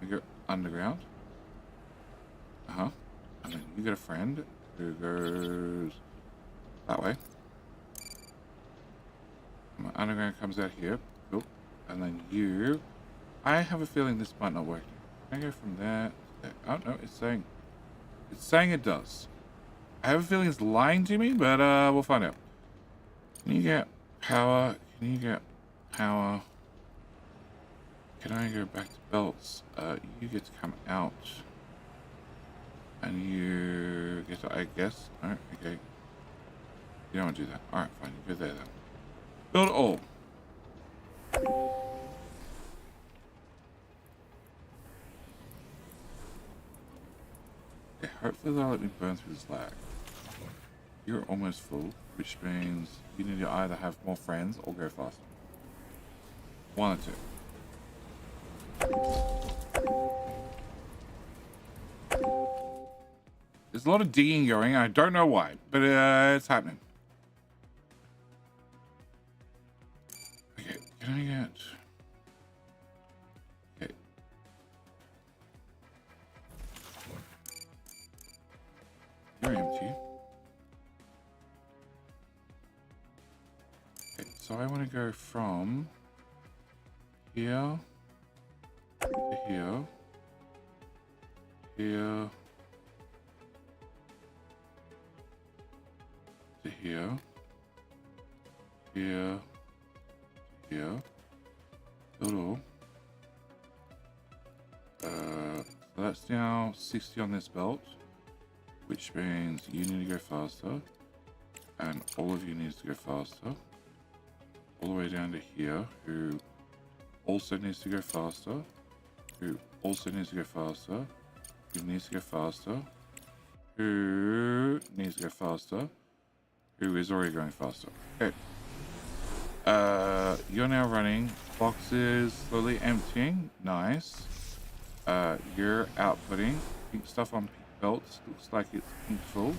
We go underground. And then you get a friend who goes that way. My underground comes out here. Cool. And then you... I have a feeling this might not work. Can I go from there to there? Oh, no, it's saying it does. I have a feeling it's lying to me, but we'll find out. Can you get power? Can you get power? Can I go back to belts? You get to come out. And you get to, I guess. Alright, okay. You don't want to do that. Alright, fine. You go there then. Build all. Okay, hopefully they'll let me burn through this lag. You're almost full, which means you need to either have more friends or go faster. One or two. There's a lot of digging going. I don't know why, but it's happening. Okay, can I get... Okay. You're empty. Okay, so I want to go from here to here, here, to here, here, here, total. So that's now 60 on this belt, which means you need to go faster, and all of you needs to go faster, all the way down to here, who also needs to go faster, who also needs to go faster, who needs to go faster, who needs to go faster, who is already going faster. Okay. You're now running. Boxes slowly emptying. Nice. You're outputting pink stuff on pink belts. Looks like it's pink full.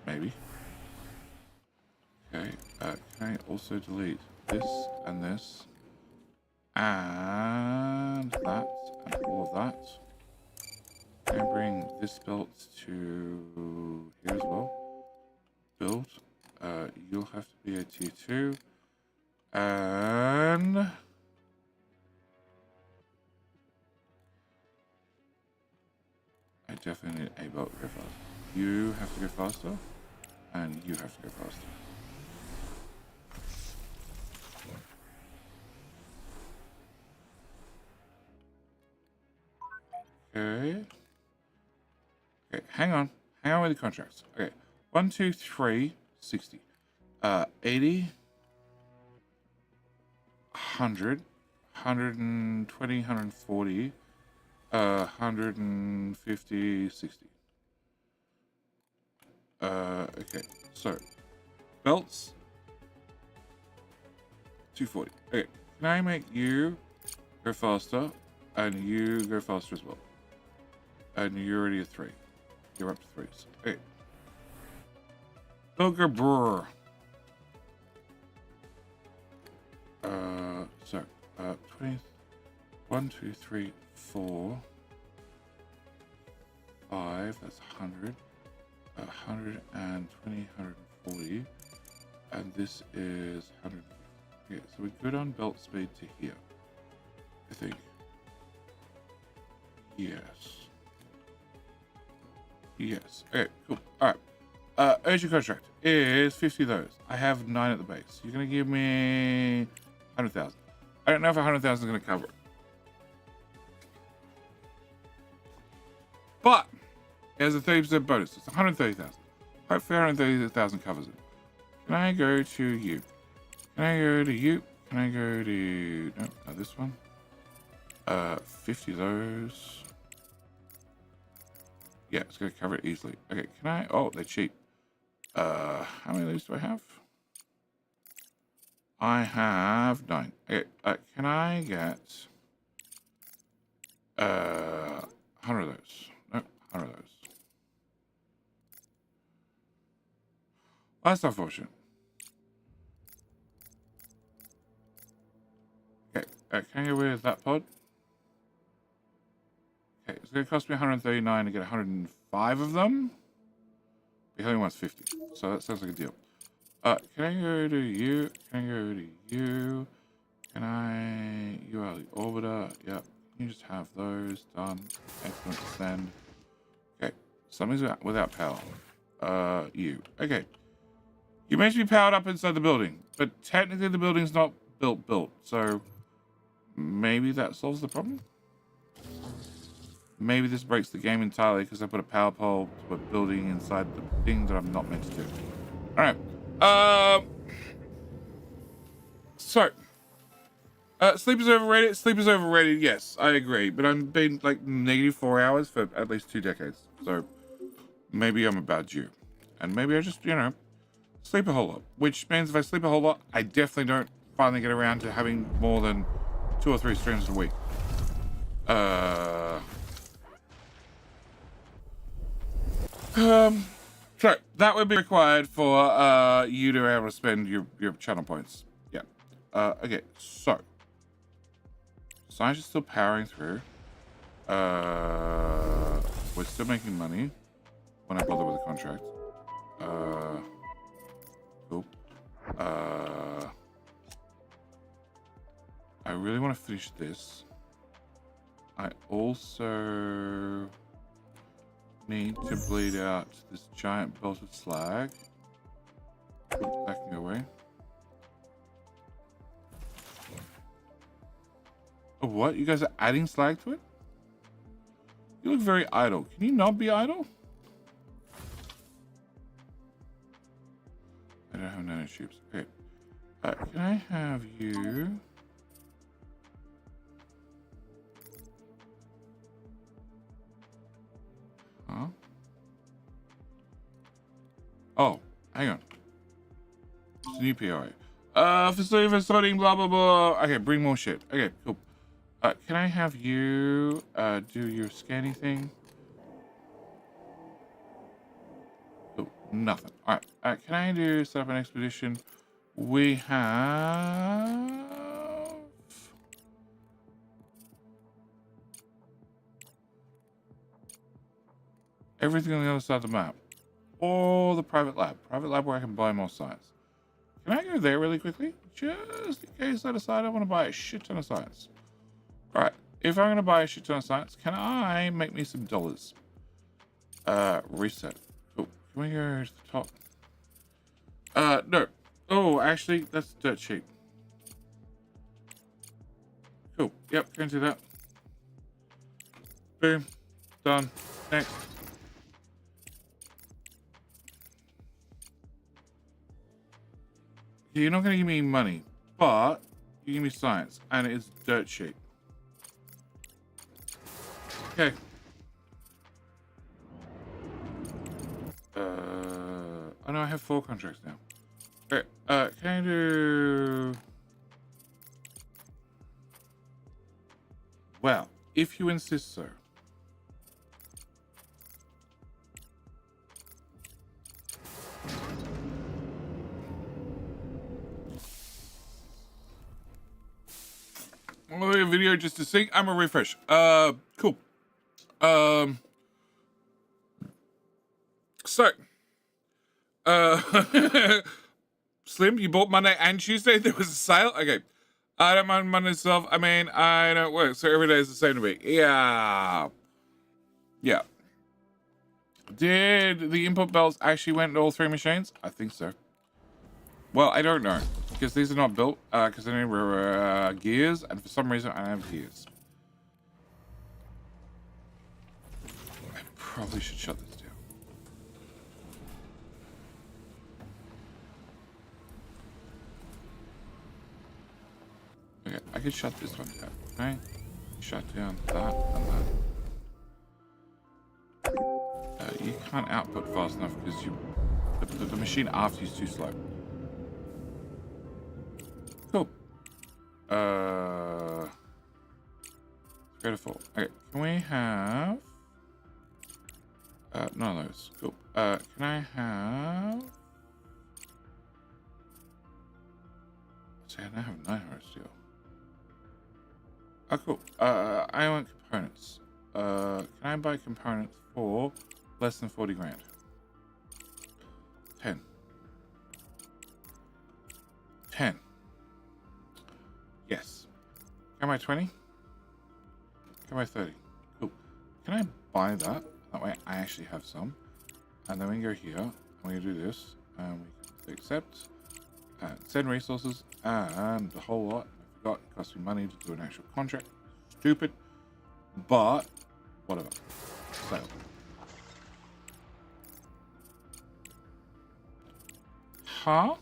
Maybe. Okay, can I also delete this and this and that and all of that? Can I bring this belt to here as well? Build. You'll have to be a tier 2. And I definitely need a belt to go faster. You have to go faster, and you have to go faster. Okay. Okay, hang on. Hang on with the contracts. Okay. 1, 2, 3, 60. 80, 100, 120, 140, 150, 60. Okay, so belts 240. Okay, can I make you go faster and you go faster as well? And you're already a 3. You're up to 3s. Okay. Burger Brewer. 20, 1, 2, 3, 4, 5, that's 100, 120, 140, and this is 100. Okay, so we're good on belt speed to here, I think. Yes. Yes. Okay, cool. Alright. Urgent contract is 50 of those. I have 9 at the base. You're going to give me 100,000. I don't know if 100,000 is going to cover it. But there's a 30% bonus. It's 130,000. Hopefully 130,000 covers it. Can I go to you? Can I go to you? Can I go to... No, not this one. 50 of those. Yeah, it's going to cover it easily. Okay, can I... Oh, they're cheap. How many of these do I have? I have 9. Okay, can I get 100 of those? No, 100 of those. Well, that's unfortunate. Okay, can I get rid of that pod? Okay, it's going to cost me 139 to get 105 of them. He only wants 50, so that sounds like a deal. Can I go to you? Can I go to you? Can I... You are the orbiter. Yep. You just have those done. Excellent. Send. Okay. Something's without power. You. Okay. You meant to be powered up inside the building, but technically the building's not built. So maybe that solves the problem? Maybe this breaks the game entirely because I put a power pole to a building inside the thing that I'm not meant to do. All right. So, sleep is overrated. Sleep is overrated. Yes, I agree. But I've been like -4 hours for at least 2 decades. So maybe I'm a bad Jew, and maybe I just sleep a whole lot. Which means if I sleep a whole lot, I definitely don't finally get around to having more than 2 or 3 streams a week. So that would be required for you to be able to spend your channel points. Yeah. Okay. So science is still powering through. We're still making money when I bother with the contract. Cool. I really want to finish this. I also need to bleed out this giant belt of slag. That can go away. Oh, what? You guys are adding slag to it? You look very idle. Can you not be idle? I don't have nanotubes. Okay. Can I have you... Huh? Oh, hang on. It's a new POA. Facility for sorting, blah, blah, blah. Okay, bring more shit. Okay, cool. Can I have you do your scanning thing? Oh, nothing. All right. Can I do set up an expedition? We have everything on the other side of the map. Or the private lab. Private lab where I can buy more science. Can I go there really quickly? Just in case I decide I want to buy a shit ton of science. Alright. If I'm going to buy a shit ton of science, can I make me some dollars? Reset. Oh, can we go to the top? No. Oh, actually, that's dirt cheap. Cool. Yep, can do that. Boom. Done. Next. You're not going to give me money, but you give me science, and it's dirt cheap. Okay. Oh no, I have 4 contracts now. Okay, can I do... Well, if you insist so. A video just to sync. I'm a refresh. Cool. So, Slim, you bought Monday and Tuesday. There was a sale. Okay, I don't mind Monday itself. I mean, I don't work, so every day is the same to me. Yeah. Did the input belts actually went to all 3 machines? I think so. Well, I don't know, because these are not built, because they need gears, and for some reason I don't have gears. I probably should shut this down. Okay, I could shut this one down, okay? Shut down that and that. You can't output fast enough because the machine after you is too slow. Cool. Beautiful. Okay, can we have none of those? Cool. Can I have... See, I now have 900 steel. Oh, cool. I want components. Can I buy components for less than 40 grand? 10. 10. Yes. Can I buy 20? Can I buy 30? Cool. Can I buy that? That way I actually have some. And then we can go here, and we can do this, and we can accept, and send resources, and the whole lot. I forgot it costs me money to do an actual contract. Stupid. But, whatever. So. Huh?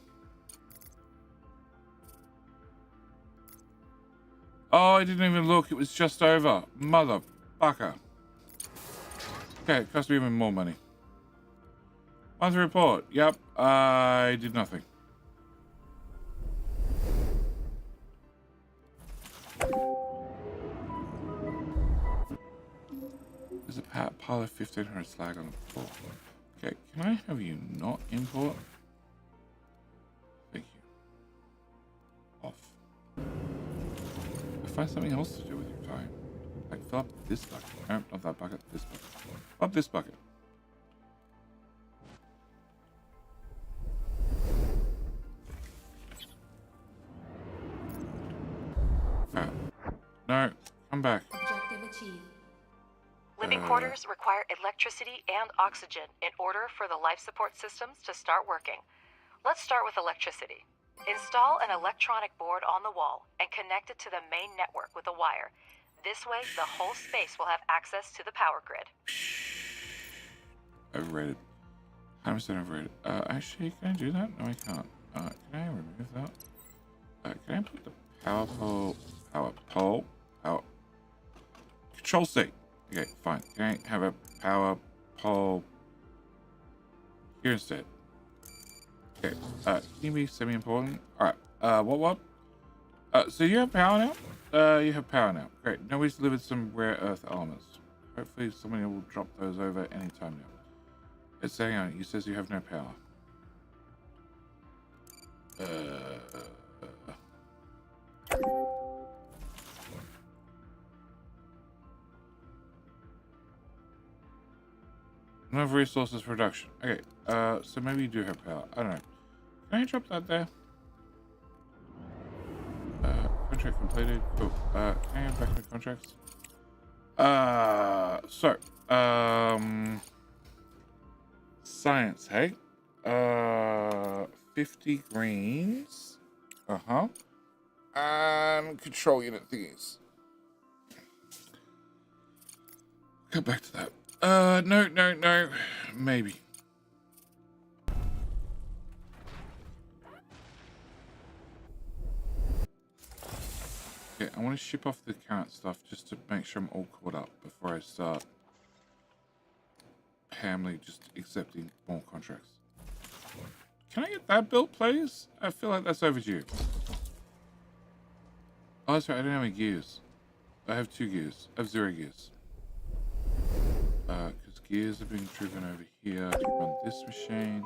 Oh, I didn't even look. It was just over. Motherfucker. Okay, it cost me even more money. Monthly report. Yep, I did nothing. There's a pile of 1500 slag on the floor. Okay, can I have you not import? Thank you. Off. Find something else to do with your time. Like fill up this bucket. No, not that bucket. This bucket. Fill up this bucket. No, come back. Objective achieved. Living quarters require electricity and oxygen in order for the life support systems to start working. Let's start with electricity. Install an electronic board on the wall and connect it to the main network with a wire. This way, the whole space will have access to the power grid. Overrated. 100% overrated. Actually, can I do that? No, I can't. Can I remove that? Can I put the power pole, control C. Okay, fine. Can I have a power pole here instead? Okay, can you be semi-important? Alright, what? So you have power now? You have power now. Great. Nobody's delivered some rare earth elements. Hopefully somebody will drop those over anytime now. It's saying on it. He says you have no power. Enough resources for production. Okay, so maybe you do have power. I don't know. Can I drop that there? Contract completed. Cool. Can I get back into contracts? Science, hey? 50 greens. Uh-huh. And control unit thingies. Come back to that. No. Maybe. Okay, I want to ship off the current stuff just to make sure I'm all caught up before I start hamly just accepting more contracts. Can I get that built, please? I feel like that's overdue. Oh, that's right. I don't have any gears. I have 2 gears. I have 0 gears. Because gears are being driven over here to run this machine.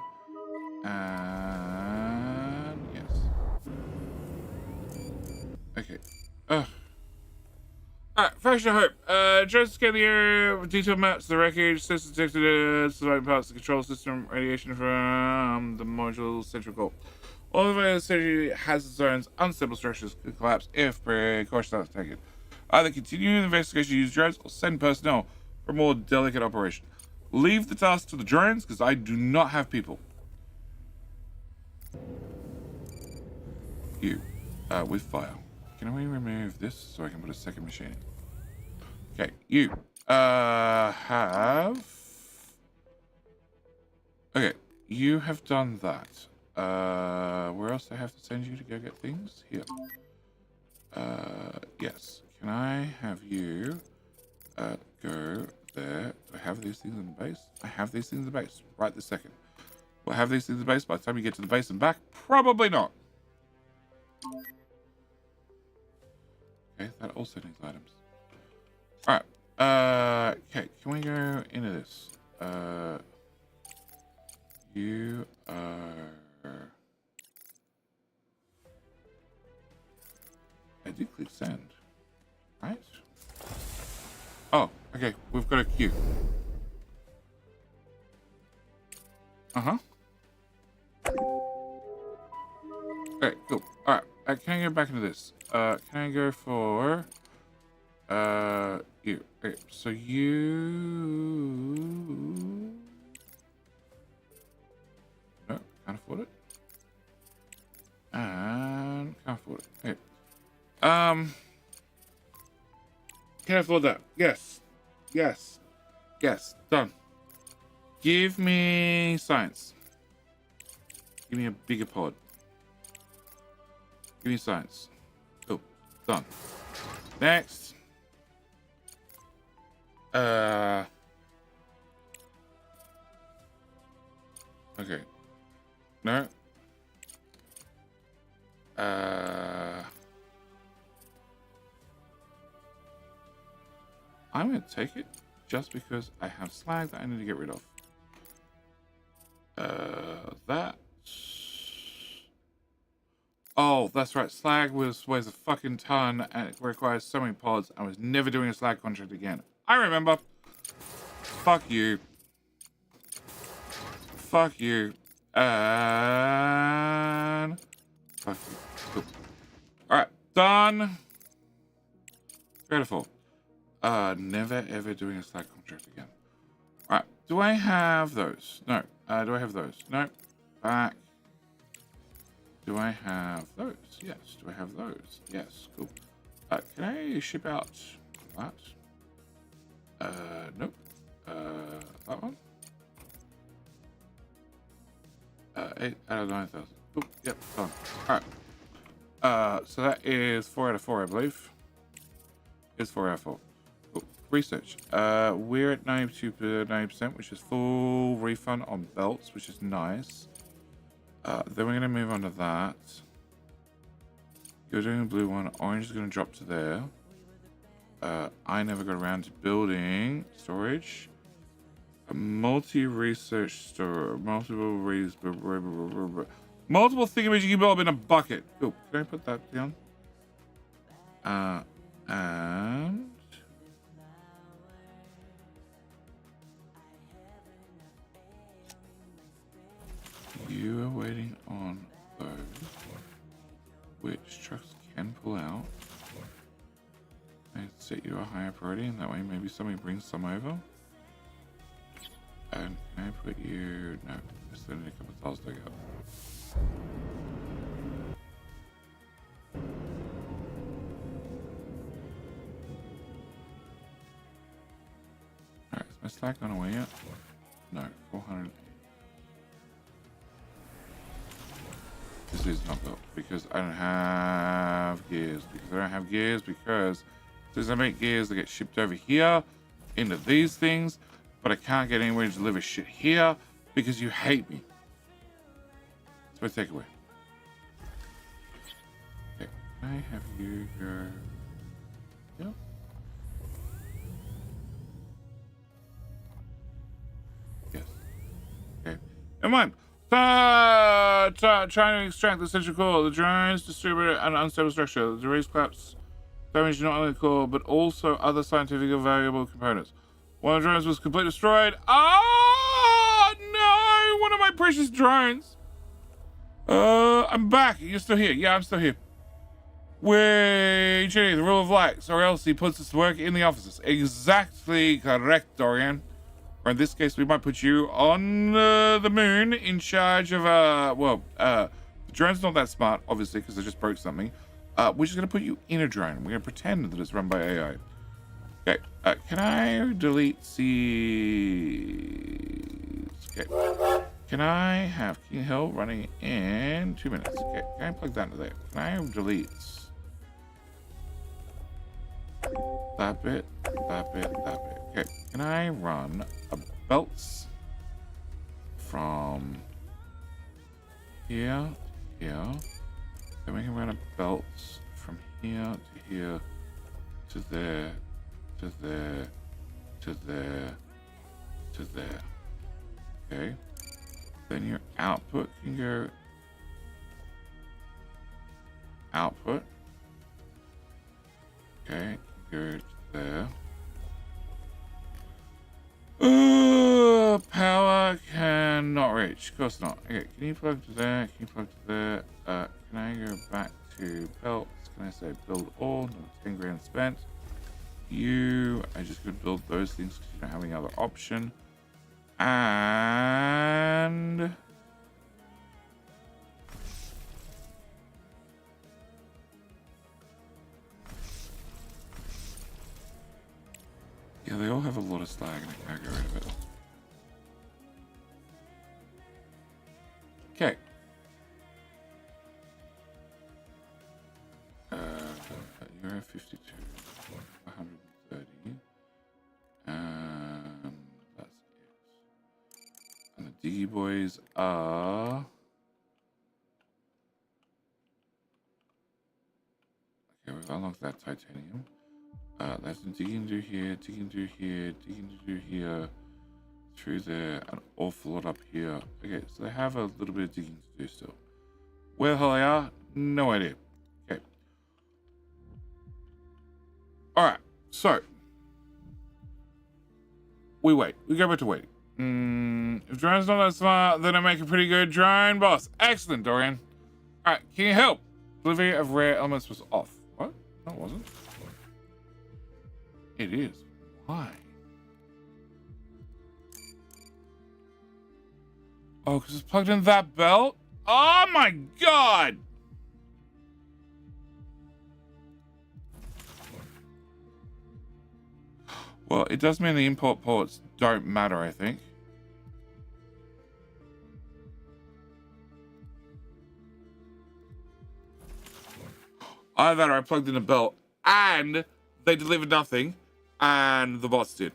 And yes. Okay. Alright, Faction of Hope. Just scan the area with detailed maps of the wreckage, system detected surviving parts of the control system, radiation from the module central core. All of the city hazard zones, unstable structures could collapse if precautions aren't taken. Either continue the investigation, use drones, or send personnel for a more delicate operation. Leave the task to the drones, because I do not have people. You, with fire. Can we remove this so I can put a second machine in? Okay, you have... Okay, you have done that. Where else do I have to send you to go get things? Here. Yes. Can I have you go there? Do I have these things in the base? I have these things in the base. Right this second. Will I have these things in the base by the time you get to the base and back? Probably not. Okay, that also needs items. Alright. Okay, can we go into this? You are... I did click send. Right? Oh, okay, we've got a queue. Uh-huh. Okay, cool. Alright, can I go back into this? Can I go for... you. Okay, so you... No, can't afford it. And can't afford it. Okay. Can I afford that? Yes. Yes. Yes. Done. Give me science. Give me a bigger pod. Give me science. Cool. Done. Next. Okay. No. I'm going to take it just because I have slag that I need to get rid of. That. Oh, that's right. Slag weighs a fucking ton and it requires so many pods. I was never doing a slag contract again. I remember. Fuck you. Fuck you. And... Fuck you. Cool. Alright. Done. Beautiful. Never ever doing a slag contract again. Alright. Do I have those? No. Do I have those? No. Back. Do I have those? Yes. Do I have those? Yes. Cool. Can I ship out that? Nope. That one? 8 out of 9,000. Cool. Yep. Done. Alright. So that is 4 out of 4, I believe. It's 4 out of 4. Cool. Research. We're at 92%, which is full refund on belts, which is nice. Then we're going to move on to that. You're doing a blue one. Orange is going to drop to there. I never got around to building storage. A multi-research store. Multiple thingamajiggy you can build in a bucket. Oh, can I put that down? And you are waiting on those, which trucks can pull out. I set you a higher priority, and that way maybe somebody brings some over. And can I put you? No, I still need a couple of tiles to go. Alright, is my slack gone away yet? No, 400. This is not built because I don't have gears. Because as I make gears, they get shipped over here into these things, but I can't get anywhere to deliver shit here because you hate me. That's my takeaway. Okay, can I have you go? Yep. Yes. Okay. Never mind. Trying to extract the central core. The drones distribute an unstable structure. The race collapse damaged not only the core, but also other scientific or valuable components. One of the drones was completely destroyed. Oh no! One of my precious drones. I'm back. You're still here. Yeah, I'm still here. Wait, Jenny, the rule of lights, or else he puts us to work in the offices. Exactly correct, Dorian. Or in this case, we might put you on the moon in charge of, the drone's not that smart, obviously, because they just broke something. We're just going to put you in a drone. We're going to pretend that it's run by AI. Okay, can I delete seeds? Okay. Can I have King Hill running in 2 minutes? Okay, can I plug that into there? Can I delete that bit, that bit, that bit? Okay, can I run a belts from here to here? Then we can run a belts from here to here to there to there to there to there. Okay. Then your output can go output. Okay, go to there. Power cannot reach. Of course not. Okay, can you plug to there? Can you plug to there? Can I go back to belts? Can I say build all? 10 grand spent. I just could build those things because you don't have any other option. And yeah, they all have a lot of slag and I can't get rid of it. Okay. You're at 52, 130. That's it. And the Diggy Boys are... Okay, we've unlocked that titanium. That's digging to here, digging to here, digging to here, through there, an awful lot up here. Okay, so they have a little bit of digging to do still. Where the hell they are? No idea. Okay. Alright, so we wait. We go back to waiting. If drone's not that smart, then I make a pretty good drone boss. Excellent, Dorian. Alright, can you help? Delivery of rare elements was off. What? No, it wasn't. It is. Why? Oh, because it's plugged in that belt? Oh my god! Well, it does mean the import ports don't matter, I think. Either that or I plugged in a belt and they delivered nothing and the bots did.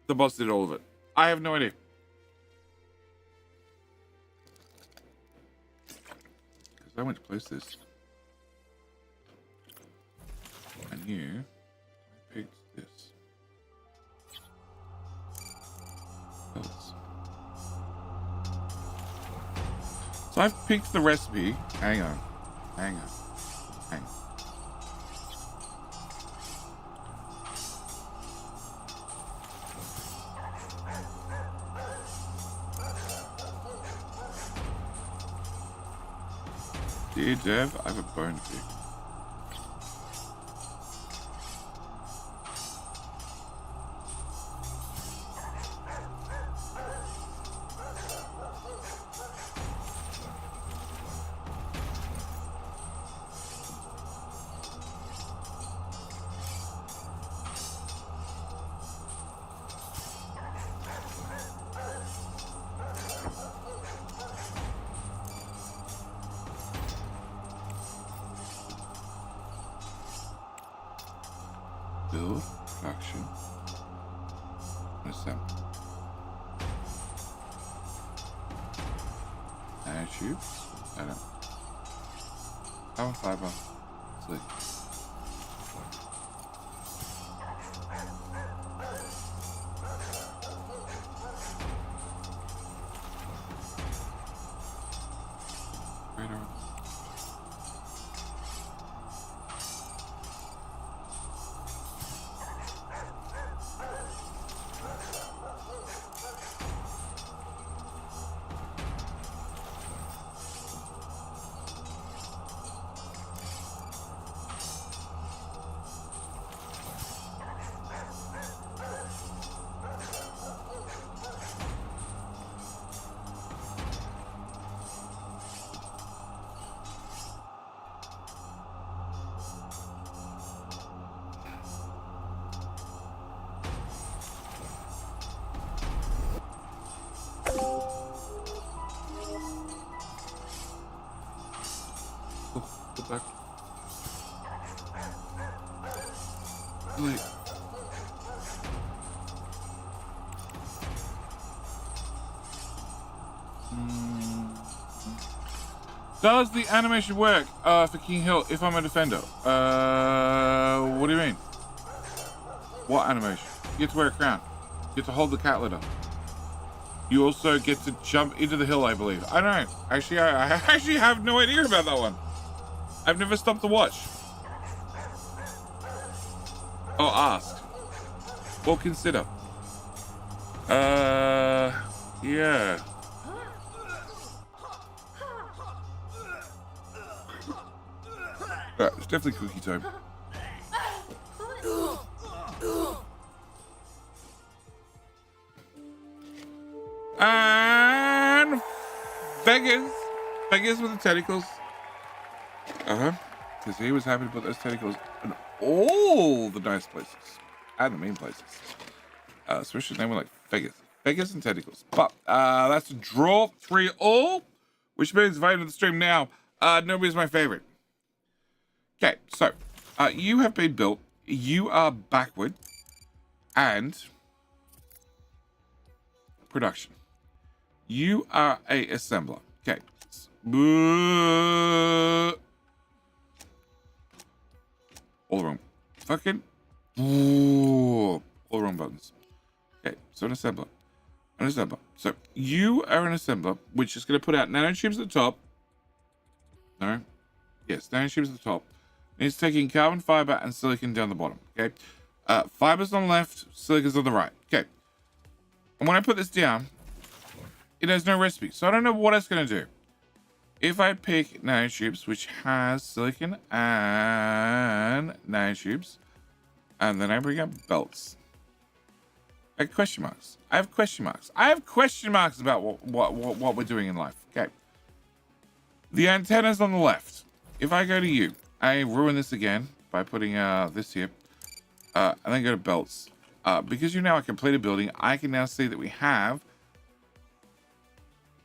The bots did all of it. I have no idea. Because I went to place this. you. I picked this. Belts. So I've picked the recipe. Hang on. Hang on. Hang on. Dear Dev, I have a bone to pick. Build, production, and assemble. Nanotubes, I don't know. Carbon fiber, sleep. Radar. Back. Wait. Does the animation work for King Hill if I'm a defender? What do you mean? What animation? You get to wear a crown. You get to hold the cat litter. You also get to jump into the hill, I believe. I don't know. Actually, I actually have no idea about that one. I've never stopped to watch. Or asked. Or consider. Yeah. It's definitely cookie time. And Vegas with the tentacles. Because he was happy to put those tentacles in all the nice places and the mean places. Especially name like Vegas and tentacles. But that's a draw 3-all, which means if I enter the stream now, nobody's my favorite. Okay, so you have been built. You are backward and production. You are a assembler. Okay. All wrong. Fucking. All wrong buttons. Okay, so an assembler. An assembler. So you are an assembler, which is going to put out nanotubes at the top. No. Yes, nanotubes at the top. And it's taking carbon fiber and silicon down the bottom. Okay. Fibers on the left, silicon's on the right. Okay. And when I put this down, it has no recipe. So I don't know what it's going to do. If I pick nanotubes, which has silicon and nanotubes, and then I bring up belts, I have question marks. I have question marks. I have question marks about what we're doing in life. Okay. The antenna's on the left. If I go to you, I ruin this again by putting this here, and then go to belts. Because you're now a completed building, I can now see that we have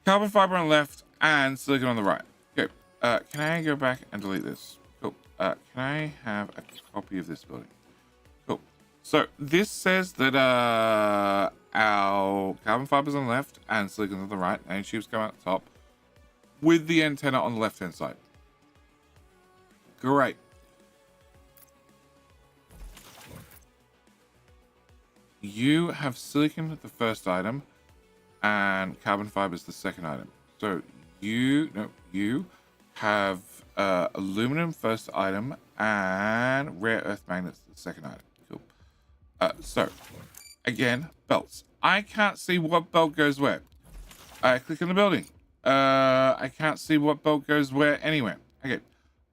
carbon fiber on the left and silicon on the right. Okay. Can I go back and delete this? Cool. Can I have a copy of this building? Cool. So this says that our carbon fibers on the left and silicon on the right, and tubes come out the top with the antenna on the left hand side. Great. you have silicon, the first item, and carbon fiber is the second item. So you have aluminum first item and rare earth magnets the second item. Cool. So again, belts. I can't see what belt goes where. I click on the building. I can't see what belt goes where anywhere. Okay,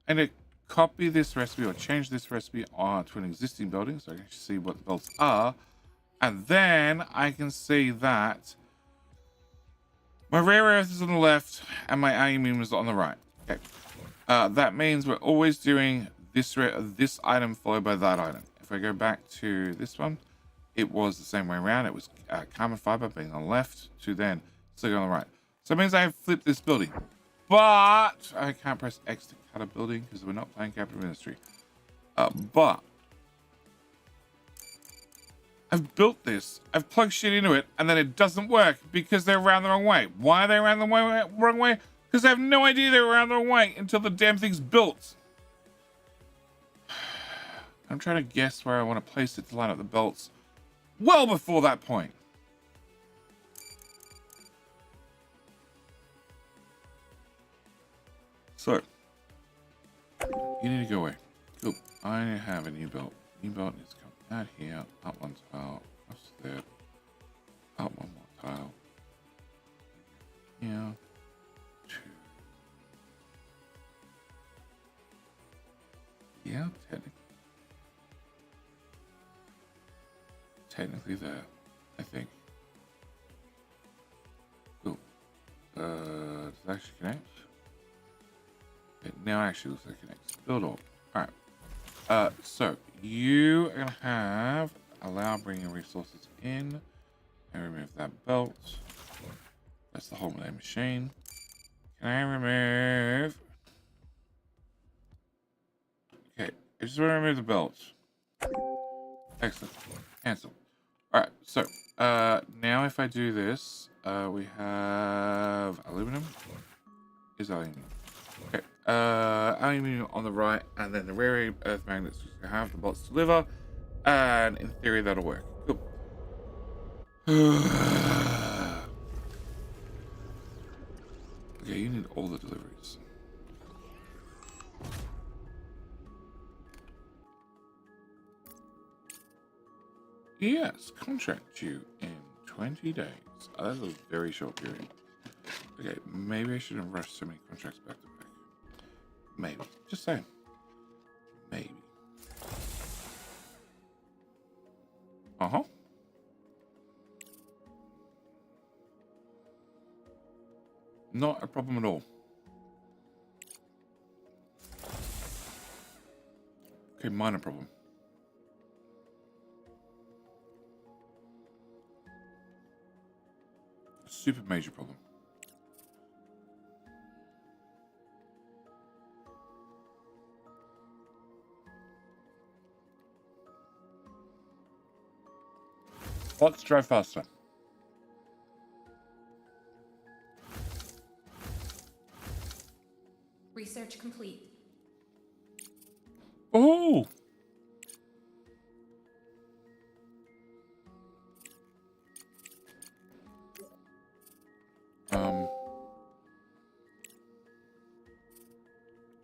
I'm gonna copy this recipe or change this recipe onto an existing building so I can see what the belts are, and then I can see that my rare earth is on the left and my aluminium is on the right. Okay, that means we're always doing this item followed by that item. If I go back to this one, it was the same way around. It was carbon fiber being on the left to then silicon on the right. So it means I have flipped this building, but I can't press X to cut a building because we're not playing Capital Ministry. But I've built this, I've plugged shit into it, and then it doesn't work because they're around the wrong way. Why are they around the wrong way? Because I have no idea they're around the wrong way until the damn thing's built. I'm trying to guess where I want to place it to line up the belts well before that point. So, you need to go away. Cool. I have a new belt. New belt needs to come out here, up one tile, across there, up one more tile. Here, two. Yeah, technically there, I think. Cool. Does it actually connect? It now actually looks like it connects. Build all. Alright. So you are gonna have allow bringing resources in and remove that belt. That's the whole of the machine. Can I remove? Okay, I just want to remove the belt. Excellent. Cancel. Alright, so now if I do this, we have aluminum. Is aluminum. Okay, aluminium on the right, and then the rare earth magnets we have the bots deliver, and in theory that'll work. Cool. Okay, you need all the deliveries. Yes, contract due in 20 days. That's a very short period. Okay, maybe I shouldn't rush so many contracts back to back. Maybe. Just saying. Maybe. Uh-huh. Not a problem at all. Okay, minor problem. Super major problem. Let's drive faster. Research complete. Oh!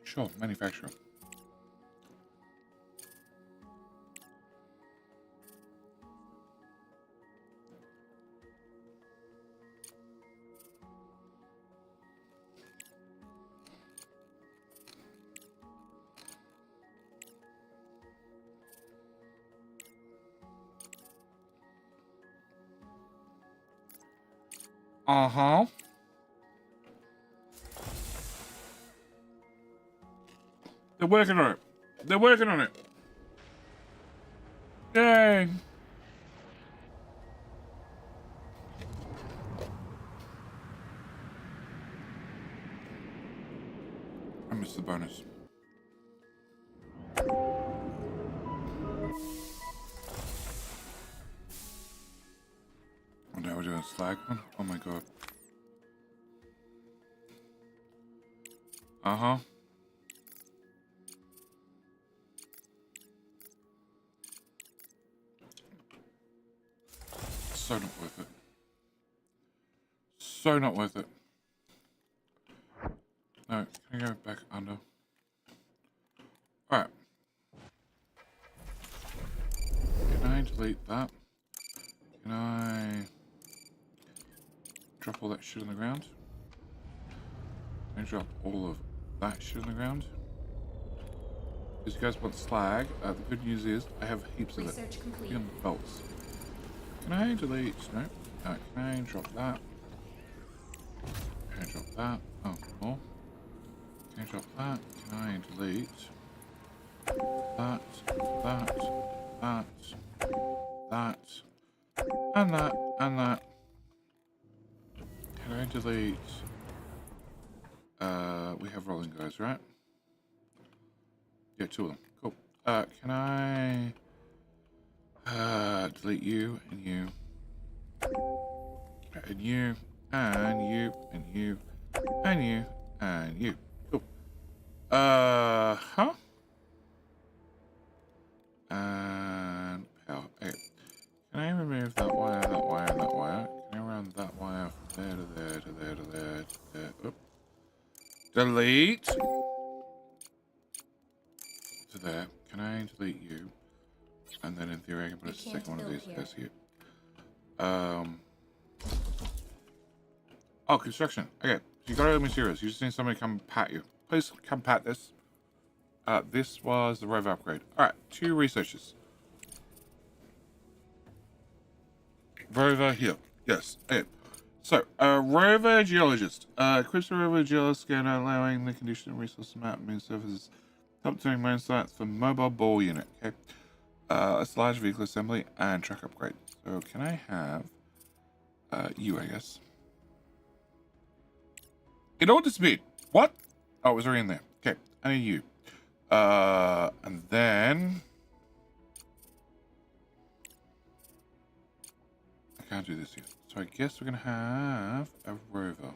Sure, manufacturer. Uh-huh. They're working on it. They're working on it. Yay. I missed the bonus. Oh, now we're doing a slag one? Oh my god. Uh-huh. so not worth it. So not worth it. No, can I go back under? Alright. Can I delete that? Can I drop all that shit on the ground? Can I drop all of that shit on the ground? Because you guys want slag. The good news is I have heaps of it. Research complete. In belts. Can I delete? No. Can I drop that? Can I drop that? Oh, more. Can I drop that? Can I delete that, and that, and that? Can I delete? We have rolling guys, right? Yeah, 2 of them. Cool. Can I delete you and you and you and you and you and you and you? Cool. Huh? And power. Okay. Can I remove that wire, that wire, and that wire? Can I run that wire from there to there to there to there to there? Oop. Delete. To there. Can I delete you? And then in theory I can put a second one of these guys here. Oh, construction. Okay. So you got all the materials. You just need somebody to come pat you. Please come pat this. This was the rover upgrade. Alright, 2 researchers. Rover here. Yes. Okay. So, rover geologist. Equips a rover geologist scanner allowing the condition and resource map moon surfaces. Top doing mine sites for mobile ball unit. Okay. It's large vehicle assembly and truck upgrade. So, can I have you, I guess? It all disappeared. What? Oh, it was already in there. Okay. I need you. And then I can't do this yet. So I guess we're gonna have a rover.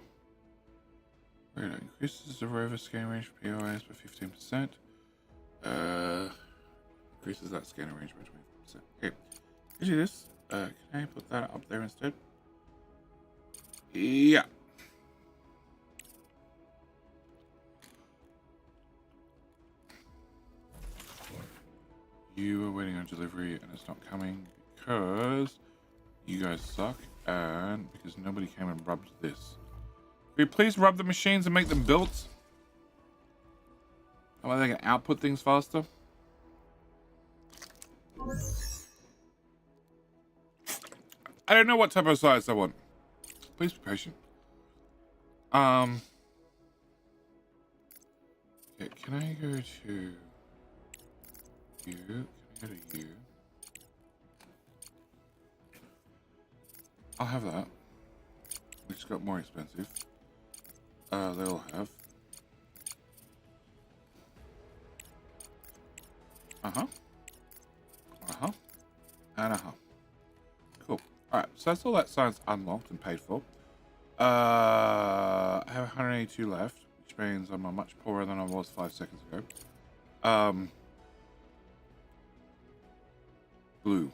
Where it increases the rover scanning range for POIs by 15%. Increases that scanning range by 25%. Okay. Let's do this. Can I put that up there instead? Yeah. You are waiting on delivery and it's not coming because you guys suck and because nobody came and rubbed this. Can you please rub the machines and make them built? That way they can output things faster. I don't know what type of size I want. Please be patient. Okay, can I go to you? Can I go to you? I'll have that. We just got more expensive. They'll have. And cool. Alright, so that's all that science unlocked and paid for. I have 182 left, which means I'm much poorer than I was 5 seconds ago. Blue.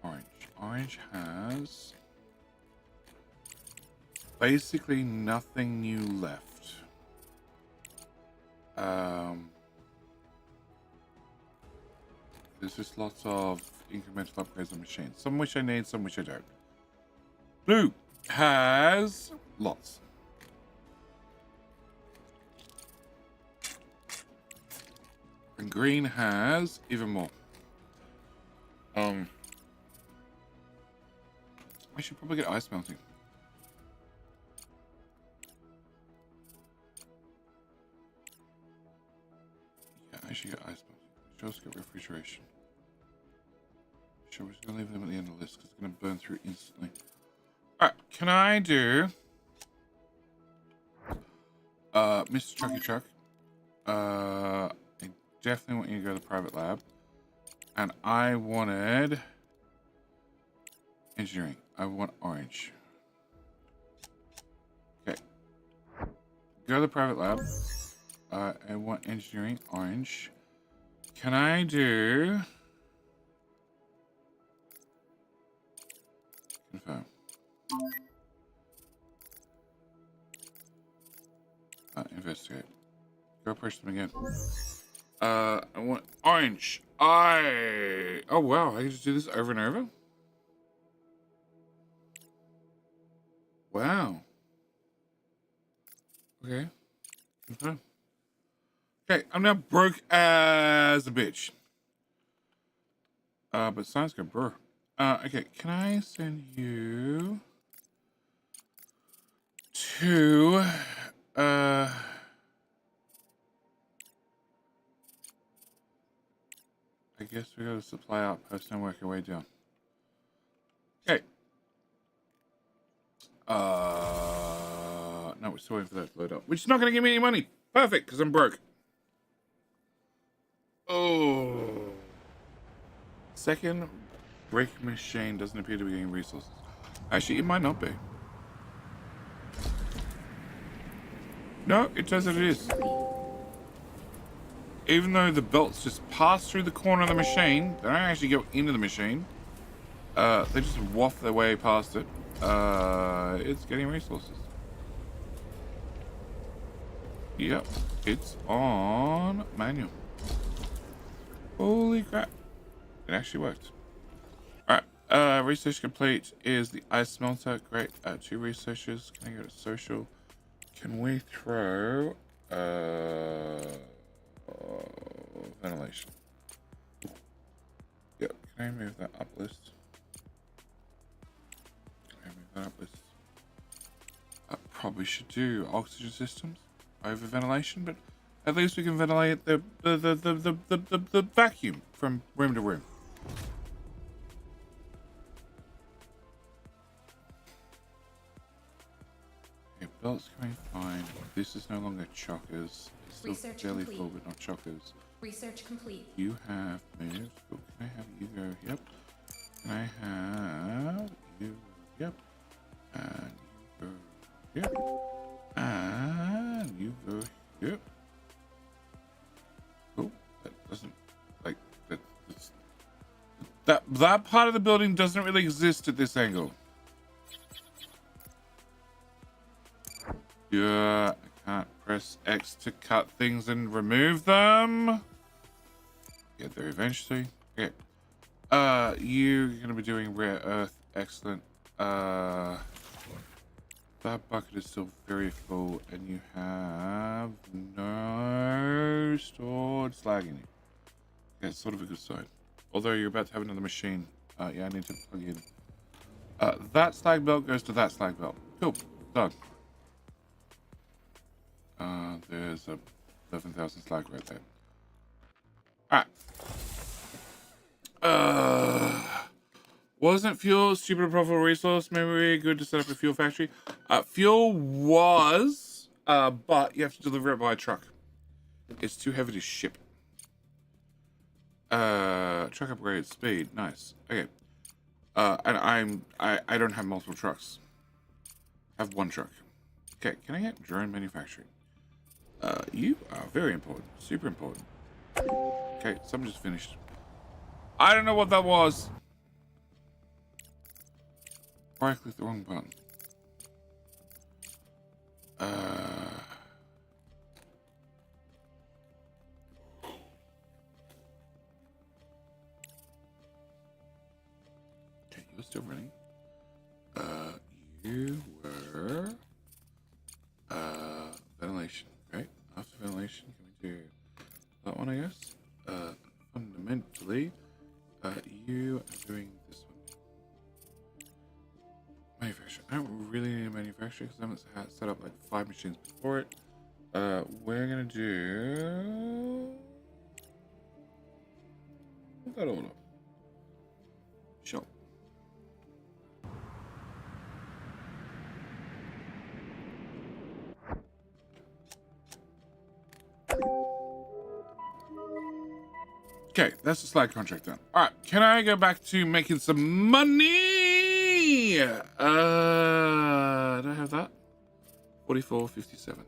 Orange. Orange has basically nothing new left. There's just lots of incremental upgrades on machines. Some which I need, some which I don't. Blue has lots. And green has even more. I should probably get ice melting. Yeah, I should get ice melting. I should also get refrigeration. Sure, we're just gonna leave them at the end of the list because it's gonna burn through instantly. Alright, can I do Mr. Chucky Chuck? I definitely want you to go to the private lab. And I wanted engineering. I want orange. Okay. Go to the private lab. I want engineering, orange. can I do... Confirm. Investigate. Go push them again. I want orange. Oh wow, I can just do this over and over? Wow. Okay. Confirm. Okay, I'm now broke as a bitch. But sounds good, bro. Okay, can I send you to I guess we got to supply outpost and work our way down. Okay. No, we're still waiting for that to load up. Which is not going to give me any money. Perfect, because I'm broke. Oh. Second brick machine doesn't appear to be getting resources. Actually, it might not be. No, it says that it is. Even though the belts just pass through the corner of the machine, they don't actually go into the machine. They just waft their way past it. It's getting resources. Yep, it's on manual. Holy crap. It actually worked. Alright, research complete is the ice smelter. Great. 2 researchers. Can I go to social? Can we throw ventilation? Yep, can I move that up list? I probably should do oxygen systems over ventilation, but at least we can ventilate the vacuum from room to room. Okay, belts coming fine. This is no longer chockers. It's still Research fairly complete. full, but not chockers. Research complete. You have moved. Oh, can I have you go? Yep. Can I have you? Yep. And you go. Yep. And you go. Yep. Oh, that doesn't like that. That part of the building doesn't really exist at this angle. Yeah, I can't press X to cut things and remove them. Get there eventually. Okay. You're gonna be doing rare earth. Excellent. That bucket is still very full, and you have no stored slag in it. Yeah, it's sort of a good sign. Although you're about to have another machine. Yeah, I need to plug in. That slag belt goes to that slag belt. Cool. Done. There's a 11,000 slag right there. Alright. Wasn't fuel stupid and profitable resource? Maybe good to set up a fuel factory. Fuel was, but you have to deliver it by truck. It's too heavy to ship. Truck upgrade speed, nice. Okay. And I don't have multiple trucks. I have 1 truck. Okay, can I get drone manufacturing? You are very important, super important. Okay, some just finished. I don't know what that was. Or I clicked the wrong button. Okay, you're still running. You were ventilation, right? After ventilation, can we do that one, I guess? Fundamentally, you are doing this one. Manufacturer. I don't really need a manufacturer because I haven't set up like 5 machines before it. We're gonna do that all up. Shop. Okay, that's the slide contract done. All right, can I go back to making some money? Do I have that? 44.57.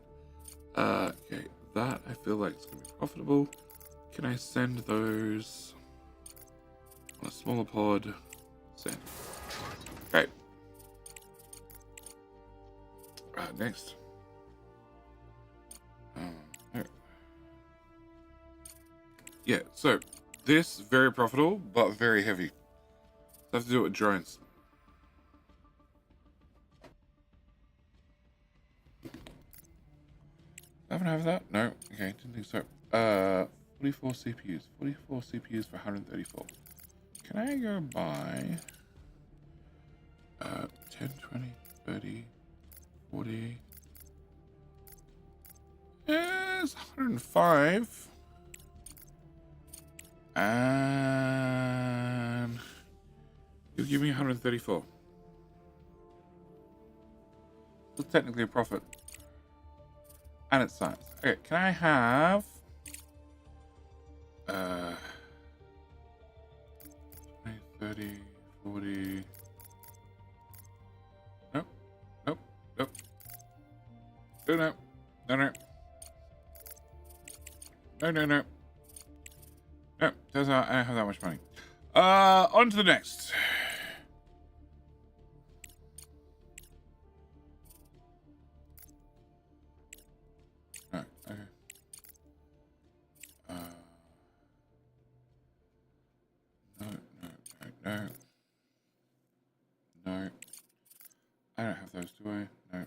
Okay, that I feel like it's gonna be profitable. Can I send those on a smaller pod? Send. Okay. Next. Yeah, so this very profitable but very heavy. I have to do it with drones. I haven't have that? No. Okay, didn't think so. 44 CPUs. 44 CPUs for 134. Can I go buy 10, 20, 30, 40? Yes, 105. And you give me 134. That's technically a profit. And it's science. Okay, can I have 20, 30, 40? Nope. Nope. Nope. No, no. No, no. No, no, no. No, I don't have that much money. On to the next. No, okay. No. No. I don't have those, do I? No.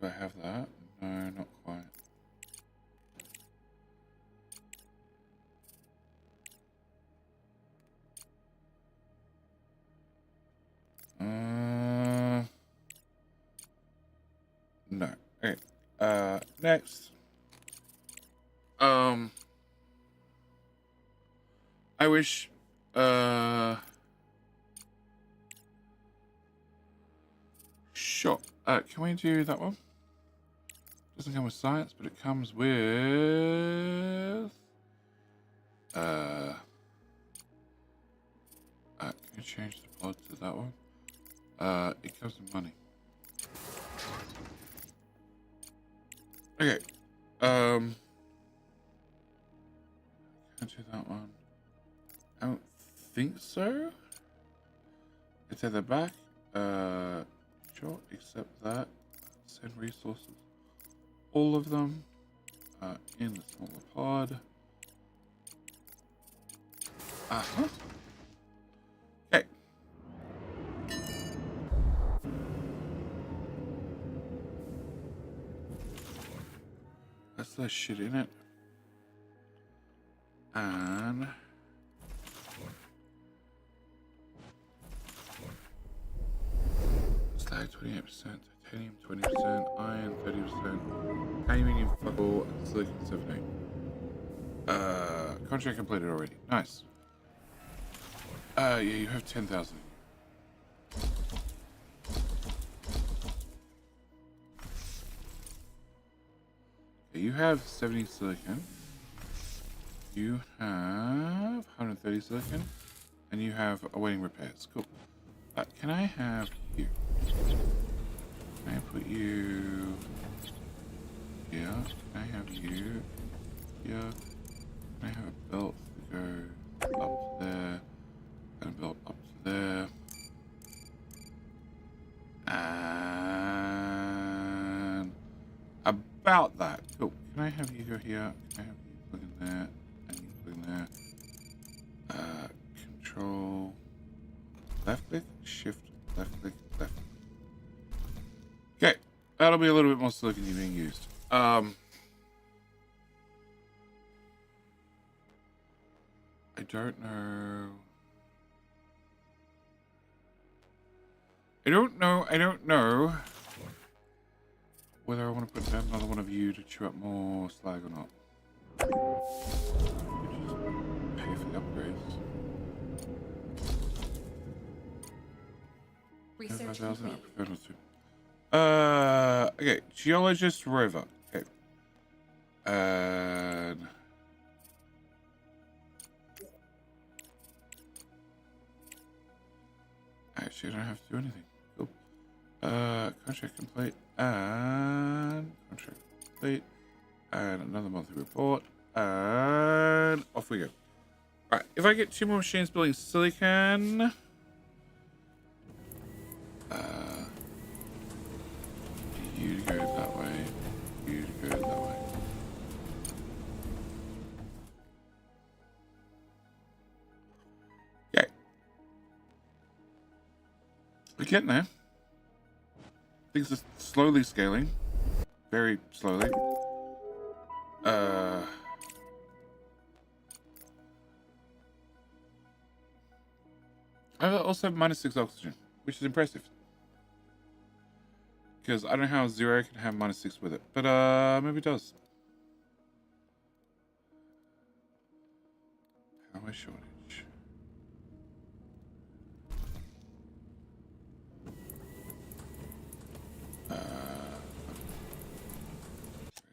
Do I have that? No, not quite. No. Okay. Next. I wish, sure. Can we do that one? Doesn't come with science, but it comes with, can you change the pod to that one? It comes with money. Okay. Can't do that one. I don't think so. It's at the back. Sure, except that. Send resources. All of them in the smaller pod. Okay. That's less shit in it. And slag 28%, titanium 20%, iron 30%, aluminium fuck all, and silicon 78. Contract completed already. Nice. Yeah, you have 10,000. Okay, you have 70 silicon. You have 130 silicon, and you have awaiting repairs. Cool. Can I have you? Can I put you here? Can I have you here? Can I have a belt that goes up to there, and a belt up to there, and about that. Cool. Can I have you go here? Can I have you plug in there? In there. Control left click, shift, left click, left click. Okay, that'll be a little bit more silicon being used. I don't know. I don't know whether I want to put down another one of you to chew up more slag or not. Pay for the upgrades. Research 5,000, I complete. prefer not to. Okay, geologist rover. Okay. And actually, I don't have to do anything. Cool. Contract complete and contract complete and another monthly report and off we go. Alright, if I get 2 more machines building silicon, you to go that way, you to go that way. Okay. We're getting there. Things are slowly scaling. Very slowly. I also have -6 oxygen, which is impressive. Because I don't know how 0 can have -6 with it. But maybe it does. Power shortage.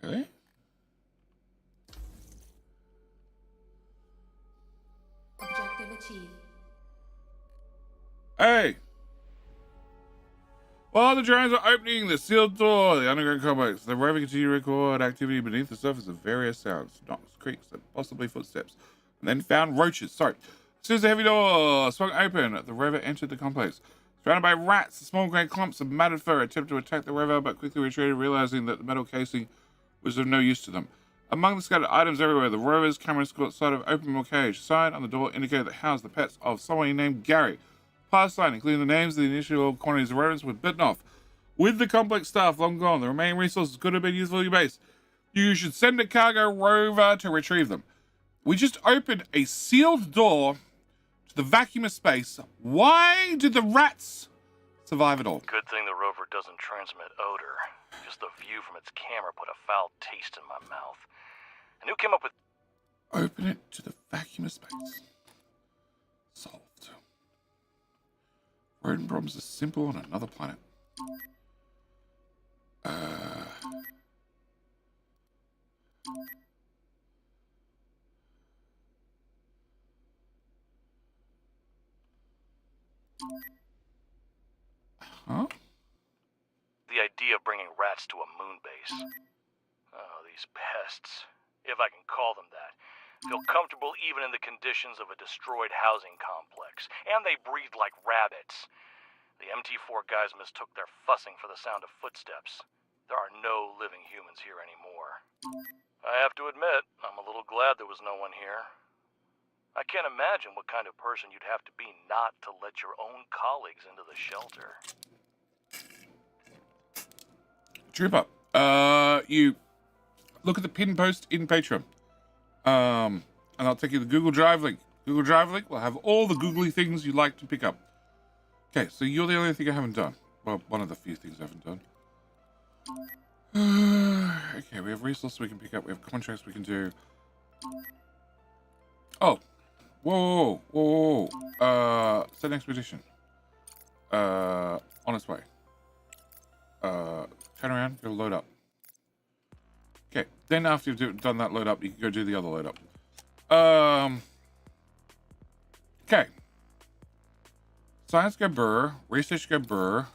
Really? Objective achieved. Hey! While the drones are opening the sealed door, the underground complex, the rover continued to record activity beneath the surface of various sounds, knocks, creaks, and possibly footsteps, and then found roaches. Sorry. As soon as the heavy door swung open, the rover entered the complex. Surrounded by rats, the small grey clumps of matted fur attempted to attack the rover, but quickly retreated, realizing that the metal casing was of no use to them. Among the scattered items everywhere, the rover's cameras caught sight of open metal cage. Sign on the door indicated that housed the pets of someone named Gary. Past sign, including the names of the initial quantities of rodents, were bitten off. With the complex staff long gone, the remaining resources could have been useful to your base. You should send a cargo rover to retrieve them. We just opened a sealed door to the vacuum of space. Why did the rats survive at all? Good thing the rover doesn't transmit odor. Just the view from its camera put a foul taste in my mouth. And who came up with... Open it to the vacuum of space. Solved. Rodent problems are simple on another planet. Huh? The idea of bringing rats to a moon base. Oh, these pests. If I can call them that. Feel comfortable even in the conditions of a destroyed housing complex. And they breathe like rabbits. The MT4 guys mistook their fussing for the sound of footsteps. There are no living humans here anymore. I have to admit, I'm a little glad there was no one here. I can't imagine what kind of person you'd have to be not to let your own colleagues into the shelter. Trooper, you look at the pin post in Patreon. And I'll take you to the Google Drive link. Google Drive link will have all the googly things you'd like to pick up. Okay, so you're the only thing I haven't done. Well, one of the few things I haven't done. Okay, we have resources we can pick up. We have contracts we can do. Oh. Whoa. Set an expedition. On its way. Turn around, go load up. Okay, then after you've done that load up, you can go do the other load up. Okay. Science go burr. Research go burr.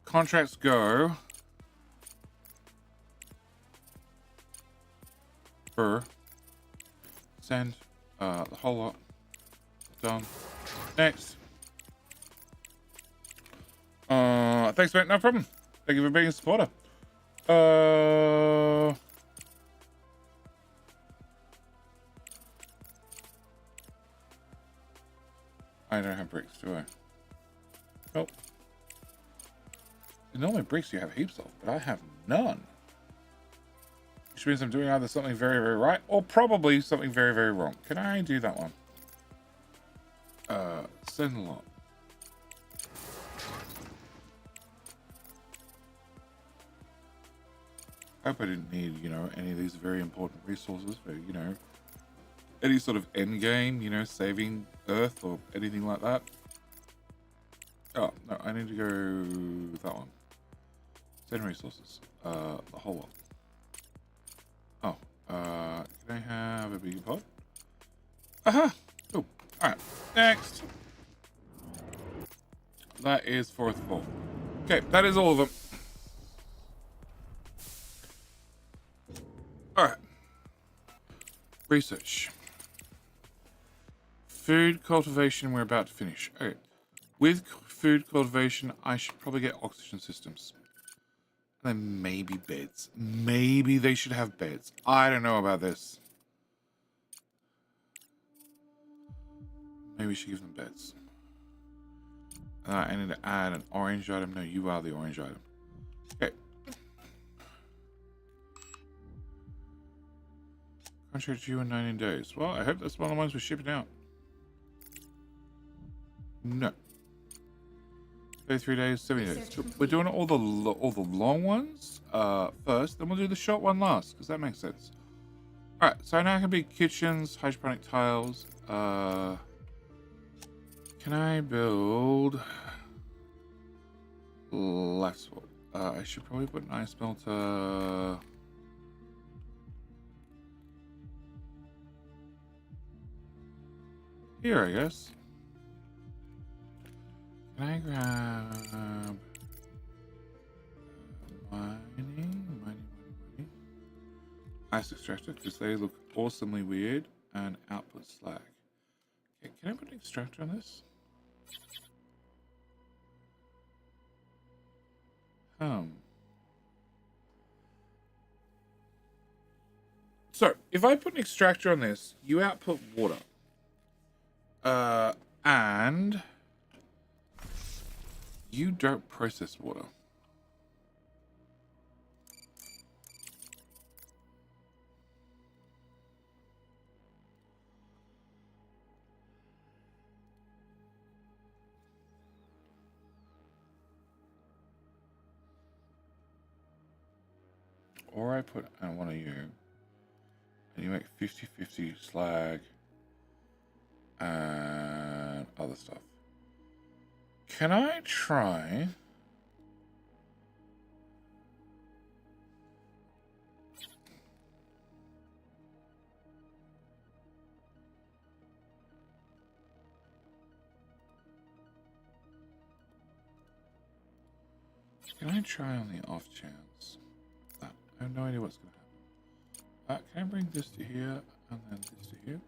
Contracts go. Burr. Send. The whole lot. Done. Next. Thanks, mate. No problem. Thank you for being a supporter. I don't have bricks, do I? Nope. Normally bricks you have heaps of, but I have none. Which means I'm doing either something very, very right, or probably something very, very wrong. Can I do that one? Send a lot. I hope I didn't need, any of these very important resources for, any sort of end game, saving Earth or anything like that. Oh, no, I need to go with that one. 10 resources. The whole lot. Oh, can I have a bigger pot? Aha! Oh, alright. Next. That is 4th of all. Okay, that is all of them. All right. Research. Food cultivation, we're about to finish. Okay. With food cultivation, I should probably get oxygen systems. And then maybe beds. Maybe they should have beds. I don't know about this. Maybe we should give them beds. I need to add an orange item. No, you are the orange item. Okay. Contract due in 19 days. Well, I hope that's one of the ones we're shipping out. No. 33 days, 70 days. We're doing all the long ones first, then we'll do the short one last, because that makes sense. All right, so now it can be kitchens, hydroponic tiles. Can I build left swap? I should probably put an ice melter. Here, I guess. Can I grab mining? Ice extractor, because they look awesomely weird, and output slag. Okay, can I put an extractor on this? So, if I put an extractor on this, you output water. And you don't process water. Or I put one of you, and you make 50-50 slag and other stuff. Can I try? Can I try on the off chance? I have no idea what's going to happen. Can I bring this to here and then this to here?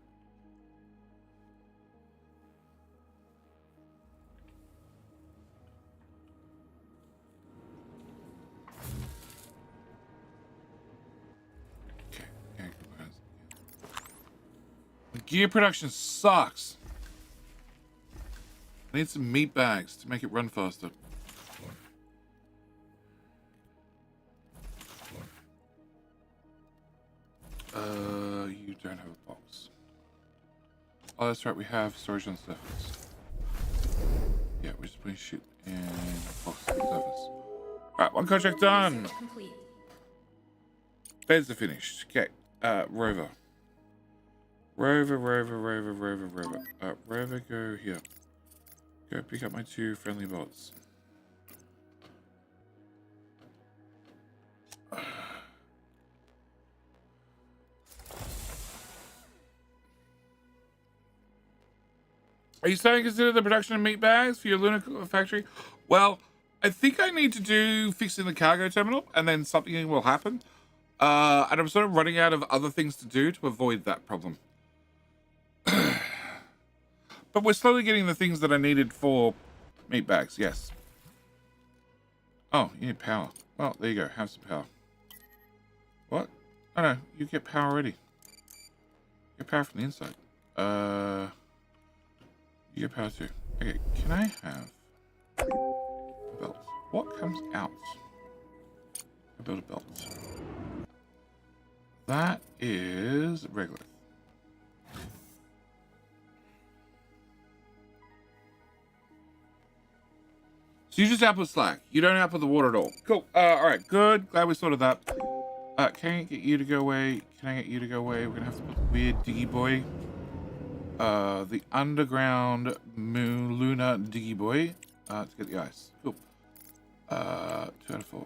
Okay. The gear production sucks. I need some meat bags to make it run faster. You don't have a box. Oh, that's right. We have storage on surface. Yeah, we're just putting shit in boxes on surface. Alright, one contract done. Beds are finished. Okay. Rover. Rover. Rover, go here. Go pick up my 2 friendly bots. Are you starting to consider the production of meat bags for your lunar factory? Well, I think I need to do fixing the cargo terminal, and then something will happen. And I'm sort of running out of other things to do to avoid that problem. But we're slowly getting the things that I needed for meat bags, yes. Oh, you need power. Well, there you go. Have some power. What? Oh, no. You get power already. You get power from the inside. You get power too. Okay, can I have a belt? What comes out? I build a belt. That is regular. So you just output slag. You don't output the water at all. Cool. Alright, good. Glad we sorted that. Can I get you to go away? Can I get you to go away? We're gonna have to put the weird diggy boy. The underground moon lunar diggy boy to get the ice. Cool. 2 out of 4.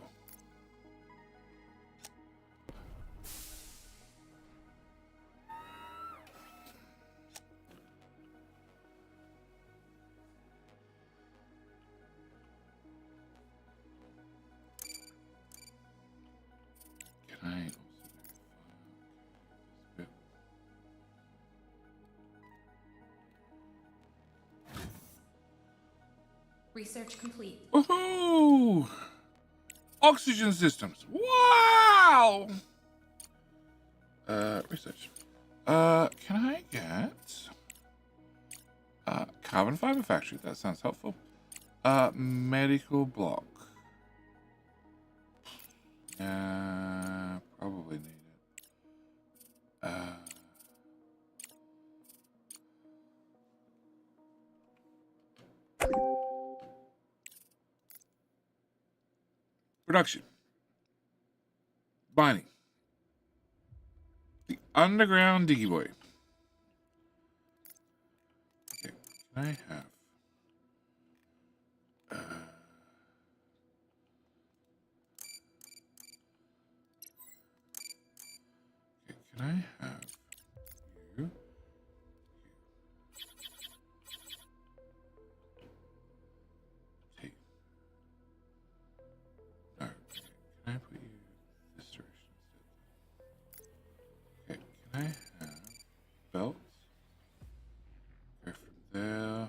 Research complete. Woohoo! Oxygen systems. Wow! Research. Can I get carbon fiber factory? That sounds helpful. Medical block. Probably need it. Production. Mining. The underground diggy boy. Okay, can I have? Okay, can I have you? Take. No. Okay, can I put you this direction instead? Okay, can I have belts? Go from there.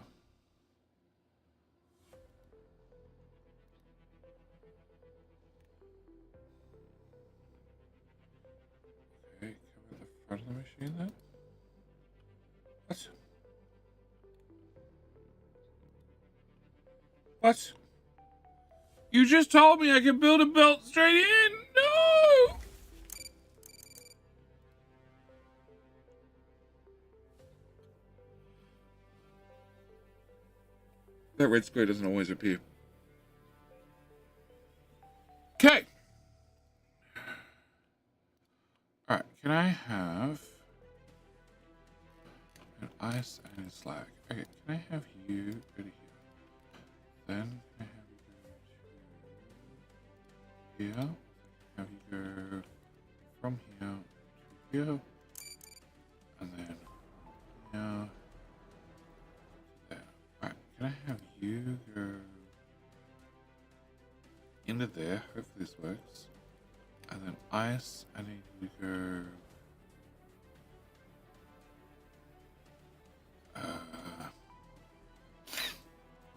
Okay, cover the front of the machine then. What? What? You just told me I could build a belt straight in. No! That red square doesn't always appear. Okay. Alright, can I have an ice and a slag? Okay, can I have you go to here? Then can I have you go to here? Have you go from here to here? And then from here to there. Alright, can I have you go into there? Hopefully this works. And then ice, I need you to go.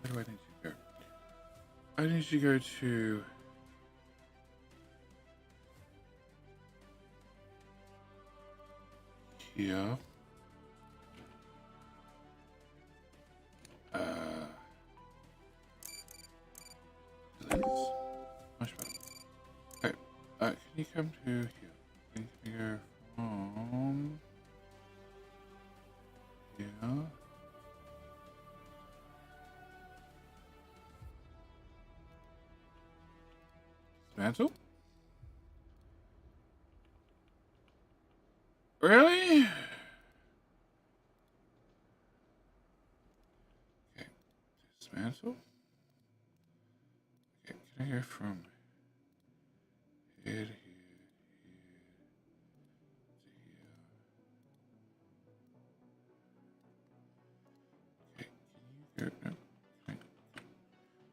Where do I need you to go? I need you to go to here. Please. Much better. Okay. Can you come to here? Can you go from here? Dismantle? Really? Okay. Dismantle? Okay, can I go from here to here, here to here? Okay, can you go? No. Okay.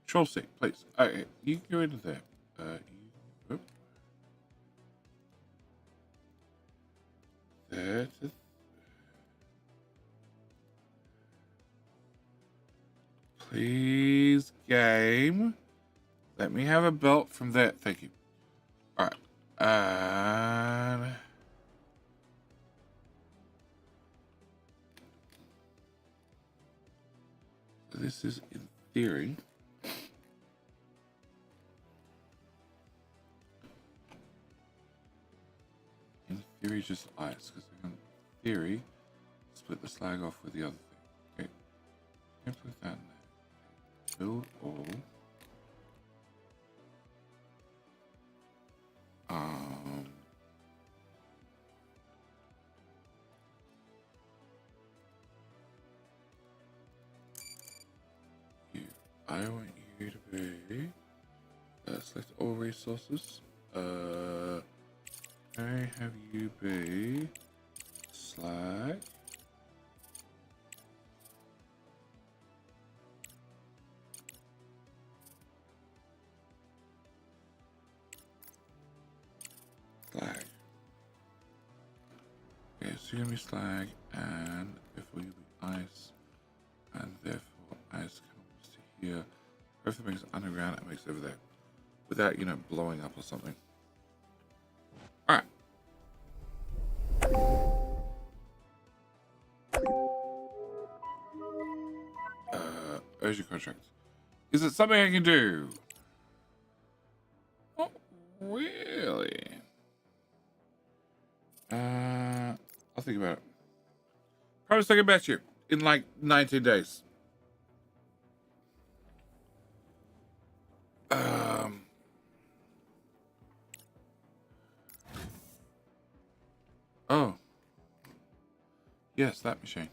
Control C, please. Okay, you can go into there. Whoop. There to please, game. Let me have a belt from there. Thank you. Alright. And so this is in theory. In theory, just ice, because in theory, split the slag off with the other thing. Okay. Can I put that in there? Build all. I want you to be select all resources. Can I have you be slag? Slag. Okay, so you're gonna be slag, and therefore you'll be ice, and therefore ice comes to here. Everything's underground, it makes over there. Without, you know, blowing up or something. Alright. Urgent contract. Is it something I can do? Not really. I'll think about it. Promise I'll get back to you in like 19 days. Oh. Yes, that machine.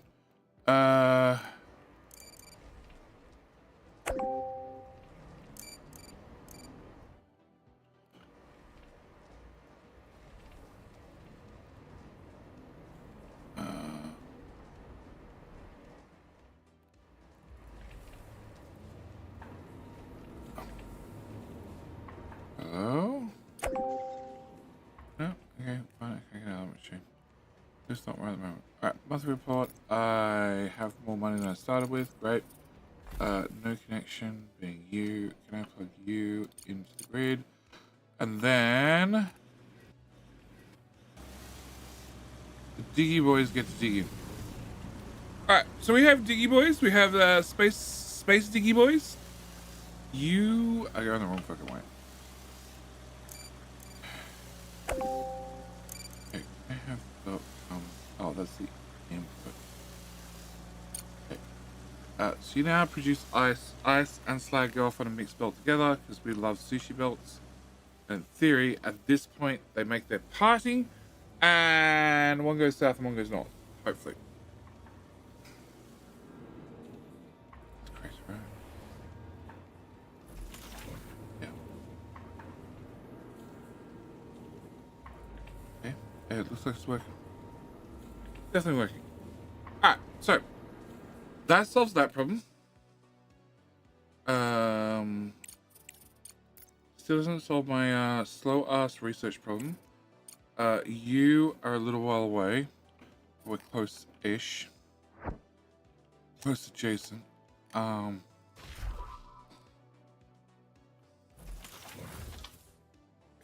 Hello? No? Okay, fine. I can get out of the machine. It's not right at the moment. Alright, monthly report. I have more money than I started with. Great. No connection, being you. Can I plug you into the grid? And then the Diggy Boys get to dig in. Alright, so we have Diggy Boys. We have space Diggy Boys. You are going the wrong fucking way. Okay, I have the oh, that's the input. Okay. So you now produce ice and slag go off on a mixed belt together because we love sushi belts. And in theory, at this point, they make their parting, and one goes south and one goes north. Hopefully. That's crazy, right? Yeah. Okay. It looks like it's working. Definitely working. Alright, so that solves that problem. Still doesn't solve my slow ass research problem. You are a little while away. We're close-ish. Close adjacent.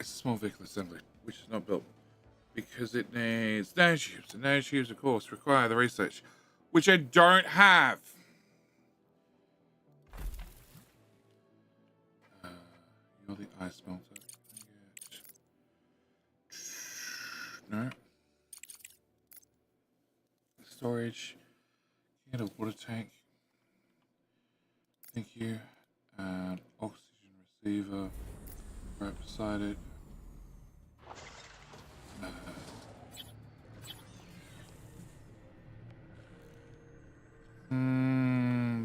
It's a small vehicle assembly, which is not built because it needs nanotubes, and nanotubes, of course, require the research, which I don't have. You're the ice melter. No. Storage. Get a water tank. Thank you. And oxygen receiver right beside it.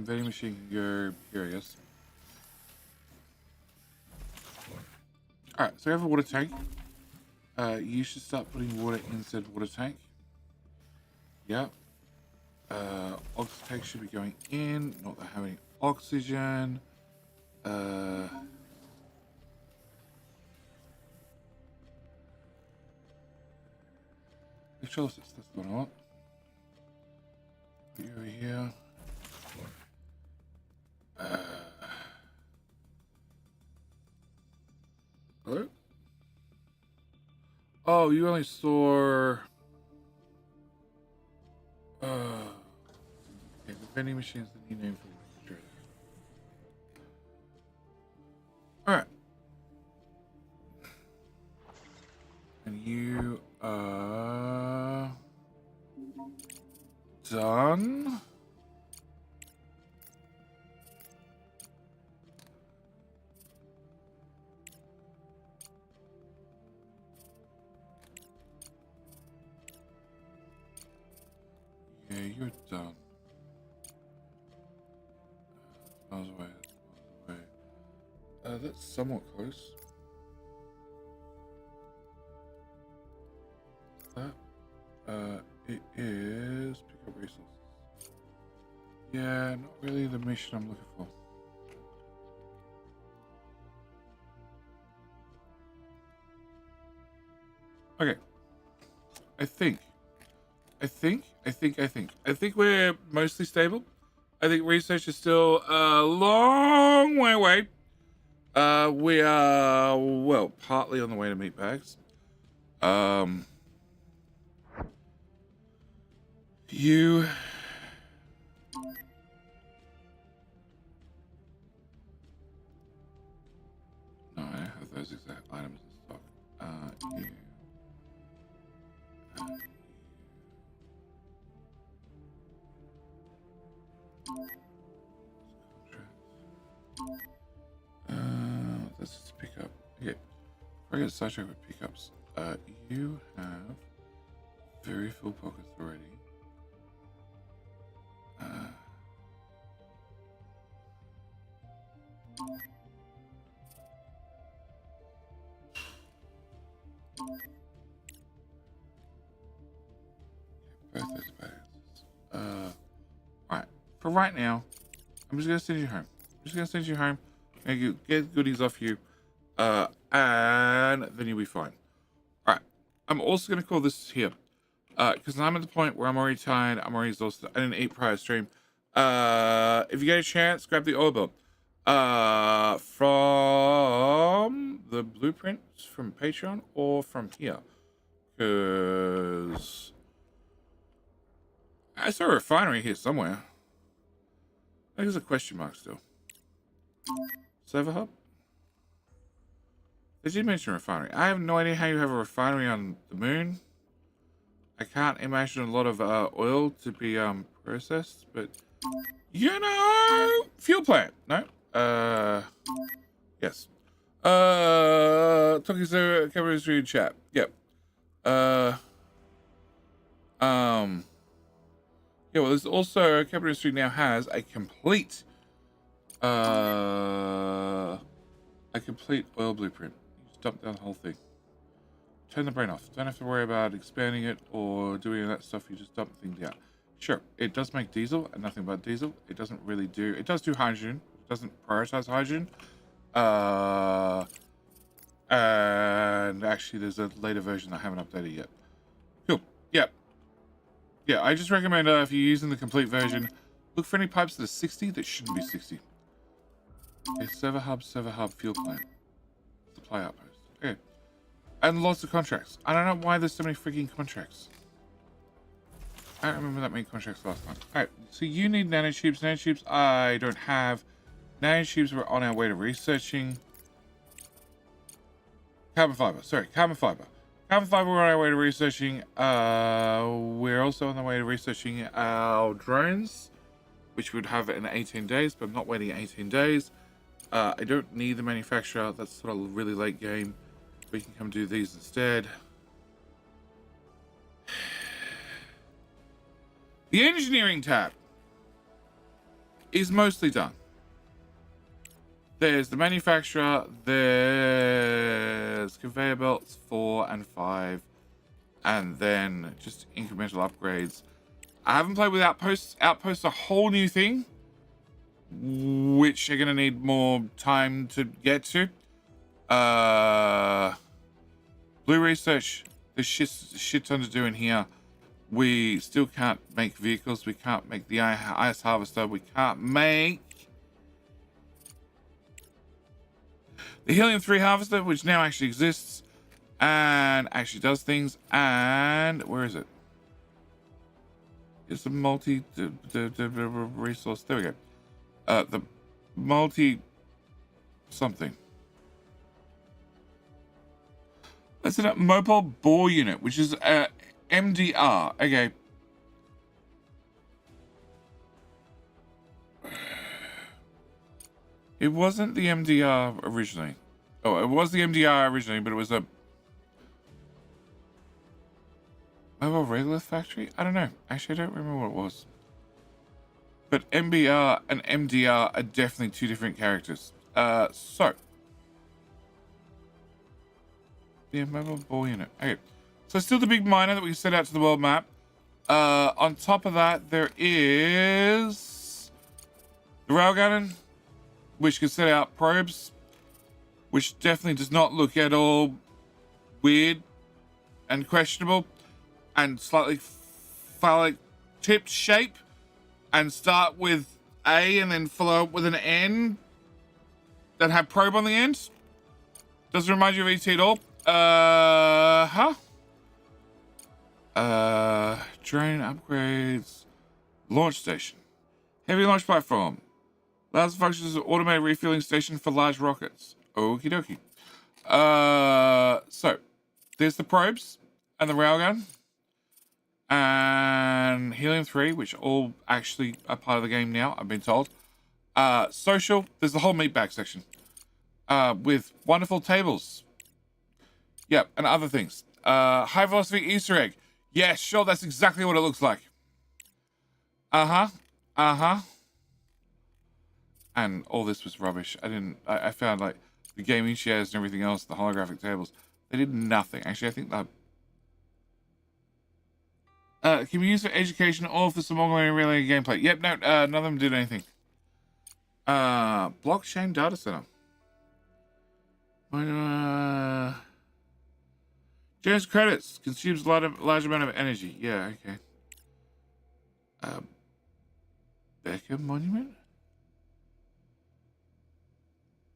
Vending machine can go here, I guess. Alright, so I have a water tank. You should start putting water in said water tank. Yep. Oxygen tank should be going in. Not that I have any oxygen. Electrolysis, that's what I want. Put you over here. Hello? Oh, you only saw... okay, the vending machine's the new name for the refrigerator. Alright. And you are... done? Yeah, you're done. Miles away. Miles away. That's somewhat close. That. It is pick up resources. Yeah, not really the mission I'm looking for. Okay. I think we're mostly stable. I think research is still a long way away. We are, well, partly on the way to meat bags. You... No, I don't have those exact items in stock. You... Let's just pick up. Okay. Before I get sidetracked with pickups, you have very full pockets already. Both those bags. Alright. For right now, I'm just gonna send you home. Get goodies off you. And then you'll be fine. Alright. I'm also gonna call this here. Because I'm at the point where I'm already tired, I'm already exhausted. I didn't eat prior to stream. If you get a chance, grab the oil bill. From the blueprints from Patreon or from here. Because I saw a refinery here somewhere. I think there's a question mark still. Server hub? They did mention refinery. I have no idea how you have a refinery on the moon. I can't imagine a lot of oil to be processed, but you know, fuel plant. No. Yes. Talking to cameras through chat. Yep. Yeah, well, there's also Capital Street now has a complete oil blueprint. You just dump down the whole thing. Turn the brain off. Don't have to worry about expanding it or doing that stuff. You just dump the thing down. Sure, it does make diesel and nothing but diesel. It doesn't really do. It does do hydrogen. It doesn't prioritize hydrogen. And actually, there's a later version I haven't updated yet. Cool. Yep. Yeah, I just recommend if you're using the complete version, look for any pipes that are 60 that shouldn't be 60. Okay, server hub, fuel plant, supply outpost. Okay, and lots of contracts. I don't know why there's so many freaking contracts. I don't remember that many contracts last time. All right, so you need nanotubes. Nanotubes I don't have. Nanotubes we're on our way to researching. Carbon fiber. Sorry, carbon fiber. Carbon fiber we're on our way to researching. We're also on the way to researching our drones, which would have in 18 days, but I'm not waiting 18 days. I don't need the manufacturer. That's sort of really late game. We can come do these instead. The engineering tab is mostly done. There's the manufacturer, there's conveyor belts 4 and 5, and then just incremental upgrades. I haven't played with outposts. Outposts are a whole new thing, which are going to need more time to get to. Blue research, there's shit ton to do in here. We still can't make vehicles. We can't make the ice harvester. We can't make the helium-3 harvester, which now actually exists and actually does things. And where is it? It's a multi resource. There we go. The multi something. That's a mobile bore unit, which is MDR. Okay. It wasn't the MDR originally. Oh, it was the MDR originally, but it was a mobile regolith factory? I don't know. Actually, I don't remember what it was. But MBR and MDR are definitely two different characters. So. Yeah, mobile bore unit. Okay. So still the big miner that we set out to the world map. On top of that, there is the railgun, which can set out probes, which definitely does not look at all weird and questionable, and slightly phallic tipped shape, and start with A and then follow up with an N that have probe on the end? Doesn't remind you of ET at all? Drone upgrades. Launch station. Heavy launch platform. Allows functions as an automated refueling station for large rockets. Okie dokie. So there's the probes and the railgun and helium-3, which all actually are part of the game now, I've been told. Social, there's the whole meat bag section with wonderful tables. Yep, and other things. High velocity Easter egg. Yeah, sure, that's exactly what it looks like. And all this was rubbish. I found like the gaming chairs and everything else, the holographic tables, they did nothing. Actually, I think that can be used for education or for some ongoing related gameplay. Yep, no, none of them did anything. Blockchain data center. James credits consumes large amount of energy. Yeah, okay. Becker monument.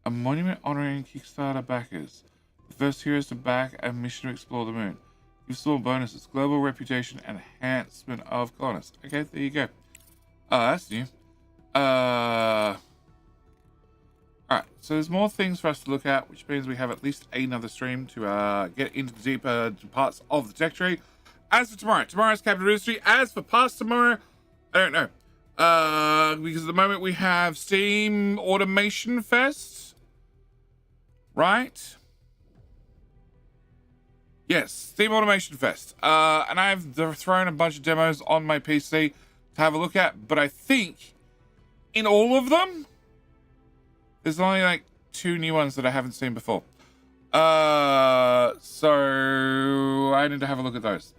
A monument honoring Kickstarter backers. The first heroes to back a mission to explore the moon. Give small bonuses. Global reputation enhancement of colonists. Okay, there you go. That's new. Alright, so there's more things for us to look at, which means we have at least another stream to get into the deeper parts of the tech tree. As for tomorrow's Capital Industry. As for past tomorrow, I don't know. Because at the moment we have Steam Automation Fest. Right? Yes, Steam Automation Fest. And I've thrown a bunch of demos on my PC to have a look at, but I think in all of them, there's only like 2 new ones that I haven't seen before. So I need to have a look at those.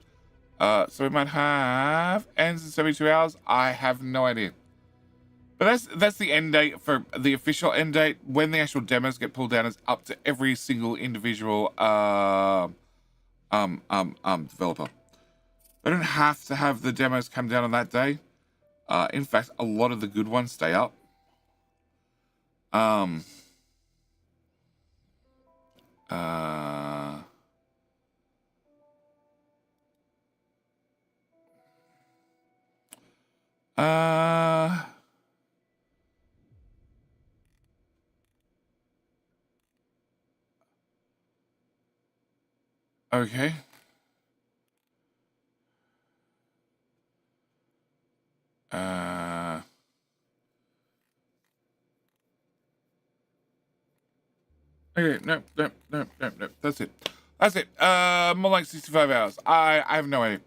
So we might have ends in 72 hours. I have no idea. But that's the end date for the official end date. When the actual demos get pulled down, is up to every single individual developer. They don't have to have the demos come down on that day. In fact, a lot of the good ones stay up. Okay. Okay, no. That's it. More like 65 hours. I have no idea.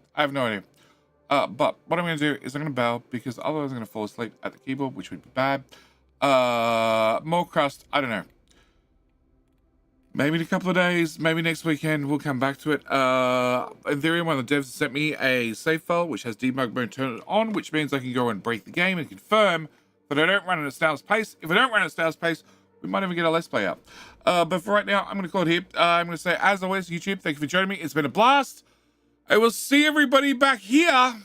But what I'm going to do is I'm going to bow, because otherwise I'm going to fall asleep at the keyboard, which would be bad. More Crust, I don't know. Maybe in a couple of days, maybe next weekend, we'll come back to it. In theory, one of the devs sent me a save file, which has debug mode turned on, which means I can go and break the game and confirm that I don't run at a snail's pace. If I don't run at a snail's pace, we might even get a Let's Play up. But for right now, I'm going to call it here. I'm going to say, as always, YouTube, thank you for joining me. It's been a blast. I will see everybody back here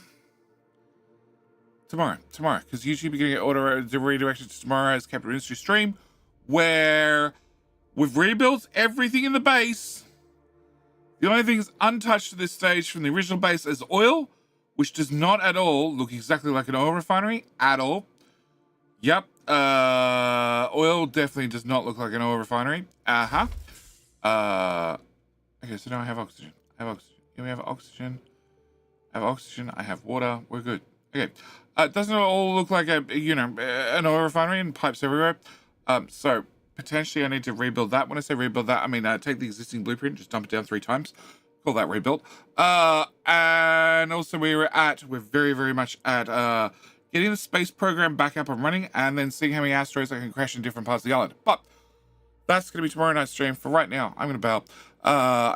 tomorrow, because YouTube is going to get redirected to tomorrow's Capital Industry stream, where we've rebuilt everything in the base. The only thing that's untouched at this stage from the original base is oil, which does not at all look exactly like an oil refinery at all. Yep, oil definitely does not look like an oil refinery. Okay, so now I have oxygen. Here we have oxygen. I have oxygen. I have water. We're good. Okay. Doesn't it all look like an oil refinery and pipes everywhere? So potentially I need to rebuild that. When I say rebuild that, I mean take the existing blueprint, just dump it down 3 times. Call that rebuild. And also we're very, very much at getting the space program back up and running, and then seeing how many asteroids I can crash in different parts of the island. But that's going to be tomorrow night's stream. For right now, I'm going to bow.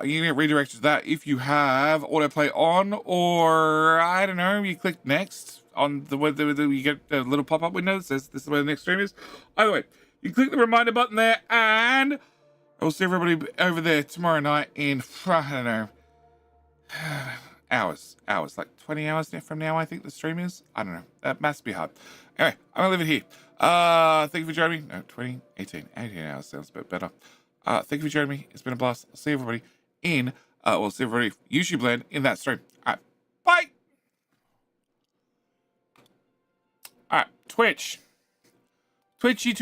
You can get redirected to that if you have autoplay on, or I don't know, you click next on you get a little pop-up window that says this is where the next stream is. Either way, you click the reminder button there, and I will see everybody over there tomorrow night in, I don't know, hours, like 20 hours from now, I think the stream is. I don't know. That must be hard. Anyway, I'm going to leave it here. Thank you for joining me. No, 20, 18 hours sounds a bit better. Thank you for joining me. It's been a blast. I'll see everybody in, see everybody YouTube land in that stream. All right, bye. All right, Twitch. Twitchy.